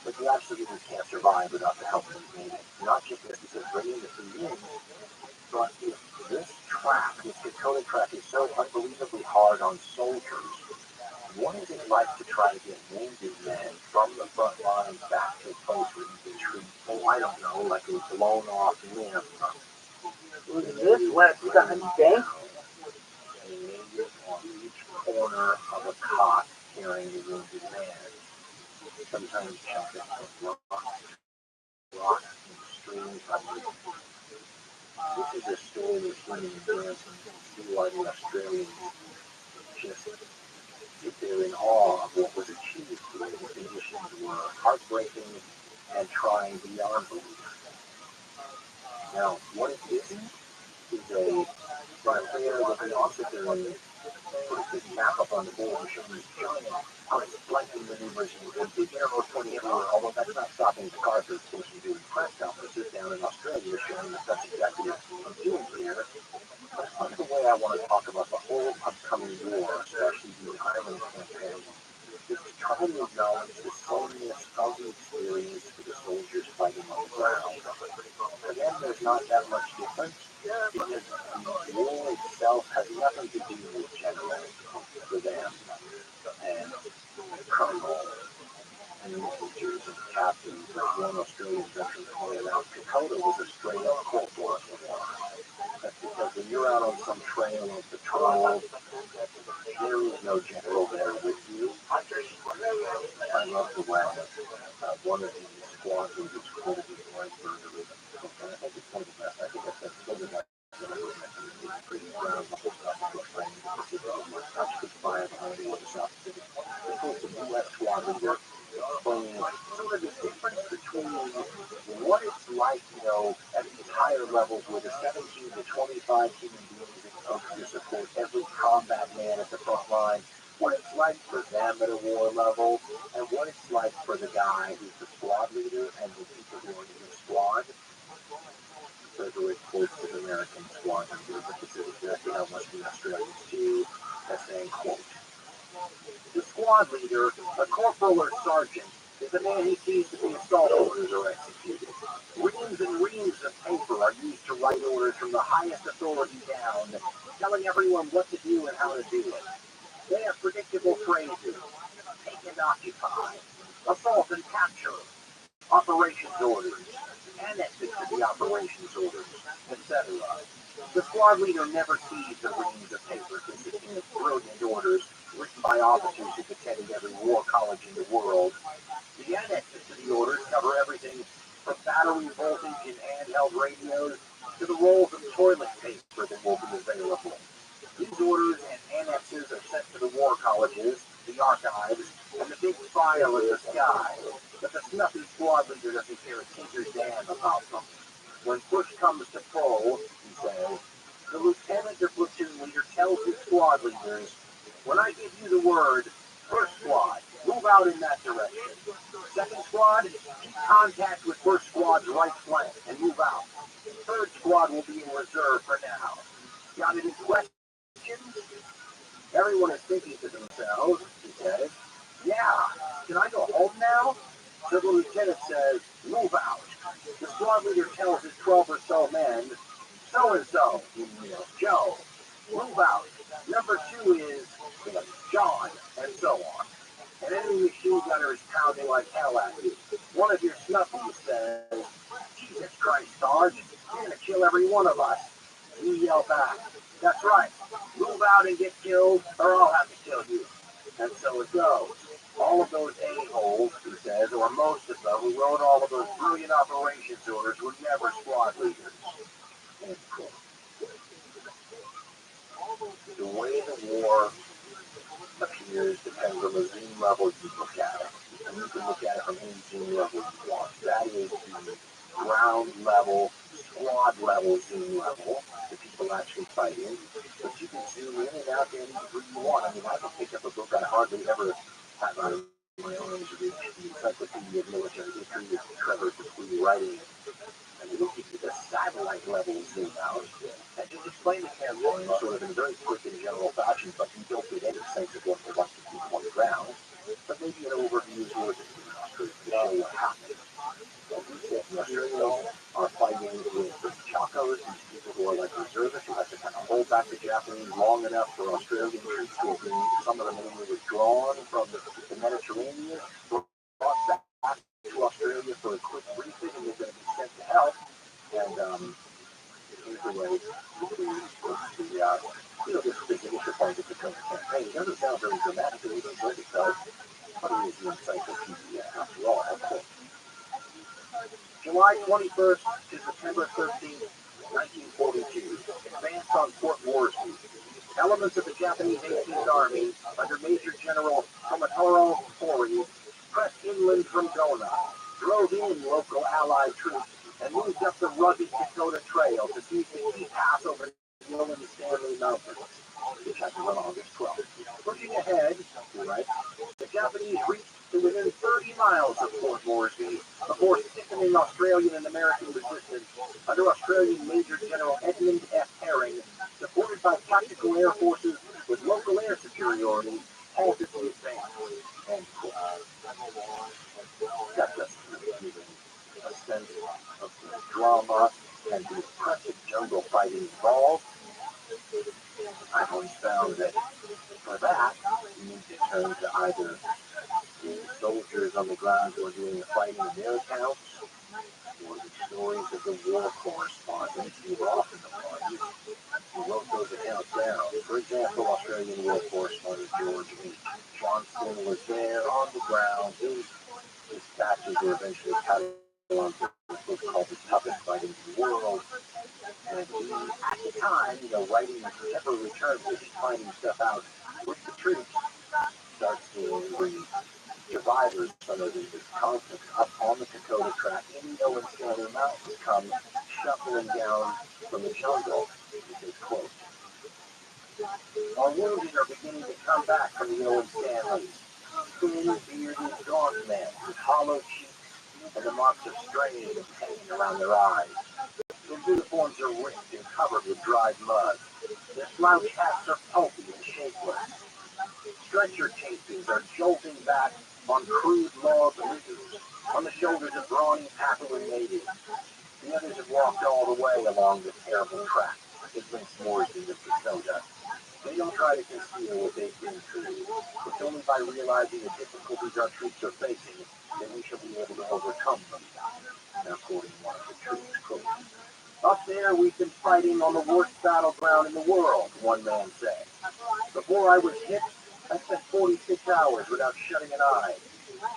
but you absolutely can't survive without the help of the natives. Not just because bringing the food in, but if this track, this Dakota track, is so unbelievably hard on soldiers, what is it like to try to get wounded men from the front lines back to a place where you can treat, I don't know, like a blown off limb? Was this what Sunday? trying to wounded man. Sometimes chopping rock in the stream. This is a story of human endurance, and you can see why the Australians just sit there in awe of what was achieved here. The conditions were heartbreaking and trying beyond belief. Now, what it isn't is a frontier that they also do and put this map up on the board and show these giant flanking maneuvers and big arrows pointing everywhere, although that's not stopping the cars that are supposed to be doing press conferences down in Australia showing that that's exactly what I'm doing here. But it's not the way I want to talk about the whole upcoming war, especially the Ireland campaign, is to try to acknowledge the sameness of the experience for the soldiers fighting on the ground. For them, there's not that much difference, because the war itself has nothing to do with generals for them, and colonels, and majors, and captains. There's one Australian veteran pointed out, Dakota was a straight-up corporal of the war. That's because when you're out on some trail of patrol, there is no general there with you. I love the way one of the squad leaders quoted his wife burger. And I think it's one of the best. I think that's still the best. Ground level stuff on the train. Touch the fire behind the other South Pacific. This was the U.S. squad leader explaining sort of the difference between what it's like, at these higher levels where the 17 to 25 human beings it takes to support every combat man at the front line, what it's like for them at a war level, and what it's like for the guy who's the squad leader and the people who are in the squad. Frederick quotes the American squad leader, but this is exactly how much the Australians do, as saying, quote, the squad leader, a corporal or sergeant, is a man he sees to be assault orders are executed. Reams and reams of paper are used to write orders from the highest authority down, telling everyone what to do and how to do it. They have predictable phrases: take and occupy, assault and capture, operations orders, annexes to the operations orders, etc. The squad leader never sees the reams of paper consisting of brilliant orders written by officers who've attended every war college in the world. The annexes to the orders cover everything from battery voltage and handheld radios to the rolls of toilet paper that will be available. These orders and annexes are sent to the war colleges, the archives, and the big file in the sky. But the snuffy squad leader doesn't care a tinker's damn about them. When push comes to pull, he says, the lieutenant or platoon leader tells his squad leaders, when I give you the word, first squad, move out in that direction. Second squad, keep contact with first squad's right flank and move out. Third squad will be in reserve for now. Got any questions? Everyone is thinking to themselves, he says, yeah, can I go home now? So the lieutenant says, move out. The squad leader tells his 12 or so men, so-and-so, Joe, move out. Number 2 is John, and so on. An enemy machine gunner is pounding like hell at you. One of your snuffies says, Jesus Christ, Sarge, you're going to kill every one of us. You yell back, that's right, move out and get killed, or I'll have to kill you. And so it goes. All of those a-holes, he says, or most of them, who wrote all of those brilliant operations orders were never squad leaders. End quote. The way the war appears depends on the zoom level you look at it. And you can look at it from any zoom level you want. That is the ground level, squad level zoom level, the people actually fighting. But you can zoom in and out to any degree you want. I mean, I can pick up a book I hardly ever have on my own, the Encyclopedia of Military History with Trevor Backley writing it. And you can get the satellite level zoom out and just explain the campaign sort of in a very quick and general fashion, but you don't get any sense of what they want to keep on the ground. But maybe an overview is worth it to show what happened. Like we said, the Australians are fighting with the Chacos, these people who are like reservists who have to kind of hold back the Japanese long enough for Australian troops to have been, some of them have been withdrawn from the Mediterranean, brought back to Australia for a quick refit, and they're going to be sent to help. And here's the way this initial part of the campaign. It doesn't sound very dramatic, it doesn't, so the encyclopedia after all. July 21st to September 13th, 1942. Advance on Fort Moresby. Elements of the Japanese 18th Army, under Major General Tomatoro Hori, pressed inland from Dona, drove in local Allied troops, and moved up the rugged Dakota Trail to seize the key pass over the Nolan Stanley Mountains, which happened on August 12th. Pushing ahead, he writes, the Japanese reached to within 30 miles of Fort Moresby before sickening Australian and American resistance under Australian Major General Edmund F. Herring, supported by tactical air forces with local air superiority, halted the advance. And that just gives a sense of the drama and the oppressive jungle fighting involved. I've always found that for that, you need to turn to either the soldiers on the ground who are doing the fighting in their accounts, or the stories of the war correspondents who were often the parties who wrote those accounts down. For example, Australian war correspondent George H. Johnston was there on the ground. His dispatches were eventually cataloged in a book called The Toughest Fighting in the World. And he, at the time, writing contemporary terms as he's finding stuff out with the troops, starts to read survivors from this conflict up on the Dakota Track in the Owen Stanley Mountains come shuffling down from the jungle. He says, quote, our wounded are beginning to come back from the Owen Stanleys. Thin, bearded, gaunt men with hollow cheeks and the marks of strain and pain around their eyes. Their uniforms are ripped and covered with dried mud. Their slouch hats are pulpy and shapeless. Stretcher cases are jolting back on crude log litters on the shoulders of brawny Papuan natives. The others have walked all the way along this terrible track that links Moresby to Dakota. They don't try to conceal what they've been through. It's only by realizing the difficulties our troops are facing that we shall be able to overcome them. Now, quoting one of the troops, quote, up there we've been fighting on the worst battleground in the world, one man said. Before I was hit, I spent 46 hours without shutting an eye.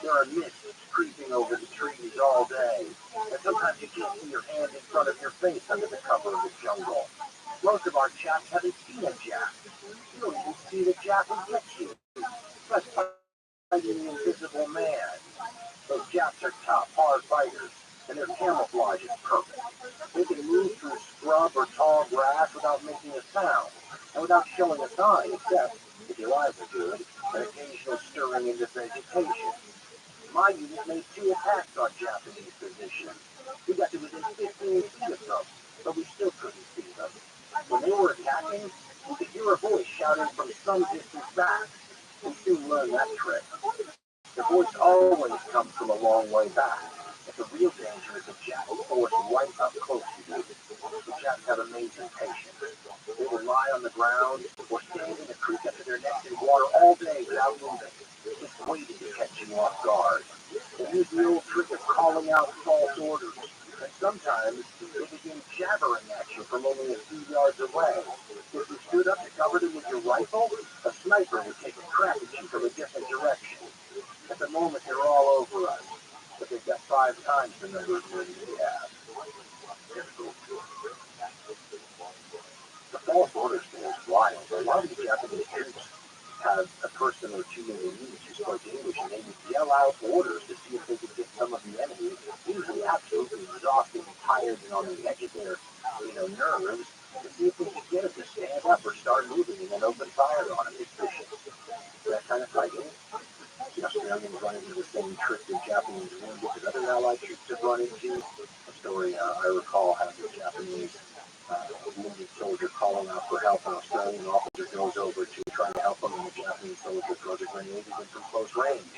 There are mists creeping over the trees all day, and sometimes you can't see your hand in front of your face under the cover of the jungle. Most of our chaps haven't seen a Jap. You don't even see the Jap who gets you. That's fighting the invisible man. Those Japs are tough, hard fighters, and their camouflage is perfect. They can move through scrub or tall grass without making a sound, and without showing a sign, except, if your eyes are good, an occasional stirring into vegetation. My unit made 2 attacks on Japanese positions. We got to within 15 feet of them, but we still couldn't see them. When they were attacking, we could hear a voice shouting from some distance back. We soon learned that trick. The voice always comes from a long way back. But the real danger is the Japs force right up close to you. The Japs have amazing patience. They will lie on the ground or stand in a creek up to their necks in water all day without moving, just waiting to catch you off guard. They use the old trick of calling out false orders, and sometimes they begin jabbering at you from only a few yards away. If you stood up to cover them with your rifle, a sniper would take a crack at you from a different direction. At the moment, they're all over us, but they've got 5 times the number of men we have. Difficult. The false orders thing is wild. A lot of the Japanese troops have a person or two in the unit who spoke English, and they would yell out orders to see if they could get some of the enemy, usually absolutely exhausted and tired and on the edge of their, nerves, to see if they could get them to stand up or start moving and then open fire on them. It's vicious. That kind of fighting. The Australians run into the same trick the Japanese wounded that other Allied troops have run into. A story I recall has a Japanese wounded soldier calling out for help. An Australian officer goes over to try to help him, and the Japanese soldier throws a grenade at him from close range.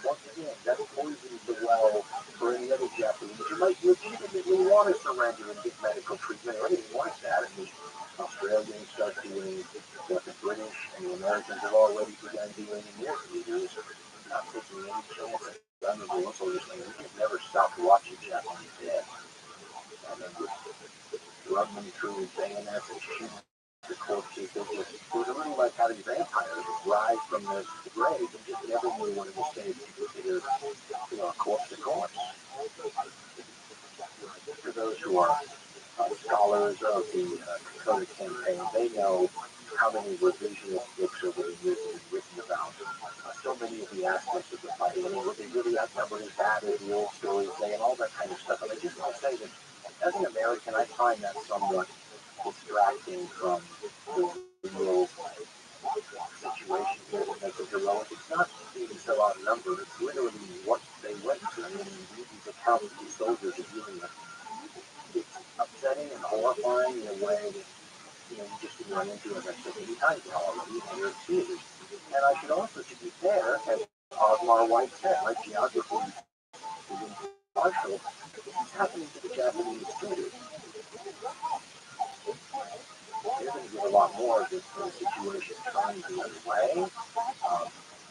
Once again, that poisons the well for any other Japanese who might legitimately want to surrender and get medical treatment or anything like that. And the Australians start doing what the British and the Americans have already begun doing in their theaters, not taking any chances. I'm the real soldiers saying, we have never stopped watching Japanese dead. And then just run them through bayonets and shoot the corpses. It was a little like Academy vampires rise from the grave and just never knew what it was safe to consider, a corpse a corpse. For those who are scholars of the Dakota campaign, they know how many revisionist books over the years have been written about so many of the aspects of the fight. I mean, were they really outnumbered as bad as the old stories say and all that kind of stuff. And I just want to say that as an American, I find that somewhat distracting from the real situation here that makes it heroic. It's not being so outnumbered, it's literally what they went through. I mean, these accounts of these soldiers are dealing with. It's upsetting and horrifying in a way that, you just didn't run into, as I said many times already, in your theaters. And I should also, to be fair, as Osmar White said, my geography is impartial. This is happening to the Japanese theaters. They're going to get a lot more of this situation turns another way.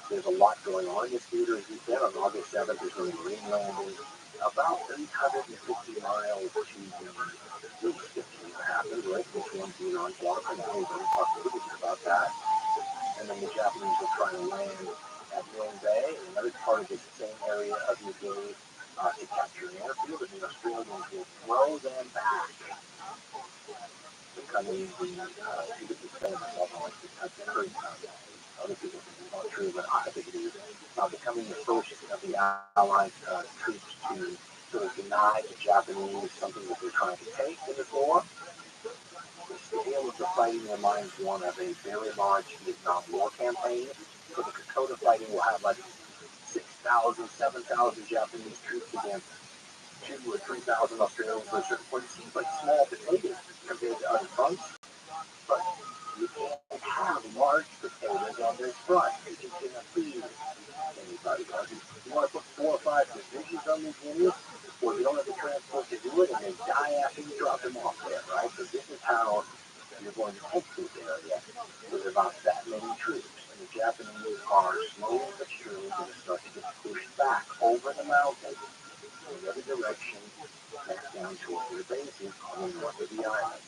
There's a lot going on in this theater, as you said. On August 7th, there's going to be Marine landing about 850 miles to the what happened, right? Which one's being on Guadalcanal. We're going to talk a little bit about that. And then the Japanese will try to land at Milne Bay, another part of the same area of New Guinea, to capture an airfield, and the Australians will throw them back, becoming the biggest famous, although I've heard other people think it's not true, but I think it is, becoming the first of the Allied troops to sort of deny the Japanese something that they're trying to take in this war. The scale of the fighting reminds one of a very large Vietnam War campaign. So the Dakota fighting will have like 6,000, 7,000 Japanese troops against 2,000 or 3,000 Australians for a certain point. It seems like small potatoes compared to other fronts, but you can't have large potatoes on this front. You just cannot feed anybody. You want to put 4 or 5 divisions on these units, or you don't have the transport to do it, and they die after you drop them off there, right? So this is how you're going to take this area with about that many troops. And the Japanese are slowly but surely going to start to get pushed back over the mountains in the other direction, back down toward their bases on the north of the island.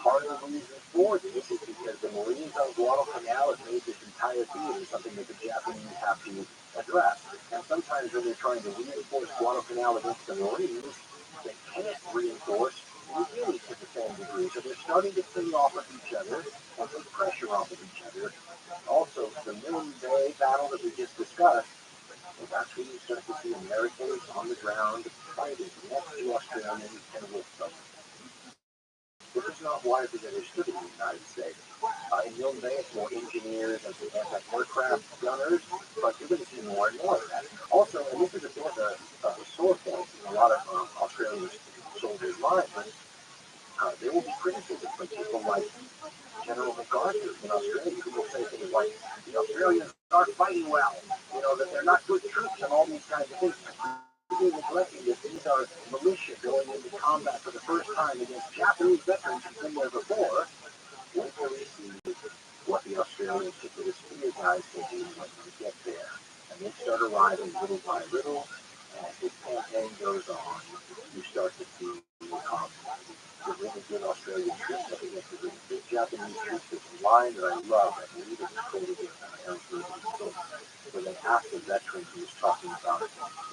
Part of the reason for this is because the Marines on Guadalcanal have made this entire theater something that the Japanese have to address. And sometimes when they're trying to reinforce Guadalcanal against the Marines, they can't reinforce New Guinea to the same degree. So they're starting to feed off of each other and put pressure off of each other. Also, the Milne Bay battle that we just discussed, well, that's when you start to see Americans on the ground fighting next to Australians and with them. This is not widely understood in the United States. In Milne Bay, it's more engineers and anti-aircraft gunners, but you're going to see more and more of that. Also, and this is a bit of a sore point in a lot of Australian soldiers' minds, there will be criticism from people like General MacArthur in Australia, who will say things like, the Australians aren't fighting well, that they're not good troops and all these kinds of things. Neglecting that these are militia going into combat for the first time against Japanese veterans who've been there before. Wait till we see what the Australians, particularly the spear guys, will do when they get there. And they start arriving little by little, and as this campaign goes on, you start to see the really good Australian troops up against the really good Japanese troops. There's a line that I love, I believe it was quoted in Aaron's book, where they asked the veteran who was talking about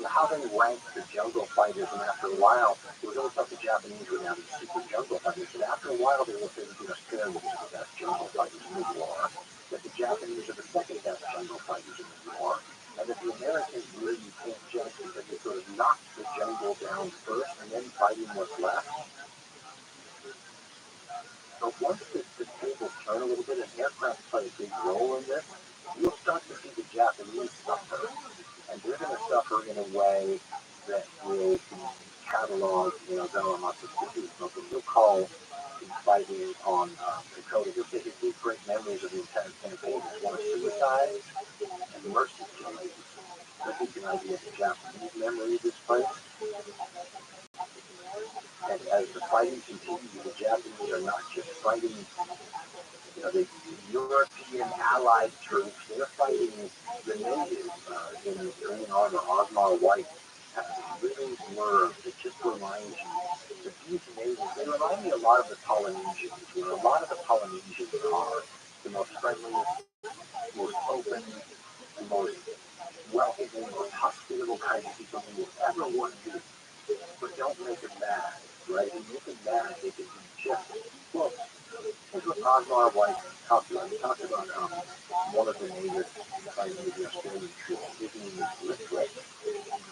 how they ranked the jungle fighters, and after a while, it was always thought the Japanese were now the super jungle fighters, but after a while they will say that the Australians are the best jungle fighters in the war, that the Japanese are the second best jungle fighters in the war, and that the Americans really you can't judge because they sort of knocked the jungle down first and then fighting what's left. So once the tables turn a little bit and aircraft play a big role in this, you'll start to see the Japanese suffer. And they're going to suffer in a way that will be cataloged in Ozawa Matsufuji's book, and he'll call the fighting on Dakota. He'll say his great memories of the entire campaign is one of suicide and mercy killings. That gives you an idea of the Japanese memory of this place. And as the fighting continues, the Japanese are not just fighting, the European allied troops, they're fighting the natives in the green armor. Osmar White has living blurb that just reminds you that these natives, they remind me a lot of the Polynesians, where a lot of the Polynesians are. the most friendliest, most open, the most welcoming, most hospitable kind of people you will ever want to be. But don't make them mad, right? When you make them mad, they can be just, well, here's what Osmar White talked about. He talked about one of the natives trying to the Australian trip. His name is Lick,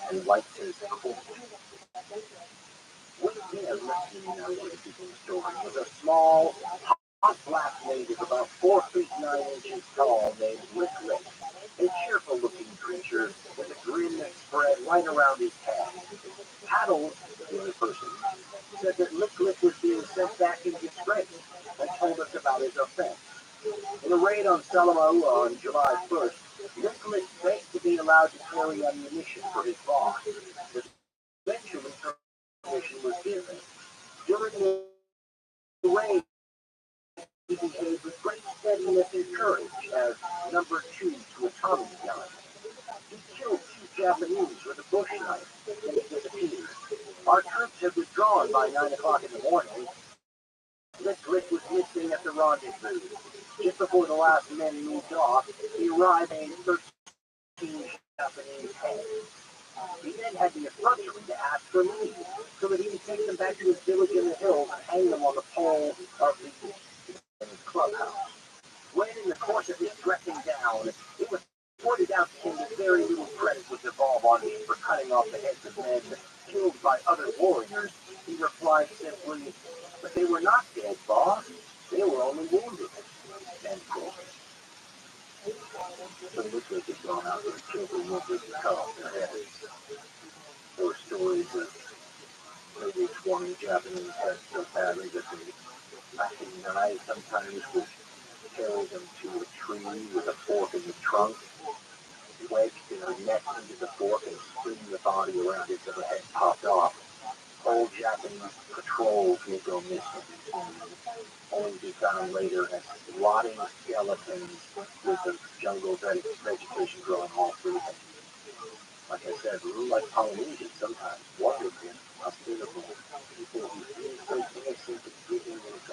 and White says, quote, with him, meaning I was speaking the story, was a small, hot black native about 4 feet 9 inches tall named Lick, a cheerful-looking creature with a grin that spread right around his head. Paddles, the other person, said that Lick was being sent back in disgrace and told us about his offense. In a raid on Salamaua on July 1st, Lick begged to be allowed to carry ammunition for his boss. Eventually, permission was given. During the raid, he behaved with great steadiness and courage as number 2 to a Tommy gun. He killed 2 Japanese with a bush knife and disappeared. Our troops had withdrawn by 9 o'clock in the morning. Lick was missing at the rendezvous. Just before the last men moved off, he arrived in 13 Japanese heads. He then had the effrontery to ask for leave, so that he would take them back to his village in the hills and hang them on the pole of his clubhouse. When, in the course of his dressing down, it was pointed out to him that very little credit would devolve on him for cutting off the heads of men killed by other warriors, he replied simply, "But they were not dead, boss. They were only wounded." End quote. So Lick had gone out and killed them with cut off their heads. There were stories of maybe 20 Japanese heads so badly that they actually knives sometimes would carry them to a tree with a fork in the trunk, wedged their neck into the fork and spin the body around it so the head popped off. Old Japanese patrols would go missing, only be found later as rotting skeletons with the jungle vegetation growing all through them. Like I said, like Polynesians sometimes, wonderful, hospitable people who seem so innocent and giving, and it's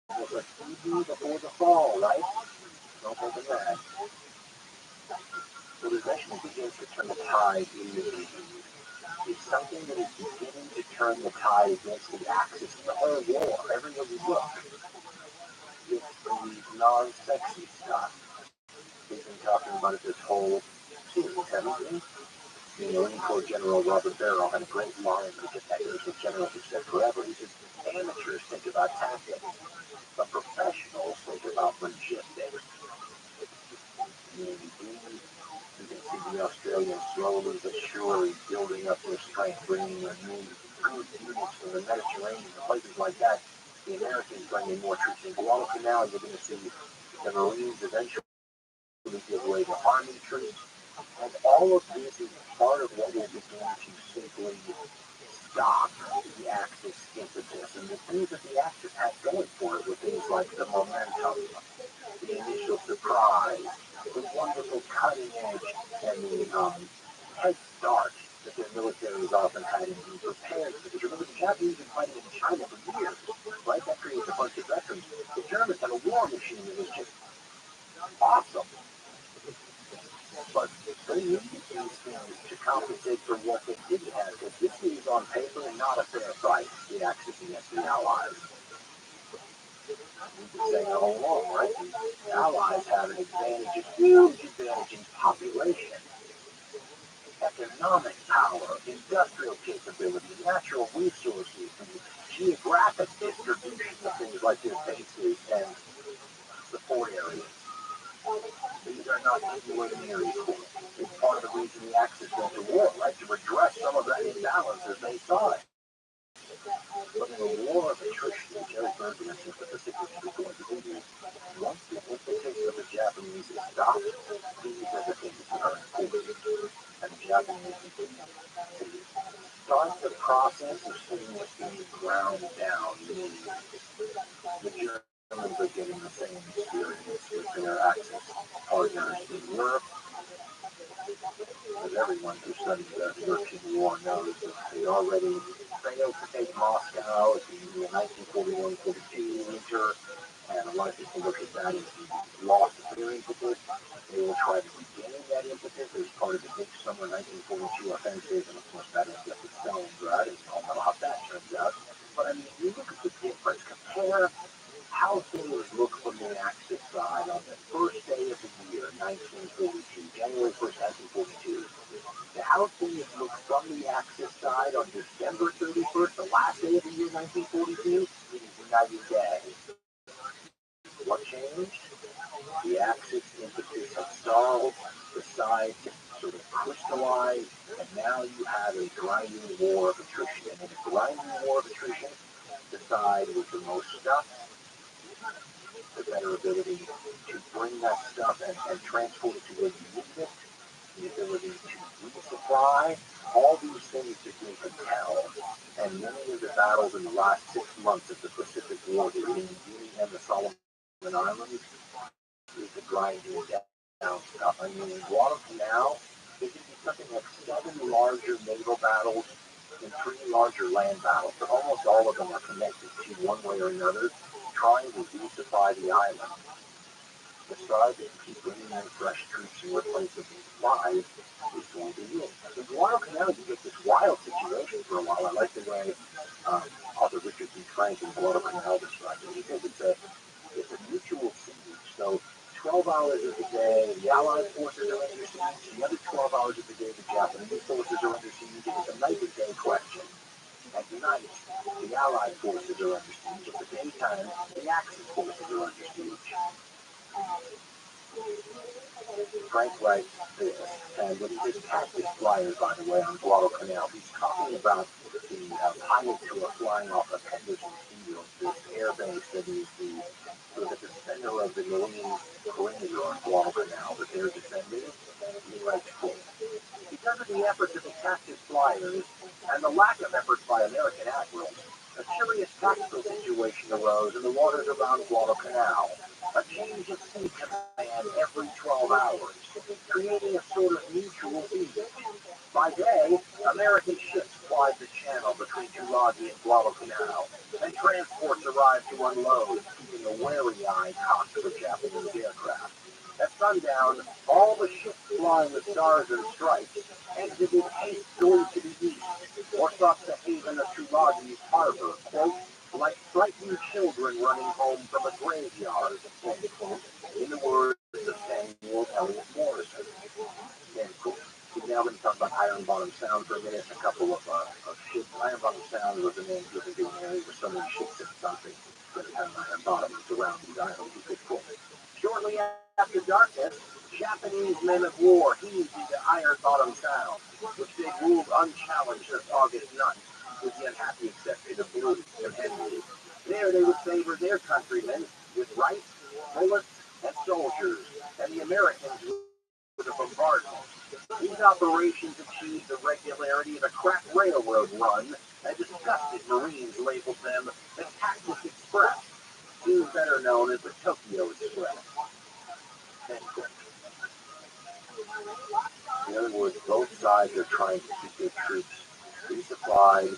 almost like Eden before the fall, right? Don't make them mad. So the nation begins to turn the tide in the region. It's something that is beginning to turn the tide against the axis of the whole war. Everywhere we look, it's the non-sexy stuff. We've been talking about it this whole series, haven't we? You know, Corps General Robert had a great line for detectives with generals who said forever. He says, amateurs think about tactics, but professionals think about logistics. You can see the Australians slowly but surely building up their strength, bringing in new good units from the Mediterranean and places like that. The Americans bringing more troops in Guadalcanal. Now you're going to see the Marines eventually give way to Army troops. And all of this is part of what will begin to simply stop the Axis impetus. And the things that the Axis had going for it were things like the momentum, the initial surprise, the wonderful cutting edge, and the head start that their militaries often had in being prepared. Because remember, the Japanese have been fighting in China for years, right? That creates a bunch of veterans. The Germans had a war machine that was just awesome. But they needed these things to compensate for what they didn't have, because this is on paper not a fair fight, the Axis against the Allies. We've been saying all along, right? The Allies have an advantage, a huge advantage in population, economic power, industrial capability, natural resources, and geographic distribution of things like their bases and support areas. These are not ordinary things. It's part of the reason the Axis went to war, right? To redress some of that imbalance as they saw it. But in a war of attrition, Jerry Bergman specifically is going to do this. Once the impetus of the Japanese is stopped, these are the things that are important. And the Japanese begin to start the process of seeing what's being ground down. The Germans are getting the same experience with their Axis partners in Europe. As everyone who studied the European War knows, that they already failed to take Moscow at the 1941-42 winter, and a lot of people people look at that as the loss of their impetus. They will try to regain that impetus as part of the big summer 1942 offensive, and of course that ends up with Stalingrad, and you all know how that turns out. But I mean, you look at the difference, compare how things look from the Axis side on the first day of the year, 1942, January 1st, 1942, to how things look from the Axis side on December 31st, the last day of the year, 1942, it is night and day. What changed? The Axis impetus has stalled, the sides sort of crystallized, and now you have a grinding war of attrition. And in a grinding war of attrition, the side with the most stuff, the better ability to bring that stuff and transport it to where you need it, the ability to resupply, all these things that we can tell. And many of the battles in the last 6 months of the Pacific War between Guinea and the Solomon Islands is the grinding down stuff. I mean, in Guadalcanal, there can be something like 7 larger naval battles and 3 larger land battles, but almost all of them are connected to one way or another, trying to resupply the island. The side that keep bringing in fresh troops and replacing supplies is going to win. In Guadalcanal, you get this wild situation for a while. I like the way Author Richard B. Frank in Guadalcanal described it. He says it's a mutual siege. So 12 hours of the day, the Allied forces are under siege. The other 12 hours of the day, the Japanese forces are under siege. It's a night and day question. At night, the Allied forces are under siege. At the daytime, the Axis forces are under siege. Frank writes this, and when he did tactics flyers, by the way, on Guadalcanal, he's talking about the pilots who are flying off of Henderson Field, this air base that is the sort of the center of the Marine perimeter on Guadalcanal that they're defending. He writes, quote, because of the efforts of the tactics flyers and the lack of efforts by American admirals, a serious tactical situation arose in the waters around Guadalcanal. A change of sea command every 12 hours, creating a sort of mutual siege. By day, American ships plied the channel between Tulagi and Guadalcanal, and transports arrived to unload, keeping a wary eye cocked for Japanese aircraft. At sundown, all the ships flying the Stars and Stripes exited hastily to the east, or sought the haven of Tulagi's harbor, quote, like frightened children running home from a graveyard, end quote, in the words of Samuel Eliot Morrison, end quote. We're now going to talk about Iron Bottom Sound for a minute. A couple of ships. Iron Bottom Sound was the name given to an area where so many ships had something that had an iron bottom around these islands. You could quote. Shortly after darkness, Japanese men of war heaved into Iron Bottom Sound, which they ruled unchallenged since August 9th, with the unhappy exception of Bruce and Henry. There they would favor their countrymen with rice, bullets, and soldiers, and the Americans with a bombardment. These operations achieved the regularity of a crack railroad run, and disgusted Marines labeled them the Cactus Express, soon better known as the Tokyo Express. In other words, both sides are trying to keep their troops resupplied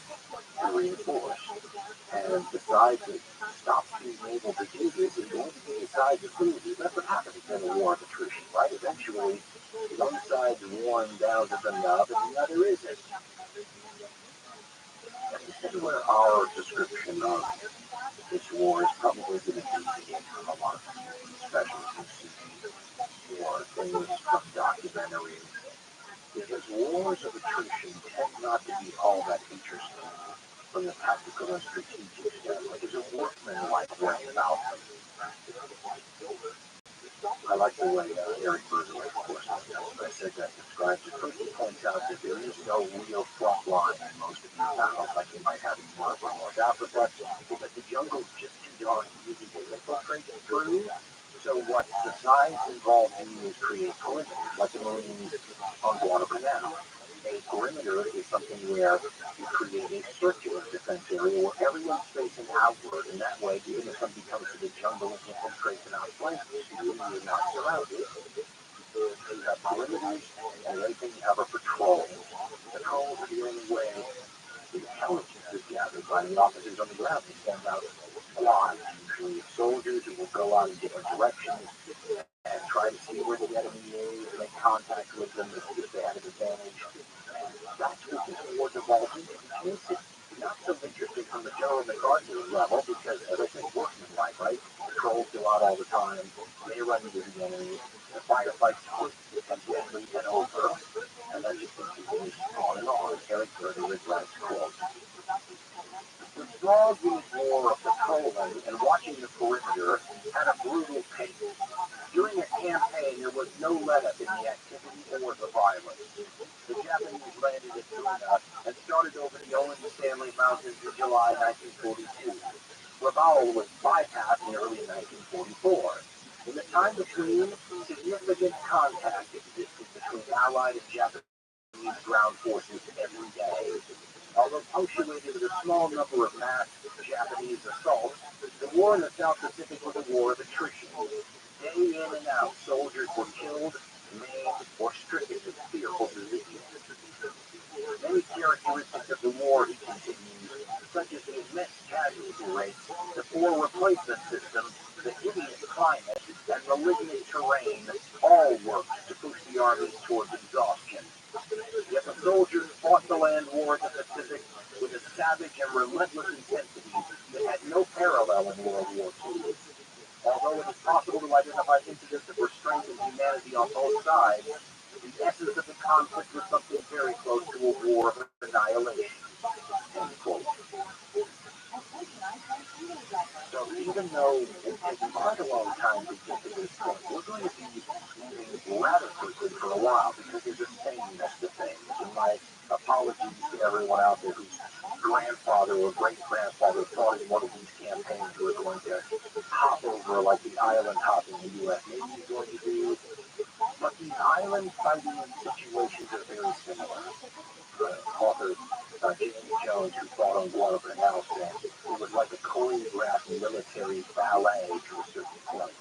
and reinforced. And the side that stops being able to do this is going to be the side that loses. That's what happens in a war of attrition, right? Eventually, one side's worn down to the nub and the other isn't. And similar, our description of this war is probably going to deviate from a lot of people, especially from TV or things from documentaries, because wars of attrition tend not to be all that interesting from the tactical and strategic standpoint. There's a workman-like way about them. I like the way Eric Berger, of course, I said that describes it. First, he points out that there is no real front line in most of these battles, like you might have in Europe or North Africa, but the jungle's just too darn easy to infiltrate through. So what the sides involved in is create perimeters, like the Marines on Guadalcanal. A perimeter is something where you create a circular defense area where everyone's facing outward, and that way, even if somebody comes to the jungle and infiltrates and outflanks you, you're not surrounded. You have perimeters, and everything you have are patrols. Patrols are the only way the intelligence is gathered by the officers on the ground. They send out squads, usually of soldiers who will go out in different directions and try to see where the enemy is, make contact with them if they have an advantage. And that's what this war devolves into, which makes it not so interesting from the general MacArthur level because everything's workmanlike, right? Patrols go out all the time, they run into the enemy, the firefights quick and deadly and over, and that just continues on and on. Eric Berger is last quote. The dog-eared war of patrolling and watching the perimeter had a brutal pace. During a campaign, there was no let-up in the activity or the violence. The Japanese landed at TRUMAN and started over the Owen Stanley Mountains in July 1942. Rabaul was bypassed in early 1944. In the time between, significant contact existed between Allied and Japanese ground forces every day. Although punctuated with a small number of mass Japanese assaults, the war in the South Pacific was a war of attrition. Day in and out, soldiers were killed, maimed, or stricken with fearful disease. Many characteristics of the war, he continues, such as the immense casualty rates, the poor replacement system, the hideous climate, and malignant terrain, all worked to push the armies towards exhaustion. Yet the soldiers fought the land war in the Pacific with a savage and relentless intensity that had no parallel in World War II. Although it is possible to identify incidents of restraint and humanity on both sides, the essence of the conflict was something very close to a war of annihilation. End quote. So even though it's taken quite a long time to get to this point, we're going to be moving rather quickly for a while because there's a sameness to things. And my apologies to everyone out there whose grandfather or great-grandfather fought in one of these campaigns who are going to hop over like the island hopping in the U.S. Maybe you're going to do, but these island fighting situations are very similar. Author James Jones, who fought on Guadalcanal, said it was like a choreographed military ballet to a certain point.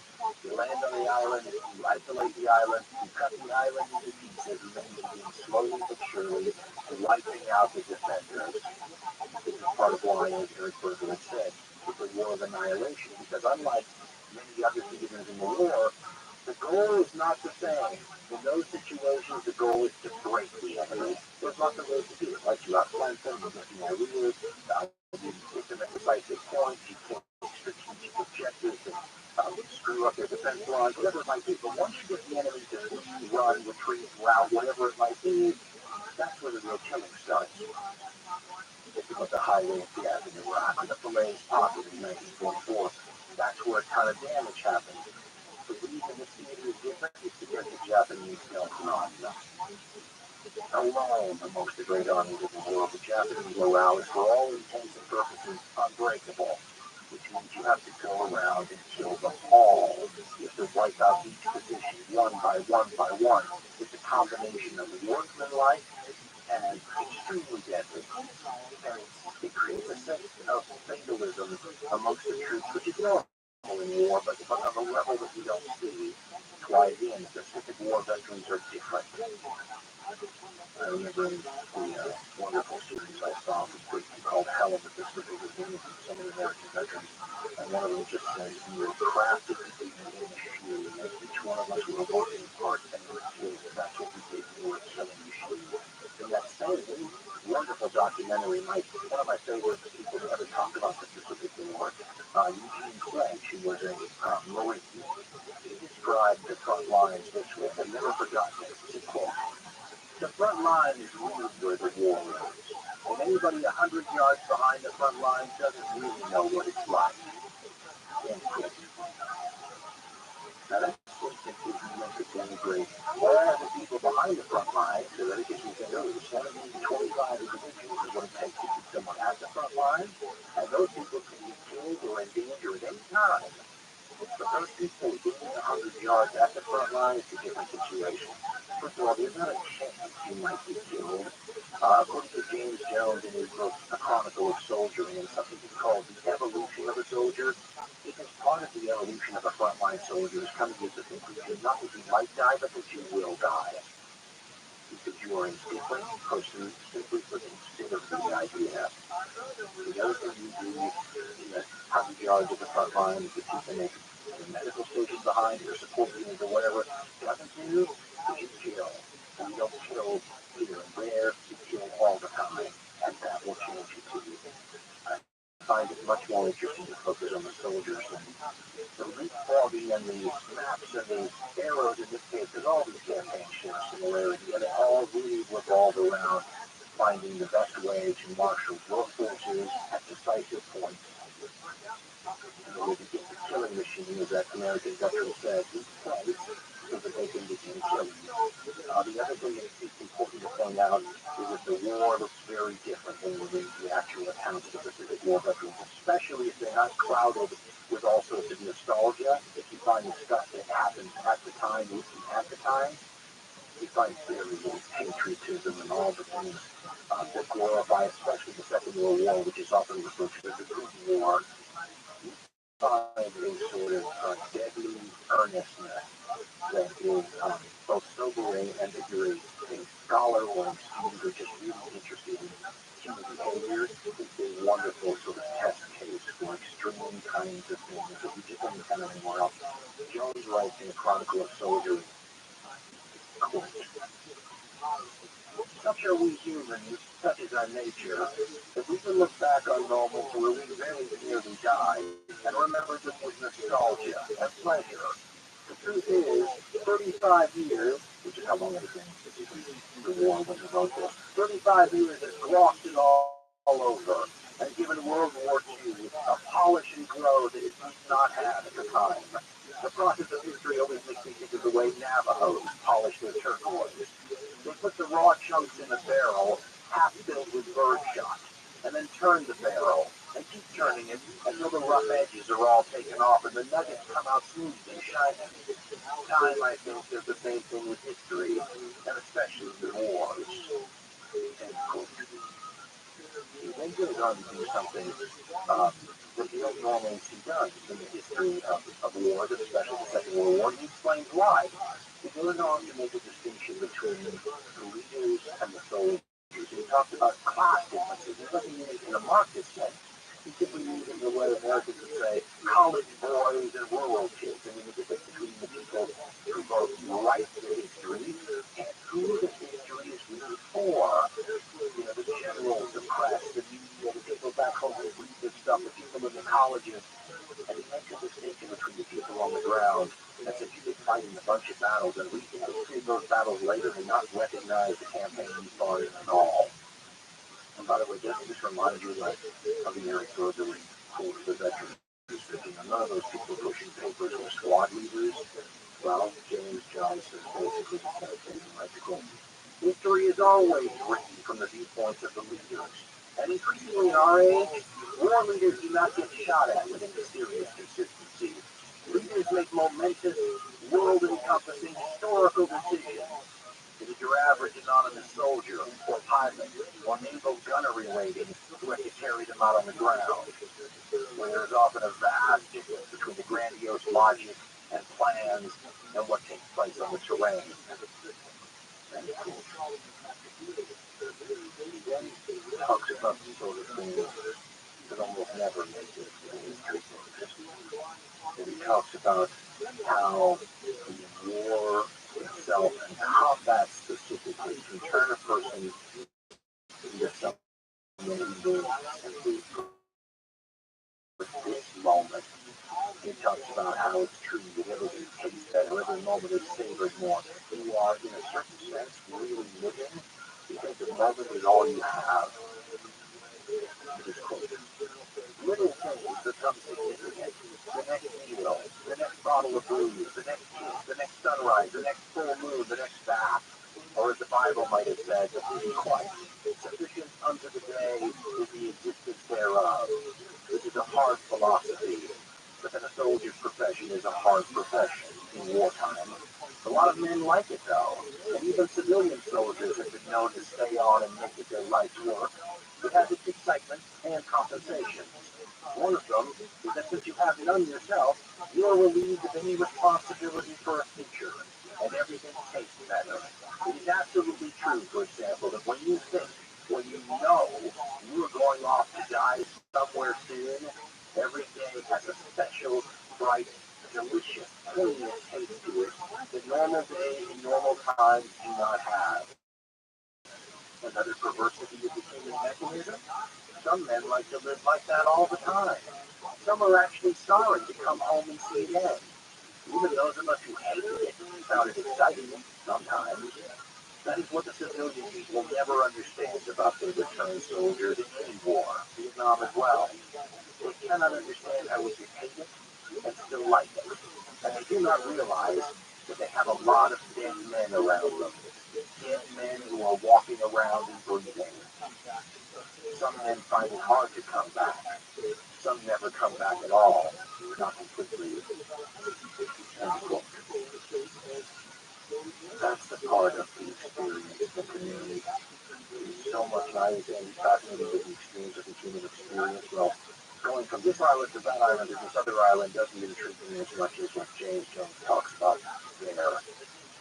You land on the island, you isolate the island, you cut the island into pieces, and then you begin slowly but surely wiping out the defenders. This is part of why, as Eric Berger had said, it's a war of annihilation, because unlike many other theaters in the war, the goal is not the same. In those situations, the goal is to break the enemy. There's lots of ways to do it. Like you outflank them, you get the areas, you hit them at decisive points, you take strategic objectives and screw up their defense lines, whatever it might be. But once you get the enemy to run, retreat, rout, whatever it might be, that's where the real killing starts. Think about the highway of death in Iraq, or the Falaise Pocket in 1944. That's where a ton of damage happened. The reason this theater is different is because the Japanese don't run. Alone amongst the great armies of the world, the Japanese morale is for all intents and purposes unbreakable, which means you have to go around and kill them all. You have to wipe out each position one by one by one. It's a combination of workmanlike and extremely deadly. And it creates a sense of fatalism amongst the troops, which is normal in war, but on a level that we don't see. That's why, again, Pacific War veterans are different. I remember in the wonderful series I saw from Britain called Hell of the Pacific, with some of the American veterans, and one of them just says, "We were crafted to be in the machine, and each one of us were working part and were killed. That's what we did. We were killing machines." In that same wonderful documentary, one of my favorite people to ever talk about the Pacific War, Eugene Fletch, who was a Marine, he described the front lines this way. I've never forgotten it. He quote, "The front line is really where the war is. And anybody 100 yards behind the front line doesn't really know what it's like." End quote. Now that's instances he meant to denigrate all the people behind the front line, so that it gives you think, oh, 17 to 25 individuals is what it takes to keep someone at the front line, and those people can be killed or in danger at any time. But those people being 100 yards at the front line is a different situation. First of all, there's not a chance you might be killed. According to James Jones in his book, A Chronicle of Soldiering, and something he called the evolution of a soldier, it is part of the evolution of a frontline soldier is coming to the conclusion not that you might die, but that you will die. because you are a different person simply for considering the idea. The other thing you do in the 100 yards of the front line is the people make the medical station behind your support unit or whatever doesn't do is you kill. And you don't kill here and there, you kill all the time. And that will change you too. I find it much more interesting to focus on the soldiers and the leapfrogging and the maps and the arrows in this case, because all these campaigns share similarity, and they all really revolve around finding the best way to marshal your forces at decisive points. And the way to get the killing machine, as that American veteran said, in place so that they can begin killing. The other thing that's important to point out is that the war looks very different when we read the actual accounts of the Pacific War veterans, especially if they're not clouded with all sorts of nostalgia. If you find the stuff that happened at the time, you find very little patriotism and all the things that glorify, especially the Second World War, which is often referred to as the Good War. You find a sort of deadly earnestness that is both sobering and invigorating. A scholar or a student who is just really interested in human behavior is a wonderful sort of test case for extreme kinds of things that you just don't encounter anywhere else. Jones writes in the Chronicle of Soldiers, quote, "Such are we humans, such is our nature, that we can look back on moments where we very nearly died and remember them with nostalgia and pleasure. The truth is, 35 years, which is how long it has been since the war was about this, 35 years has glossed it all over and given World War II a polish and glow that it did not have at the time. The process of history always makes me think of the way Navajos polish their turquoise. They put the raw chunks in a barrel, half filled with birdshot, and then turn the barrel, and keep turning it until the rough edges are all taken off and the nuggets come out smooth and shiny. Time, I think, does the same thing with history, and especially with wars." End quote. They go on to do something that you don't normally see done in the history of wars, especially the Second World War. He explains why. He goes on to make a distinction between the leaders and the soldiers. He talks about class differences. He doesn't mean it in a Marxist sense. He simply means it in the way Americans would say college boys and rural kids. I mean, the difference between the people who both write the history and who the history is really for. You know, the generals, the press, the media, the people back home who read this stuff, the people in the colleges. And he makes a distinction between the people on the ground that said you've been fighting a bunch of battles and we can see those battles later and not recognize the campaign you fought in at all. And by the way, doesn't this remind you of the Air Auxiliary Corps, the veterans? None of those people pushing papers were squad leaders. Well, James Jones says basically the same thing, right? Quote, "History is always written from the viewpoints of the leaders. And increasingly in our age, war leaders do not get shot at with any serious consistency. Leaders make momentous, world-encompassing, historical decisions. It is your average anonymous soldier or pilot or naval gunnery lady who has to carry them out on the ground, where there is often a vast difference between the grandiose logic and plans and what takes place on the terrain." And then he talks about the sort of things that almost never make it in history books. And he talks about how the war itself and combat specifically can turn a person into someone who simply for this moment. He talks about how it's true that everything tastes better, every moment is savored more. You are, in a certain sense, really living because the moment is all you have. It is quote, "Little things become significant. The next meal, the next bottle of booze, the next kiss, the next sunrise, the next full moon, the next bath. Or as the Bible might have said, quite sufficient unto the day is the existence thereof." This is a hard philosophy, but then a soldier's profession is a hard profession in wartime. A lot of men like it though, and even civilian soldiers have been known to stay on and make it their life's work. It has its excitement and compensation. One of them is that since you have none yourself, you are relieved of any responsibility for a future, and everything tastes better. It is absolutely true Normal days and normal times do not have another perversity of the human mechanism. Some men like to live like that all the time. Some are actually sorry to come home and see it end. Even those of us who hated it found it exciting sometimes. That is what the civilian people never understands about the returned soldiers in any war, Vietnam as well. They cannot understand how we can hate it and still like it. And they do not realize that they have a lot of dead men around them. Dead men who are walking around and breathing. Some men find it hard to come back. Some never come back at all. Not completely. End quote. That's the part of the experience of the community. There's so much nice and fascinating with the extremes of the human experience. Well, going from this island to that island to this other island doesn't intrigue me as much as what James Jones talks about there.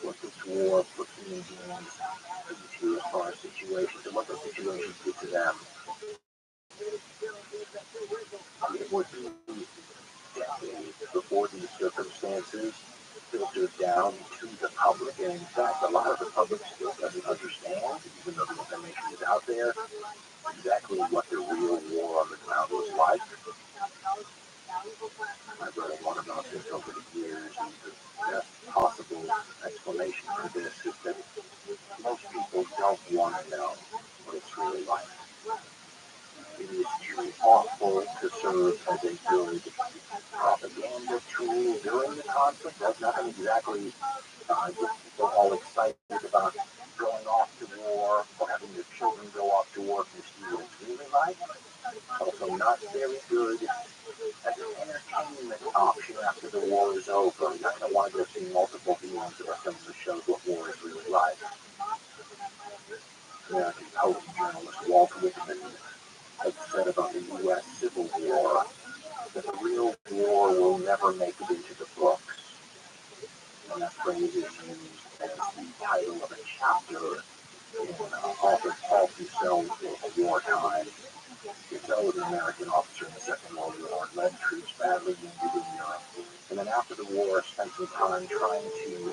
What this war puts human beings into as far as situations and what those situations do to them. It would be decades before these circumstances filtered down to the public, and in fact, a lot of the public still doesn't understand, even though the information is out there, exactly what the real war on the ground was like. I've read a lot about this over the years, and the best possible explanation for this is that most people don't want to know what it's really like. It is too awful to serve as a good propaganda tool during the conflict. That's nothing exactly get people all excited about going off to war or having their children go off to war and see what it's really like. Also not very good as an entertainment option after the war is over. You're not going to want to go see multiple viewings of a film that shows what war is really like. American poet and journalist Walt Whitman has said about the U.S. Civil War that the real war will never make it into the books. And that phrase is used as the title of a chapter in author Paul Fussell's book, Wartime. Fussell was an American officer in the Second World War and led troops badly wounded in Europe. And then after the war, spent some time trying to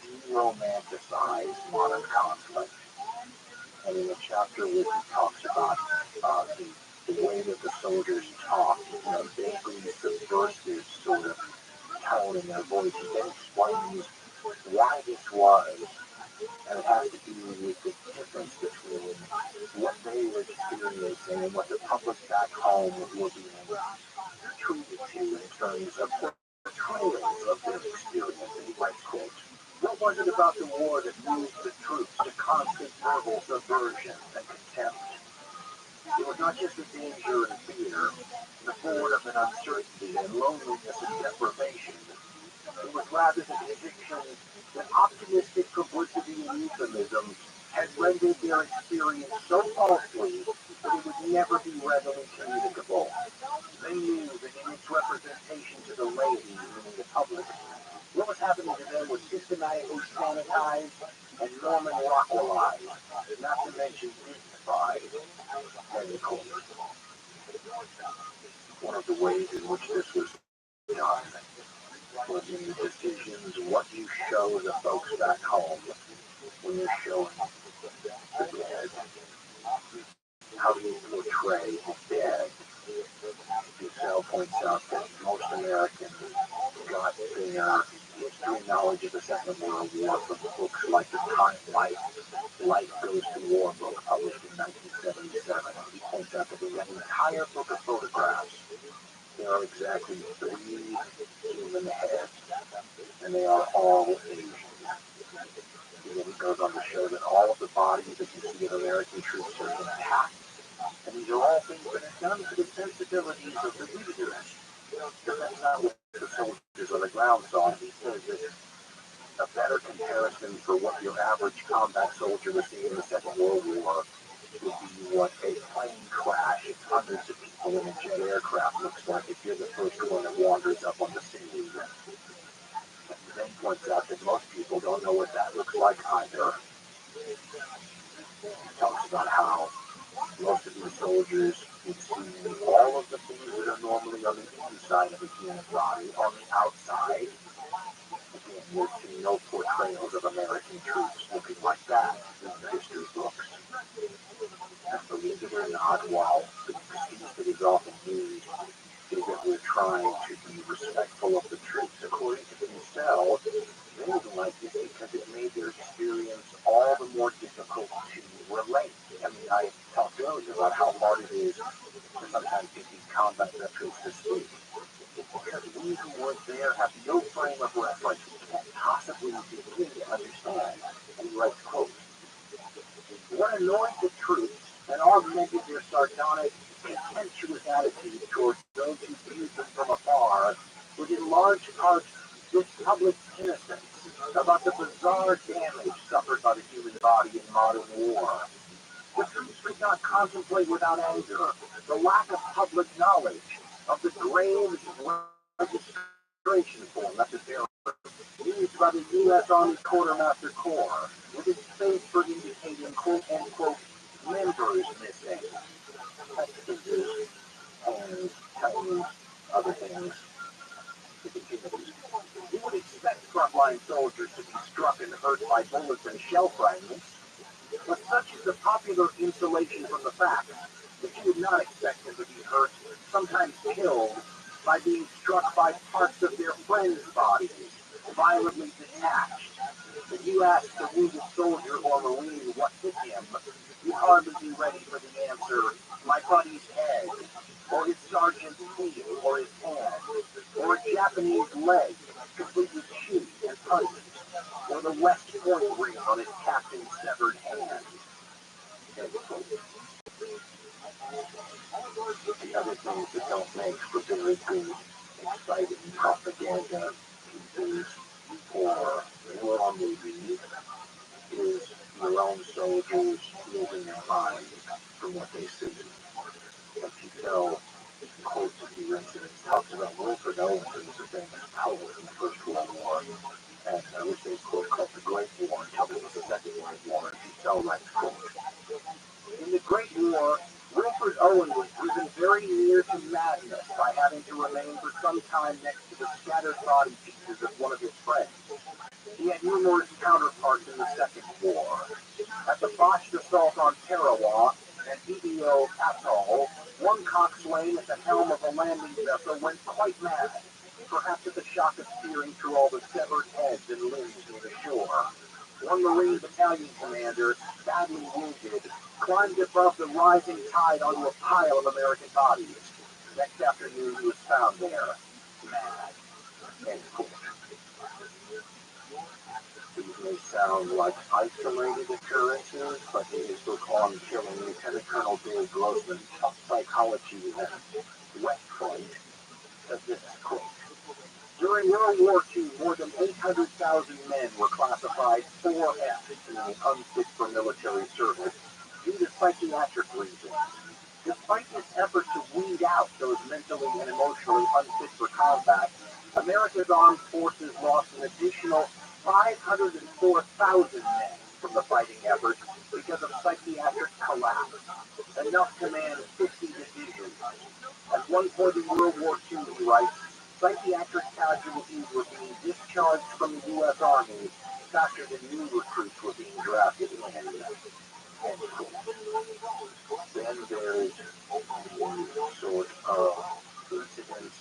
de-romanticize modern conflict. And in the chapter where he talks about the way that the soldiers talk, vaguely subversive sort of tone in their voice, he then explains why this was. And it has to do with the difference between what they were experiencing and what the public back home were being treated to in terms of portrayals of their experience. And he writes, quote, "What was it about the war that moved the troops to constant verbal subversion and contempt? It was not just the danger and fear, the boredom and uncertainty and loneliness and deprivation. It was rather the conviction that optimistic publicity and euphemism had rendered their experience so paltry that it would never be readily communicable. They knew that in its representation to the ladies, meaning the public, what was happening to them was systematically sanitized and Norman Rockwellized, not to mention dignified." End quote. One of the ways in which this was done was in the decisions what you show the folks back home when you're showing the dead. How do you portray the dead? Fussell points out that most Americans got their history knowledge of the Second World War from books like the Time Life Goes to War book published in 1977. He points out that in that entire book of photographs, there are exactly 3 human heads, and they are all Asian. And then he goes on to show that all of the bodies that you see of American troops are intact. And these are all things that are done to the sensibilities of the readers. Because that's not what the soldiers on the ground saw. He says that a better comparison for what your average combat soldier would see in the Second World War would be what a plane crash of hundreds of people in a jet aircraft looks like if you're the first one that wanders up on the scene. And he then points out that most people don't know what that looks like either. He talks about how most of these soldiers would see all of the things that are normally on the inside of a human body on the outside. Again, You'll see no portrayals of American troops looking like that in the history books. And believe it or not, while the excuse that is often used is that we're trying to be respectful of the troops, according to themselves, they didn't like this because it made their experience all the more difficult to relate. I mean, I talked earlier about how hard it is to sometimes get these combat veterans to speak. It's because we who weren't there have no frame of reference. We can't possibly begin to understand. And he writes, quote, what annoyed the troops and augmented their sardonic, contemptuous attitude towards those who viewed them from afar was in large part this public innocence about the bizarre damage suffered by the human body in modern war. The troops could not contemplate without anger the lack of public knowledge of the grave registration form, that's a terror, used by the U.S. Army Quartermaster Corps, with its space for indicating quote-unquote members missing. That's fingers, hands, toes, other things. You would expect frontline soldiers to be struck and hurt by bullets and shell fragments, but such is the popular insulation from the facts that you would not expect them to be hurt, sometimes killed, by being struck by parts of their friends' bodies, violently detached. If you ask the wounded soldier or Marine what hit him, you'd hardly be ready for the answer, my buddy's head, or his sergeant's feet, or his hand, or a Japanese leg, complete with cheek and punches, or the West Point ring on his captain's severed hand. The other things that don't make for very good, exciting propaganda pieces or war movies is your own soldiers losing their minds from what they see. Like you tell quotes of the incidents, talks about Wilfred Owen, who was a famous poet in the First World War, and there was a quote called the Great War, until it was the Second World War, and he tell writes, quote, in the Great War, Wilfred Owen was driven very near to madness by having to remain for some time next to the scattered body pieces of one of his friends. He had numerous counterparts in the Second War. At the botched assault on Tarawa and EDO Atoll, one coxswain at the helm of a landing vessel went quite mad, perhaps at the shock of steering through all the severed heads and limbs near the shore. One Marine battalion commander, badly wounded, climbed above the rising tide onto a pile of American bodies. Next afternoon he was found there, mad. End quote. These may sound like isolated occurrences, but in his book on killing, Lieutenant Colonel Dave Grossman, top psychology event, West Point, says this, quote, during World War II, more than 800,000 men were classified 4F, meaning unfit for military service, due to psychiatric reasons. Despite his effort to weed out those mentally and emotionally unfit for combat, America's armed forces lost an additional 504,000 men from the fighting effort because of psychiatric collapse, enough to command 50 divisions. At one point in World War II, he writes, psychiatric casualties were being discharged from the U.S. Army faster than new recruits were being drafted in Canada. Then there's the sort of incidents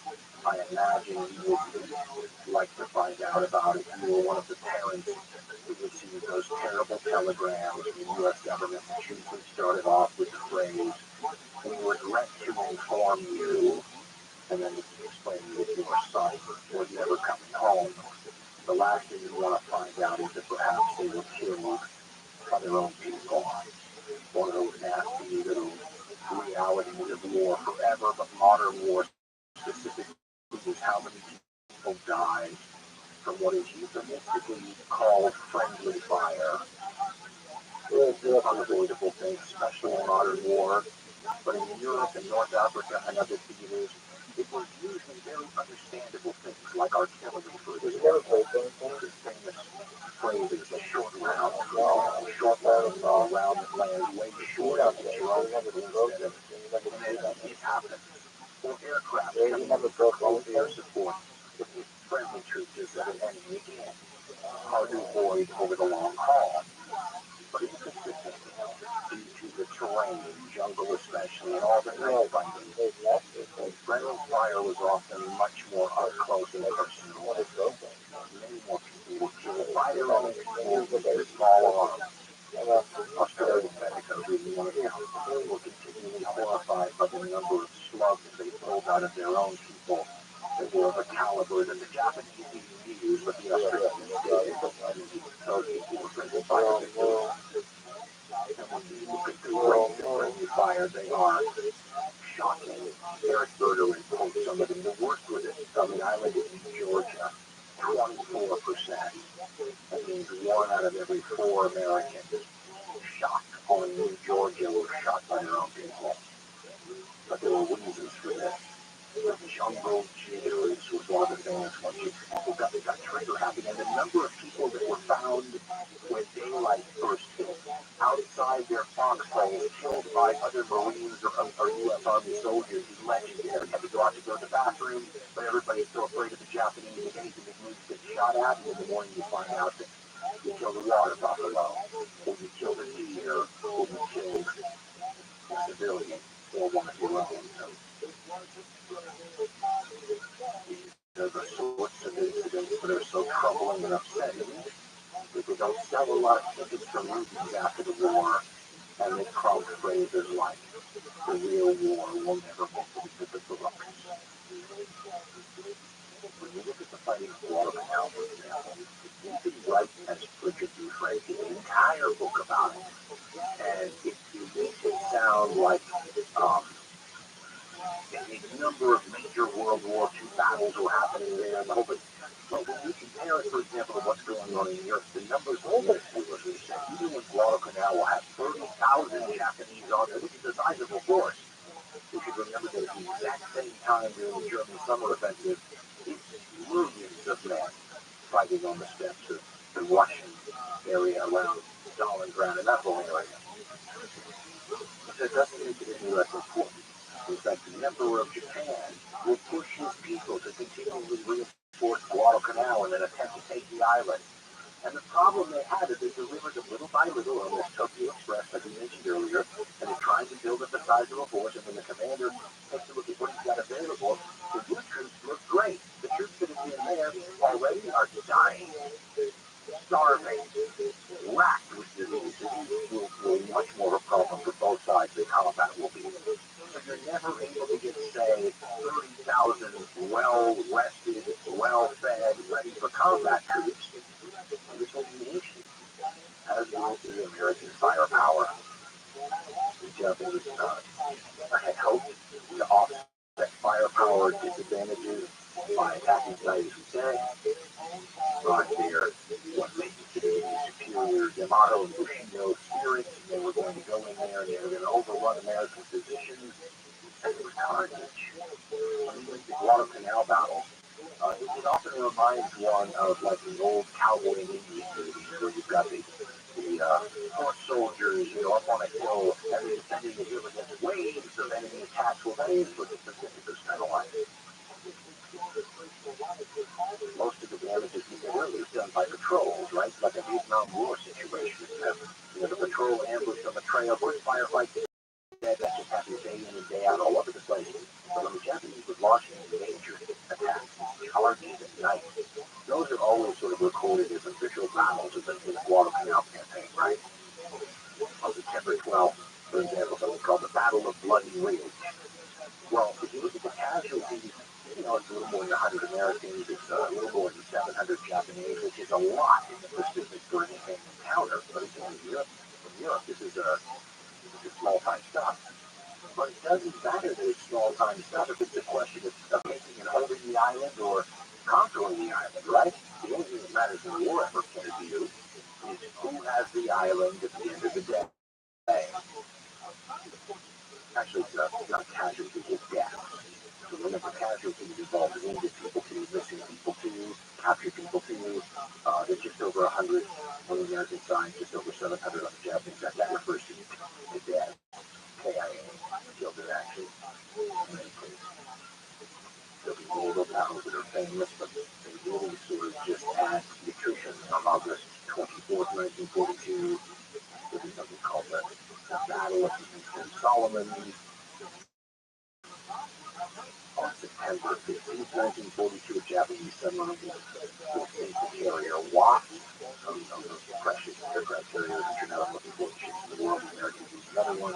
I imagine you would like to find out about if you were one of the parents who received those terrible telegrams from the U.S. government, which usually started off with the phrase, we regret to inform you, and then explaining that your son was never coming home. The last thing you want to find out is that perhaps they were killed by their own people. One of those nasty little realities of war forever, but modern war specifically is how many people die from what is euphemistically called friendly fire. It's an unavoidable thing, especially in modern war, but in Europe and North Africa and other theaters, it was usually very understandable things like artillery, for example. This famous phrase is a short round, a short round that lands way short of your own instead of, and then it happens. Or aircraft coming in for close air support with friendly troops instead of enemy again. avoid over the long haul. But in the Pacific, due to the terrain, jungle especially, and all the night fighting, friendly fire was often much more up close and personal. Many more people were killed by their own people with their small arms. Australian medicos in one account were continually horrified by the number of slugs they pulled out of their own people that were of a caliber that the Japanese didn't use, but the Australians did. And those people were friendly fire victims. And when you look at the rates of friendly fire, they are shocking. Eric Berger quotes some of them. The worst was on the island in Georgia, 24%. That means 1 out of every 4 Americans shot on New Georgia were shot by their own people. But there were reasons for this. The jungle jitters was one of the things when people got trigger happy. And the number of people that were found when daylight first hit outside their foxholes killed by other Marines or U.S. Army soldiers is legendary. Had to go out to go to the bathroom, but everybody's still afraid of the Japanese. If anything that moves gets shot at, and in the morning you find out that you killed a water buffalo, or you killed a deer, or you killed a civilian, or one of your own. These are the sorts of incidents that are so troubling and upsetting that they don't sell a lot of tickets for movies after the war, and they prompt phrases like, the real war will never make it into the books. When you look at the fighting of Guadalcanal, for example, you can write, as Richard Dufresne did, an entire book about it, and it makes it sound like a number of major World War II battles were happening there, and the whole thing. But when you compare it, for example, to what's going on in Europe, the numbers are ridiculous. Even when Guadalcanal will have 30,000 Japanese on it, which is a sizable force. We should remember that at the exact same time during the German summer offensive, it's millions of men fighting on the steppes of the Russian area around Stalingrad and that whole area. But that doesn't make it any less important. In fact, the Emperor of Japan will push his people to continually reinforce Guadalcanal and then attempt to take the island. And the problem they had is they delivered them little by little on this Tokyo Express, like we mentioned earlier, and they're trying to build up the size of a force, and when the commander takes a look at what he's got available, the good troops look great. The troops that have been there already are dying, starving, racked with disease. Disease will be much more of a problem for both sides than combat will be. So you're never able to get, say, 30,000 well-rested, well-fed, ready for combat troops. And this will be an issue, as will the American firepower. The Japanese had hoped to offset firepower disadvantages by attacking sites, as we said, but their what they considered to be superior Yamato and Bushido spirit, and they were going to go in there and they were going to overrun American positions, and it was carnage. When you look at the Guadalcanal battle, it often reminds one of like the old cowboy and Indian movies where you've got the foot soldiers, up on a hill, and they're defending the hill against waves of enemy attacks. Well, that is what the Pacific is kind of like. Most of the damage, as we said earlier, is done by patrols, right? Like a Vietnam War situation. The patrol ambushed on the trail, quick firefight, that just happens day in and day out all over the place. But when the Japanese were launching major attacks, charges at night, those are always sort of recorded as official battles of the Guadalcanal campaign, right? On September 12th, for example, something called the Battle of Bloody Ridge. Well, if you look at the casualties, it's a little more than 100 Americans, it's a little more than 700 Japanese, which is a lot in the Pacific for an encounter. But again, from Europe, this is small-time stuff. But it doesn't matter that it's small-time stuff if it's a question of taking and holding the island or conquering the island, right? The only thing that matters in a war effort point of view is who has the island at the end of the day. Actually, it's not casualties, it's deaths. So remember, casualties involve wounded people too, missing people too, captured people too. There's just over 100 on the American side, just over 700 on the Japanese side. That refers to the dead. KIA, killed in action. There'll be naval battles that are famous, but they really sort of just add to the attrition of August 24th, 1942, there was something called the Battle of Eastern Solomon. On September 15th, 1942, a Japanese submarine will sink the carrier Wasp. Those precious aircraft carriers that you're now looking for, ships in the world. The Americans use another one.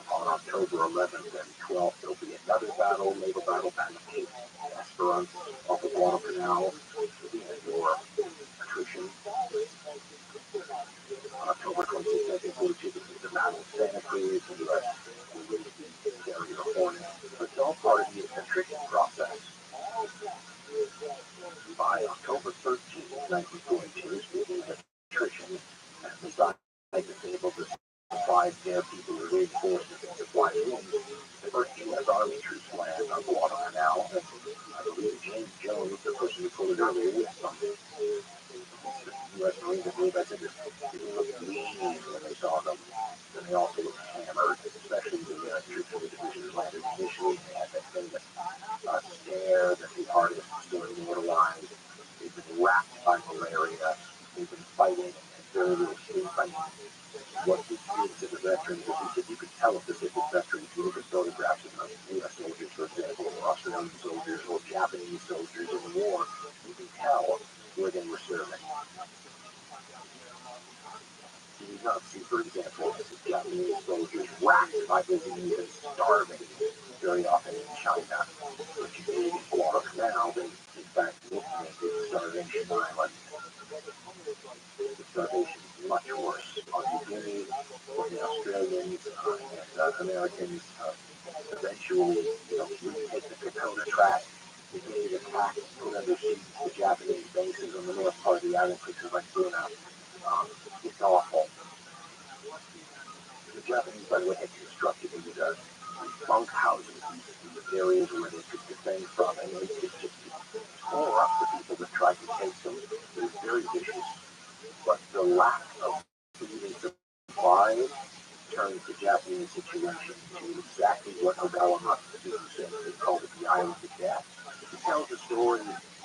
On October 11th and 12th, there'll be another battle, naval battle, Battle of Cape Esperance off of Guadalcanal. Your attrition. On October 26th, 1942, this is the Battle of Santa Cruz. The U.S. will lead the carrier Hornet. But it's all part of the attrition process. By October 13th, 1942, speaking of attrition, and the side is able to supply their people with reinforcements and supply wings, the first U.S. Army troops land on Guadalcanal. I believe James Jones, the person who pulled it earlier, with some U.S. Marines, I believe I said this, they looked lean when they saw them. And they also looked hammered, especially the troops of the division landed initially. They had that famous stare that the artist still immortalized. They've been wrapped by malaria. They've been fighting and very little sleep. I mean, what we did to the veterans is that you could tell a Pacific veteran if you look at photographs of U.S. soldiers, for example, or Australian soldiers, or Japanese soldiers in the war. You can tell where they were serving. You do not see, for example, Japanese soldiers racked by disease and starving very often in China. But you see in Guadalcanal, they in fact look at starvation island. The starvation is much worse on New Guinea, where the Australians and Americans eventually, retake the Dakota track. The Guinea attack, put under siege the Japanese bases on the north part of the island, places like Buna. It's awful. The Japanese, by the way, had constructed these bunk houses, these areas where they could defend from, and they could just tore up the people that tried to take them. It was very vicious. But the lack of food and supplies turned the Japanese situation to exactly what Ogawa Matsuda said. They called it the island of death. He tells a story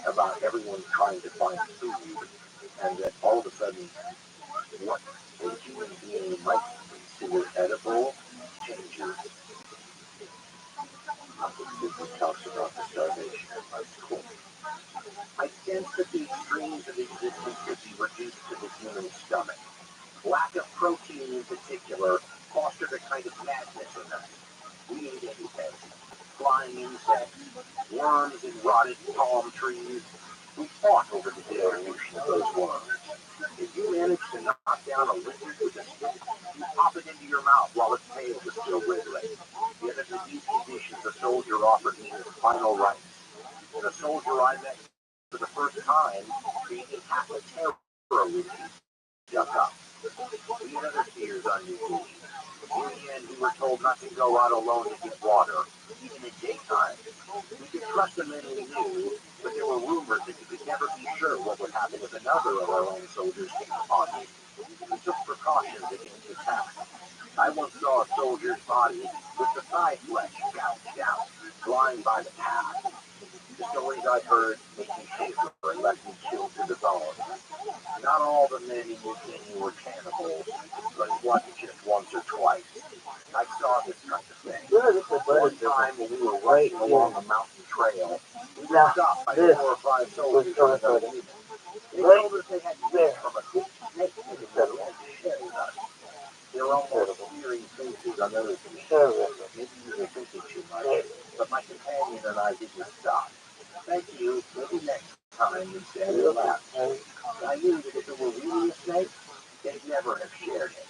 about everyone trying to find food, and that all of a sudden, what a human being might consider edible changes. He talks about the starvation. Quote, I sense that the extremes of existence could be reduced to the human stomach. Lack of protein in particular fostered a kind of madness in us. We ate anything. Flying insects, worms in rotted palm trees. We fought over the distribution of those worms. If you manage to knock down a lizard with a stick, you pop it into your mouth while its tail is still wriggling. Yet under these conditions, a soldier offered me his final rites. And a soldier I met for the first time, creating half a terror with me, stuck up. We had other fears on New Guinea. In the end, we were told not to go out alone to get water, even in daytime. We could trust the men we knew, but there were rumors that you could never be sure what would happen if another of our own soldiers came upon you. We took precautions against attack. I once saw a soldier's body with the thigh flesh gouged out, lying by the path. The stories I've heard make me shiver and left me chilled to the bone. Not all the men in New Guinea were cannibals, but it wasn't just once or twice. I saw this kind of thing. One time when we were rushing along a mountain trail, we were stopped by 4 or 5 soldiers from another unit. They told us they had meat from a big snake that they had to share with us. They were almost smearing faces on other people. Maybe we were thinking too much, but my companion and I didn't stop. Thank you. Maybe next time, we said and laughed. I knew that if it were really a snake, they'd never have shared it.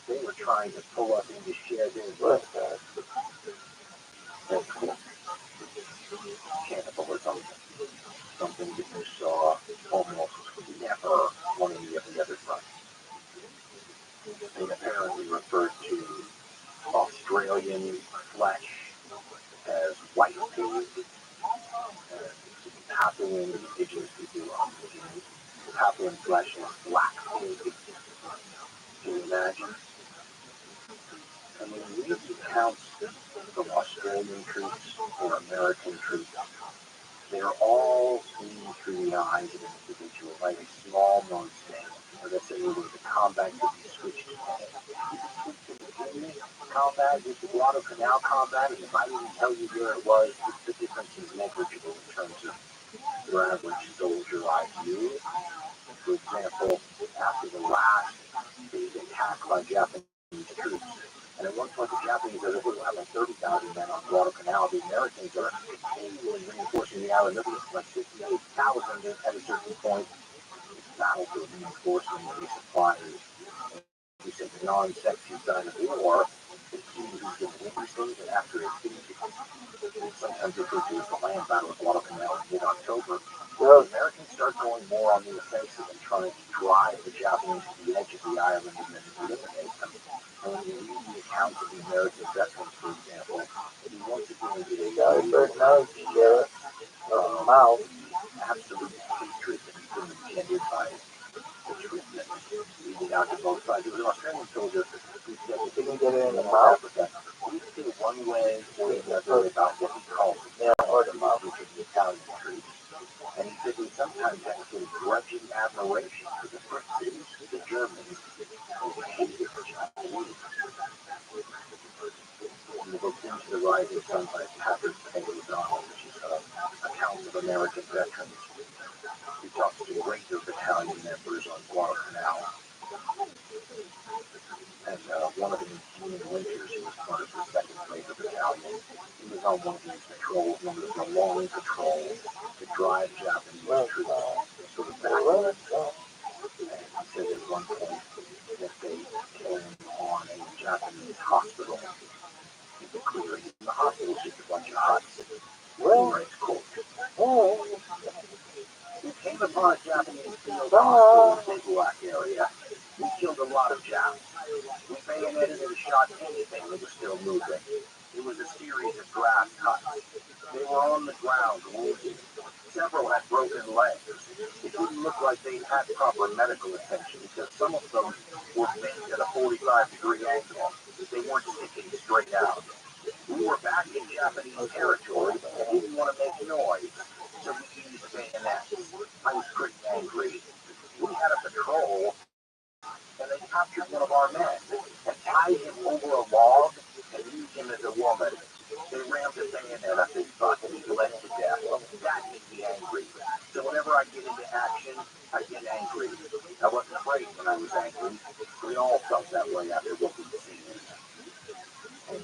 They were trying to pull us in to share their blood. Cannibalism, something that you saw almost never on any of the other fronts. They apparently referred to Australian flesh as white pig, and Papuan indigenous people Papuan flesh as black pig. Can you imagine? And when you read accounts from Australian troops or American troops, they're all seen through the eyes of an individual, like a small nose thing. Or let's say it was a combat could be switched to the Guinea combat, with the Guadalcanal combat, and if I didn't tell you where it was, the difference is negligible in terms of your average soldier IQ. For example, after the last big attack by Japanese troops, and at one point the Japanese are able to have like 30,000 men on Guadalcanal. The Americans are continually reinforcing the island of like 58,000 at a certain point. It's battle for reinforcement and supplies. We said the non-sexy side of war, the key who's going to win these things, and after it's finished, sometimes referred to as the land battle of Guadalcanal in mid-October, the Americans start going more on the offensive and trying to drive the Japanese to the edge of the island and then eliminate them. And when you read the accounts of the American veterans, for example, he once again did a very nice mouth, absolute hatred that has been intended by the treatment leading out to both sides. There was an Australian soldier who said that they didn't get it in the mouth, he would feel one way or another about what he called the mouth, which is the Italian troops. And he said he sometimes had sort of grudging admiration for the French, the Germans, who hated the Japanese. In the book Into the Rising Sun by Patrick K. O'Donnell, which is accounts of American veterans, he talks to Ranger Battalion members on Guadalcanal. And one of them, Gene Winters, who was part of the second Ranger Battalion, he was on one of these patrols, one of the long patrols to drive Japanese troops sort of backwards. And he said at one point that they came on a Japanese hospital in the clearing. The hospital is just a bunch of huts. Where it's cold. We came upon a Japanese field hospital in the Bivouac area. We killed a lot of Japs. We bayoneted and shot anything that was still moving. It was a series of grass huts. They were on the ground, wounded. Several had broken legs. It didn't look like they had proper medical attention because some of them were bent at a 45-degree angle. They weren't sticking straight out. We were back in Japanese territory and didn't want to make noise, so we used bayonets. I was pretty angry. We had a patrol, and they captured one of our men and tied him over a log and used him as a woman. They rammed a bayonet up his butt and he bled to death. That made me angry. So whenever I get into action, I get angry. I wasn't afraid when I was angry. We all felt that way after what we'd seen. And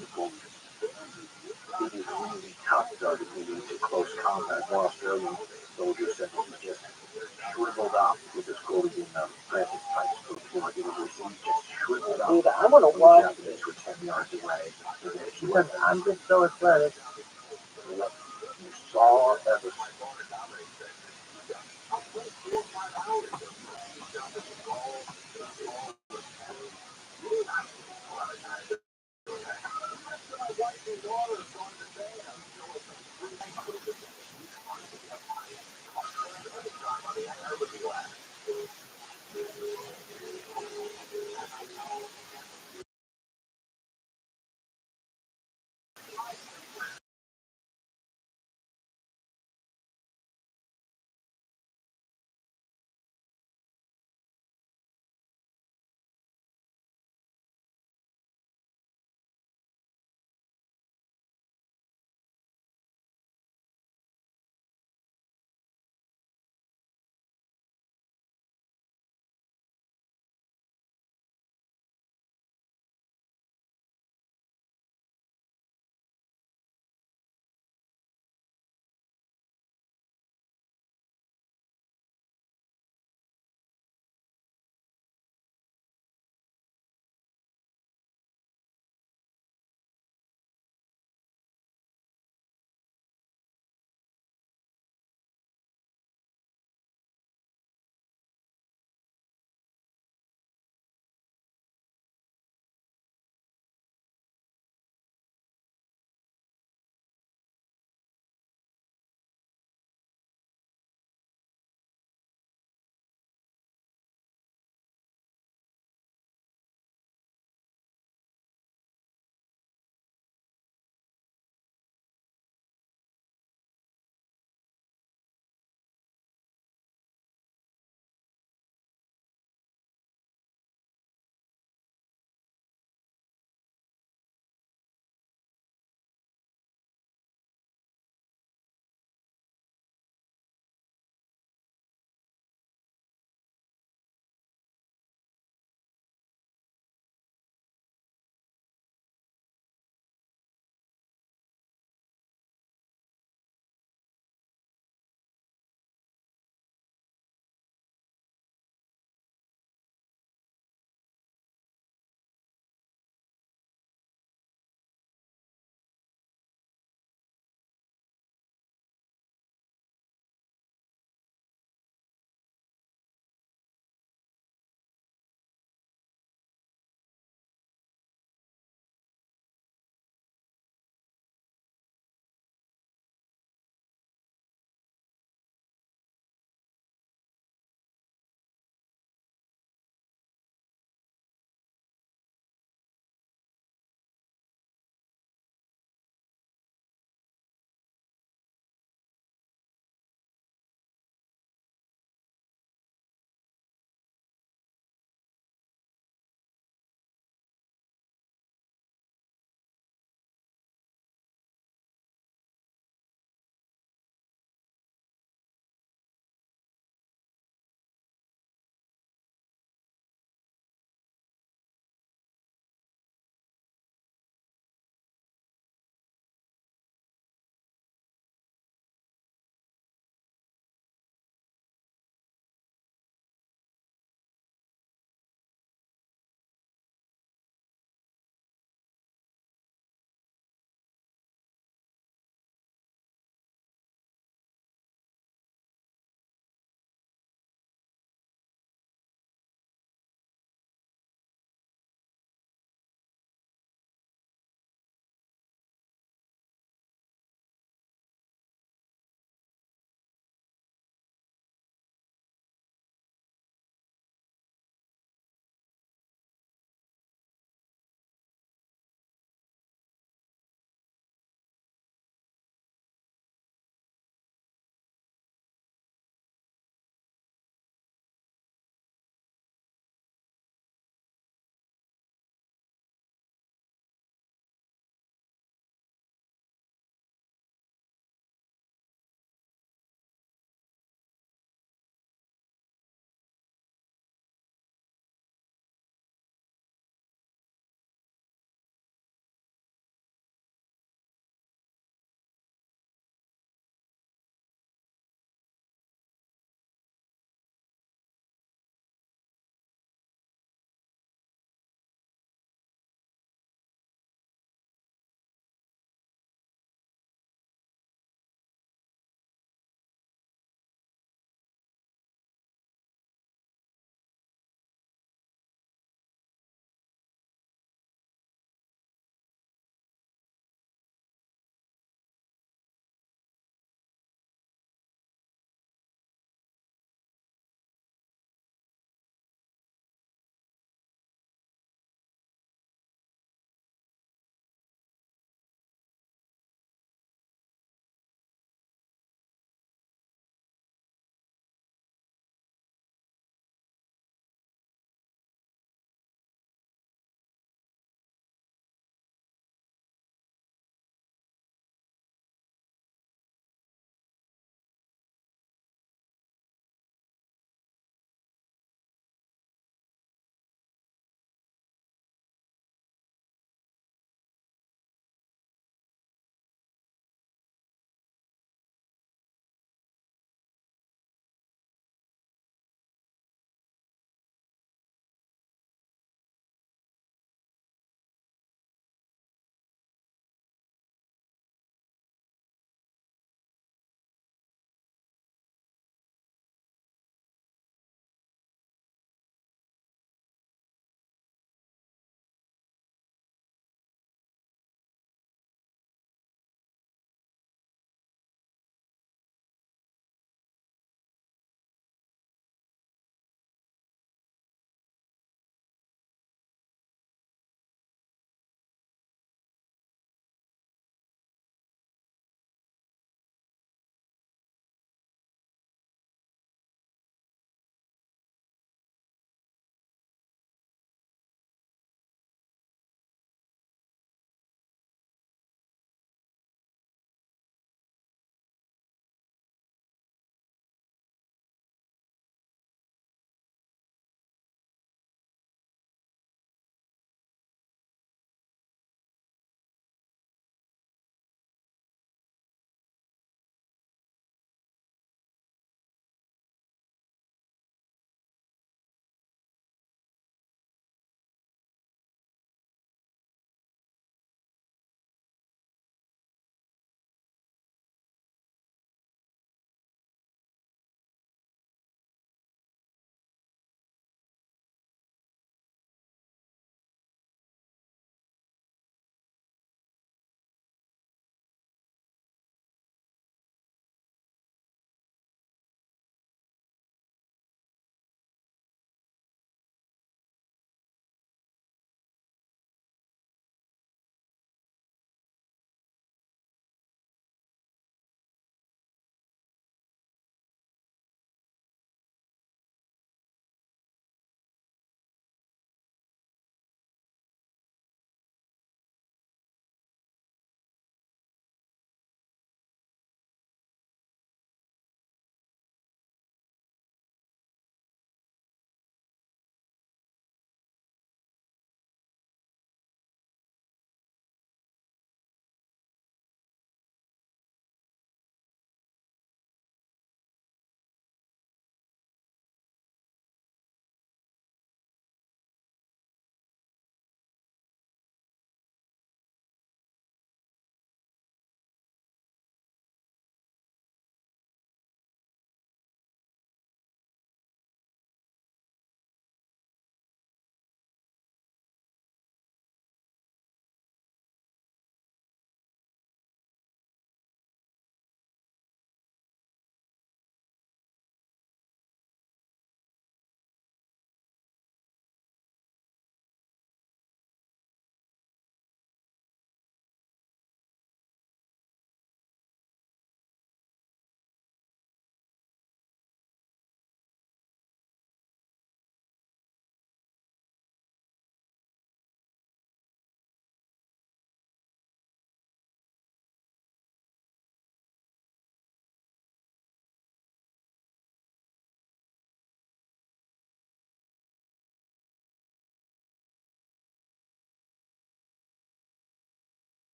it is really tough, though, to get into close combat. One Australian soldier said that he just shriveled up with his quoted in Francis Pike's book, he just shriveled up. Dude, I'm going to watch the Japanese were 10 yards away. Because I'm just so athletic. You saw everything.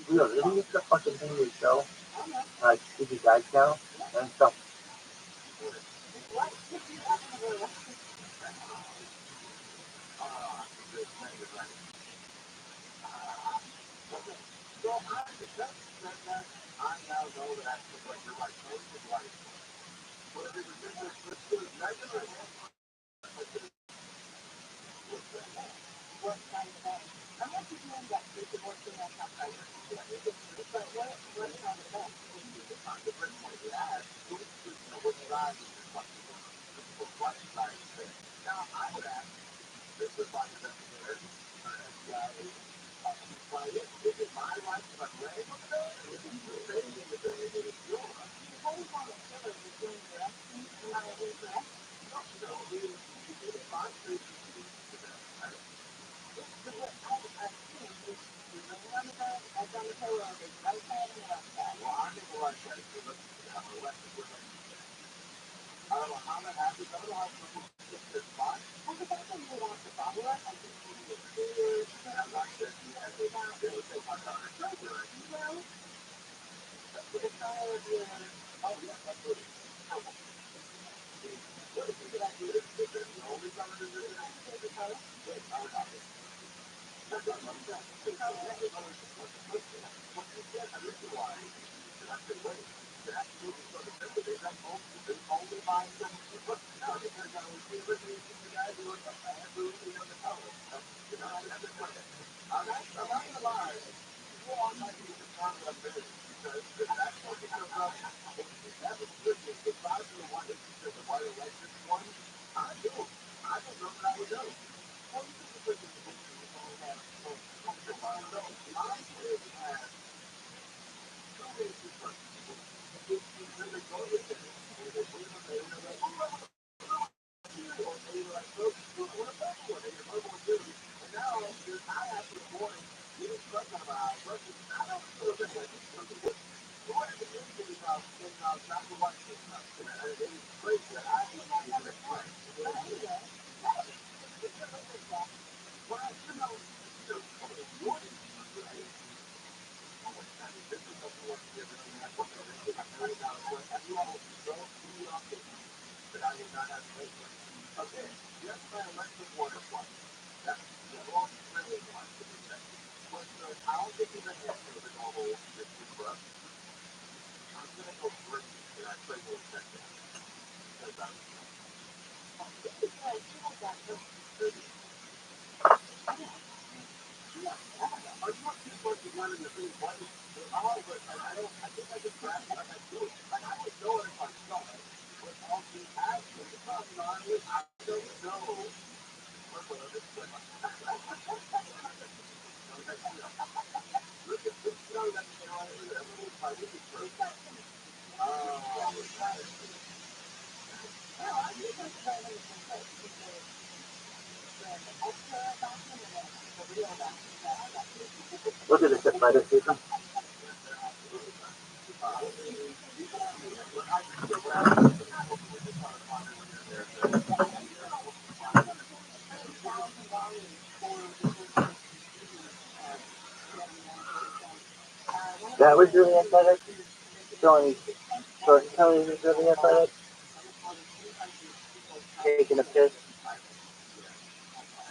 Real, isn't this the fucking thing we show? Like, TV Guide channel? And stuff. Look at this spider season. That was really athletic. Showing short Kelly was really athletic. Taking a piss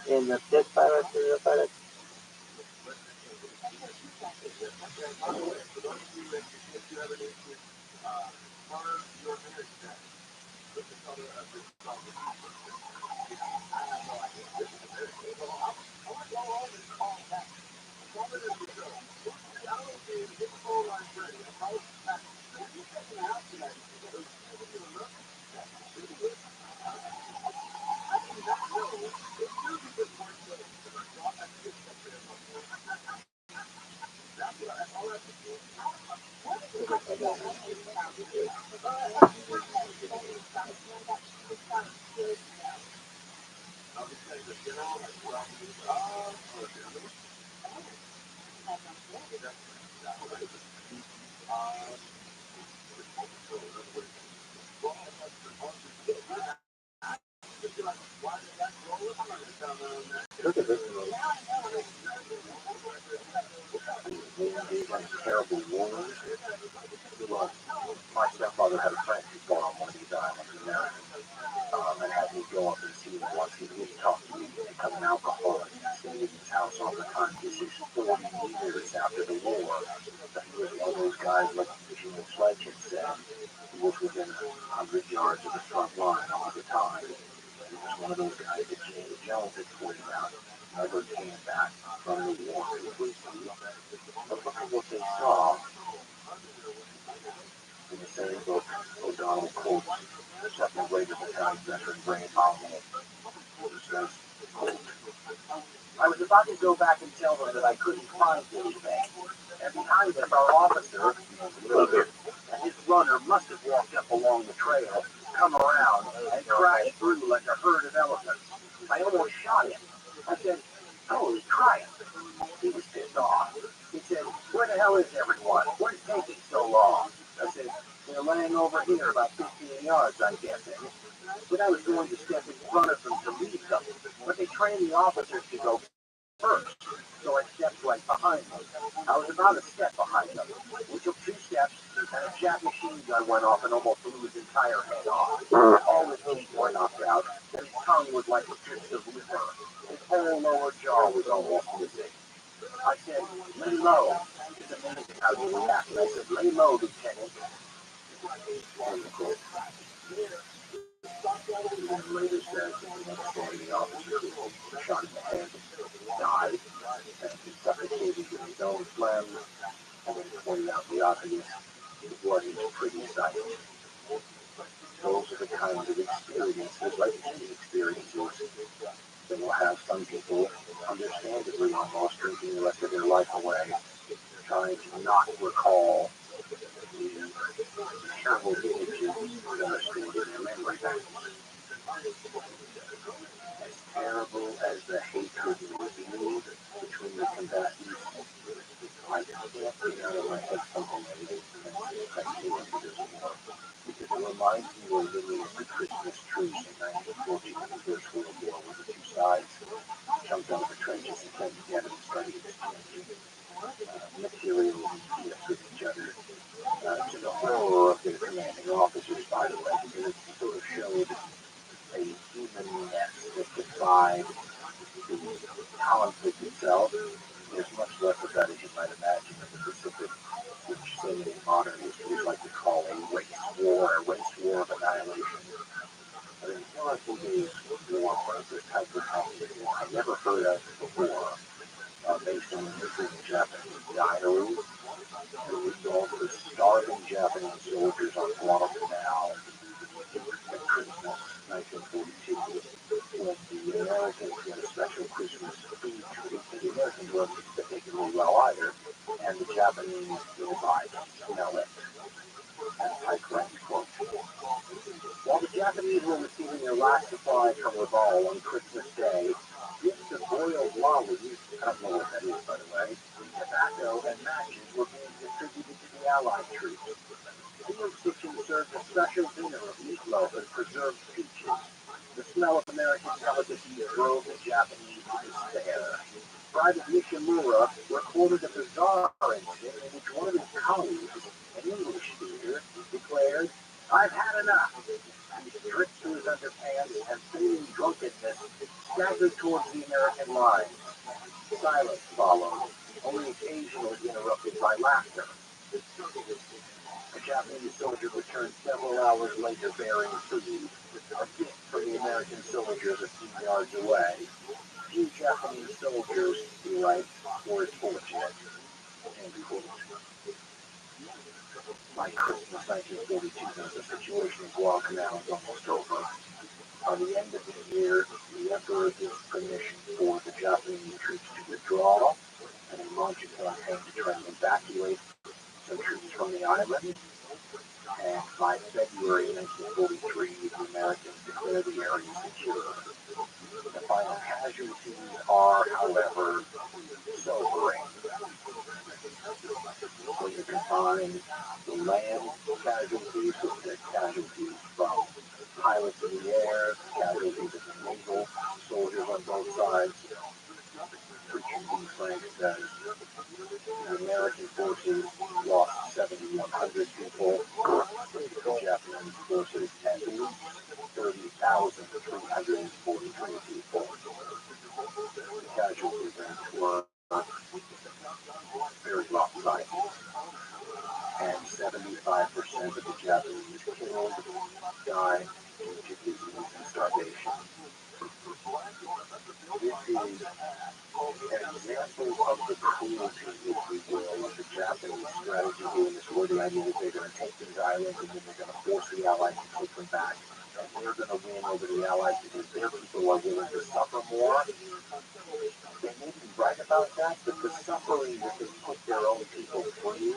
in the piss virus was athletic. Look at this terrible wars. Well, my stepfather had a friend who fought on one of these islands in America, and had me go up and see him once. He would talk to me to become an alcoholic. He stayed in his house all the time. This is 40 years after the war. But he was one of those guys, like Gene Sledge had said, who was within 100 yards of the front line all the time. He was one of those guys that James Jones had pointed out never came back from the war completely. But look at what they saw in the same book O'Donnell quotes second Raider Battalion veteran Ray Powell. He says, quote, I was about to go back and tell them that I couldn't find anything, and behind us our officer, and his runner must have walked up along the trail, come around, and crashed through like a herd of elephants. I almost shot him. I said, holy crap. He was pissed off. He said, where the hell is everyone? What's taking so long? I said, they're laying over here about 15 yards, I'm guessing. But I was going to step in front of them to lead them. But they trained the officers to go first. So I stepped right behind them. I was about a step behind them. We took 2 steps, and a Jap machine gun went off and almost blew his entire head off. All his teeth were knocked out, and his tongue was like strips of liver. His whole lower jaw was almost missing. I said, lay low. It's amazing how you react. And I said, lay low, Lieutenant. And of course, he later says, the officer who shot in the head died, and he suffocated in his own phlegm, and then pointed out the obvious, the blood is a pretty sight. Those are the kinds of experiences, like any experiences, that will have some people, understandably almost, drinking the rest of their life away, trying to not recall the terrible images that are stored in their memory banks. As terrible as the hatred may be between the combatants, I can't get out of my head something that makes sense. I see it because it reminds me of living at the Christmas truce in 1914 in the First World War, where the 2 sides jumped out of the trenches and came together and started exchanging materials and gifts with each other, to the horror of their commanding officers, by the way, because it sort of showed a humanness that defied the conflict itself. There's much less of that, as you might imagine, in the Pacific, which so many modern histories like to call a race war of annihilation. But until I think a war of this type of conflict, I never heard of before, based on the history of Japanese diaries. The result was starving Japanese soldiers on Guadalcanal at Christmas 1942, when the Americans had a special Christmas food treat. The Americans weren't particularly well either, and the Japanese nearby smell it. And I quote, while the Japanese were receiving their last supplies from Raval on Christmas Day, gifts of boiled lollies, I don't know what that is, by the way, tobacco and matches were being distributed to the Allied troops. Field kitchen served a special dinner of meatloaf and preserved peaches. The smell of American delicacies drove the Japanese to despair. Private Nishimura recorded a bizarre incident in which one of his colleagues, an English speaker, declared, I've had enough. He stripped to his underpants and, feigning drunkenness, staggered towards the American lines. Silence followed, only occasionally interrupted by laughter. A Japanese soldier returned several hours later bearing food, a gift from the American soldiers a few yards away. Few Japanese soldiers, he writes, were as fortunate. By Christmas 1942, the situation in Guadalcanal was almost over. By the end of the year, the Emperor gives permission for the Japanese troops to withdraw, and he launches a campaign to try and evacuate some troops from the island. And by February 1943, the Americans declared the area secure. The final casualties are, however, sobering. When you combine the land casualties with the casualties from pilots in the air, casualties of the naval soldiers on both sides, Richard B. Frank says the American forces lost 7,100 people, the Japanese forces at least 30,343 people. The casualty rates were very lopsided, and 75% of the Japanese killed died due to disease and starvation. This is an example of the cruelty, if you will, of the Japanese strategy during this war. The idea that they're going to take these islands and then they're going to force the Allies to take them back, and they're going to win over the Allies because their people are willing to suffer more. They may be right about that, but the suffering that they put their own people through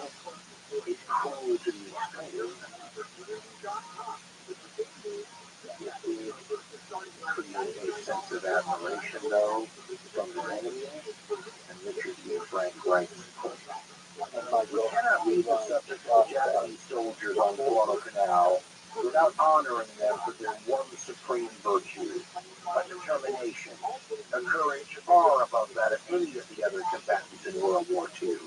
is cruel to the extreme. It did create a sense of admiration, though, from their enemy, and Richard B. Frank writes, "We cannot leave the subject of the Japanese soldiers on Guadalcanal without honoring them for their one supreme virtue, a determination, a courage far above that of any of the other combatants in World War II.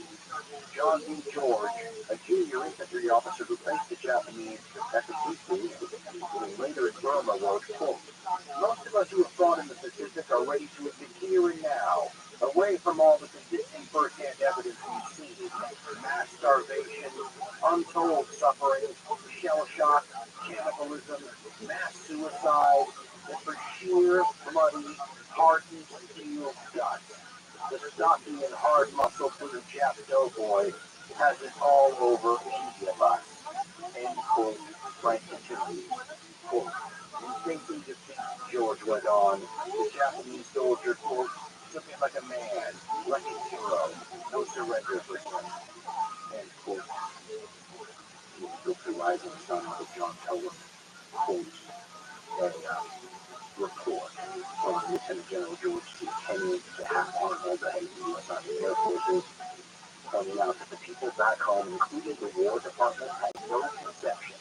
John B. George, a junior infantry officer who faced the Japanese at the Peace and later in Burma, wrote, quote, most of us who have fought in the Pacific are ready to admit here and now, away from all the convincing first-hand evidence we've seen, mass starvation, untold suffering, shell shock, cannibalism, mass suicide, that for sheer, bloody, hardened steel guts, the stocky and hard muscle for the Jap doughboy has it all over any of us." End quote. Frank continues, quote, "In thinking defeat," George went on, "the Japanese soldier, quote, took it like a man, like a hero, no surrender for him." End quote. The book The Rising Sun by John Pelham quotes a report from Lieutenant General George C. Kennedy, the half admiral, the head of the U.S. Army Air Forces, pointing out that the people back home, including the War Department, had no conception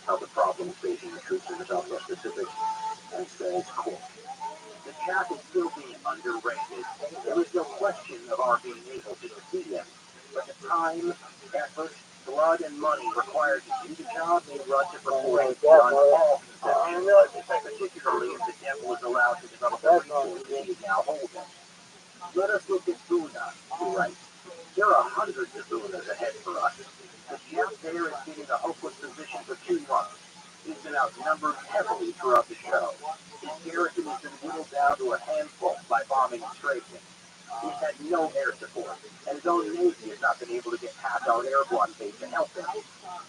of the problems facing the troops in the Southwest Pacific, and says, quote, "The Jap is still being underrated. There is no question of our being able to defeat him, but the time, effort, blood, and money required to do the job may run to proportions beyond all conception, particularly if the devil is allowed to develop the resources he is now holding. Let us look at Buna," he writes. "There are hundreds of Bunas ahead for us. The Jap there has been in a hopeless position for 2 months. He's been outnumbered heavily throughout the show. His garrison has been whittled down to a handful by bombing and strafing. He's had no air support, and his own navy has not been able to get past our air blockade to help him.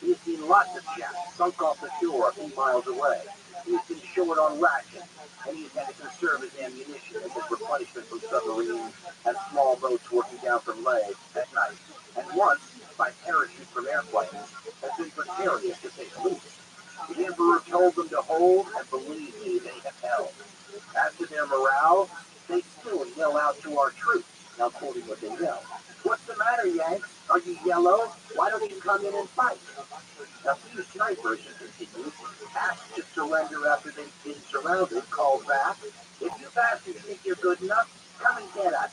He has seen lots of Japs sunk off the shore a few miles away. He has been short on rations, and he's had to conserve his ammunition and his replenishment from submarines and small boats working down from Leh at night, and once, by parachute from airplanes, has been precarious to say the least. The Emperor told them to hold, and believe me, they have held. As to their morale, they still yell out to our troops," now quoting what they yell, "What's the matter, Yanks? Are you yellow? Why don't you come in and fight?" A few snipers, he continues, asked to surrender after they've been surrounded, called back, "If you bastards think you're good enough, come and get us."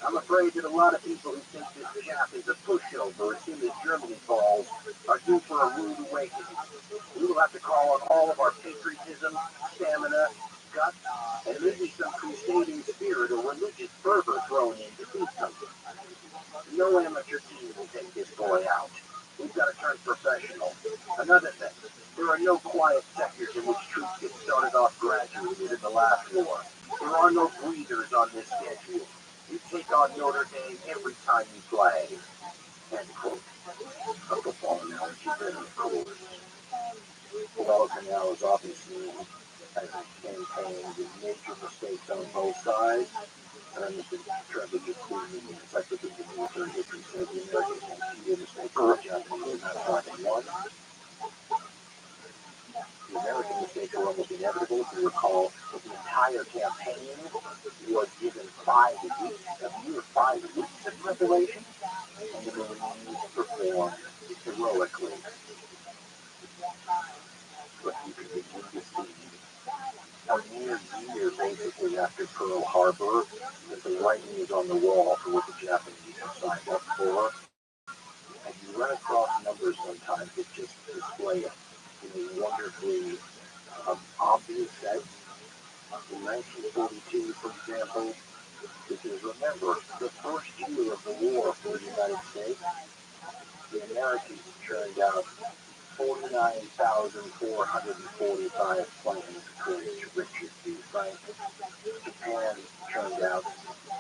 I'm afraid that a lot of people who think this Jap is a pushover as soon as Germany falls are due for a rude awakening. We will have to call on all of our patriotism, stamina, guts, and maybe some crusading spirit or religious fervor thrown in to beat them. No amateur team will take this boy out. We've got to turn professional. Another thing, there are no quiet sectors in which troops get started off gradually as in the last war. There are no breathers on this schedule. You take on Notre Dame every time you play. End quote. A football analogy there, of course. Guadalcanal is often seen as a campaign with major mistakes on both sides. And this is tragedy including the encyclopedia of military history says the Americans made fewer mistakes than the Japanese, and that's why they won. The American mistakes were almost inevitable. If you recall, that the entire campaign was given 5 weeks, a mere 5 weeks of preparation, and the Marines performed heroically. But you can begin to see a mere year basically after Pearl Harbor that the writing is on the wall for what the Japanese have signed up for. And you run across numbers sometimes that just display it in a wonderfully obvious sense. In 1942, for example, because remember, the first year of the war for the United States, the Americans turned out 49,445 planes according to Richard D. Frank. Japan turned out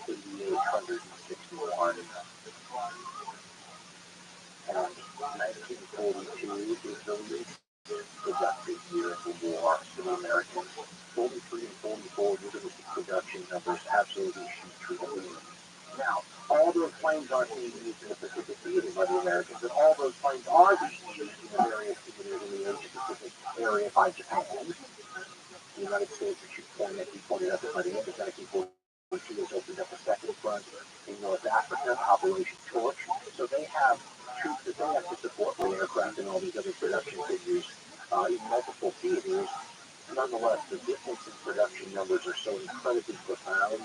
8,861. And 1942 is the least productive year of the war for the Americans. 43 and 44 realistic production numbers absolutely shoot through the moon. Now, all those planes aren't being used in the Pacific theater by the Americans, and all those planes are being used in the various theaters in the Asia-Pacific area by Japan. The United States, which you pointed out that by the end of 1942 has opened up a second front in North Africa, Operation Torch. So they have troops that they have to support with aircraft and all these other production figures in multiple theaters. Nonetheless, the difference in production numbers are so incredibly profound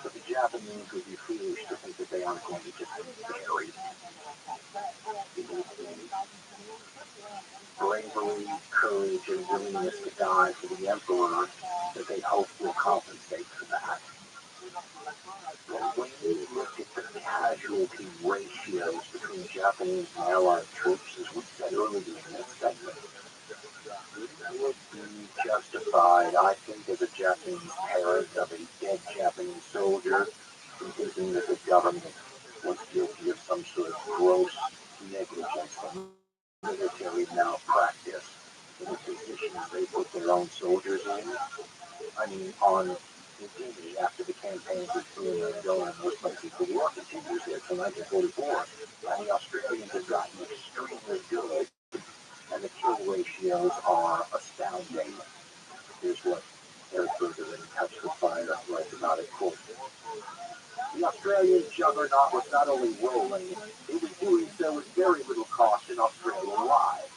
that the Japanese would be foolish to think that they aren't going to just bury the bravery, courage, and willingness to die for the emperor that they hope will compensate for that. But when you look at the casualty ratios between Japanese and Allied troops, as we said earlier in this segment, it would be justified, I think, as a Japanese parent of a dead Japanese soldier, in thinking that the government was guilty of some sort of gross negligence, some military malpractice in the positions they put their own soldiers in. I mean, on New Guinea, after the campaigns of Truman and Dole and those places, the war continues there till 1944, and the Australians have gotten extremely good, and the kill ratios are astounding. Here's what Eric Berger in Touch with Fire writes about it, quote, "The Australian juggernaut was not only rolling, it was doing so with very little cost in Australian lives.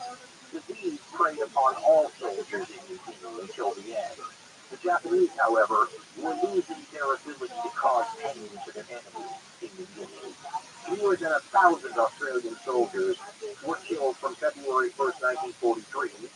Disease preyed upon all soldiers in New Guinea until the end. The Japanese, however, were losing their ability to cause pain to their enemies in New Guinea. Fewer than 1,000 Australian soldiers were killed from February 1st, 1943,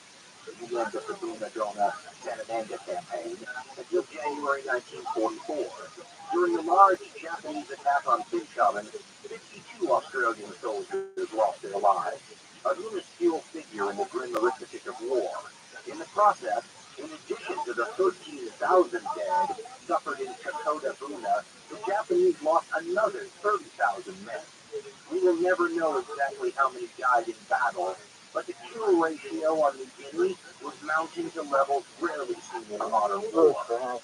the end of the Bunagona-Sanamanga campaign, until January 1944. During the large Japanese attack on Finchavan, 52 Australian soldiers lost their lives, a minuscule figure in the grim arithmetic of war. In the process, in addition to the 13,000 dead suffered in Kokoda Buna, the Japanese lost another 30,000 men. We will never know exactly how many died in battle, but the kill ratio on New Guinea was mounting to levels rarely seen in a modern war."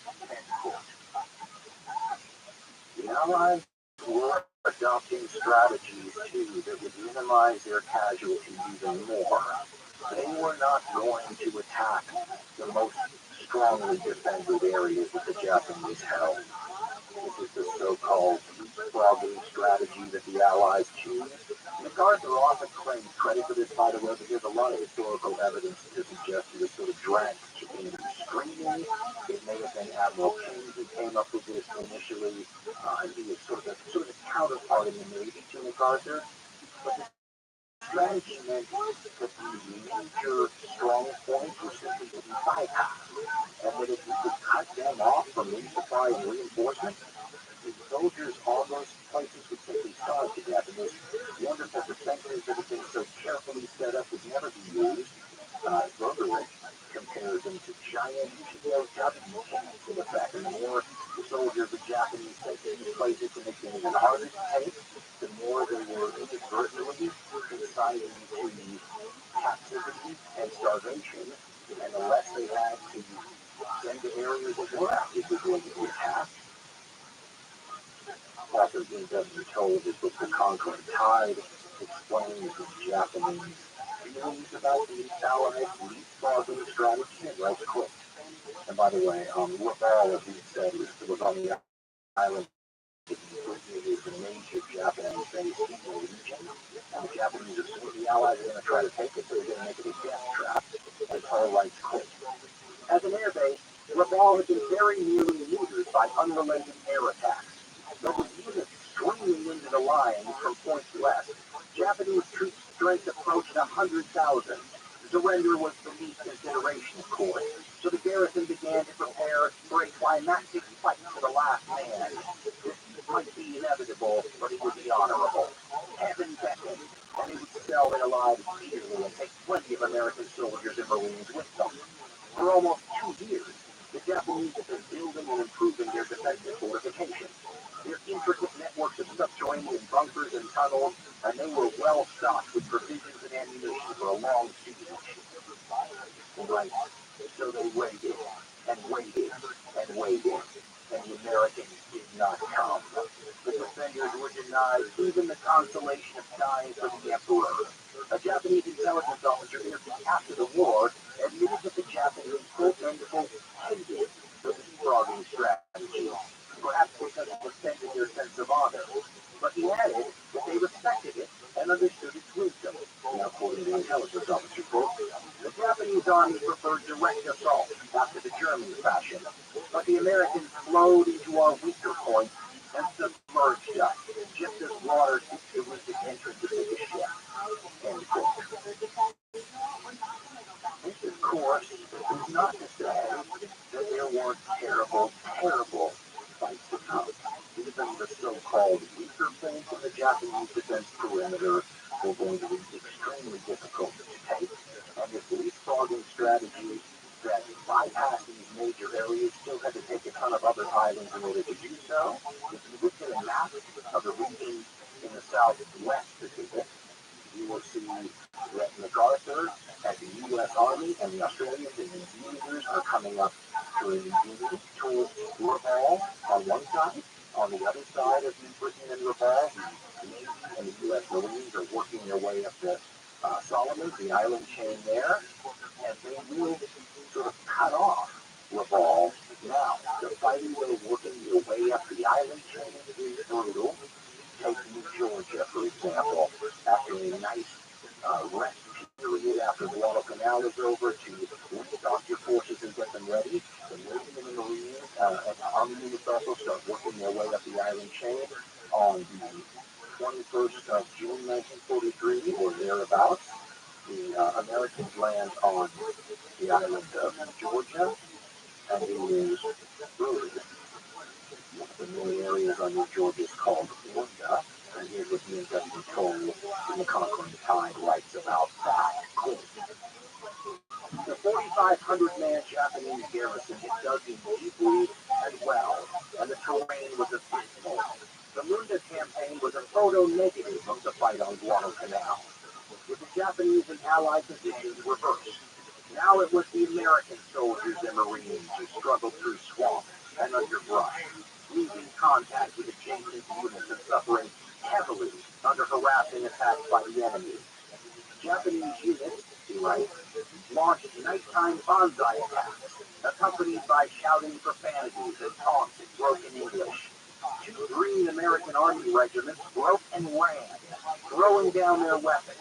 The Allies were adopting strategies, too, that would minimize their casualties even more. They were not going to attack the most strongly defended areas that the Japanese held. This is the so-called leapfrogging strategy that the Allies choose. MacArthur often claims credit for this, by the way, but there's a lot of historical evidence to suggest it was sort of dragged in screaming. It may have been Admiral King who came up with this initially, and he was sort of a counterpart in the Navy to MacArthur. But the strategy meant that the major strong points were simply to be bypassed, and that if you could cut them off from resupply and reinforcement, the soldiers on those places would simply starve to death, and those wonderful defenses that have been so carefully set up would never be used. Berger compares them to giant POW camps, in effect, and the more the soldiers the Japanese take to these places to make them even harder to take, the more they were inadvertently inciting to captivity and starvation, and the less they had to send to areas that were actively going to be attacked. Author Dean W. Told his book The Conquering Tide explains the Japanese feelings about the Allied leapfrogging strategy and right quick. And by the way, what all of these said was on the island. It is a major Japanese-based region, and the Japanese assume the Allies are going to try to take it, so they're going to make it a death trap, and Paul writes quick. As an airbase, Rabbi had been very nearly neutered by unrelated air attacks. Though with units streaming into the lines from points west, Japanese troop strength approached 100,000. Surrender was the least consideration, of course, so the garrison began to prepare for a climactic fight to the last man. This might be inevitable, but it would be honorable. Heaven beckoned, and they would sell their lives dearly and take plenty of American soldiers and Marines with them. For almost 2 years, the Japanese have been building and improving their defensive fortifications. Their intricate networks of subterranean bunkers and tunnels, and they were well stocked with provisions and ammunition for a long siege. Right. So they waited, and waited, and waited, and the Americans did not come. The defenders were denied even the consolation of dying for the Emperor. A Japanese intelligence officer interviewed after the war admitted that the Japanese quote-unquote hated the leapfrogging strategy, perhaps because it offended their sense of honor. But he added that they respected it and understood its wisdom. Now, quoting the intelligence officer, quote, the Japanese army preferred direct assault after the German fashion, but the Americans flowed into our weaker points and submerged us, just as water seeks to reach its entrance into the ship. End quote. This, of course, is not to say that there weren't terrible, terrible fights to come. Even the so-called weaker points of the Japanese defense perimeter were going to be extremely difficult to take. And this leapfrogging strategy that bypassed these major areas still had to take a ton of other islands in order to do so. If you look at a map of the region in the southwest Pacific, you will see that MacArthur and the U.S. Army and the Australians and the New Zealanders are coming up towards Rabaul on one side. On the other side of New Britain and Rabaul, the Navy and the U.S. Marines are working their way up the Solomons, the island chain there, and they will sort of cut off Rabaul. Now, the fighting way of working your way up the island chain is brutal. Take New Georgia, for example, after a nice rest period after Guadalcanal is over to restock your forces and get them ready. The Navy and the Marines and the Army units also start working their way up the island chain on the 21st of June 1943 or thereabouts. The Americans land on the island of Georgia, and it is really one of the main areas on New Georgia is called Lunda, and here's what the Injustice told in the Conquering Tide writes about that. Quote, the 4,500-man Japanese garrison had dug in deeply and well, and the terrain was abysmal. The Lunda campaign was a photo-negative of the fight on Guadalcanal, with the Japanese and Allied positions reversed. Now it was the American soldiers and Marines who struggled through swamp and underbrush, losing contact with adjacent units and suffering heavily under harassing attacks by the enemy. Japanese units, he writes, launched nighttime banzai attacks, accompanied by shouting profanities and taunts in broken English. 2 Green American Army regiments broke and ran, throwing down their weapons.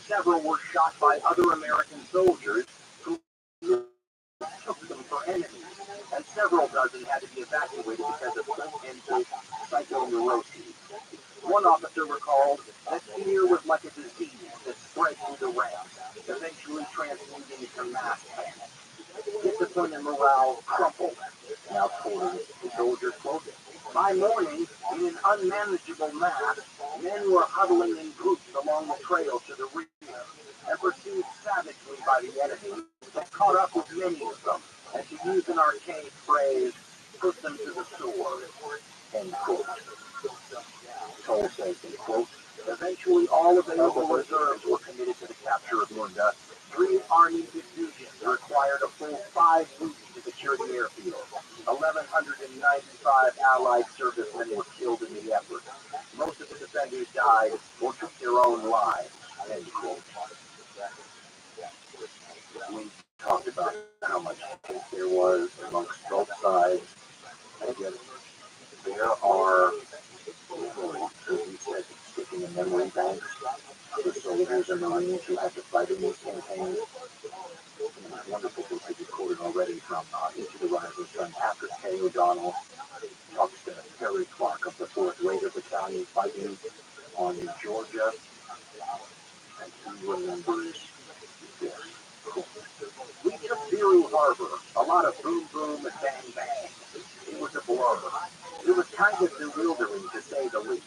Several were shot by other American soldiers who took them for enemies, and several dozen had to be evacuated because of quote-unquote psychoneuroses. One officer recalled that fear was like a disease that spread through the ranks, eventually transmuting into mass panic. Discipline and morale crumpled. Now quoting the soldiers, quote, by morning, in an unmanageable mass, men were huddling in groups along the trail to the rear, and pursued savagely by the enemy, that caught up with many of them, and to use an archaic phrase, put them to the sword. End quote. Toll says, end quote, eventually all available reserves were committed to the capture of Lunda. 3 Army divisions required a full 5 weeks to secure the airfield. 1,195 Allied servicemen were killed in the effort. Most of the defenders died or took their own lives. End quote. the Marines who had to fight in these campaigns. Wonderful piece of recording already from Into the Rising Sun. Patrick K. O'Donnell talks to Terry Clark of the 4th Raider Battalion fighting on Georgia, and he remembers this. We took Pearl Harbor, a lot of boom boom and bang bang. It was a blur. It was kind of bewildering to say the least.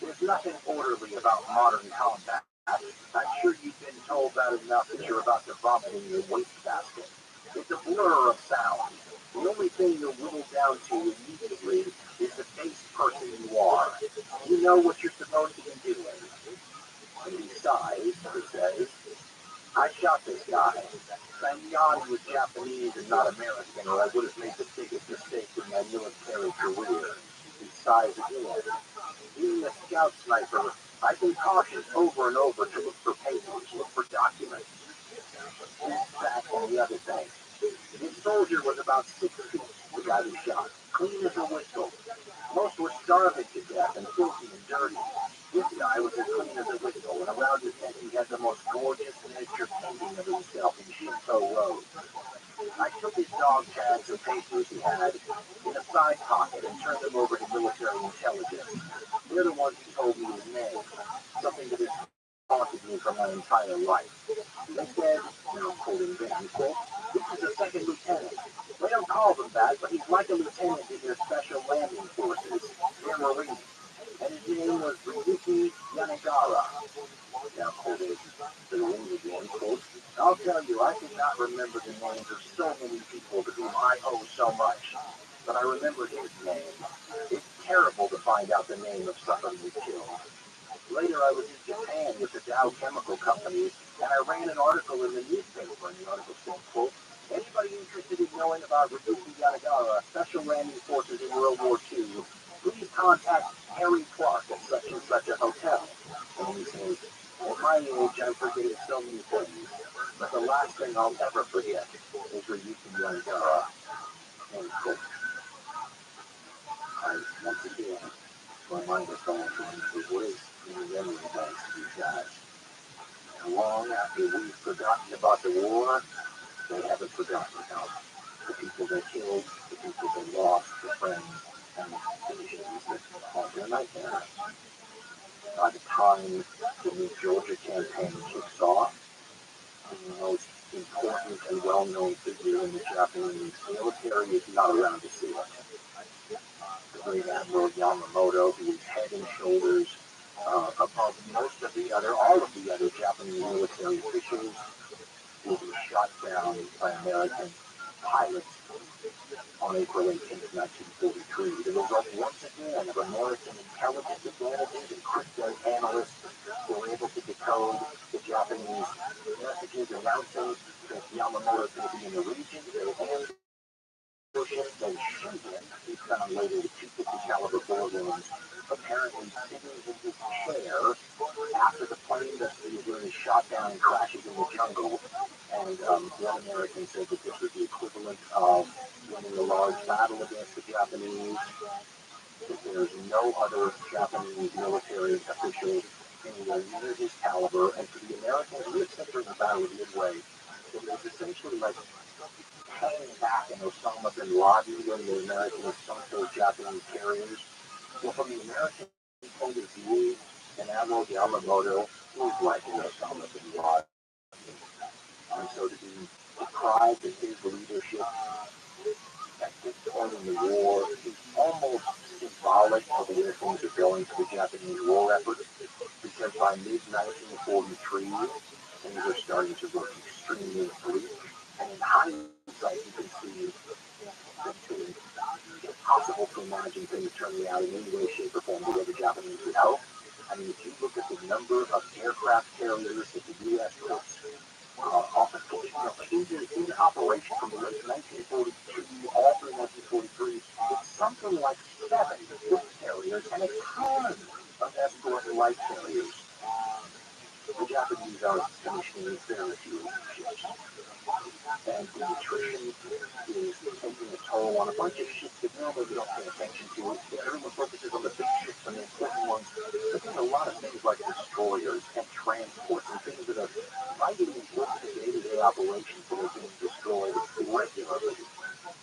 There's nothing orderly about modern combat. I'm sure you've been told that enough that you're about to vomit in your wastebasket. It's a blur of sound. The only thing you'll whittle down to immediately is the base person you are. You know what you're supposed to be doing. And he sighs, he says, I shot this guy. Thank God he was Japanese and not American, or I would have made the biggest mistake in my military career. He sighs again. Being a scout sniper, I've been cautious over and over to look for papers, look for documents, this, that, and the other thing. This soldier was about 6 feet, the guy who shot, clean as a whistle. Most were starving to death and filthy and dirty. This guy was as clean as a whistle, and around his neck he had the most gorgeous miniature painting of himself in Shinto Road. I took his dog tags and papers he had in a side pocket and turned them over to military intelligence. They're the ones who told me his name, something that has haunted me for my entire life. They said, now quoting them, quote, this is a second lieutenant. They don't call them that, but he's like a lieutenant in their special landing forces, their Marines. And his name was Ryuki Yanagara. Now quoted the Marines again, quote, I'll tell you, I could not remember the names of so many people to whom I owe so much, but I remember his name. It's terrible to find out the name of somebody you killed. Later, I was in Japan with the Dow Chemical Company, and I ran an article in the newspaper, and the article said, quote, anybody interested in knowing about Ryuki Yanagara, Special Landing Forces in World War II, please contact Harry Clark at such and such a hotel. And he says, at my age, I'm forgetting so many things, but the last thing I'll ever forget is Ryuki Yanagara. End quote. Once again, my mind is going to what is in the memory banks of these guys. And long after we've forgotten about the war, they haven't forgotten about the people they killed, the people they lost, the friends, and the decisions that haunt their nightmares. By the time the new Georgia campaign kicks off, the most important and well-known figure in the Japanese military is not around to see it. The great Admiral Yamamoto, who is head and shoulders above most of the other, all of the other Japanese military officials, will be shot down by American pilots on April 18, 1943. The result, once again, of American intelligence advantages and crypto analysts who were able to decode the Japanese messages announcing that Yamamoto is going to be in the region. They shoot him. He found later with 250 caliber bore wounds, apparently sitting in his chair after the plane that was shot down and crashes in the jungle. And one American said that this was the equivalent of winning a large battle against the Japanese. That there's no other Japanese military official anywhere near his caliber. And for the Americans, we had said during the Battle of Midway, it was essentially like hanging back in Osama bin Laden when the Americans sunk those Japanese carriers. Well, from the American point of view, and Admiral Yamamoto was like an Osama bin Laden. And so to be deprived of his leadership at this point in the war is almost symbolic of where things are going for the Japanese war effort, because by mid-1943, things are starting to look extremely bleak. And in hindsight, you can see that it's impossible to imagine things turning out in any way, shape, or form the way the Japanese would hope. I mean, if you look at the number of aircraft carriers that the U.S. puts into operation from the late 1942 all through 1943, it's something like 7 foot carriers and a ton of escort and light carriers. The Japanese are commissioning very few ships. And the attrition is taking a toll on a bunch of ships that normally we don't pay attention to. Everyone focuses on the big ships and the important ones, but there's a lot of things like destroyers and transports and things of fighting with the day-to-day operations that are being destroyed regularly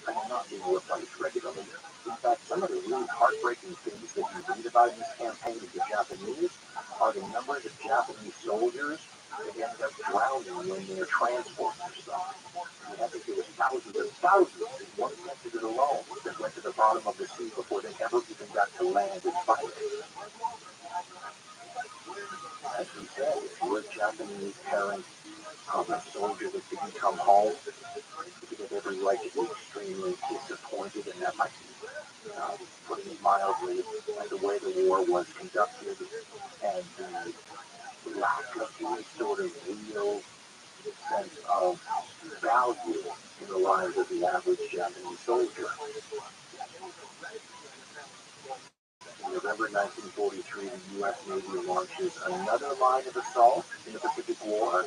and not being replaced regularly. In fact, some of the really heartbreaking things that you read about in this campaign of the Japanese are the numbers of Japanese soldiers that end up drowning when they're transporting stuff. I think there was thousands and thousands in one incident alone that went to the bottom of the sea before they ever even got to land and fight. As we said, if you're a Japanese parent of a soldier that didn't come home, you have every right to be extremely disappointed, and that might be putting it mildly, at the way the war was conducted and the lack of any sort of real sense of value in the lives of the average Japanese soldier. In November 1943, the U.S. Navy launches another line of assault in the Pacific War.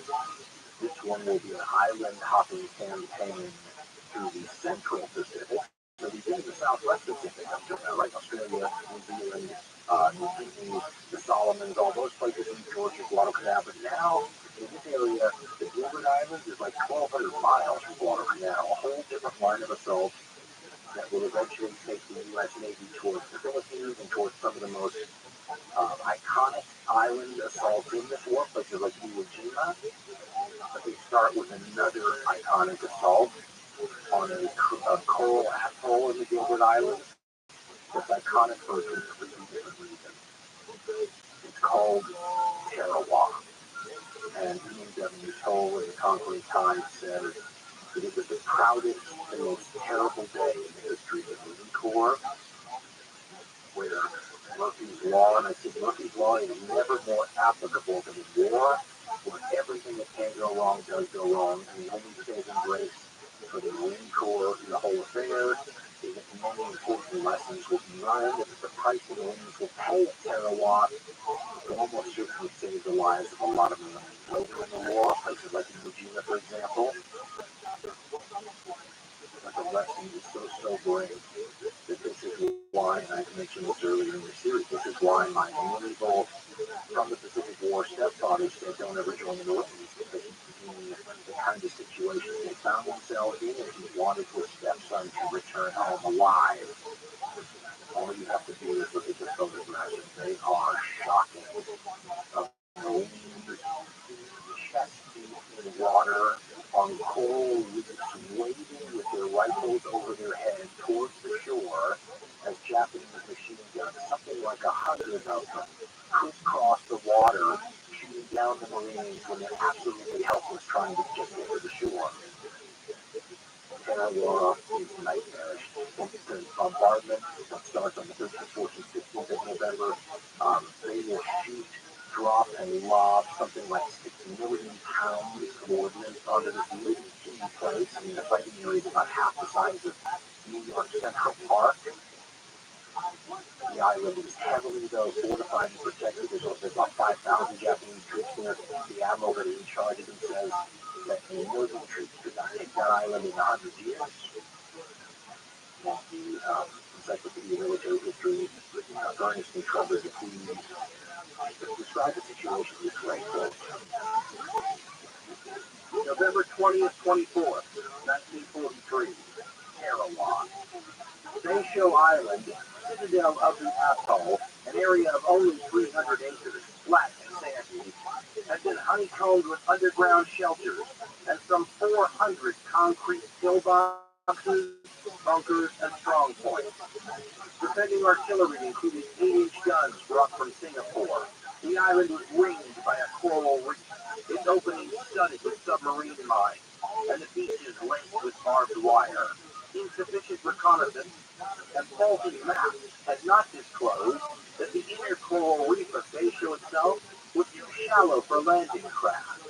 This one will be an island-hopping campaign through the Central Pacific. So we did the Southwest Pacific, like Australia, New Zealand, New Guinea, the Solomons, all those places in Georgia, Guadalcanal. But now, in this area, the Gilbert Islands is like 1,200 miles from Guadalcanal, a whole different line of assault that will eventually take the U.S. Navy towards the Philippines and towards some of the most iconic island assaults in this war, places like Iwo Jima. But they start with another iconic assault on a coral atoll in the Gilbert Islands. It's iconic for a completely different reason. It's called Tarawa. And Ian W. Toll in the Conquering Times says that it was the proudest and most terrible day in the history of the Marine Corps, where Murphy's Law, and I said Murphy's Law is never more applicable to the war, where everything that can go wrong does go wrong, and the only saving grace for the Marine Corps in the whole affair is that many important lessons will be learned, and that the price the Marines will pay at Tarawa will almost certainly save the lives of a lot of Marines later in the war, places like Iwo Jima, for example. But the lesson is so sobering that this is why, and I've mentioned this earlier in the series, this is why my naval from the Pacific War stepfather said don't ever join the Marines, because in the kind of situation they found themselves in, if he wanted his stepson to return home alive, all you have to do is look at the photographs, and they are shocking. Of Marines chest deep in water on coral reefs, waving with their rifles over their head towards the shore as Japanese machine guns, something like 100 of them, crisscross the water, shooting down the Marines when they're absolutely helpless trying to just get to the shore. Tarawa is nightmarish. The bombardment that starts on the 13th, 14th, 15th of November, they will shoot, drop, and lob something like 6 million pounds of ordnance onto this little teeny place. I mean, the fighting area is about half the size of New York Central Park. The island is heavily, though, fortified and protected. There's about 5,000 Japanese troops there. The admiral that is in charge of them says that the American troops could not take that island in 100 years. And the Encyclopedia of Military History, Ernest and Trevor, the Queen, describe the situation this way, quote, November 20th, 24th, 1943, Tarawa. Bayshore Island, citadel of the atoll, an area of only 300 acres, flat and sandy, has been honeycombed with underground shelters and some 400 concrete pillboxes, bunkers, and strong points. Defending artillery included 8-inch guns brought from Singapore. The island was ringed by a coral reef, its opening studded with submarine mines, and the beaches laced with barbed wire. Insufficient reconnaissance and faulty maps had not disclosed that the inner coral reef of Bayshore itself was too shallow for landing craft.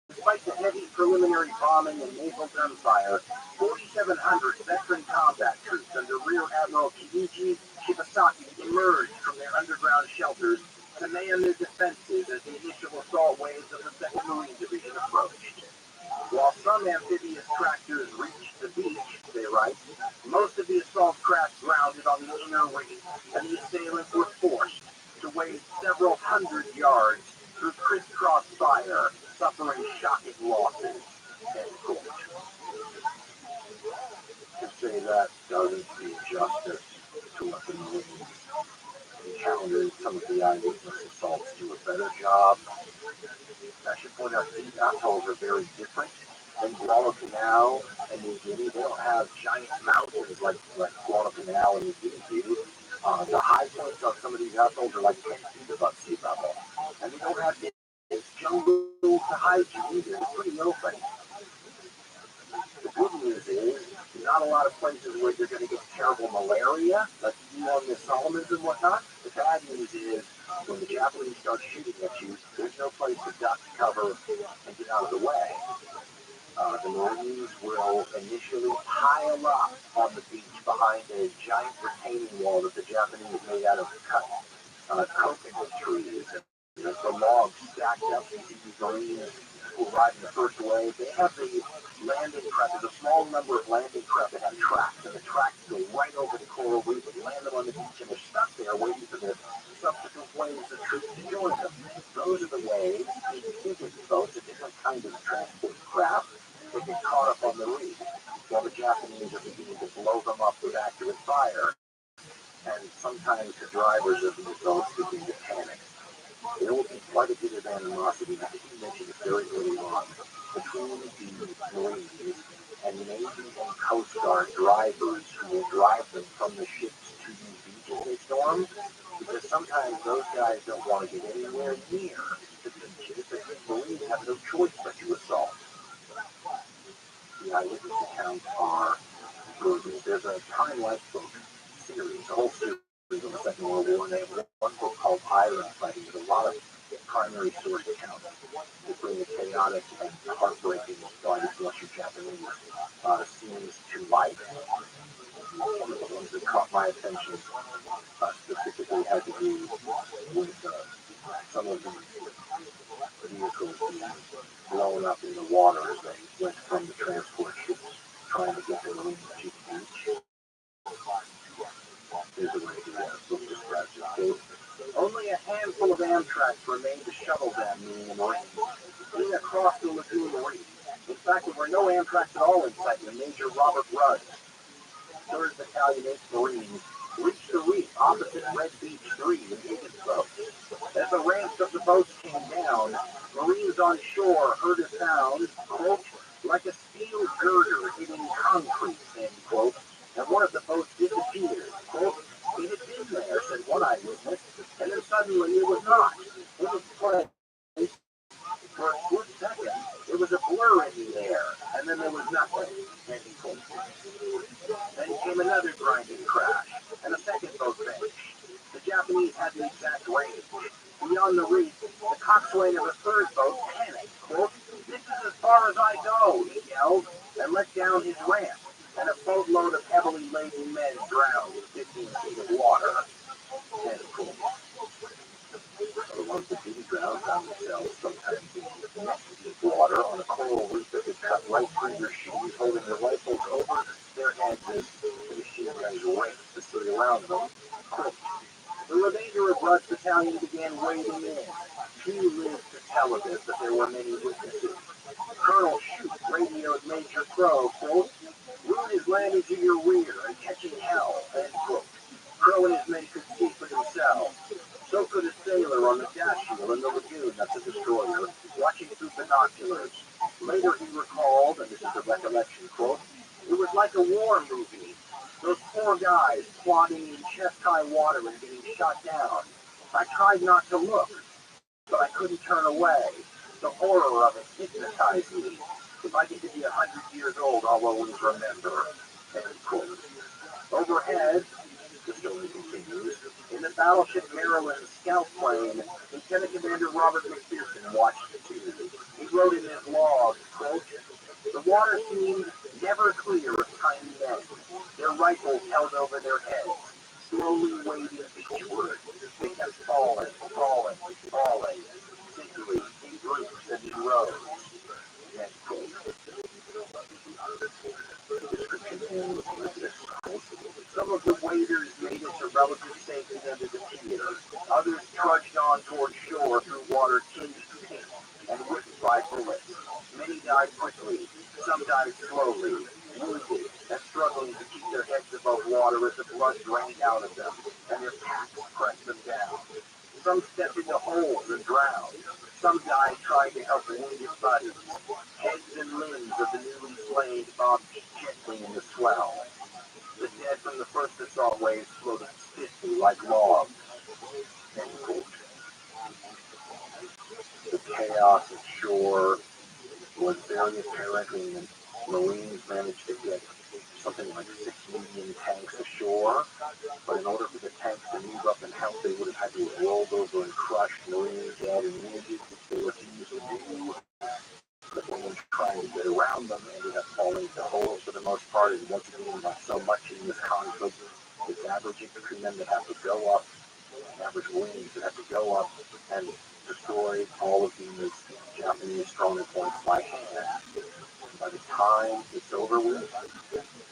Despite the heavy preliminary bombing and naval gunfire, 4,700 veteran combat troops under Rear Admiral Kiichi Shibasaki emerged from their underground shelters to man their defenses as the initial assault waves of the 2nd Marine Division approached. While some amphibious tractors reached the beach, they write, most of the assault craft grounded on the inner reef, and the assailants were forced to wade several hundred yards through crisscross fire rendering some of the eyewitness assaults do a better job. I should point out these atolls are very different than Guadalcanal and New Guinea. They don't have giant mountains like Guadalcanal and New Guinea do. The high points on some of these atolls are like 10 feet above sea level. And they don't have this jungle to hide you either. It's pretty open. The good news is, not a lot of places where you're going to get terrible malaria, like you on the Solomons and whatnot. The bad news is, when the Japanese start shooting at you, there's no place to duck, cover, and get out of the way. The Marines will initially pile up on the beach behind a giant retaining wall that the Japanese made out of cut coconut trees. And the logs stacked up. You see these Marines who arrive in the first wave. They have the landing craft. There's a small number of landing craft that have tracks, and the tracks go right over the coral reef and land them on the beach, and they're stuck there waiting for the subsequent waves of troops to join them. Those are the waves. Different boats, a different kind of transport craft, that get caught up on the reef, while the Japanese are beginning to blow them up with accurate fire. And sometimes the drivers of these boats begin to panic. There will be quite a bit of animosity, I think you mentioned it very early on, between the Marines and Navy and Coast Guard drivers who will drive them from the ships to these beaches they storm, because sometimes those guys don't want to get anywhere near the beaches that the Marines have no choice but to assault. The eyewitness accounts are good. There's a Time Lifeboat series, a whole series on the Second World War, and they have one book called Iron Fighting with a lot of primary source accounts. They bring the chaotic and heartbreaking, God bless you, Japanese scenes to life. One of the ones that caught my attention specifically had to do with some of the vehicles being blown up in the water as they went from the transport ships trying to get their Marines to the beach. Here's the way the book describes this case. Only a handful of Amtraks remained to shovel them, meaning the Marines, being across the lagoon reef. In fact, there were no Amtraks at all in sight when Major Robert Rudd, 3rd Battalion 8th Marines, reached the reef opposite Red Beach 3 in his boat. As the ramps of the boats came down, Marines on shore heard a sound, quote, like a steel girder hitting concrete, end quote, and one of the boats disappeared, quote, it had been there, said one eyewitness, and then suddenly it was not. It was placed. For a split second, it was a blur in the air, and then there was nothing, end quote. Then came another grinding crash, and a second boat vanished. The Japanese had the exact range. Beyond the reef, the coxswain of a third boat panicked, quote, this is as far as I go, he yelled, and let down his ramp, and a boatload of heavily laden men drowned in 15 feet of water, end quote. The ones that didn't drown found themselves sometimes in neck-deep water on a coral reef that could cut right through their shoes, holding their rifles over their heads as the machine guns raked the sea around them. Quote, the remainder of Rudd's battalion began wading in. Few lived to tell of it, but there were many witnesses. Colonel Shute radioed Major Crow, quote, Rude is landing to your rear and catching hell, end quote. Crow and his men could see for themselves. So could a sailor on the dash shield in the lagoon, that's a destroyer, watching through binoculars. Later he recalled, and this is a recollection quote, it was like a war movie. Those poor guys plodding in chest-high water and getting shot down. I tried not to look, but I couldn't turn away. The horror of it hypnotized me. If I get to be 100 years old, I'll always remember. End quote. Overhead, the story continues, in the battleship Maryland scout plane, Lieutenant Commander Robert McPherson watched the two. He wrote in his log, quote, the water seemed never clear of tiny men. Their rifles held over their heads, slowly wading beachward. They kept falling, thickly in groups and in rows. End quote. The description ends with this. Some of the waders made it to relative safety under the pier. Others trudged on toward shore through water tinged pink and whipped by bullets. Many died quickly. Some died slowly, wounded, and struggling to keep their heads above water as the blood drained out of them, and their axe pressed them down. Some stepped into holes and drowned. Some died trying to help wounded buddies. Heads and limbs of the newly slain bobbed gently in the swell. The dead from the first assault waves floated stiffly like logs. The chaos ashore was very apparent when the Marines managed to get something like 6 million tanks ashore. But in order for the tanks to move up and help, they would have had to have rolled over and crushed Marines dead and wounded, which they refused to do. But when trying to get around them, ended up falling into holes for the most part. And once again, like so much in this conflict, it's average infantrymen that have to go up, average Marines that have to go up and destroy all of these Japanese stronger points by hand. By the time it's over with,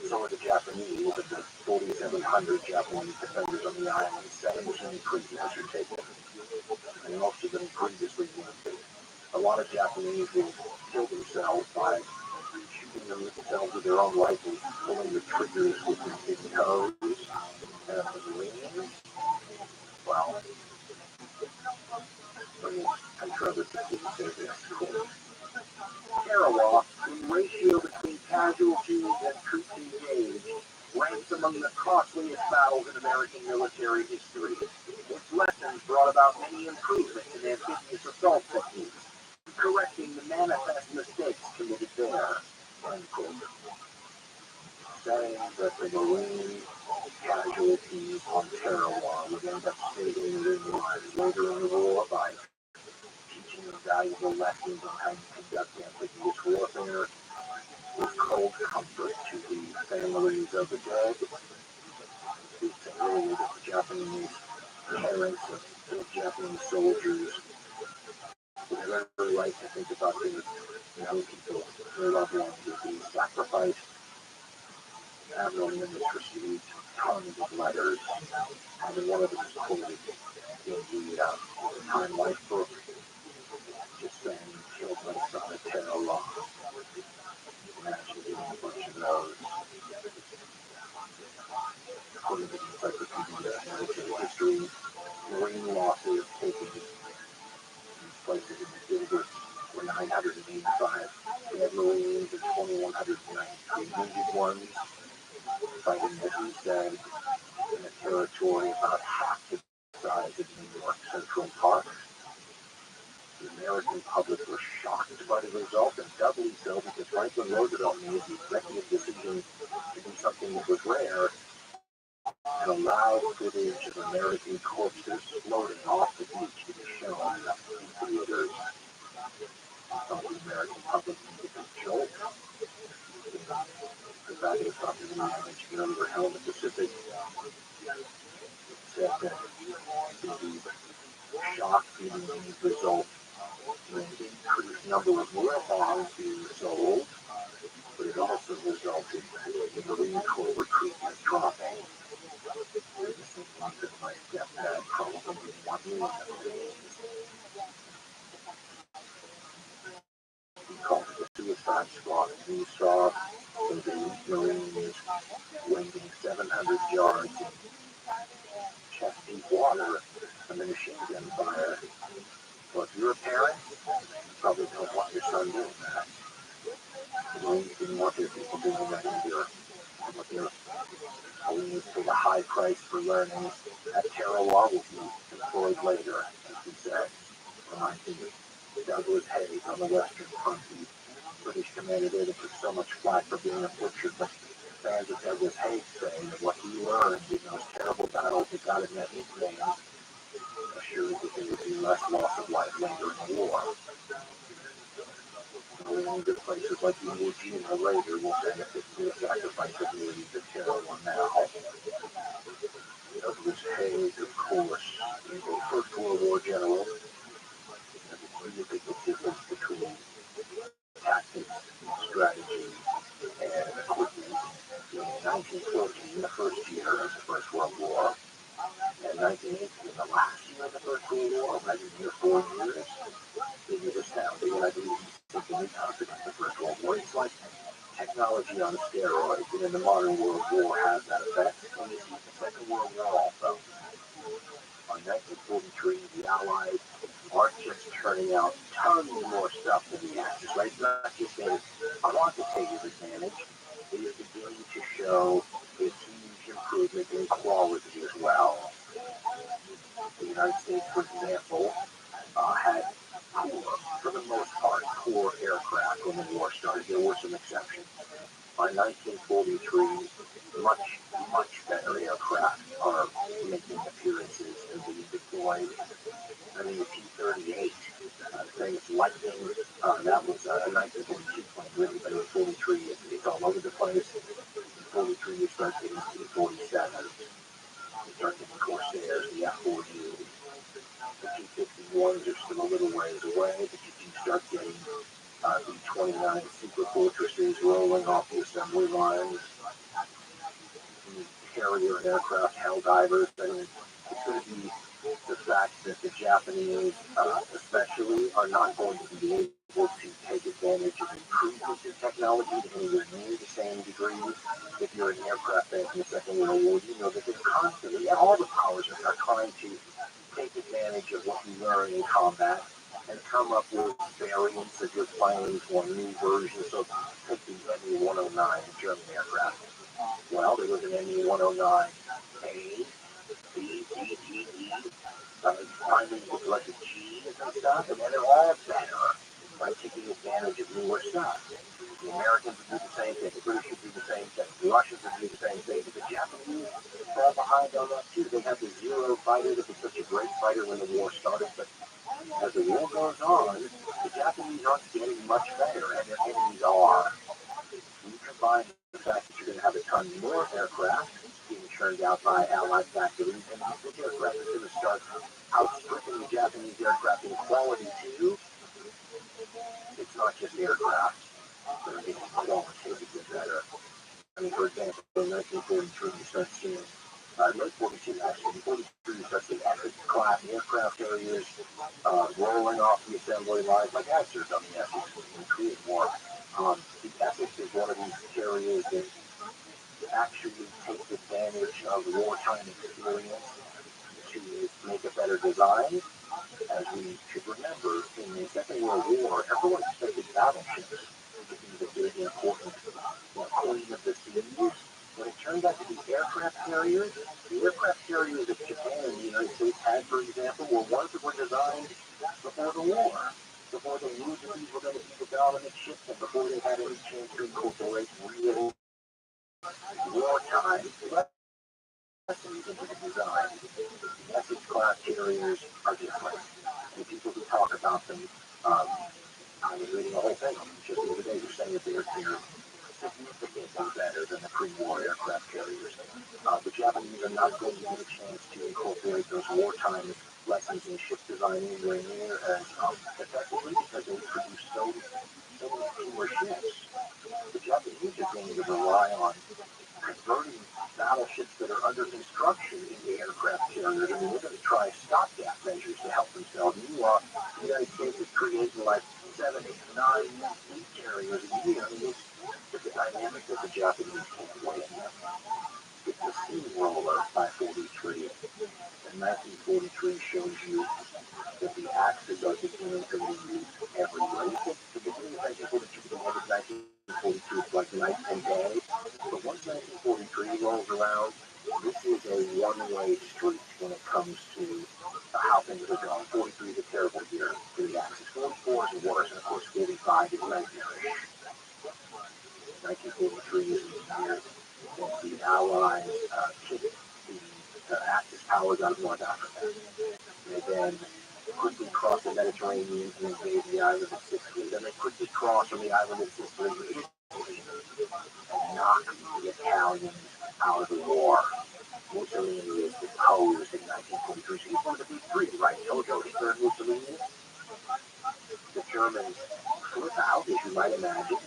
some of the Japanese, of the 4,700 Japanese defenders on the island, 17 prisoners are taken, and most of them previously wounded. A lot of Japanese will kill themselves by shooting themselves with their own rifles, pulling the triggers with their big toes, and the Marines, well, let me contribute to say this, quote, Tarawa, the ratio between casualties and troops engaged, ranks among the costliest battles in American military history. Its lessons brought about many improvements in amphibious assault techniques, correcting the manifest mistakes committed there. End quote. Saying that the Marine casualties on Tarawa would end up saving their lives later in the war by teaching them valuable lessons on how to conduct amphibious warfare with cold comfort to the families of the dead. It's earlier that the Japanese parents of the Japanese soldiers would have every right to think about their young people, their loved ones, as being sacrificed. Avril Nimitz received tons of letters, and one of them is quoted in the Time Life book, just saying, killed my son at Tarawa. Imagine getting a bunch of those. According to the Encyclopedia of Military History, Marine losses taken in these places in the desert were 985 dead Marines and 2,193 wounded ones, fighting, as we said, in a territory about half the size of New York Central Park. The American public were shocked by the result, and doubly so because Franklin Roosevelt made the executive decision to do something that was rare and allowed footage of American corpses floating off the beach to be shown in theaters. Some of the American public needed a jolt. The fabulous documentary I mentioned earlier, Hell in the Pacific, said that the shock in the result in an increased number of marathons being sold, but it also resulted in Marine Corps recruitment dropping. This is one that my stepdad probably didn't want me in. He called it the suicide squad. And he saw those elite Marines wading 700 yards in chest-deep water from the machine gun fire. Well, if you're a parent, you probably don't want your son doing that. The Marines didn't want their people doing that either. But they're willing to pay a high price for learning at Tarawa will be employed later, as we said. Reminding Douglas Hayes on the Western Front, the British commander there that took so much flack for being a butcher, but fans of Douglas Hayes say that what he learned in those terrible battles that got him that nickname assured that there would be less loss of life later in the war. Only the places like Iwo Jima later will benefit from the sacrifice of millions of Tarawa now. Douglas Hayes, of course, is a First World War general. There's a big difference between tactics, strategy, and equipment. In 1914, the first year of the First World War, and 1918, the last year of the First World War, right in here 4 years, it was astounding, and I believe something we talked about the First World War. It's like technology on steroids, and in the modern World War has that effect. And you see the Second World War also. in 1943, the Allies aren't just turning out tons more stuff than the Axis, right? It's not just a, I want to take advantage. It is beginning to show a huge improvement in quality as well. The United States, for example, had poor, for the most part, poor aircraft when the war started. There were some exceptions. By 1943, much better aircraft are making appearances and being deployed. I mean, the T-38, famous Lightning, that was a 1942 plane, really, but in 43, it's all over the place. In 43, you start getting T-47s, you start getting Corsairs, the F-4U, the T-51s are still a little ways away, but you do start getting B-29 Super Fortresses rolling off the assembly lines, the carrier aircraft, Helldivers. I mean, it's going to be the fact that the Japanese, especially, are not going to be able to take advantage of improvements in technology to anywhere near the same degree. If you're an aircraft fan in the Second World War, you know that they're constantly, all the powers are trying to take advantage of what you learn in combat and come up with variants of your planes or new versions. So take the ME-109 German aircraft. Well, there was an ME-109A, B, D, D, E, finally with like a G and stuff, and then they're all better by taking advantage of newer stuff. The Americans would do the same thing, the British would do the same thing, the Russians would do the same thing, but the Japanese fall behind on that too. They have the Zero fighter that was such a great fighter when the war started, but as the war goes on, the Japanese aren't getting much better, and their enemies are. You combine the fact that you're going to have a ton more aircraft being churned out by Allied factories, and this aircraft is going to start outstripping the Japanese aircraft in quality too. It's not just aircraft that are getting qualitatively better. I mean, for example, in 1943, you start seeing, late 42 actually, in 43 you start seeing Essex-class aircraft carriers rolling off the assembly lines, like Igers on the Essex in Korean War. The Essex is one of these carriers that actually takes advantage of wartime experience to make a better design. As we should remember, in the Second World War, everyone expected battleships to be the big important queen of the seas. When it turned out to be aircraft carriers, the aircraft carriers that Japan and the United States had, for example, were ones that were designed before the war, before they knew that these were going to be the dominant ships, and before they had any chance to incorporate real wartime lessons into the design. Essex-class carriers are different. And people who talk about them, I was reading the whole thing just the other day, they're saying that they're significantly better than the pre-war aircraft carriers. The Japanese are not going to get a chance to incorporate those wartime lessons in ship design anywhere near as effectively because they produce so many fewer ships. The Japanese are going to rely on converting battleships that are under construction into aircraft carriers. I mean, they're going to try stopgap measures to help themselves. Meanwhile, the United States is creating like 7, 8, 9 fleet carriers a year. I mean, it's a dynamic that the Japanese can't win. It's a steamroller by 43. And 1943 shows you that the axes are beginning to lead everywhere. You think the beginning of 1942 to the end of 1942 is like night and day. But once 1943 rolls around, this is a one-way street when it comes to how things are going. 43 is a terrible year for the axis. 44 is worse, and of course 45 is nightmarish. 1943 is the year that the Allies kicked the Axis powers out of North Africa. They then quickly cross the Mediterranean and invade the island of Sicily. Then they quickly cross from the island of Sicily to Italy and knock the Italians out of the war. Mussolini is deposed in 1943. So he's one of the big three, right? Jojo, Hitler, and Mussolini. The Germans flip out, as you might imagine,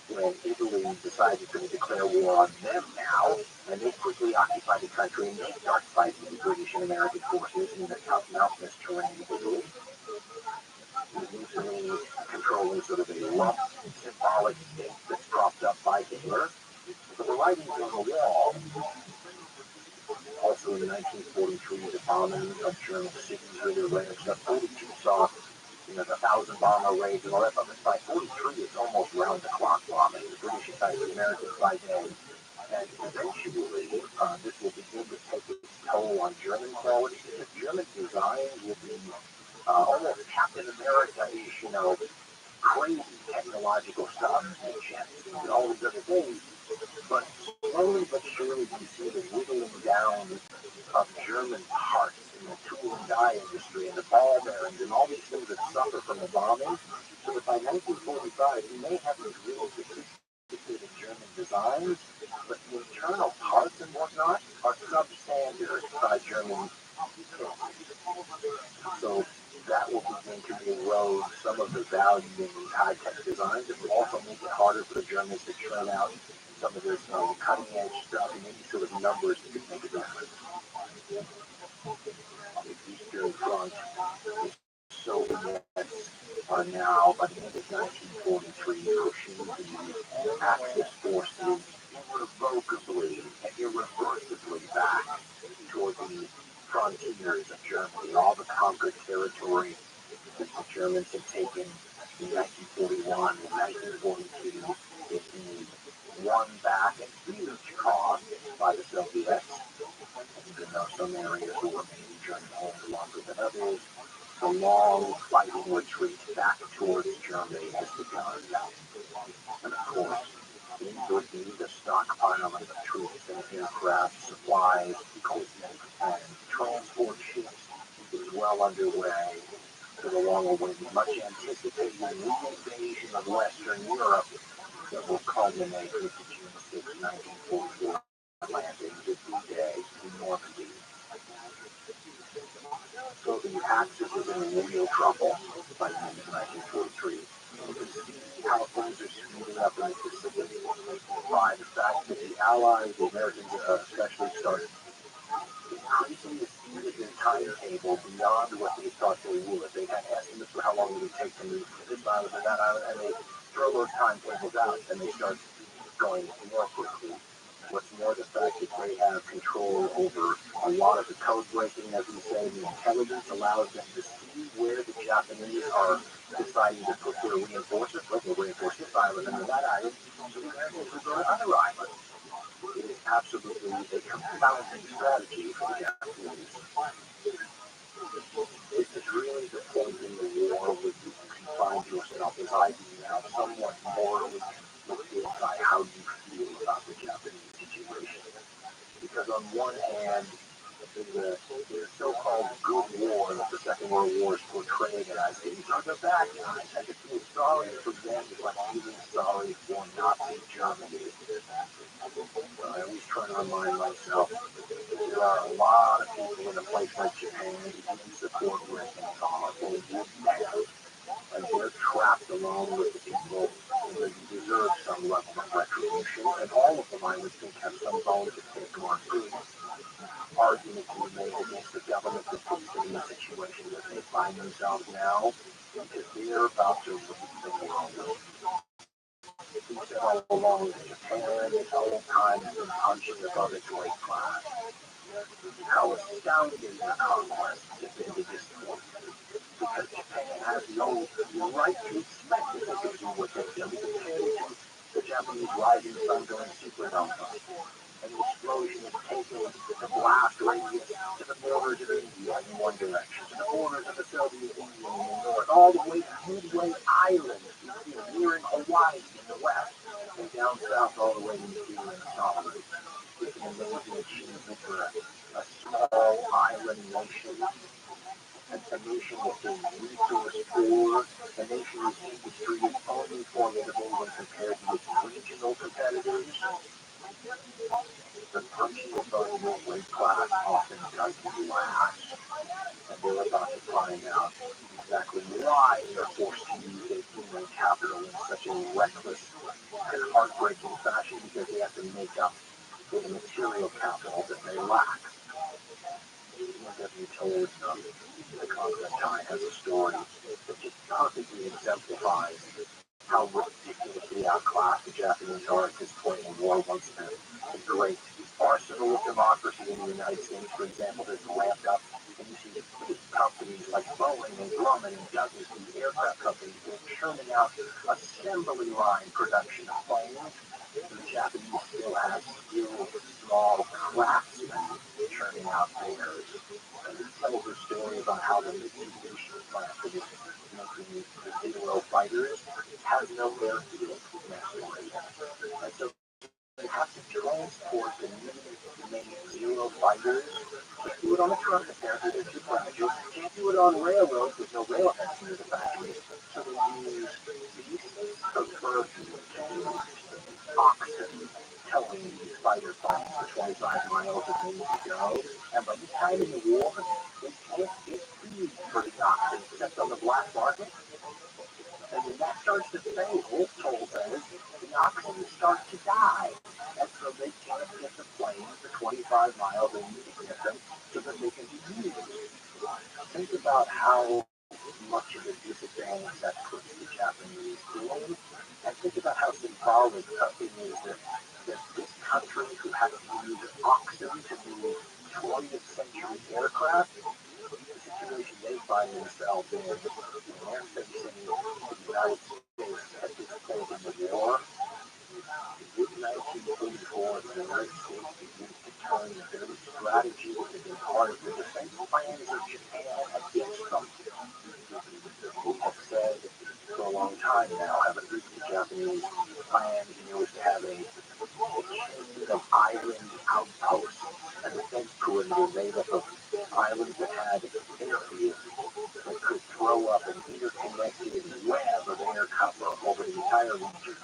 when Italy decided to declare war on them now, and they quickly occupy the country and they start fighting the British and American forces in the tough mountainous terrain of Italy. With Mussolini controlling sort of a lump symbolic state that's propped up by Hitler. So the writing's on the wall. Also in 1943, the bombing of German cities really ramped up. 42 saw, the 1,000 bomber raids and all that, but by 43, it's almost round-the-clock bombing. The British attack the Americans by day. And eventually, this will begin to take its toll on German quality, because German design will be almost Captain America-ish, crazy technological stuff and jets and all these other things. But slowly but surely, you see the whittling down of German parts in the tool and die industry and the ball bearings and all these things that suffer from the bombing. So that by 1945, you may have these really sophisticated German designs, but the internal parts and whatnot are substandard by German standards. So that will begin to erode some of the value in these high-tech designs. It will also make it harder for the Germans to churn out some of this cutting-edge stuff and any sort of numbers that could make a difference. On the Eastern Front, the Soviets are now, by the end of 1943, pushing the Axis forces irrevocably and irreversibly back toward the frontiers of Germany. All the conquered territory that the Germans had taken in 1941 and 1942 is being won back at huge cost by the Soviets. Even though some areas will remain German home longer than others, the long fighting retreat back towards Germany has begun. And of course, the stockpiling of troops and aircraft, supplies, equipment, and transport ships is well underway for the long-awaited, much anticipated reinvasion of Western Europe that will culminate with the June 6, 1944 landings at D-Day in Normandy. So the Axis is in real trouble by the end of 1943. You can see how things are speeding up in the Pacific by the fact that the Allies, the Americans especially, started increasing the speed of their timetable beyond what they thought they would. They had estimates for how long it would take to move to this island and that island, and they throw those timetables out, and they start going more quickly. What's more, the fact that they have control over a lot of the code breaking, as we say, the intelligence allows them to see where the Japanese are deciding to put their reinforcements. Like, we'll reinforce this island and that island, so the Americans will go to other islands. It is absolutely a confounding strategy for the Japanese. This is really the point in the war where you can find yourself, as I do now, somewhat morally conflicted by how you feel about the Japanese situation. Because on one hand, in the so-called good war that the Second World War is portrayed as, these are the bad guys, and to feel sorry for them is like feeling sorry for Nazi Germany. I always try to remind myself that there are a lot of people in a place like Japan who didn't support Repost or would have, and they're trapped along with the people who deserve some level of retribution, and all of them, I would think, have some bone to pick or good argument to be made against the government that puts them in the situation that they find themselves now, because they're about to leave the world. He said all along that Japan, this whole time, has been punching above its weight class. How astounding their conquests have been to this point, because Japan has no right to expect that they can do what they've done compared to the Japanese rising sun going supernova. And the explosion is taking the blast radius to the borders of India in one direction, to the borders of the Soviet Union in the north, all the way to Midway Island, nearing Hawaii in the west, and down south all the way to New Zealand and Solomon. It's an amazing achievement for a small island nation, and a nation that is resource poor, a nation whose industry is only formidable when compared to its regional competitors. The punching above your weight class often doesn't last, and they're about to find out exactly why they're forced to use their human capital in such a reckless and heartbreaking fashion, because they have to make up for the material capital that they lack. W. told the Congress Time has a story that just perfectly exemplifies how ridiculously outclassed the Japanese are at this point in war once the great arsenal of democracy in the United States, for example, has ramped up, and you see big companies like Boeing and Grumman and Douglas, these aircraft companies, they're churning out assembly line production of planes. The Japanese still have skilled, small craftsmen churning out theirs. And it tells a story about how the Mitsubishi plant that is making the Zero fighters has no airfield next door to them. And so they have to transport the new made Zero fighters. Can't do it on a truck, apparently they're too fragile. Can't do it on railroads, there's no rail heads near the factories. So they use beasts of burden, oxen, towing these fighter planes for 25 miles that they need to go. And by the time in the war, they can't get feed for the oxen except on the black market. And when that starts to fail, Toll says, the oxen start to die. And so they can't get the planes the 25 miles they need to get them so that they can be used. Think about how much of a disadvantage that puts the Japanese in. And think about how symbolic it is that this country who has to use oxen to move 20th century aircraft, the situation they find themselves in, and they're facing the United States at this point in the war. In 1944, the United States begins to turn the very strategy that had been part of the defense plans of Japan against them. We have said for a long time now, haven't we, the Japanese plan here was to have a chain of island outposts, a defense perimeter made up of islands that had airfields that could throw up an interconnected web of air cover over the entire region,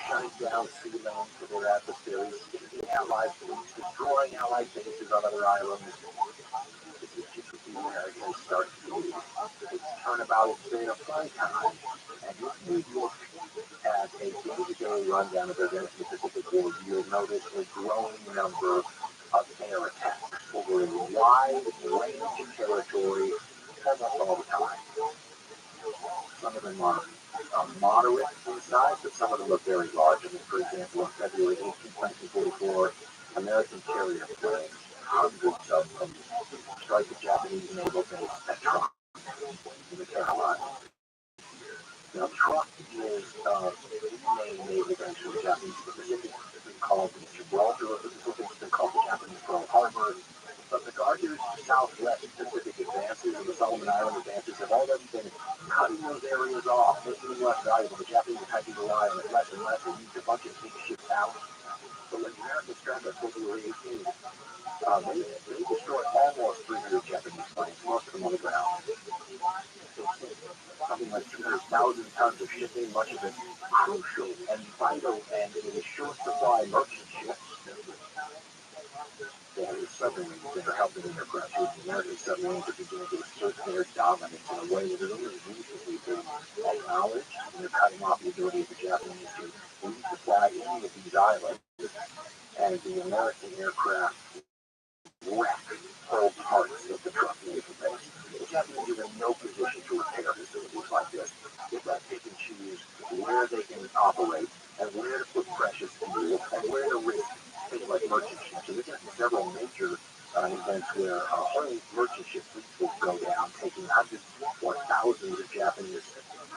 shutting down sea lanes for their adversaries, sinking Allied fleets, destroying Allied bases on other islands. This is just what the Americans start to do. It's turnabout its day of playtime. And if you look at a day-to-day rundown of events in the Pacific War, you'll notice a growing number of air attacks over a wide range of territory almost all the time. Some of them are moderate in size, but some of them are very large. I mean, for example, on February 18, 1944, American carrier planes, hundreds of them, strike the Japanese naval base at TRUMAN in the Carolinas. Now, TRUMAN is the main naval base for the Japanese Pacific. It's been called the Gibraltar of the Pacific. It's been called the Japanese Pearl Harbor. But the Gardner's Southwest Pacific advances and the Solomon Island advances have already been cutting those areas off, making them less valuable. The Japanese have had to rely on it less and less. They used a bunch of big ships out. So when the Americans struck on February 18th, they destroyed almost 300 Japanese planes, most of them on the ground. Something like 200,000 tons of shipping, much of it crucial and vital, and in a short supply merchant ships. They have the submarines that are helping in their pursuit. The American submarines are beginning to assert their dominance in a way that has only recently been acknowledged. And they're cutting off the ability of the Japanese to resupply any of these islands. And the American aircraft wreck whole parts of the truck naval base. The Japanese are in no position to repair facilities like this. They've got to pick and choose where they can operate and where to put precious fuel and where to risk things like merchant ships. So there's going to be several major events where whole merchant ship fleets will go down, taking hundreds or thousands of Japanese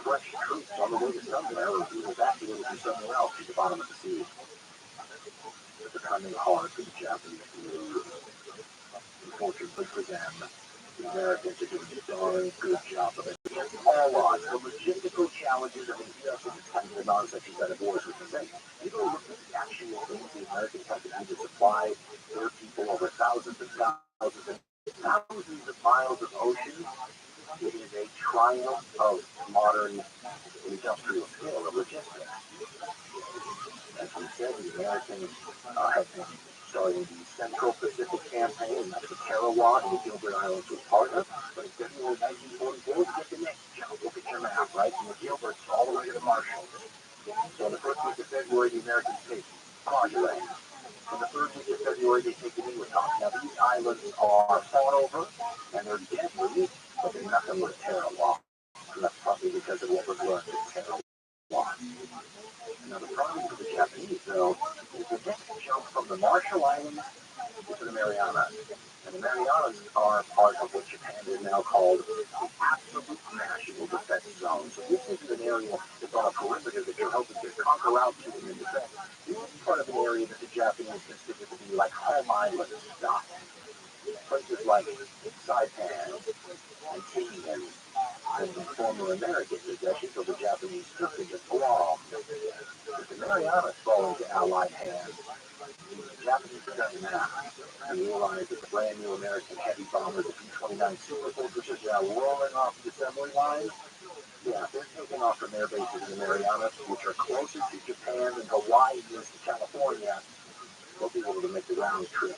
fresh troops on the way to somewhere or being evacuated from somewhere else to the bottom of the sea. It's becoming hard for the Japanese to move. Unfortunately for them, the Americans are doing a darn good job of it. Against all odds, the logistical challenges, I mean, you also just kind of the non-sexual side of wars, which is saying, you know, look at the actual things the Americans have to do to supply their people over thousands and thousands and thousands of miles of ocean. It is a triumph of modern industrial skill of logistics. As we said, the Americans have been starting the Central Pacific Campaign, and that's the Tarawa and the Gilbert Islands was part of. But in February 1944, we get the next jump. Look at your map, right? From the Gilberts all the way to the Marshalls. So in the first week of February, the Americans take Kwajalein. In the third week of February, they take the Niuetak. Now, these islands are fought over, and they're deadly, but they're nothing like Tarawa. And that's probably because of what was learned at Tarawa. Now, the problem for the Japanese, though, is the next jump from the Marshall Islands Marianas. And the Marianas are part of what Japan is now called the absolute national defense zone. So this isn't an area that's on a perimeter that you're hoping to conquer out to in defense. This is part of an area that the Japanese consider to be like home island stuff. Places like Saipan and Tinian and the former American possessions of the Japanese took into Guam. With the Marianas fall into Allied hands, the Japanese got mad and realized that the brand new American heavy bomber, the B-29 Super Fortress, is now rolling off the assembly line. Yeah, they're taking off from their bases in the Marianas, which are closer to Japan and Hawaii than to California. They'll be able to make the round trip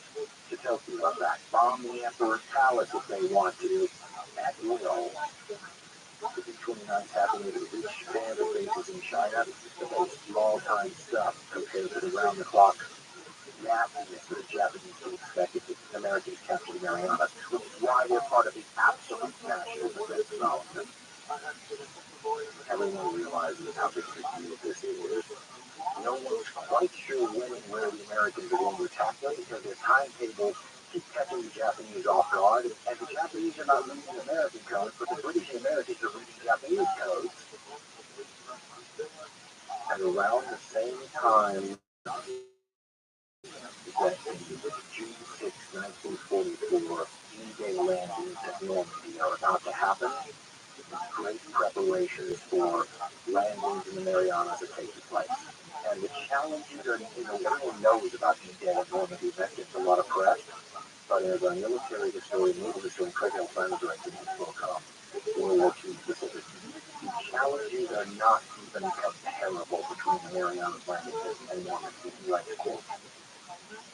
to Tokyo on that. Bomb the Emperor's Palace if they want to, at will. The B-29 tapping into the reach Japan and bases in China, but that's small-time stuff compared to the round-the-clock nastiness that the Japanese would expect if the Americans captured the Marianas, which is why they're part of the absolute national defense zone. Everyone realizes how big of a deal this is. No one's quite sure when and where the Americans are going to attack them because their timetables keep catching the Japanese off guard, and the Japanese are not reading American codes, but the British and Americans are reading Japanese codes. And around the same time that June 6, 1944, D-Day landings at Normandy are about to happen, great preparations for landings in the Marianas are taking place. And the challenges are, everyone knows about D-Day at Normandy. That gets a lot of press. But as a military historian, naval historian, Craig Alexander, in his book, World War II specific, the challenges are not even comparable between the Marianas landings and Normandy. He writes, quote,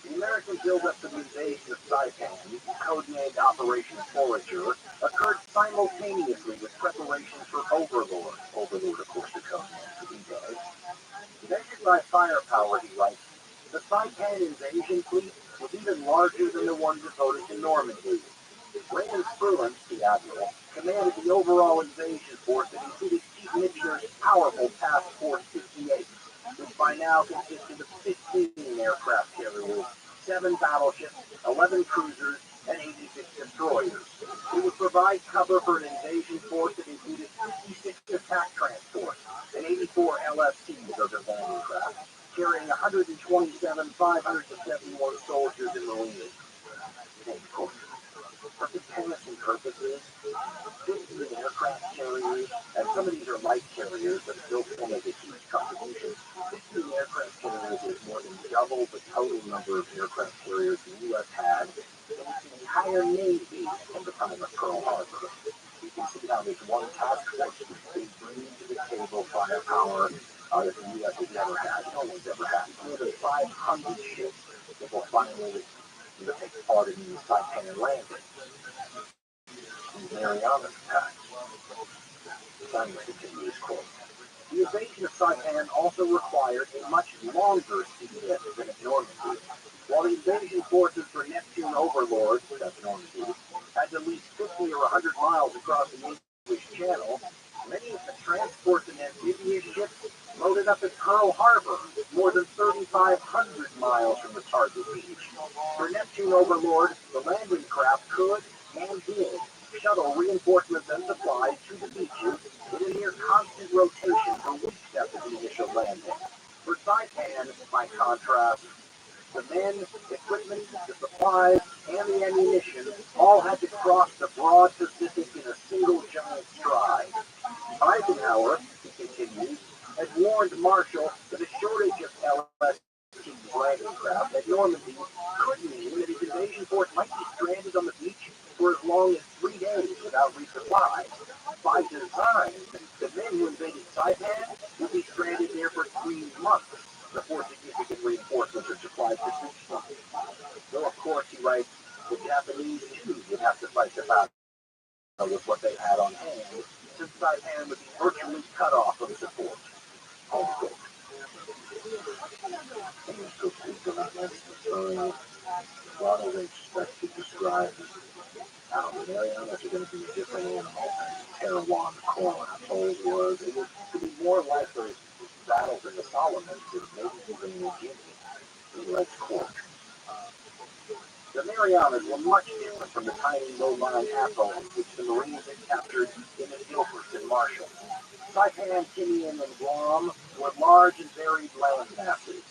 the American build-up to the invasion of Saipan, codenamed Operation Forager, occurred simultaneously with preparations for Overlord. Overlord, of course, the codename for D-Day. Measured by firepower, he writes, the Saipan invasion fleet was even larger than the one devoted to Normandy. Raymond Spruance, the admiral, commanded the overall invasion force that included Chief Mitchener's powerful Task Force 58, which by now consisted of 15 aircraft carriers, 7 battleships, 11 cruisers, and 86 destroyers. It would provide cover for an invasion force that included 56 attack transports and 84 LFCs, or their landing craft, carrying 127 571 soldiers and marines. For comparison purposes, 15 aircraft carriers, and some of these are light carriers that still make a huge contribution. 15 aircraft carriers is more than double the total number of aircraft carriers the U.S. had in its entire Navy at the time of Pearl Harbor. You can see how this one task force is bringing to the table firepower that the U.S. has never had. No one's ever had. More than 500 ships that will finally take part in these Saipan landings. Marianas attack. Simon continues, quote, the invasion of Saipan also required a much longer siege than at Normandy. While the invasion forces for Neptune Overlord, that's Normandy, had to least 50 or 100 miles across the English Channel, many of the transports and amphibious ships loaded up at Pearl Harbor, more than 3,500 miles from the target beach. For Neptune Overlord, the landing craft could, and did, shuttle reinforcements and supplies to the beaches in a near constant rotation for weeks after the initial landing. For Saipan, by contrast, the men, equipment, the supplies, and the ammunition all had to cross the broad Pacific in a single giant stride. Eisenhower, he continues, had warned Marshall that a shortage of LST landing craft at Normandy could mean that his invasion force might be stranded on the beach for as long as 3 days without resupply. By design, the men who invaded Saipan would be stranded there for 3 months before significant reinforcements or supplies could reach them. Though, of course, he writes, the Japanese too would have to fight the battle with what they had on hand, since Saipan would be virtually cut off from support. A lot of expect to describe how the Marianas are going to be a different animal than Taiwan, Coral Atoll was. It would be more like those battles in the Solomons and maybe even New Guinea. He writes, quote, The Marianas were much different from the tiny low-lying atolls which the Marines had captured in the Gilbert and Marshall. Saipan, Tinian, and Guam were large and varied land masses,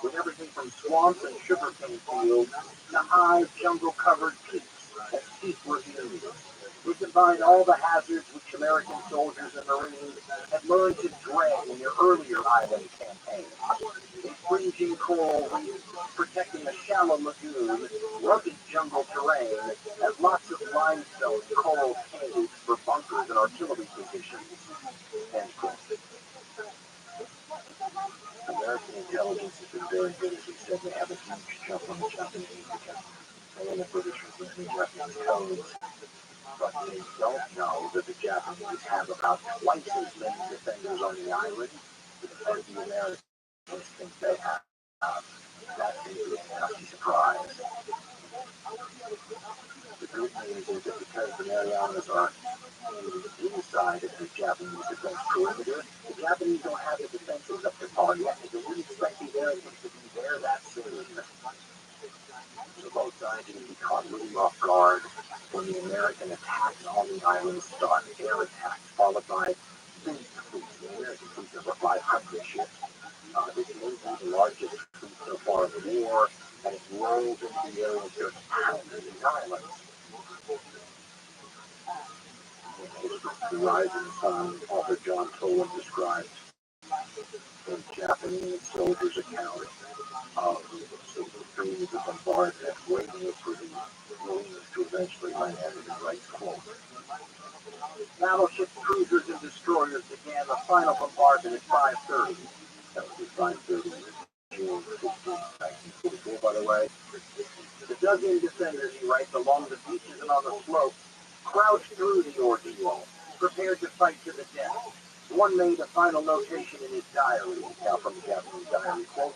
with everything from swamps and sugarcane fields to high, jungle-covered peaks as steep ravines. We combined all the hazards which American soldiers and Marines had learned to dread in their earlier island campaigns. A fringing coral reef, protecting a shallow lagoon, rugged jungle terrain, and lots of limestone and coral caves for bunkers and artillery positions. End quote. American intelligence has been very good, as we said. They have a huge jump on the Japanese because they and the British were learning Japanese codes. But they don't know that the Japanese have about twice as many defenders on the island as the Americans think they have. That's a lucky surprise. The good news is that because the Marianas are inside of the Japanese defense perimeter, the Japanese don't have the defenses up to par yet, and they wouldn't expect the Americans to be there that soon. So both sides are going to be caught really off guard when the American attacks on the island start. Air attacks followed by big fleets. The American fleet is over 500 ships. This may be the largest fleet so far in the war, and it rolls into the area and starts pounding these islands. The Rising Sun, author John Toland describes a Japanese soldier's account of the series of bombardment waiting for the Marines to eventually land, and he writes, quote, battleships, cruisers, and destroyers began the final bombardment at 5:30. That was at 5:30, June 15, 1944, by the way. The dug-in defenders, he writes, along the beaches and on the slopes, crouched through the ordeal, prepared to fight to the death. One made a final notation in his diary, now from the Japanese diary, quote,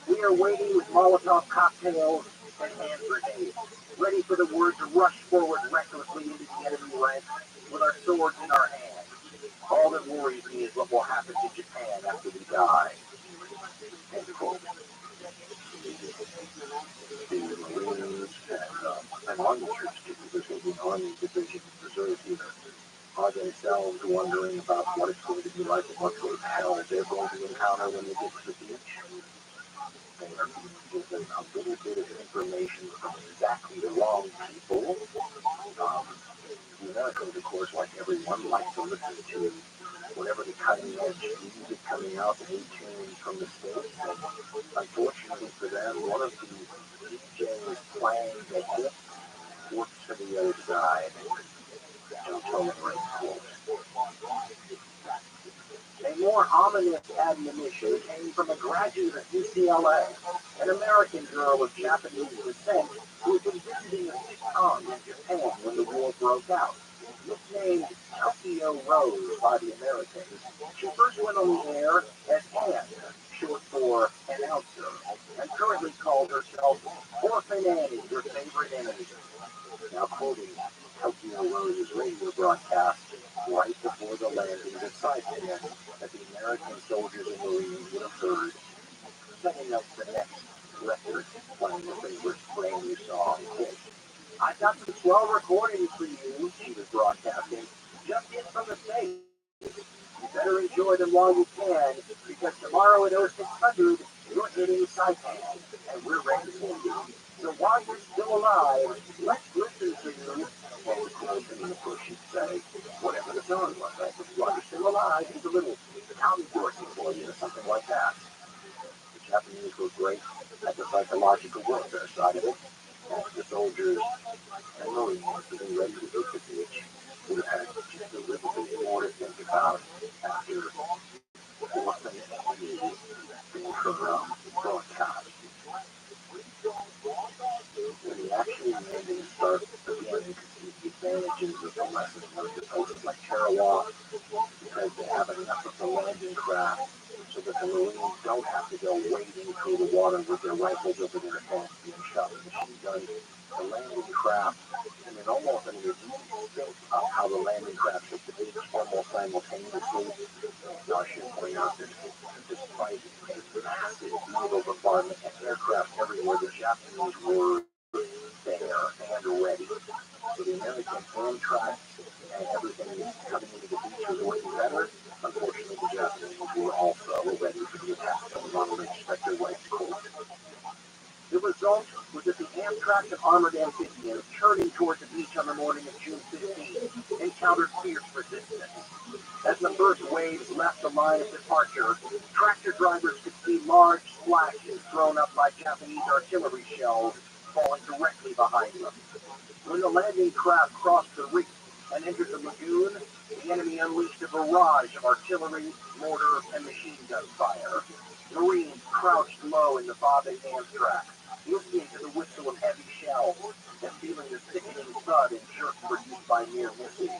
we are waiting with Molotov cocktails and hand grenades, ready for the word to rush forward recklessly into the enemy ranks with our swords in our hands. All that worries me is what will happen to Japan after we die. End quote. The Marines and Army troops, because there's going to be an Army division reserve here, are themselves wondering about what it's going to be like and what sort of hell they're going to encounter when they get to the beach. They are being given a little bit of information from exactly the wrong people. The Americans, of course, like everyone, like to listen to whatever the cutting-edge music coming out, the new tunes from the States. And unfortunately for them, one of the DJs playing the hit works for the other side. Don't tell them right, quote. A more ominous admonition came from a graduate of UCLA, an American girl of Japanese descent who had been visiting a sitcom in Japan when the war broke out. Nicknamed Tokyo Rose by the Americans, she first went on the air as Ann, short for announcer, and currently called herself Orphan Annie, your favorite enemy. Now quoting Tokyo Rose's radio broadcast right before the landing at Saipan that the American soldiers and Marines would have heard, setting up the next record playing the favorite brand new song. I've got some swell recordings for you, she was broadcasting, just in from the States. You better enjoy them while you can, because tomorrow at 0600, you're hitting Saipan, and we're ready for you. So while you're still alive, let's listen to you. And of course she'd say, whatever the song was, right? While you're still alive, it's a little Tommy Dorsey for you, or something like that. The Japanese were great at the psychological warfare side of it, and the soldiers and Marines getting ready to go to the beach would have had just a little bit more to think about after Orphan Annie being her broadcast. When the actual landing starts again, you can see the advantages of the lessons learned at places like Tarawa, because they have enough of the landing craft so that the Marines don't have to go wading through the water with their rifles over their heads being shot with machine guns. The landing craft, and then almost, if you think of how the landing craft hit the beach almost simultaneously, now I should point out that despite a massive naval bombardment and aircraft everywhere, the Japanese were, they and ready. So the American Amtrak and everything is coming into the beach was working better. Unfortunately, the Japanese were also ready for the attack. So we want to respect their rights, quote. The result was that the Amtrak and armored amphibians turning toward the beach on the morning of June 15 encountered fierce resistance. As the first waves left the line of departure, tractor drivers could see large splashes thrown up by Japanese artillery shells falling directly behind them. When the landing craft crossed the reef and entered the lagoon, the enemy unleashed a barrage of artillery, mortar, and machine gun fire. Marines crouched low in the bobbing Amtrak, listening to the whistle of heavy shells and feeling the sickening thud and jerk produced by near misses.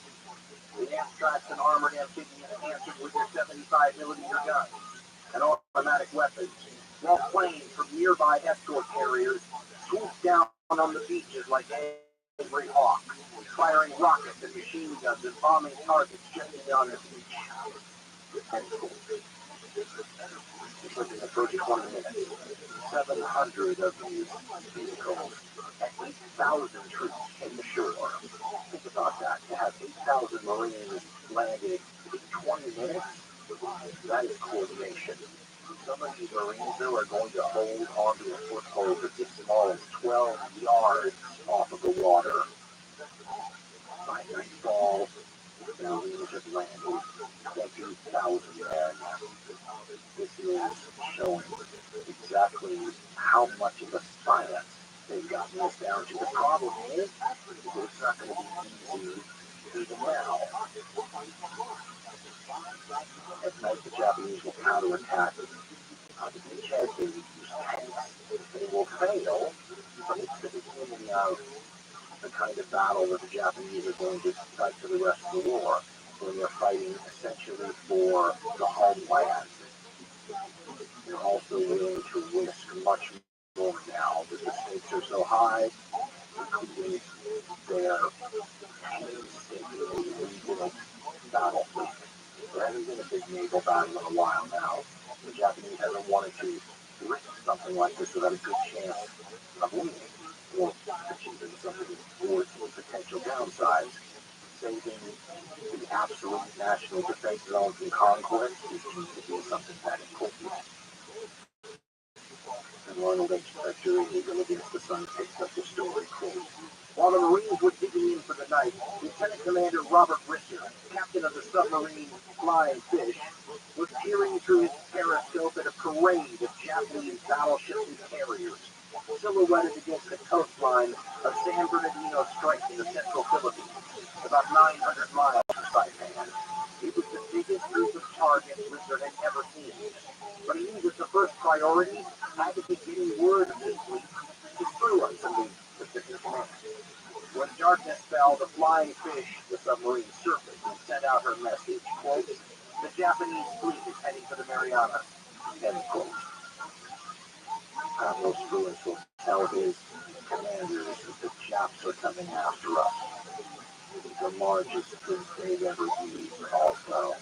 The Amtraks and armored amphibians answered with their 75mm guns and automatic weapons, while planes from nearby escort carriers swooped down on the beaches like angry hawks, firing rockets and machine guns and bombing targets just beyond the beach. Within the first 20 minutes, 700 of these vehicles and 8,000 troops came ashore. Think about that. To have 8,000 Marines landed in 20 minutes, that is coordination. Some of these Marines, though, are going to hold onto a foothold that's as small as 12 yards off of the water. By nightfall, the Marines have landed 20,000 men. This is showing exactly how much of a science they've gotten this down to. The problem is, it's not going to be easy even now. At night, the Japanese will counterattack. The beachhead, they use tanks. They will fail, but it's the beginning of the kind of battle that the Japanese are going to fight for the rest of the war, when they're fighting essentially for the homeland. They're also willing to risk much more now that the stakes are so high, including their painstakingly rebuilt battle fleet. There hasn't been a big naval battle in a while now. The Japanese haven't wanted to risk something like this without a good chance of winning or achieving something worth the potential downsides. Saving the absolute national defense zone from conquest is deemed to be something that important. And Ronald H. Fletcher in Eagle Against the Sun picked up the story, quote, while the Marines were digging in for the night, Lieutenant Commander Robert Richter, captain of the submarine Flying Fish, was peering through his periscope at a parade of Japanese battleships and carriers, silhouetted against the coastline of San Bernardino Strait in the central Philippines, about 900 miles from Saipan. It was the biggest group of targets Richter had ever seen, but he knew that the first priority had to be getting word of this fleet to screw up some Pacific Command. When darkness fell, the Flying Fish, the submarine, surfaced and sent out her message, quote, the Japanese fleet is heading for the Marianas, end quote. Admiral Struens will tell his commanders that the Japs are coming after us. It is the largest fleet they've ever used also.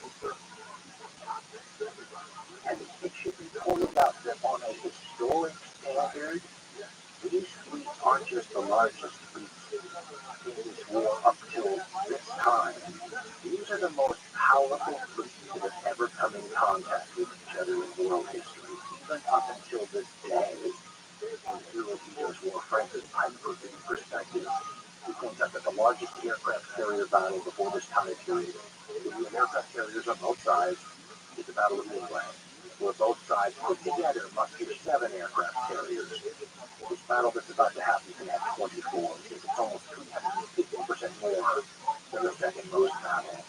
And it should be pointed out that on a historic standard, these fleets aren't just the largest fleets in this war up till this time. These are the most powerful fleets that have ever come in contact with each other in world history, even up until this day. In the Europeans' war, frankly, I put it in perspective. We think that the largest aircraft carrier battle before this time period, with aircraft carriers on both sides, is the Battle of England, where both sides put together must be 7 aircraft carriers. This battle that's about to happen can have 24. It's almost 350% more than the second most battle.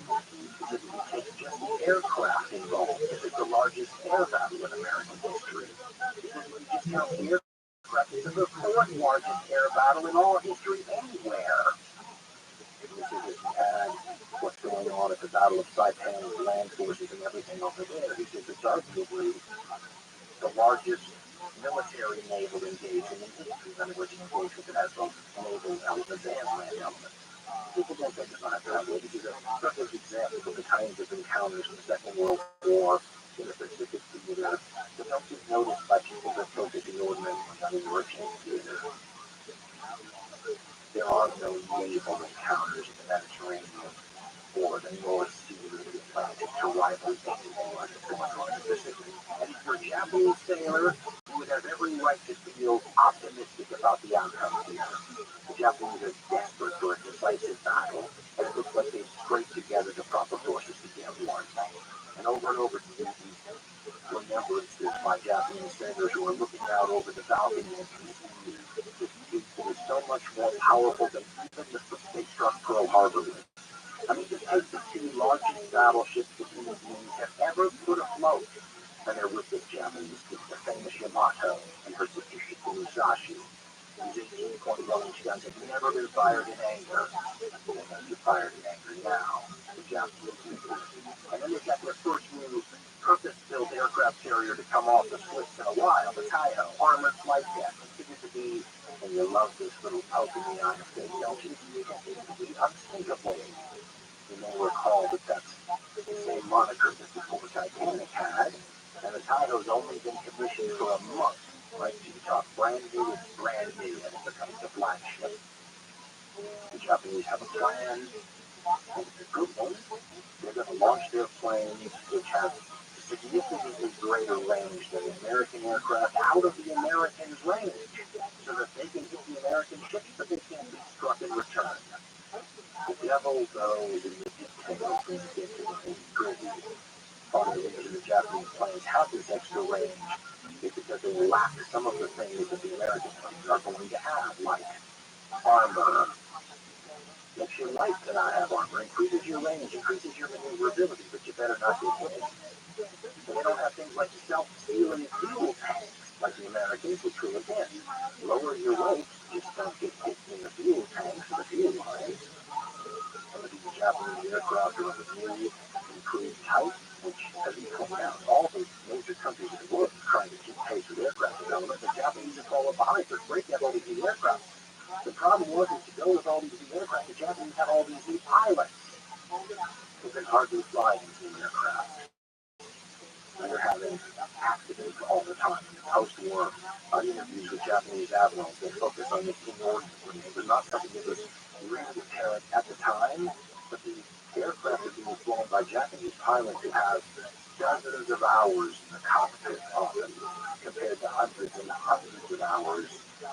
Because if you take just the aircraft involved, this is the largest air battle in American history. Because if you just count the aircraft, this is the 4th largest air battle in all history anywhere. This is if you add what's going on at the Battle of Saipan with land forces and everything over there, because it's arguably the largest military naval engagement in history. In other words, an engagement that has both naval elements and land elements. People don't think about it that way. This is a perfect example of the kinds of encounters in the Second World War in the Pacific Theater that don't get noticed by people that focus inordinately on the European theater. scrape together the proper forces to get one. And over again, remembrances by Japanese sailors who are looking out over the balcony and see this fleet that is so much more powerful than even the they struck Pearl Harbor with. I mean, just take the two largest battleships the human beings have ever put afloat. And they're with this Japanese fleet, the famous Yamato and her sister Musashi. These 18.1-inch guns have never been fired in anger. They may be fired in anger now, the Japanese people. And then they've got their first new purpose-built aircraft carrier to come off the slips in a while, the Taiho, armored flight deck, considered to be, and you love this little poke in the eye thing, don't you? Considered to be unthinkable. You may recall that that's the same moniker that the poor Titanic had, and the Taiho's only been commissioned for a month. Right, you talk brand new, it's brand new, and it becomes the flagship. The Japanese have a plan, and it's a good one. They're going to launch their planes, which have significantly greater range than the American aircraft, out of the Americans' range, so that they can hit the American ships, but they can't be struck in return. The devil, though, is in the details when you get to the nitty-gritty. Part of the reason the Japanese planes have this extra range is because they lack some of the things that the American planes are going to have, like armor. Makes your life to not have armor, increases your range, increases your maneuverability, but you better not get hit. So they don't have things like self-sealing fuel tanks like the Americans, which will again lower your weight, just don't get hit in the fuel tanks or the fuel lines. Some of these Japanese aircraft are of a new, improved type, which, as we point out, all the major countries in the world are trying to keep pace with aircraft development. The Japanese are falling behind. They're great to have all these new aircraft. The problem was that to go with all these new aircraft, the Japanese have all these new pilots who can hardly fly these new aircraft. And they're having accidents all the time. Post-war interviews with Japanese admirals, they focus on this inordinately. It was not something that was really apparent at the time, but the aircraft are being flown by Japanese pilots who have dozens of hours in the cockpit often, compared to hundreds and hundreds of hours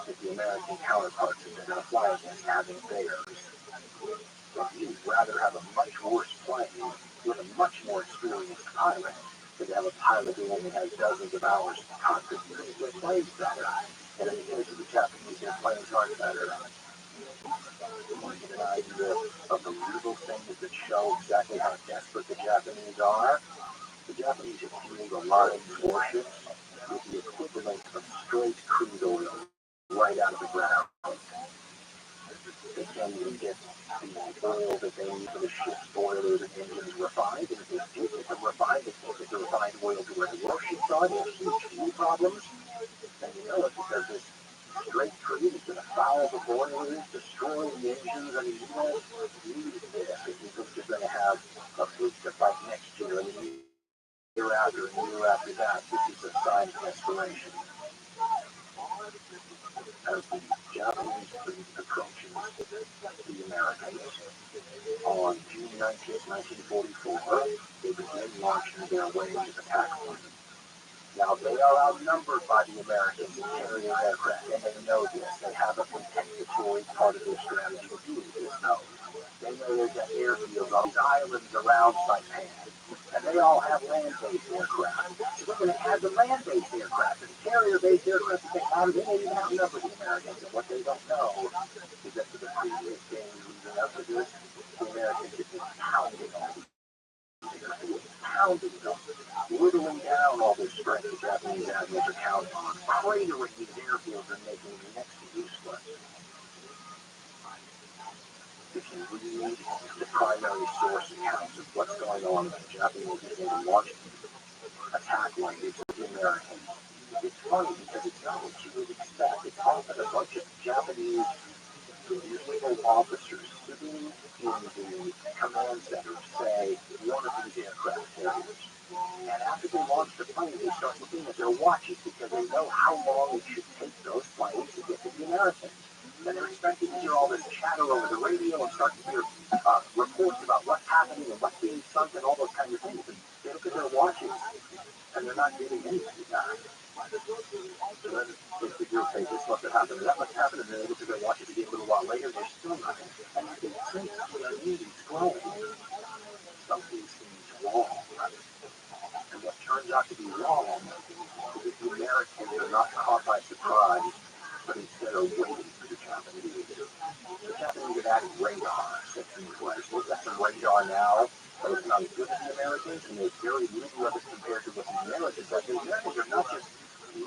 that the American counterparts that they're going to fly against having theirs. So you'd rather have a much worse plane with a much more experienced pilot than to have a pilot who only has dozens of hours in the cockpit because their plane's better. And in the case of the Japanese, their planes aren't better. You want to get an idea of the little things that show exactly how desperate the Japanese are? The Japanese have fueled a lot of these warships with the equivalent of straight crude oil right out of the ground. They can't even get the oil that they need for the ship's boilers and engines refined. And if they do get them refined, they can't get the refined oil to where the warships are. They have huge fuel problems. And you know it because this straight crude is going to foul the boilers, destroy the engines. I mean, you don't need this if you think you're going to have a fleet to fight next year and the year after and the year after that. This is a sign of desperation. As the Japanese fleet approaches the Americans on June 19, 1944, they begin launching their waves attack plan. Now, they are outnumbered by the Americans in carrier aircraft, and they know this. They have a compensatory part of their strategy to do this, though. They know there's got airfields on these islands around Saipan, and they all have land-based aircraft. So they're going to add the land-based aircraft. And the carrier-based aircraft that they have, they may even outnumber the Americans. And what they don't know is that for the previous days leading up to this, the Americans have been pounding on these airfields, pounding them, whittling down all this strength the Japanese admirals are counting on, cratering these airfields and making them next to useless. If you read the primary source accounts of what's going on with the Japanese beginning to launch attack waves with the Americans, it's funny because it's not what you would expect. It's often a bunch of Japanese naval officers sitting in the command center, say, one of these aircraft carriers. And after they launch the plane, they start looking at their watches because they know how long it should take those planes to get to the Americans. And they're expecting to hear all this chatter over the radio and start to hear reports about what's happening and what's being sunk and all those kinds of things. And they look at their watches and they're not getting anything back. So then they figure, okay, this must have happened, that must have happened, and then they look at their watches again a little while later, they're still nothing. And you can sense the unease growing. but it's not as good as the Americans, and there's very little of it compared to what the Americans are. The Americans are not just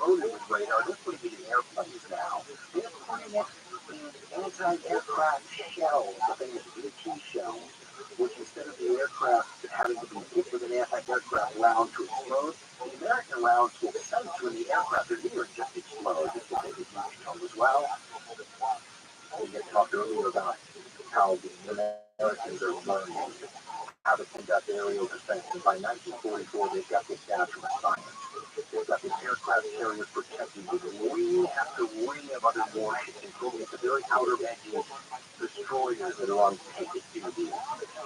loaded with radar, they're putting it in airplanes now. They're putting it in anti-aircraft shells, the famous VT shells, which instead of the aircraft having to be hit with an anti-aircraft round to explode, the American rounds will center in the aircraft are near and just explode. This will take a huge toll as well. We had talked earlier about how the Americans are learning how to conduct aerial defense, and by 1944 they've got this down to a science. They've got this aircraft carrier protected with ring after ring of other warships, including at the very outer edges destroyers that are on painted duty.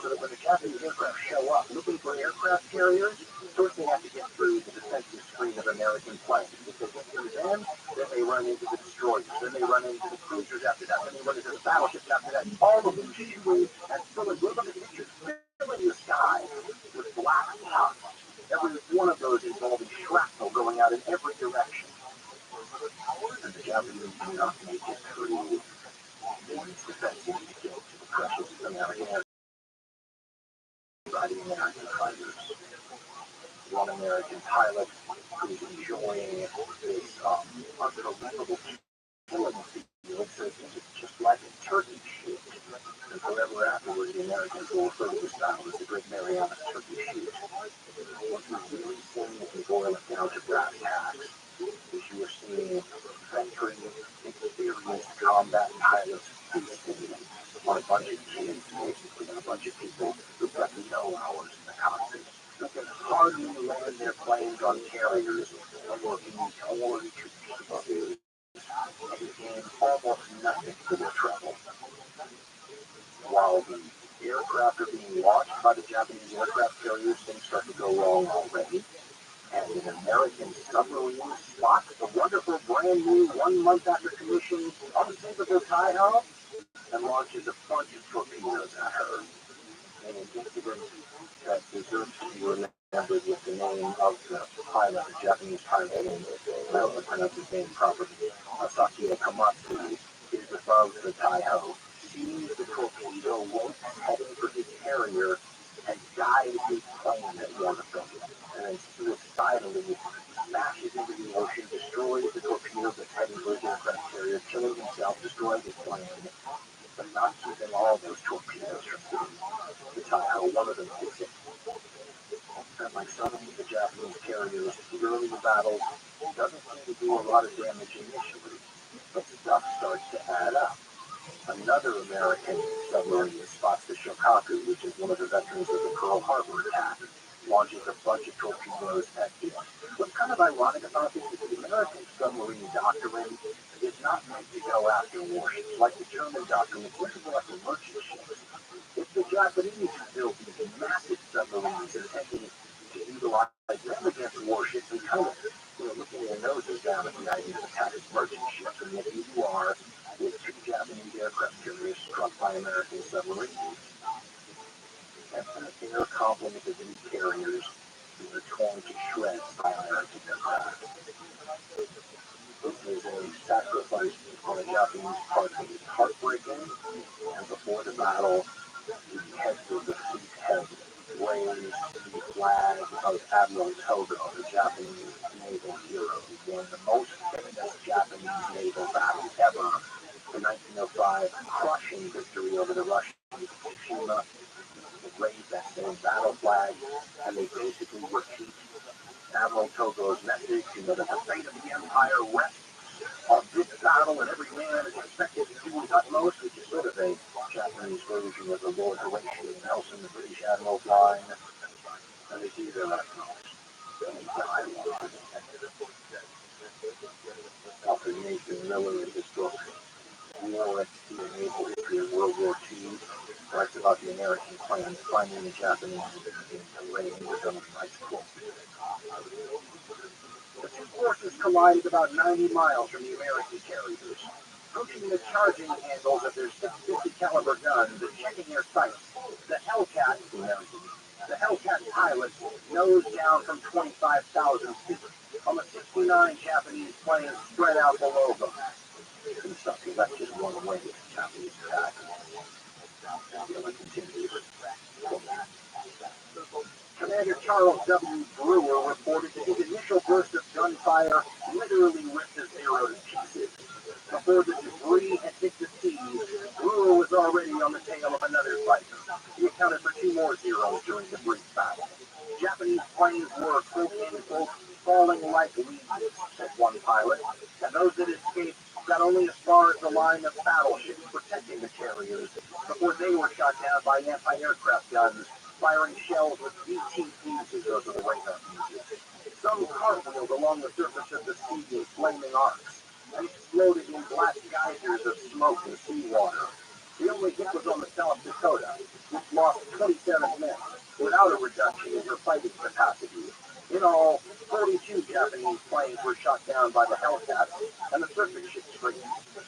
So that when the Japanese aircraft show up looking for aircraft carriers, first they have to get through the defensive screen of American planes. If they get through them, then they run into the destroyers, then they run into the cruisers after that, then they run into the battleships after that. All of them shooting and filling, look at the pictures, filling the sky with black puffs. Every one of those involving shrapnel going out in every direction. And the Japanese do not make it through these defenses to get to the precious American aircraft by the American fighters. One American pilot who's enjoying this unbelievable killing field says it's just like a turkey shoot. And forever afterwards, the Americans will refer to this battle as the Great Marianas Turkey Shoot. What we're really seeing, if you boil it down to brass tacks, is you are seeing veteran, experienced combat pilots feasting on a bunch of kids, basically, and a bunch of people who've got no hours in the cockpit, who can hardly land their planes on carriers, and will be torn to pieces and gain almost nothing for their trouble. While the aircraft are being launched by the Japanese aircraft carriers, things start to go wrong already. And an American submarine spots the wonderful brand new 1 month after commission unsinkable Taiho and launches a bunch of torpedoes at her. In an incident that deserves to be remembered with the name of the pilot, the Japanese pilot name, I hope I pronounce his name properly, Masaki Komatsu, is above the Taiho, sees the torpedo ropes heading for his carrier, and dives his plane at one of them, and then suicidally smashes into the ocean, destroys the torpedo that's heading for his aircraft carrier, killing himself, destroying his plane, but not keeping all those torpedoes from hitting the Taiho. One of them hits it. And like some of the Japanese carriers, early in battles doesn't seem to do a lot of damage initially, but stuff starts to add up. Another American submarine spots the Shokaku, which is one of the veterans of the Pearl Harbor attack, launches a bunch of torpedoes at it. What's kind of ironic about this is the American submarine doctrine is not meant to go after warships. Like the Truman doctrine, it's meant to go after merchant ships. It's the Japanese who build these massive submarines and tending to utilize them against warships and kind of, looking their noses down at the idea of attacking merchant ships. And yet here you are with 2 Japanese aircraft carriers struck by American submarines. And an air complement of these carriers who were torn to shreds by American aircraft. This is a sacrifice on the Japanese part that is heartbreaking, and before the battle, the head of the fleet head raised the flag of Admiral Togo, the Japanese naval hero, who won the most famous Japanese naval battle ever, the 1905 crushing victory over the Russians at Tsushima. They raised that same battle flag, and they basically repeat Admiral Togo's message, that the fate of the empire rests on this battle, and every man is expected to do his utmost, which is sort of a Japanese version of the Lord Horatio Nelson, the British Admiral's line, and they do their utmost. And they die along. Author Nathan Miller, in his book, War at Sea and Naval History of World War II, writes about the American plans finding the Japanese and laying with them, writes, quote, the 2 forces collided about 90 miles from the American carriers. Approaching the charging handles of their 650 caliber guns and checking their sights, the Hellcat, the Hellcat pilots nosed down from 25,000 feet on the 69 Japanese planes spread out below them. And so that's just one way of the Japanese attack. The other continues. Commander Charles W. Brewer reported that his initial burst of gunfire literally ripped his arrow to pieces. Before the debris had hit the sea, Brewer was already on the tail of another fighter. He accounted for 2 more zeros during the brief battle. Japanese planes were, quote-unquote, falling like leaves, said one pilot, and those that escaped got only as far as the line of battleships protecting the carriers before they were shot down by anti-aircraft guns, firing shells with VT fuses over the radar fuses. Some cartwheeled along the surface of the sea in flaming arcs and exploded in black geysers of smoke and seawater. The only hit was on the South Dakota, which lost 27 men without a reduction in her fighting capacity. In all, 42 Japanese planes were shot down by the Hellcats and the surface ship screamed.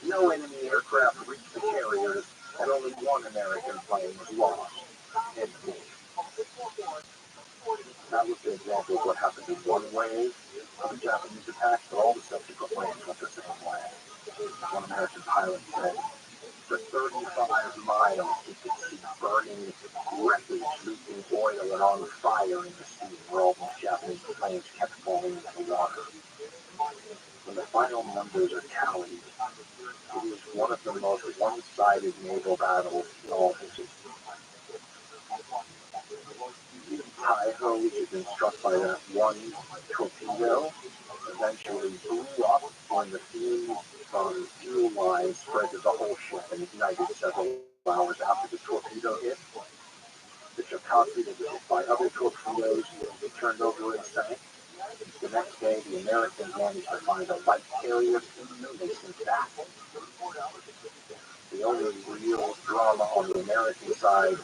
No enemy aircraft reached the carriers, and only 1 American plane was lost. That was the example of what happened in one wave of the Japanese attacks, but all the subsequent waves went the same way. One American pilot said, for 35 miles he could see burning wreckage, leaking oil and on fire in the sea where all these Japanese planes kept falling into the water. When the final numbers are tallied, it is one of the most one-sided naval battles in all history. The Taiho, which had been struck by that one torpedo, eventually blew up when the fumes from fuel lines spread to the whole ship and ignited several hours after the torpedo hit. The Chakotay that was hit by other torpedoes turned over and sank. The next day, the Americans managed to find a light carrier and they sent back. The only real drama on the American side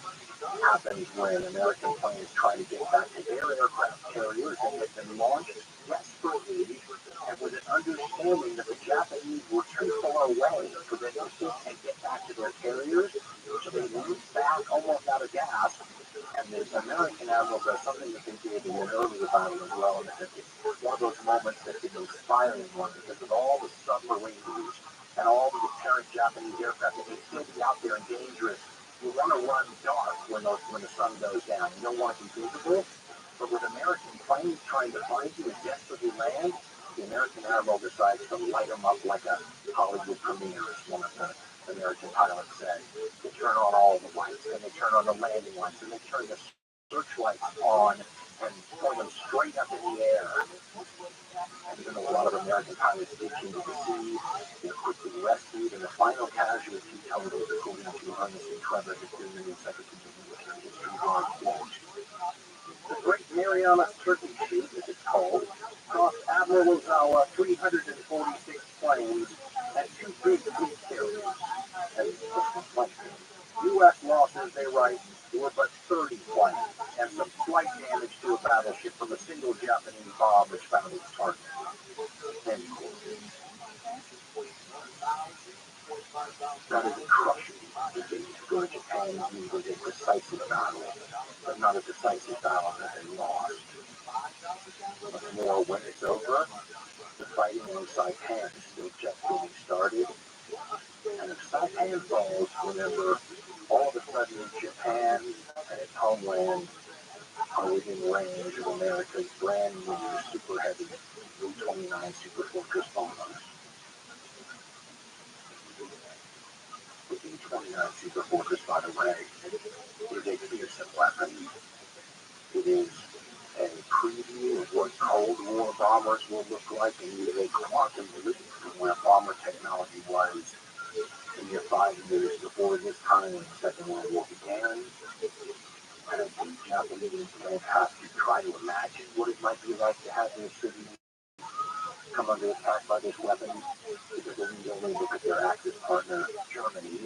happens when American planes try to get back to their aircraft carriers and get them launched desperately and with an understanding that the Japanese were too far away for them to think and get back to their carriers, so they moved back almost out of gas. And the American admiral does something that they did in an earlier battle as well, and it's one of those moments that's an inspiring one because of all the submarines and all the apparent Japanese aircraft that may still be out there and dangerous. You want to run dark when the sun goes down. You don't want to be visible. But with American planes trying to find you and desperately land, the American admiral decides to light them up like a Hollywood premiere, as one of the American pilots said. They turn on all the lights, and they turn on the landing lights, and they turn the searchlights on and point them straight up in the air. And even though a lot of American pilots did into the sea, they were quickly rescued, and the final casualty totals, according to Ernest and Trevor, the Canadian Secretary of Military History, are, quote, the Great Mariana Turkey Shoot, as it's called, cost Admiral Ozawa 346 planes and 2 big fleet carriers. U.S. losses, they write, were but 30 planes and some slight damage to a battleship from a single Japanese bomb which found its target. End quote. That is a crushing defeat. To go to Japan was a decisive battle, but not a decisive battle that they lost. What's more, when it's over, the fighting on Saipan is still just getting started. And if Saipan falls, remember, all of a sudden Japan and its homeland are within range of America's brand new super heavy V-29 Super Fortress bombers. The V-29 Super Fortress, by the way, is a fearsome weapon. It is a preview of what Cold War bombers will look like, and it is a quantum leap from where bomber technology was in the 5 years before this time when the Second World War began. And the Japanese don't have to try to imagine what it might be like to have their city come under attack by this weapon, because they need only look at their active partner, Germany,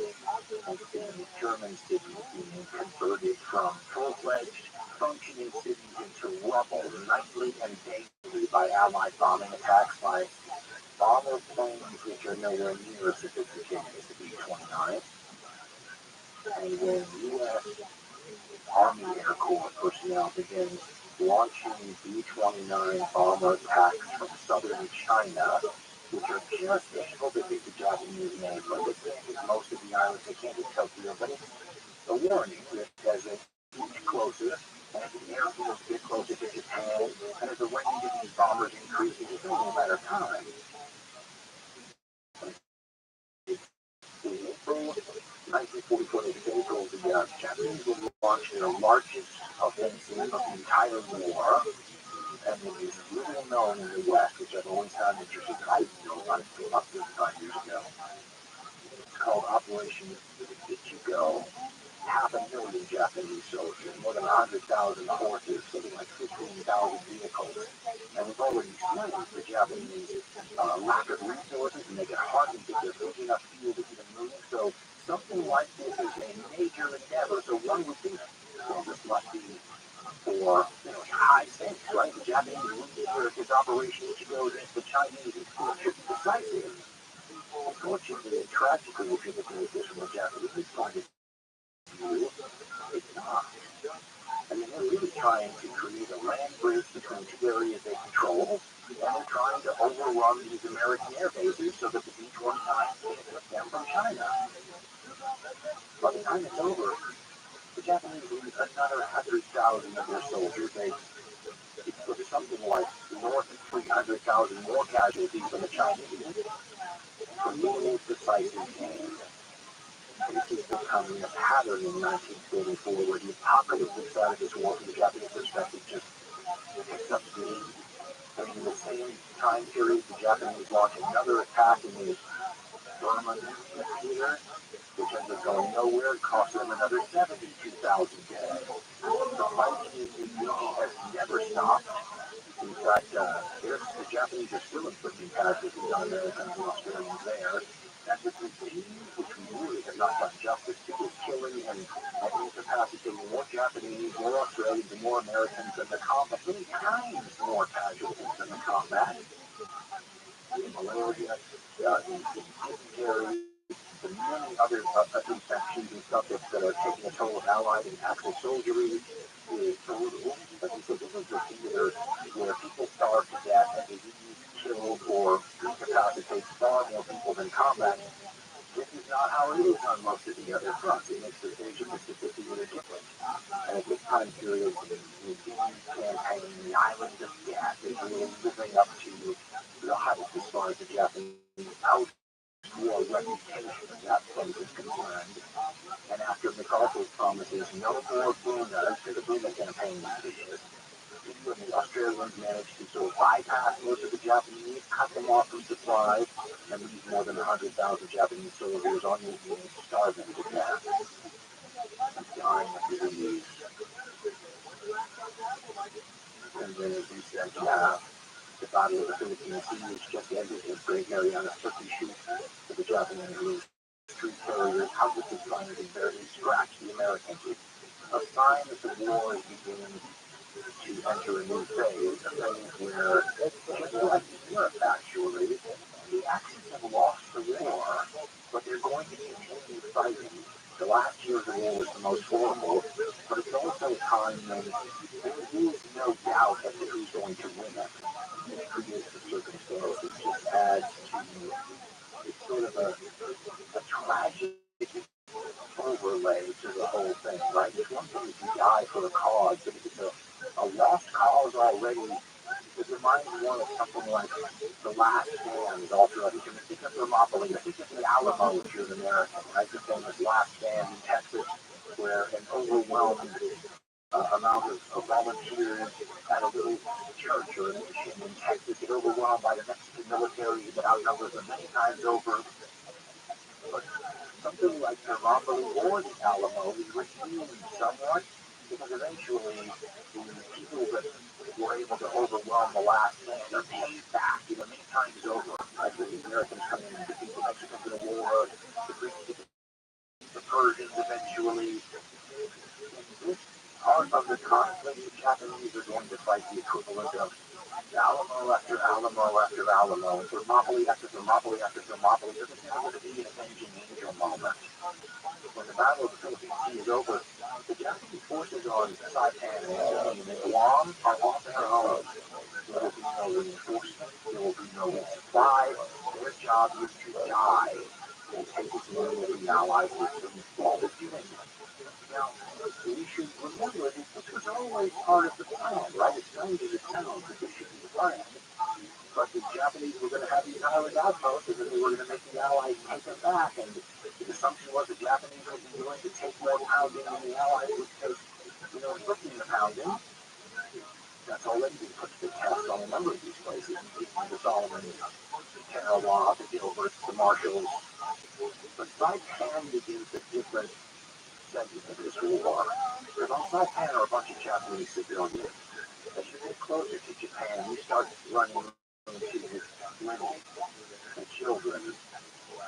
and see German cities being converted from full-fledged functioning cities into rubble nightly and daily by Allied bombing attacks by bomber planes which are nowhere near as sophisticated as the B-29. And when U.S. Army Air Corps personnel begins launching B-29 bomber attacks from southern China, which are just able to hit the Japanese name, but they can't hit most of the islands, they can't hit Tokyo, but it's a warning that as they inch closer And as the airfields get closer to Japan, and as the range of these bombers increases, it's only a matter of time. In April 1944, the Japanese will launch their largest offensive of the entire war, and it is little known in the West, which I've always found interesting. I didn't know about it until about 35 years ago. It's called Operation Ichigo. 500,000 Japanese soldiers, more than 100,000 horses, something like 15,000 vehicles. And we've already explained the Japanese lack of resources, and they can hardly get their food enough fuel to even move. So something like this is a major endeavor. So one would think, well, this must be for high stakes, right? The Japanese lead for this operation to go against the Chinese, it should be decisive. Unfortunately and tragically, if you look at this from the Japanese point of view, it's not. I mean, they're really trying to create a land bridge between two areas they control, and they're trying to overrun these American air bases so that the B-29 can't hit them from China. By the time it's over, the Japanese lose another 100,000 of their soldiers. They put something like north of 300,000 more casualties than the Chinese. Tremendous decisive gain. This is becoming a pattern in 1944 where the apocalyptic side of this war from the Japanese perspective just picks up speed. And in the same time period, the Japanese launch another attack in the TRUMAN theater, which ends up going nowhere. It cost them another 72,000 dead. The fighting in the Union has never stopped. In fact, the Japanese are still inflicting casualties on Americans and Australians there. And the disease, which we really have not done justice to, is killing and incapacitating more Japanese, more Australians, and more Americans than the combat. Many times more casualties than the combat. The malaria, the dysentery, the many other infections and stuff that are taking a toll of allied and actual soldiery is brutal. But he said this is a theater where people starve to death and disease killed or incapacitates far more people than combat. This is not how it is on most of the other fronts. It makes the Asia Pacific theater different. And at this time period, the peace campaign, the island of death, is really living up to the height as far as the Japanese post-war reputation of that place is concerned. And after MacArthur's promises, no more boomers for the Boomer campaign this year. When the Australians managed to sort of bypass most of the Japanese, cut them off from supplies, and leave more than 100,000 Japanese soldiers on the unit starving to death and dying of disease. And then, as we said, you have the Battle of the Philippine Sea, which just ended in Great Mariana Turkey shoot for the Japanese street carriers, hundreds of trying to barely scratch the Americans. It's a sign that the war is beginning to enter a new phase, a phase where, just like Europe actually, the Axis have lost the war, but they're going to continue fighting. The last year of the war was the most horrible, but it's also a time when there is no doubt as to who's going to win it. It creates a circumstance that just adds to, it's sort of a tragic overlay to the whole thing, right? It's one thing if you die for a cause, but if it's a lost cause already, it reminds one of something like The Last Stand, also, you can think of Thermopylae, think of the Alamo if you're an American, right? The famous Last Stand in Texas, where an overwhelming amount of volunteers at a little church or a mission in Texas get overwhelmed by the Mexican military that outnumbers them many times over. But something like Thermopylae or the Alamo is redeemed somewhat, because eventually the people that were able to overwhelm the last stand are paid back, many times over. Right? The Americans come in and defeat the Mexicans in a war, the Greeks defeat the Persians eventually. In this part of the conflict, the Japanese are going to fight the equivalent of Alamo after Alamo after Alamo, and Thermopylae after Thermopylae after Thermopylae. This is never going to be an avenging angel moment. When the Battle of the Philippine Sea is over, the Japanese forces on Saipan and Guam are on their own. There will be no reinforcement, there will be no resupply. Their job is to die and take as many of the Allies with them while they're doing it. Now, we should remember that this was was always part of the plan, right? As strange as it sounds, that this should be the plan. But the Japanese were going to have these island outposts, and then they were going to make the Allies take them back. And the assumption was the Japanese would be willing to take more pounding, and the Allies would take, 15 pounding. That's already been put to the test on a number of these places, the Solomons, Tarawa, the Gilberts, the Marshalls. But Saipan begins a different segment of this war. Because on Saipan are a bunch of Japanese civilians. As you get closer to Japan, you start running into women and children,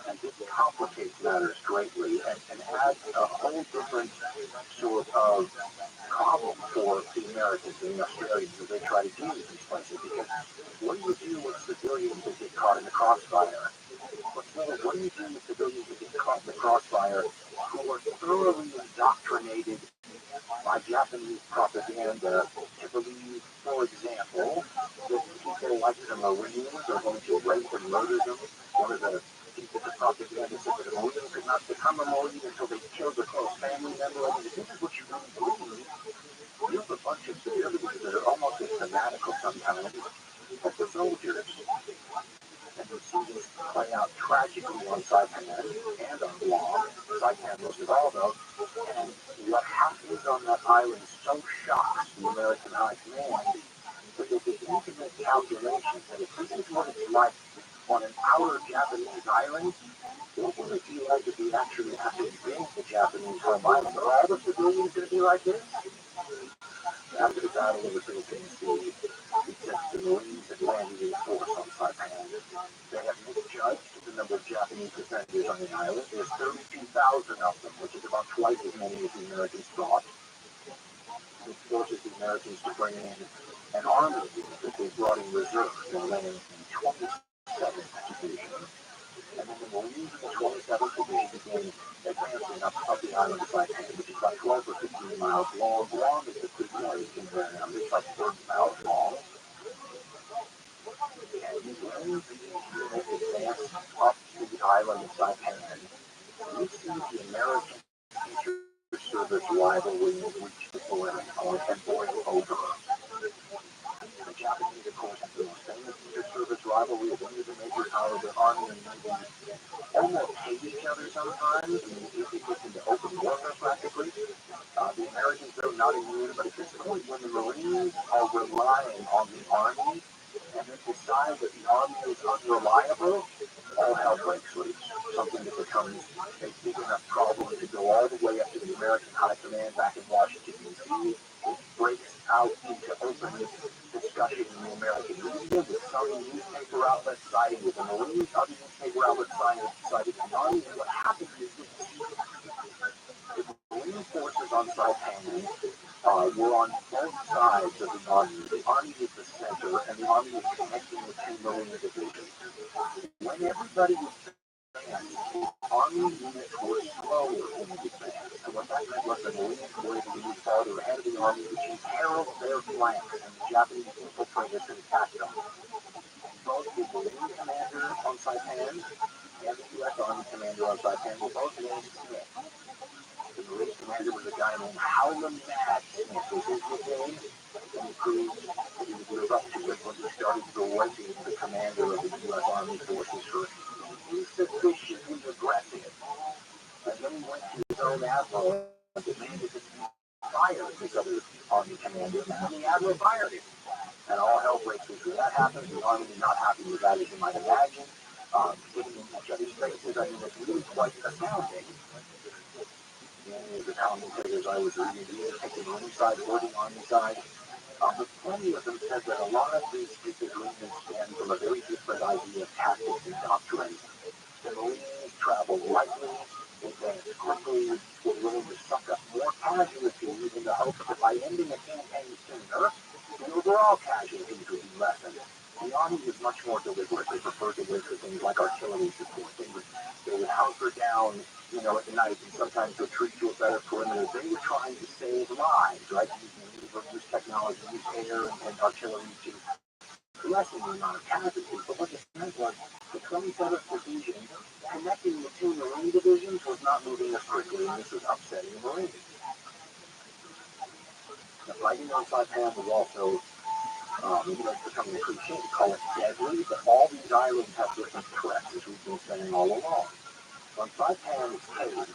and this complicates matters greatly and adds a whole different sort of problem for the Americans and the Australians as they try to deal with these places. Because what do you do with civilians that get caught in the crossfire? What do you do with civilians that get caught in the crossfire who are thoroughly indoctrinated by Japanese propaganda to believe, for example, that people like the Marines are going to rape and murder them? One of the pieces of propaganda said that a Marine could not become a Marine until they killed a close family member. I mean, if this is what you really believe, you have a bunch of civilians that are almost as fanatical sometimes as the soldiers. And you see this play out tragically on Saipan and on Guam. Saipan most of all, though. And what happens on that island so shocks the American High Command that they begin to make calculations that if this is what it's like on an outer Japanese island, what will it be like if we actually have to invade the Japanese home island? Are all the civilians going to be like this? After the Battle of the Philippine Sea, the Marines had landed in force on Saipan. They have misjudged the number of Japanese defenders on the island. There's 32,000 of them, which is about twice as many as the Americans thought. This forces the Americans to bring in an army unit that they brought in reserve. They landed in 27th Division. And then the Marines in the 27th Division began advancing up the island of Saipan, which is about 12 or 15 miles long. Long is the creek area in there. It's like 30 miles long. And when the unit advanced up to the island of Saipan, we see the American inter-service rivalry reach the boiling point and boil over. The Japanese, of course, have the most famous inter-service rivalry of any of the major powers. The Army and Navy almost hate each other sometimes. I mean, it gets into open warfare practically. The Americans, though, not immune, but at this point, when the Marines are relying on the Army and then decide that the Army is unreliable, all hell breaks loose. Something that becomes a big enough problem to go all the way up to the American High Command back in Washington, D.C. It breaks out into open discussion in the American media, with some newspaper outlets siding with the Marines, other newspaper outlets siding with the Army, and what happens is this. The Marine forces on Saipan were on both sides of the Army. The Army is the center, and the Army is connecting the two Marine divisions. When everybody was advanced, Army units were slower in the advance. And what that meant was the Marines were able to move farther ahead of the Army, which imperiled their flanks, and the Japanese infiltrators could attack them. Both the Marine commander on Saipan and the U.S. Army commander on Saipan were both named Smith. The Marine commander was a guy named Howland Mad Smith, was his nickname, and he proved that he would live up to it when he started berating the commander of the U.S. Army forces for insufficiently aggressive. And then he went to his own admiral and demanded that he fire his other Army commander, and the admiral fired him. And all hell breaks loose. When that happens, the Army is not happy with that, as you might imagine. Getting in each other's faces, I mean, it's really quite astounding. Many of the commentators I was reading, either taking one side or the Army side, but plenty of them said that a lot of these disagreements stem from a very different idea of tactics and doctrine. The Marines traveled lightly, advanced quickly, were willing to suck up more casualties in the hope that by ending a campaign sooner, the overall casualties would be lessened. The Army was much more deliberate. They preferred to wait for things like artillery support. They would hunker down, at night and sometimes retreat to a better perimeter. They were trying to save lives, right? Use technology, use air and artillery to lessen the amount of casualties. But what this meant was the 27th Division, connecting the two Marine divisions, was not moving as quickly, and this was upsetting the Marines. The fighting on Saipan was also, becoming a cliche to call it deadly, but all these islands have different threats, as we've been saying all along. On Saipan's cave,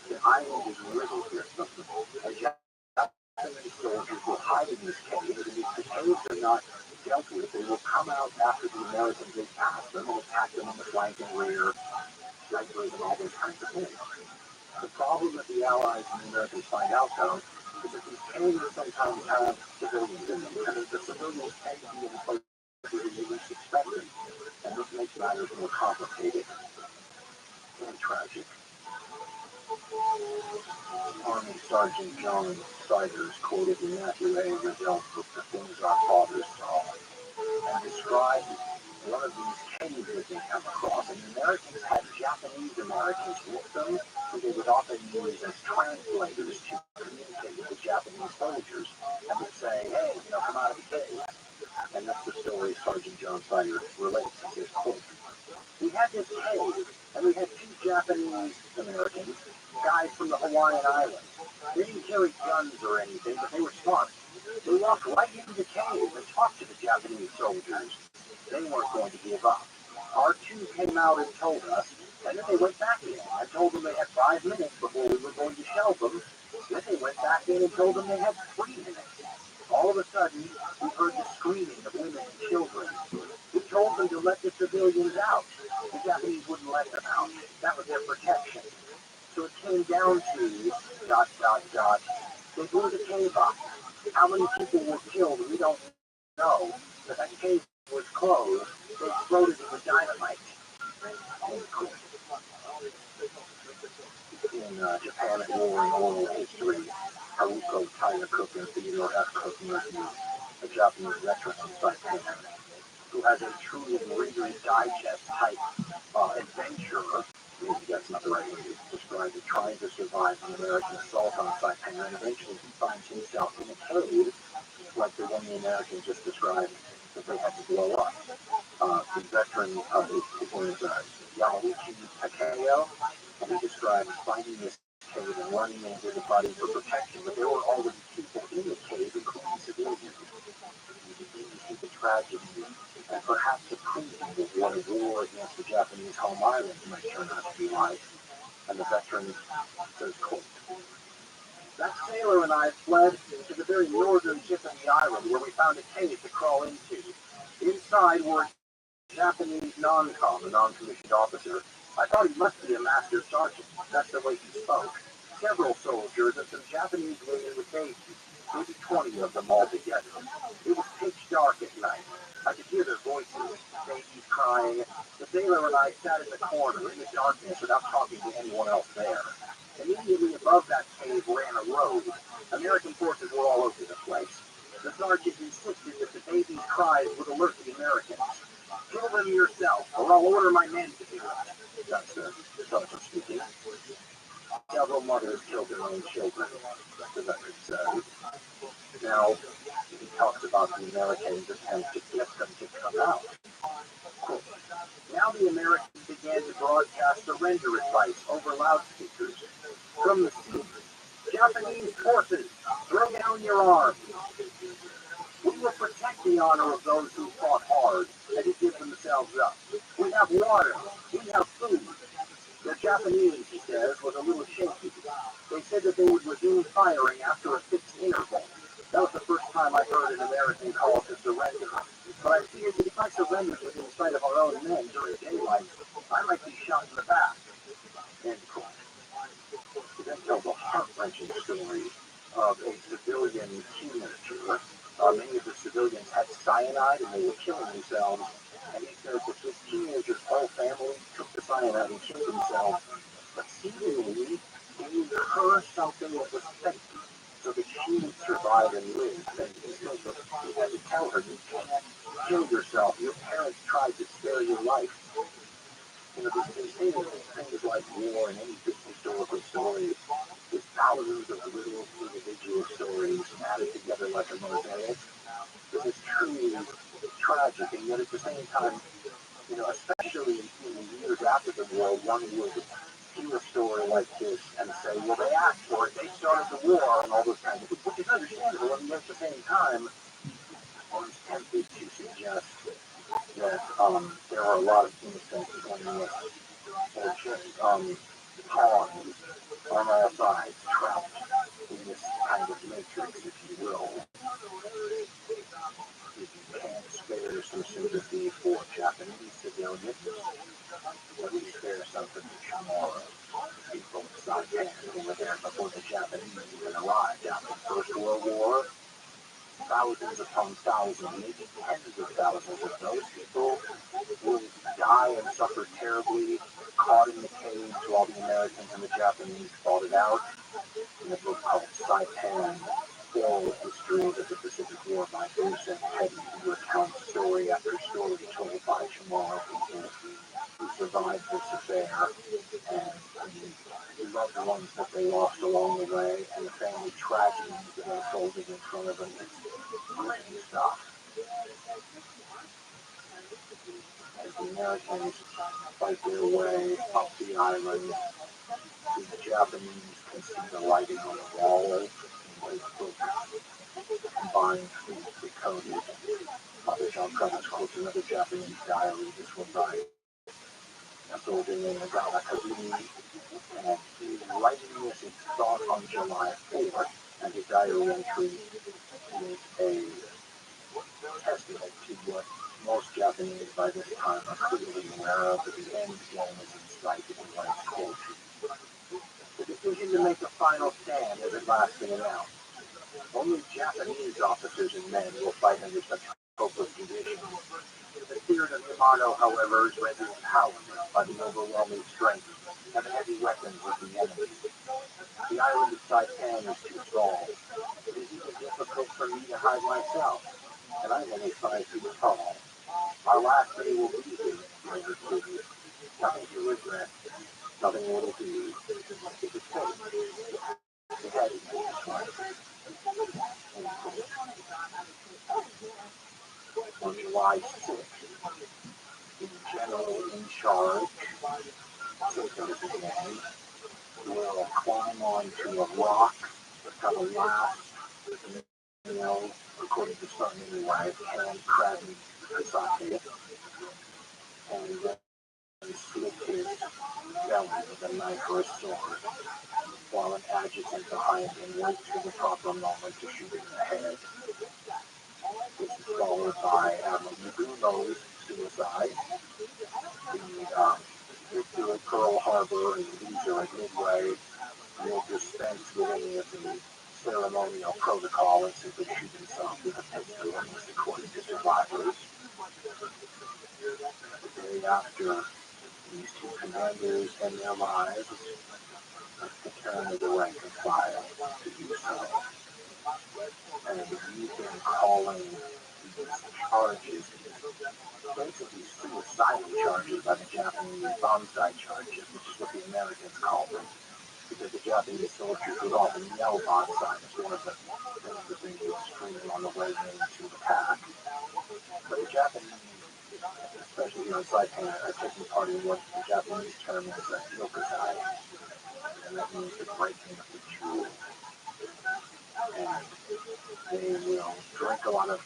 the island is riddled with them. And Japanese soldiers will hide in this cave, and if the caves are not dealt with, they will come out after the Americans get past them and attack them in the flank and rear, snipers and all those kinds of things. The problem that the Allies and the Americans find out, though, is that these caves sometimes have civilians in them, and the civilians tend to be in places where you least expect them, and this makes matters more complicated and tragic. Army Sergeant John Siders quoted in Matthew A. Riddell's book, The Things Our Fathers Saw, and described one of these caves that they come across, and the Americans had Japanese Americans with them, who they would often use as translators to communicate with the Japanese soldiers, and would say, hey, come out of the cave. And that's the story Sergeant John Siders relates in his quote. We had this cave, and we had two Japanese Americans, guys from the Hawaiian Islands. They didn't carry guns or anything, but they were smart. They walked right into the cave and talked to the Japanese soldiers. They weren't going to give up. Our two came out and told us, and then they went back in. I told them they had 5 minutes before we were going to shell them. Then they went back in and told them they had 3 minutes. All of a sudden, we heard the screaming of women and children. We told them to let the civilians out. The Japanese wouldn't let them out. That was their protection. So it came down to ... They blew the cave up. How many people were killed, we don't know. But that cave was closed. They exploded it with dynamite. In Japan at War and Oral History, Haruko Taya-Cook and Theodore F. Cook interviewed a Japanese veteran on Saipan who has a truly Reader's Digest type adventurer, maybe that's not the right way to describe it, trying to survive an American assault on Saipan, and eventually he finds himself in a cave like the one the Americans just described that they had to blow up. The veteran, his name is Yamauchi Takeo, and he described finding this cave and running into the body for protection, but there were already people in the cave, including civilians. You begin to see the tragedy and perhaps the preview of what a war against the Japanese home islands might turn out to be like. And the veteran says, quote, that sailor and I fled to the very northern tip of the island where we found a cave to crawl into. Inside were a Japanese non-com, a non-commissioned officer. I thought he must be a master sergeant. That's the way he spoke. Several soldiers and some Japanese women with babies, maybe 20 of them all together. It was pitch dark at night. I could hear their voices, babies crying. The sailor and I sat in the corner in the darkness without talking to anyone else there. Immediately above that cave ran a road. American forces were all over the place. The sergeant insisted that the babies' cries would alert the Americans. Kill them yourself, or I'll order my men to do it. That's the sergeant speaking. Several mothers killed their own children, the veteran said. Now, he talks about the Americans' attempt to get them to come out. Quote, now the Americans began to broadcast surrender advice over loudspeakers. From the sea, Japanese forces, throw down your arms. We will protect the honor of those who fought hard and who give themselves up. We have water. We have food. The Japanese, he says, was a little shaky. They said that they would resume firing after a fixed interval. That was the first time I heard an American call to surrender. But I feared that if I surrendered within sight of our own men during daylight, I might be shot in the back. End quote. He then tells a heart-wrenching story of a civilian teenager. Many of the civilians had cyanide and they were killing themselves. And he says that this teenager's whole family took the cyanide and killed themselves. But seemingly, gave her something that was fake so that she would survive and live. And he says that he had to tell her, you can't kill yourself. Your parents tried to spare your life. These things like war and any big historical story, with thousands of little individual stories added together like a mosaic. This is truly tragic, and yet at the same time, especially in the years after the war, one would hear a story like this and say, well, they asked for it, they started the war, and all those kinds of things, which is understandable. And at the same time, I was tempted to suggest that there are a lot of innocent animals or just pawns on all sides trapped in this kind of matrix, if you will. If you can't spare some sympathy for Japanese civilians, at least spare some for the tomorrow. People inside who were there before the Japanese even arrived after the First World War. Thousands upon thousands, maybe tens of thousands of those people will die and suffer terribly, caught in the cage while the Americans and the Japanese fought it out. In a book called Saipan, Oral History of the Pacific War by Bruce and Teddy, who recounts story after story told by tomorrow people who survived this affair and the loved ones that they lost along the way and the family tragedies that unfolded in front of them. It's gritty stuff. As the Americans fight their way up the island, the Japanese can see the writing on the wall. This book combined with decoded. Father John Covers quotes another Japanese diary, this one by a soldier named Nagana Kazumi, and he's writing this in thought on July 4th, and his diary entry is a testament to what most Japanese by this time are clearly aware of, that the end game is in sight in the last quote. The decision to make a final stand has at last been announced. Only Japanese officers and men will fight under such hopeless conditions. The spirit of Yamato, however, is rendered powerless by the overwhelming strength and the heavy weapons of the enemy. The island of Saipan is too small. It is even difficult for me to hide myself, and I'm only 5 feet tall. Our last day will be here, my recruiter. Nothing to regret, nothing more to do. It's a fate. The head is this way. On July 6th, the general in charge, so there's his name, will climb onto a rock, have a laugh, according to some anyway, hand-crabbing sake, and then slit his belly with a knife or a sword, while an adjutant behind him waits for the proper moment to shoot him in the head. This is followed by Admiral Nagumo's suicide. The Pearl Harbor and Leisure at Midway will dispense with any of the ceremonial protocol and simply shoot himself with a pistol, at least according to survivors. The day after these two commanders end their lives, the turn of the rank and file to do so. And you've been calling these charges basically suicidal charges by the Japanese bombsite charges, which is what the Americans call them, because the Japanese soldiers would often yell bombsite as one of the things that they would scream on the way into the pack. But the Japanese, especially here in Saipan, are taking part in what the Japanese term is a yokozai, and that means the breaking of the jewel. And they will drink a lot of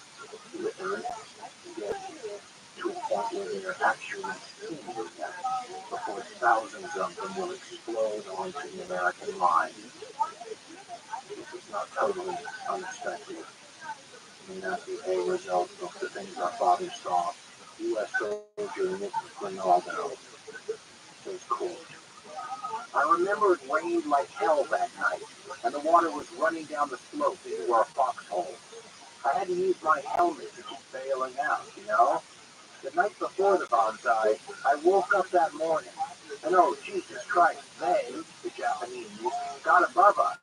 liquor, get to a point where they're actually seeing before thousands of them will explode onto the American line. This is not totally unexpected. I mean, that's the A result of the things our father saw. U.S. soldier Nick Rinaldo says, quote, I remember it rained like hell that night, and the water was running down the slope into our foxhole. I had to use my helmet to keep bailing out, you know? The night before the bonsai, I woke up that morning, and oh, Jesus Christ, they, the Japanese, got above us,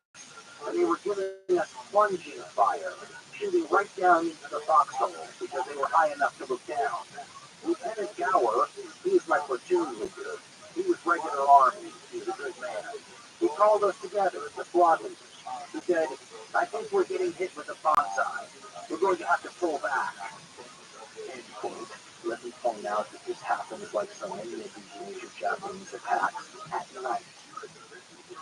and they were giving us plunging fire, shooting right down into the foxhole, because they were high enough to look down. Lieutenant Gower, he was my platoon leader. He was regular Army. He was a good man. He called us together, the squad leaders. He said, I think we're getting hit with a bonsai. We're going to have to pull back. End quote. Let me point out that this happens like so many of these major Japanese attacks at night.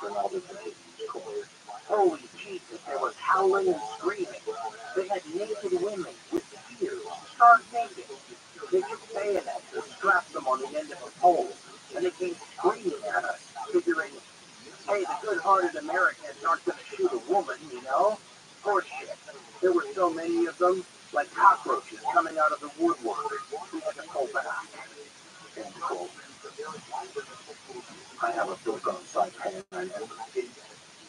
Ronaldo continues, quote, Holy Jesus, there was howling and screaming. naked women with spears start naked. They took bayonets and strapped them on the end of a pole, and they came screaming at us, figuring, hey, the good-hearted Americans aren't going to shoot a woman, you know? Horseshit. There were so many of them, like cockroaches coming out of the woodwork. We had to pull back. End quote. I have a book on Saipan, and it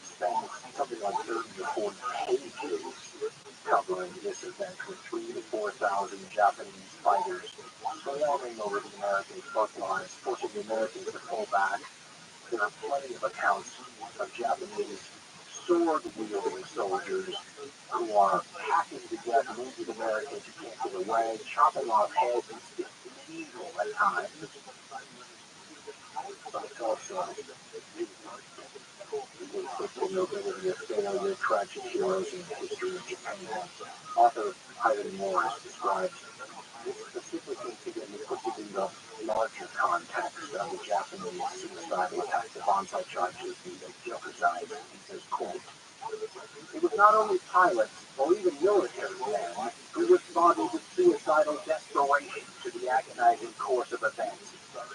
spends something like 30 or 40 pages covering this event with 3,000 to 4,000 Japanese fighters swarming over the American front lines, forcing the Americans to pull back. There are plenty of accounts of Japanese sword-wielding soldiers who are hacking to death wounded Americans who can't get away, chopping off heads and sticking needle at times. But it's also the football nobility of failure, tragic heroes in the history of Japan. Author Ivan Morris describes this specific incident and puts it in the larger context of the Japanese suicidal attack, the bonsai charges, the Yokozai. He says, quote, it was not only pilots or even military men who responded with suicidal desperation to the agonizing course of events.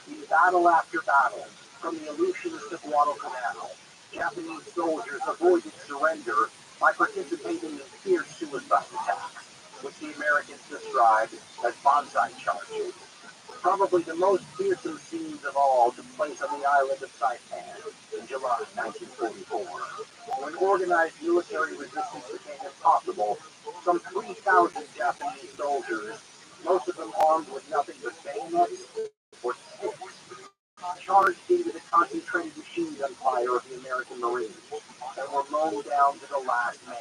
In battle after battle, from the Aleutians to Guadalcanal, Japanese soldiers avoided surrender by participating in fierce suicide attacks, which the Americans described as bonsai charges. Probably the most fearsome scenes of all took place on the island of Saipan in July 1944. When organized military resistance became impossible, some 3,000 Japanese soldiers, most of them armed with nothing but bayonets or sticks, charged into the concentrated machine gun fire of the American Marines and were mown down to the last man.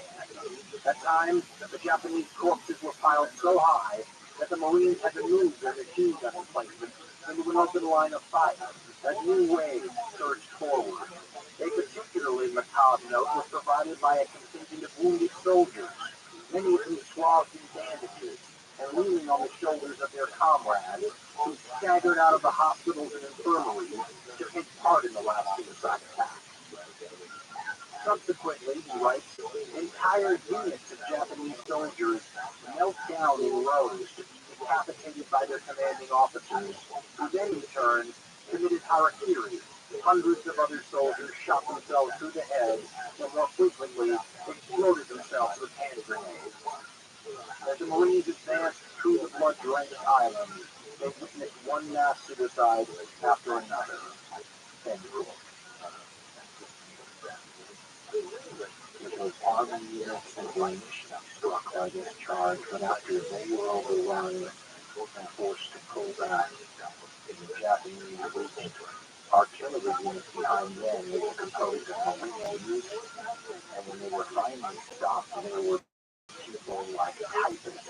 At times, the Japanese corpses were piled so high that the Marines had to move their machine gun emplacements into an open line of fire as new waves surged forward. A particularly macabre note was provided by a contingent of wounded soldiers, many of whom swathed in bandages and leaning on the shoulders of their comrades, who staggered out of the hospitals and infirmaries to take part in the last suicide attack. Subsequently, he writes, entire units of Japanese soldiers knelt down in rows to be decapitated by their commanding officers, who then in turn committed harakiri. Hundreds of other soldiers shot themselves through the head and more frequently exploded themselves with hand grenades. As the Marines advanced through the blood-drenched island, they witnessed one mass suicide after another. End quote. It was Army units and British struck by this charge, but after they were overrun and forced to pull back, the Japanese reached artillery units behind them, which were composed of Marines, and when they were finally stopped, there were people like typists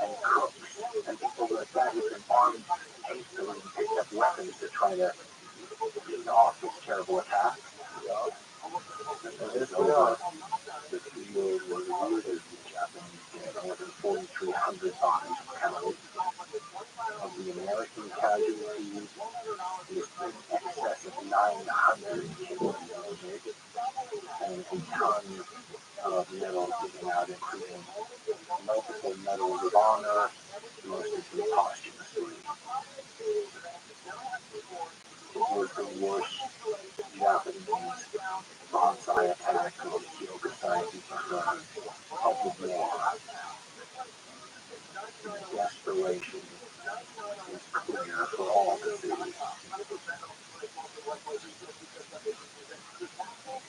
and cooks and people like that who've been armed hastily and picked up weapons to try to beat off this terrible attack. This over, the field was littered with Japanese dead, more than 4,300 bodies were counted. Of the American casualties, is in excess of 900 killed and wounded, and a ton of medals given out, including multiple medals of honor, most of them posthumously. It was the worst Japanese bonsai attack of Yokozai of the war. The desperation is clear for all to see.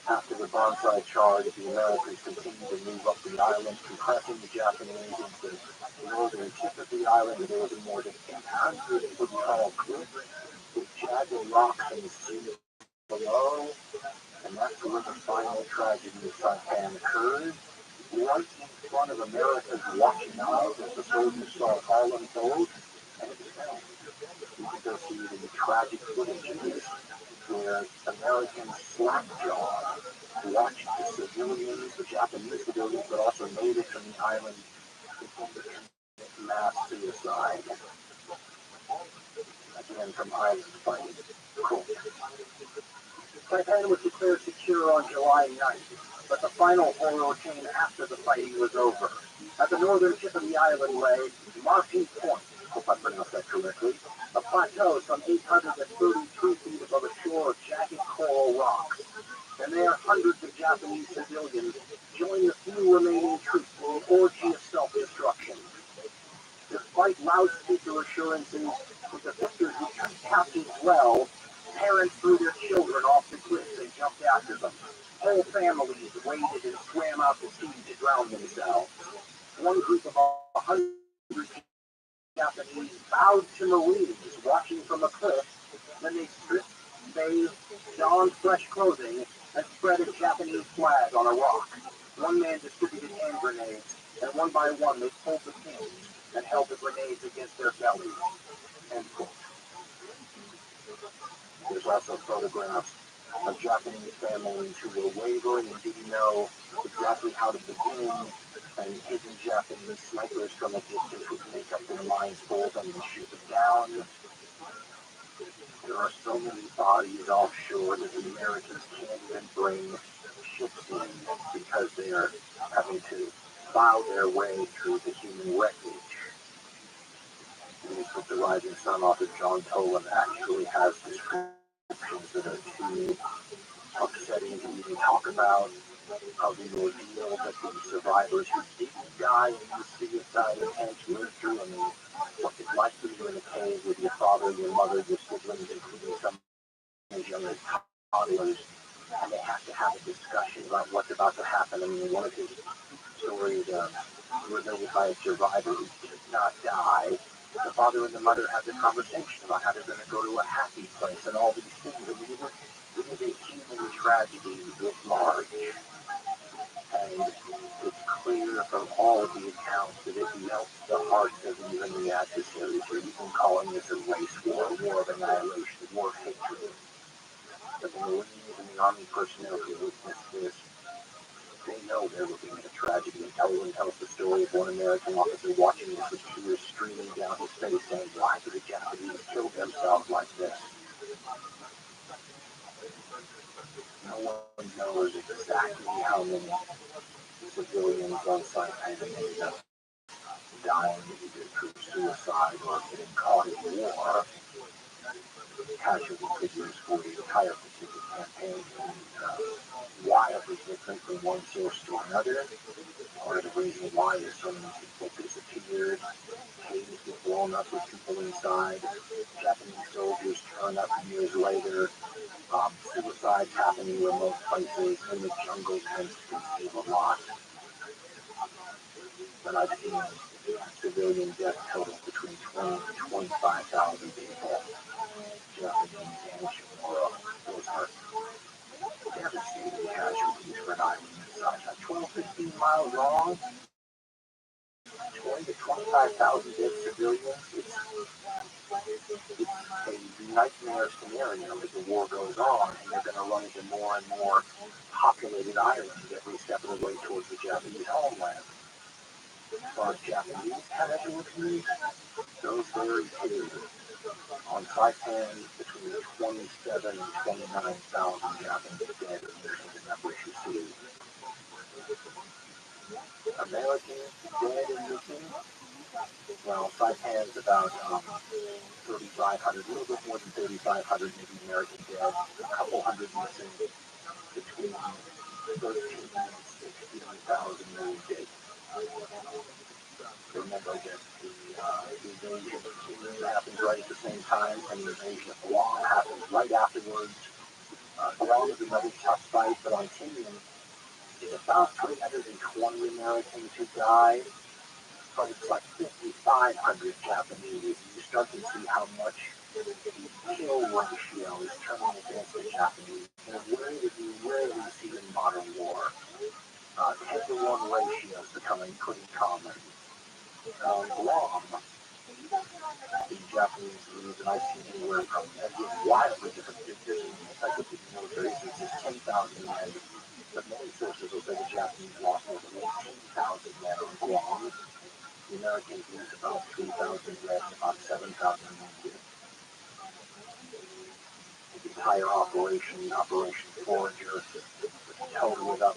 After the bonsai charge, the Americans continued to move up the island, compressing the Japanese into the northern tip of the island. There was a more than 800-foot-tall cliff with jagged rocks in the sea below, and that's where the final tragedy of Saipan occurred. Right in front of America's watching eyes as the soldiers saw it all unfold, and it was filmed. You can go see the tragic footage of this, where Americans slack-jawed watched the civilians, the Japanese civilians, but also natives from the island, begin to commit mass suicide. Again, from island fighting. Cool. Saipan was declared secure on July 9th. But the final horror came after the fighting was over. At the northern tip of the island lay Martin Point, hope I pronounced that correctly, a plateau some 832 feet above a shore of jagged coral rocks. And there hundreds of Japanese civilians joined the few remaining troops in an orgy of self-destruction. Despite loudspeaker assurances that the victors would treat captives well, parents threw their children off the cliffs and jumped after them. Whole families waded and swam out to sea to drown themselves. One group of 100 Japanese bowed to Marines watching from a cliff. Then they stripped, bathed, donned fresh clothing, and spread a Japanese flag on a rock. One man distributed hand grenades, and one by one they pulled the pins and held the grenades against their bellies. End quote. There's also photographs of Japanese families who were wavering and didn't know exactly how to begin, and hidden Japanese snipers from a distance would make up their minds for them and shoot them down. There are so many bodies offshore that the Americans can't even bring ships in because they are having to plow their way through the human wreckage. News with the Rising Sun author John Tolan actually has descriptions that are too upsetting to even talk about, of the ordeal that the survivors who didn't die in the suicide attempts lived through. I mean, what's it like to be in a cave with your father, your mother, your siblings, including some as young as toddlers, and they have to have a discussion about what's about to happen. I mean, one of his stories related by a survivor who did not die. The father and the mother had the conversation about how they're going to go to a happy place and all these things. I mean, it is a human tragedy this large. And it's clear from all of the accounts that it melts the hearts of even the adversaries. Or even calling this a race war, a war of annihilation, a war of hatred. But the Marines and the Army personnel who witnessed this, they know they're looking at a tragedy. And Tolan tells the story of one American officer watching this with tears streaming down his face, saying, "Why do the Japanese kill themselves like this?" No one knows exactly how many civilians on site ended up dying either through suicide or getting caught in war. Casualty figures for the entire Pacific campaign wildly different from one source to another. Part of the reason why is so many people disappeared, caves get blown up with people inside, Japanese soldiers turn up years later, suicides happen in remote places, and the jungle tends to conceal a lot. But I've seen civilian death totals between 20 to 25,000 people. Japanese ancient world. Those are devastating casualties for an island this size. 12, 15 miles long, 20 to 25,000 dead civilians. It's a nightmare scenario as the war goes on, and you're going to run into more and more populated islands every step of the way towards the Japanese homeland. As far as Japanese casualties, those vary too. On Saipan, between 27 and 29,000 Japanese dead are usually the numbers you see. Americans dead and missing, well, Saipan's about 3,500, a little bit more than 3,500 maybe American dead, a couple hundred missing, between 13 and 16,000 million dead. Remember that the invasion of Kenya happens right at the same time, and the invasion of Guam happens right afterwards. Guam is another tough fight, but on Kenya, it's about 320 Americans who died, but it's like 5,500 Japanese. You start to see how much the kill ratio is turning against the Japanese in a way that you rarely see in modern war. 10-to-1 ratios becoming pretty common. Guam, the Japanese lose, and I've seen anywhere from wildly different figures in the effective military since 10,000 men, but many sources will say the Japanese lost more than 18,000 men on Guam. The Americans lose about 3,000 men, about 7,000 wounded. entire Operation Forager, totaled up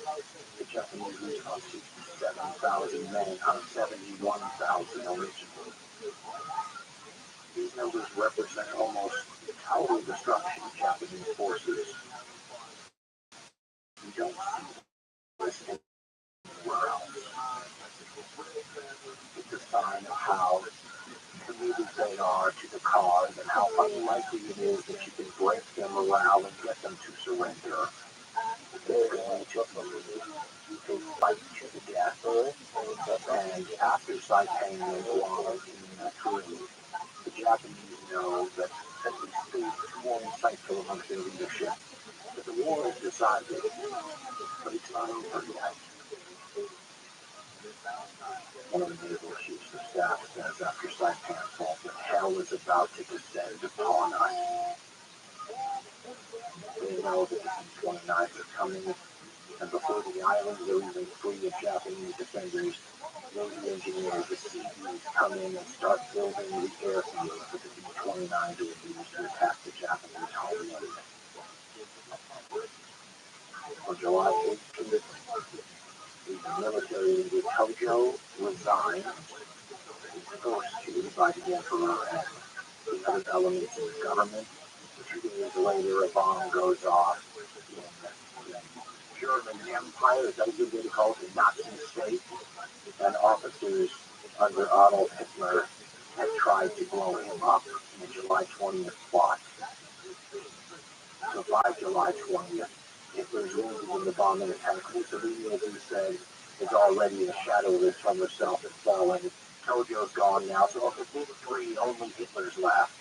the Japanese losing about 67,000 men out of 71,000 originally. These numbers represent almost total destruction of Japanese forces. You don't see this anywhere else. It's a sign of how committed they are to the cause and how unlikely it is that you can break their morale and get them to surrender. They're going to be a fight to the death. And after Saipan and Guam in Korea, the Japanese know that at least they more insightful amongst their leadership that the war is decided, but it's not over yet. One of the naval chiefs of staff says after Saipan falls that hell is about to descend upon us. They know that the B-29s are coming, and before the islands are even free of Japanese defenders, Navy engineers, the Seabees, come in and start building the airfields that the B-29s will use to attack the Japanese homeland. On July 18th, the military leader Tojo resigned. He was forced to by the emperor and the other elements of the government. 2 days later, a bomb goes off in the German Empire. Is that a good way to call it? The Nazi state. And officers under Adolf Hitler had tried to blow him up in the July 20th plot. So by July 20th, Hitler's wounded in the bombing attack. Mussolini, as he said, is already in the shadow of his former self and fallen. Tojo's gone now, so of the big three, only Hitler's left.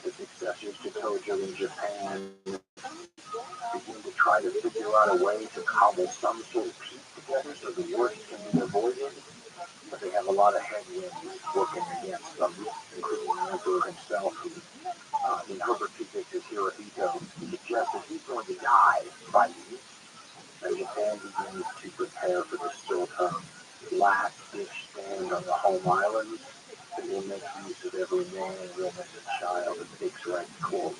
The successors to Tojo in Japan begin to try to figure out a way to cobble some sort of peace together so the worst can be avoided. But they have a lot of headwinds working against them, including the emperor himself, who in Herbert P. Victor's Hirohito suggests that he's going to die fighting. And Japan begins to prepare for the so-called last-ditch stand on the home islands. They will make use of every man, woman, and child in Dick's right quote.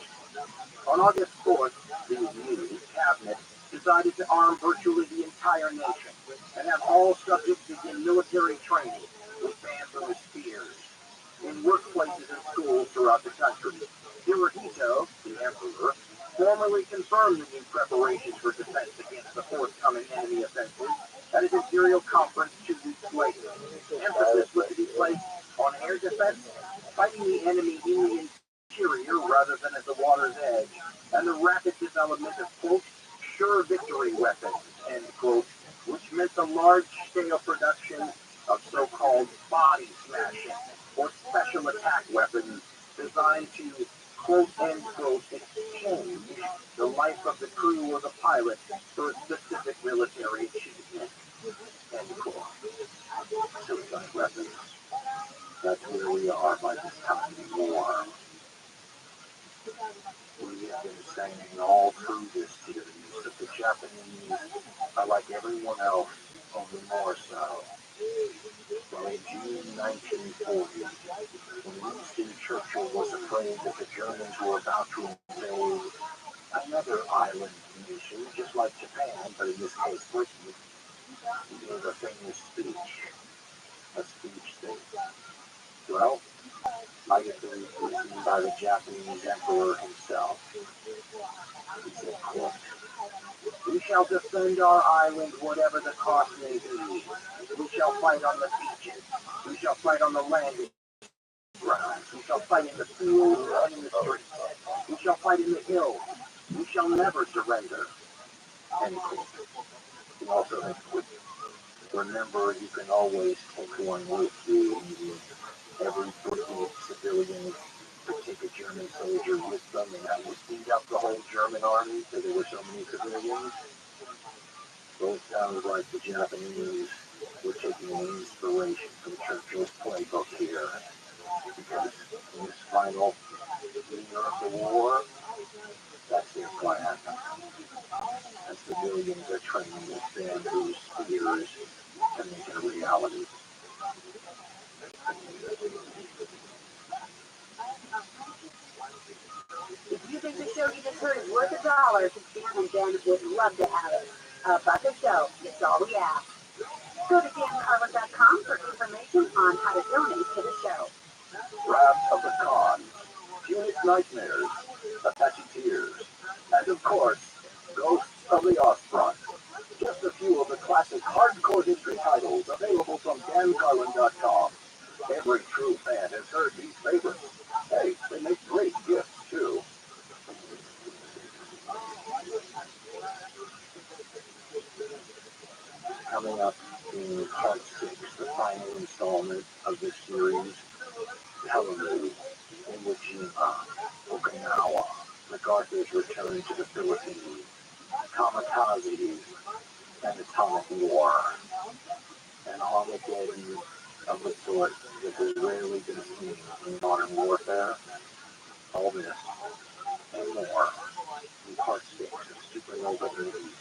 On August 4th, the new cabinet decided to arm virtually the entire nation and have all subjects begin military training with bamboo spears in workplaces and schools throughout the country. Hirohito, the emperor, formally confirmed the new preparations for defense against the forthcoming enemy offensive at his imperial conference 2 weeks later. Emphasis was to be placed on air defense, fighting the enemy in the interior rather than at the water's edge, and the rapid development of, quote, sure victory weapons, end quote, which meant the large-scale production of so-called body smashing, or special attack weapons designed to, quote, end quote, exchange the life of the crew or the pilot for a specific military achievement, end quote. Suicide weapons. That's where we are by this time in the war. We have been saying all through this series that the Japanese are like everyone else, only more so. Well, in June 1940, when Winston Churchill was afraid that the Germans were about to invade another island nation, just like Japan, but in this case Britain, he gave a famous speech. A speech that, well, I get to be listened by the Japanese emperor himself. He said, quote, "We shall defend our island whatever the cost may be. We shall fight on the beaches. We shall fight on the landing grounds. We shall fight in the fields and in the streets. We shall fight in the hills. We shall never surrender." End quote. He also had put, "Remember, you can always take one with you." Every British civilian would take a German soldier with them, and that would beat up the whole German army because there were so many civilians. So it sounds like the Japanese were taking an inspiration from Churchill's playbook here, because in this final year of the war, that's their plan. And civilians are training with bamboo spears to make it a reality. You think the show you just heard is worth $1? Dan and Ben would love to have it. A buck a show. It's all we ask. Go to dancarlin.com for information on how to donate to the show. Wrath of the Con, Punic Nightmares, Apache Tears, and of course, Ghosts of the Ostfront. Just a few of the classic hardcore history titles available from dancarlin.com. Every true fan has heard these favorites. Hey, they make great gifts, too. Coming up in part 6, the final installment of this series, Peleliu, Iwo Jima, Okinawa, MacArthur's return to the Philippines, kamikazes, and atomic war, an Armageddon of the sort that has rarely been seen in modern warfare. All this and more in part 6 of Supernova News.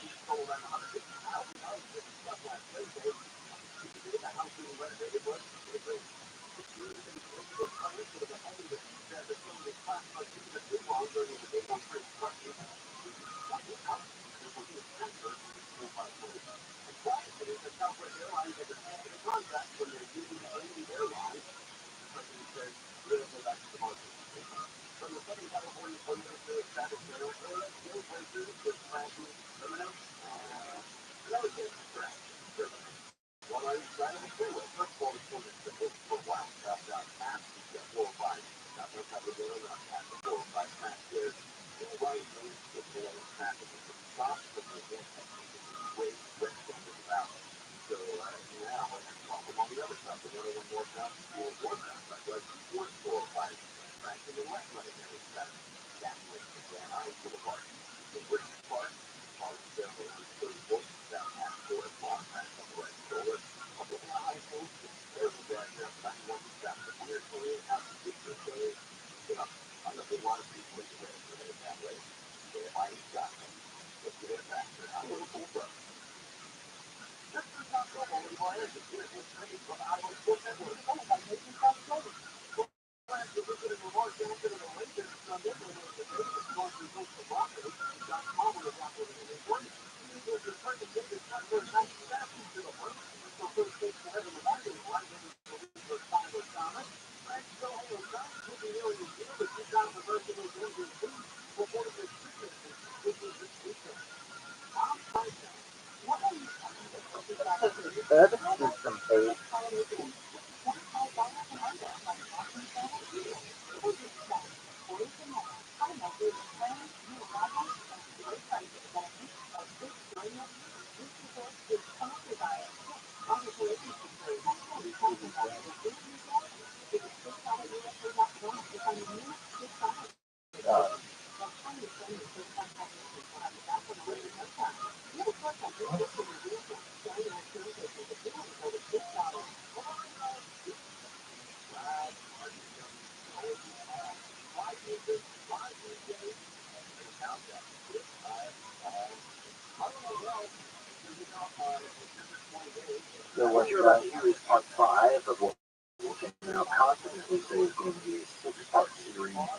So what you're about to hear is part 5 of what we can now confidently say is going to be a 6-part series. What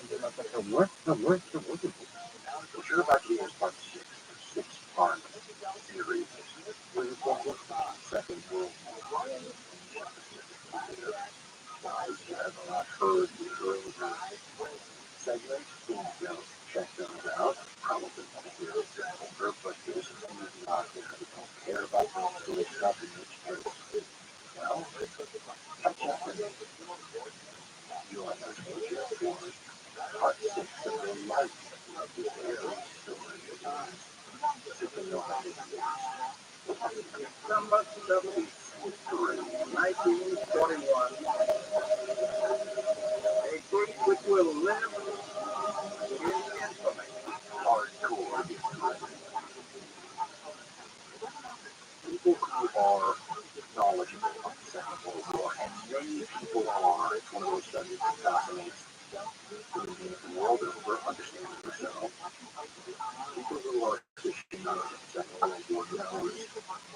you're about to hear is part 6 of 6-part series. We're going to Second World War. Guys, you have not heard the earlier segment, please go check those out. Probably want to hear it over, but there's some things out there that don't care about that sort of stuff in which case, well, catch up and you understand just for part 6 of the life of this very story of Supernova. Number 73, 1941. A date which will live in infamy. Hardcore history. People who are knowledgeable of the Second World War, and many people are, it's one of those subjects that fascinates the world over, understandably so. People who are aficionados of the Second World War know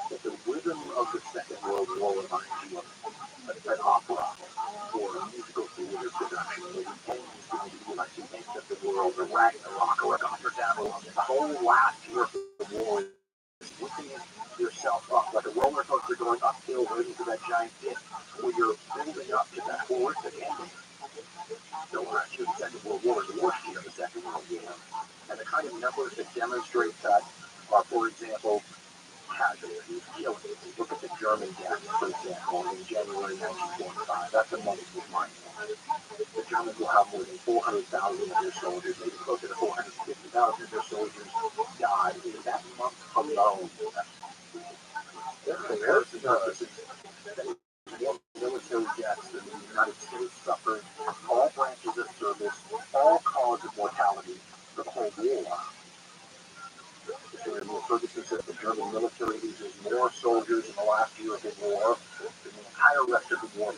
that the rhythm of the Second World War reminds you of an opera or a musical theater production where the end is going to be like the end of the world, the Ragnarok. when you're building up to that horrific ending, the last year of the Second World War, the worst year of the Second World War, and the kind of numbers that demonstrate that are, for example, casualties, killings. Look at the German deaths, for example, in January 1945. That's a month with mine. The Germans will have more than 400,000 of their soldiers, maybe closer to 450,000 of their soldiers died in that month alone. That's comparison purposes. More military deaths than the United States suffered, all branches of service, all cause of mortality for the whole war. Ferguson says the German military loses more soldiers in the last year of the war than the entire rest of the war.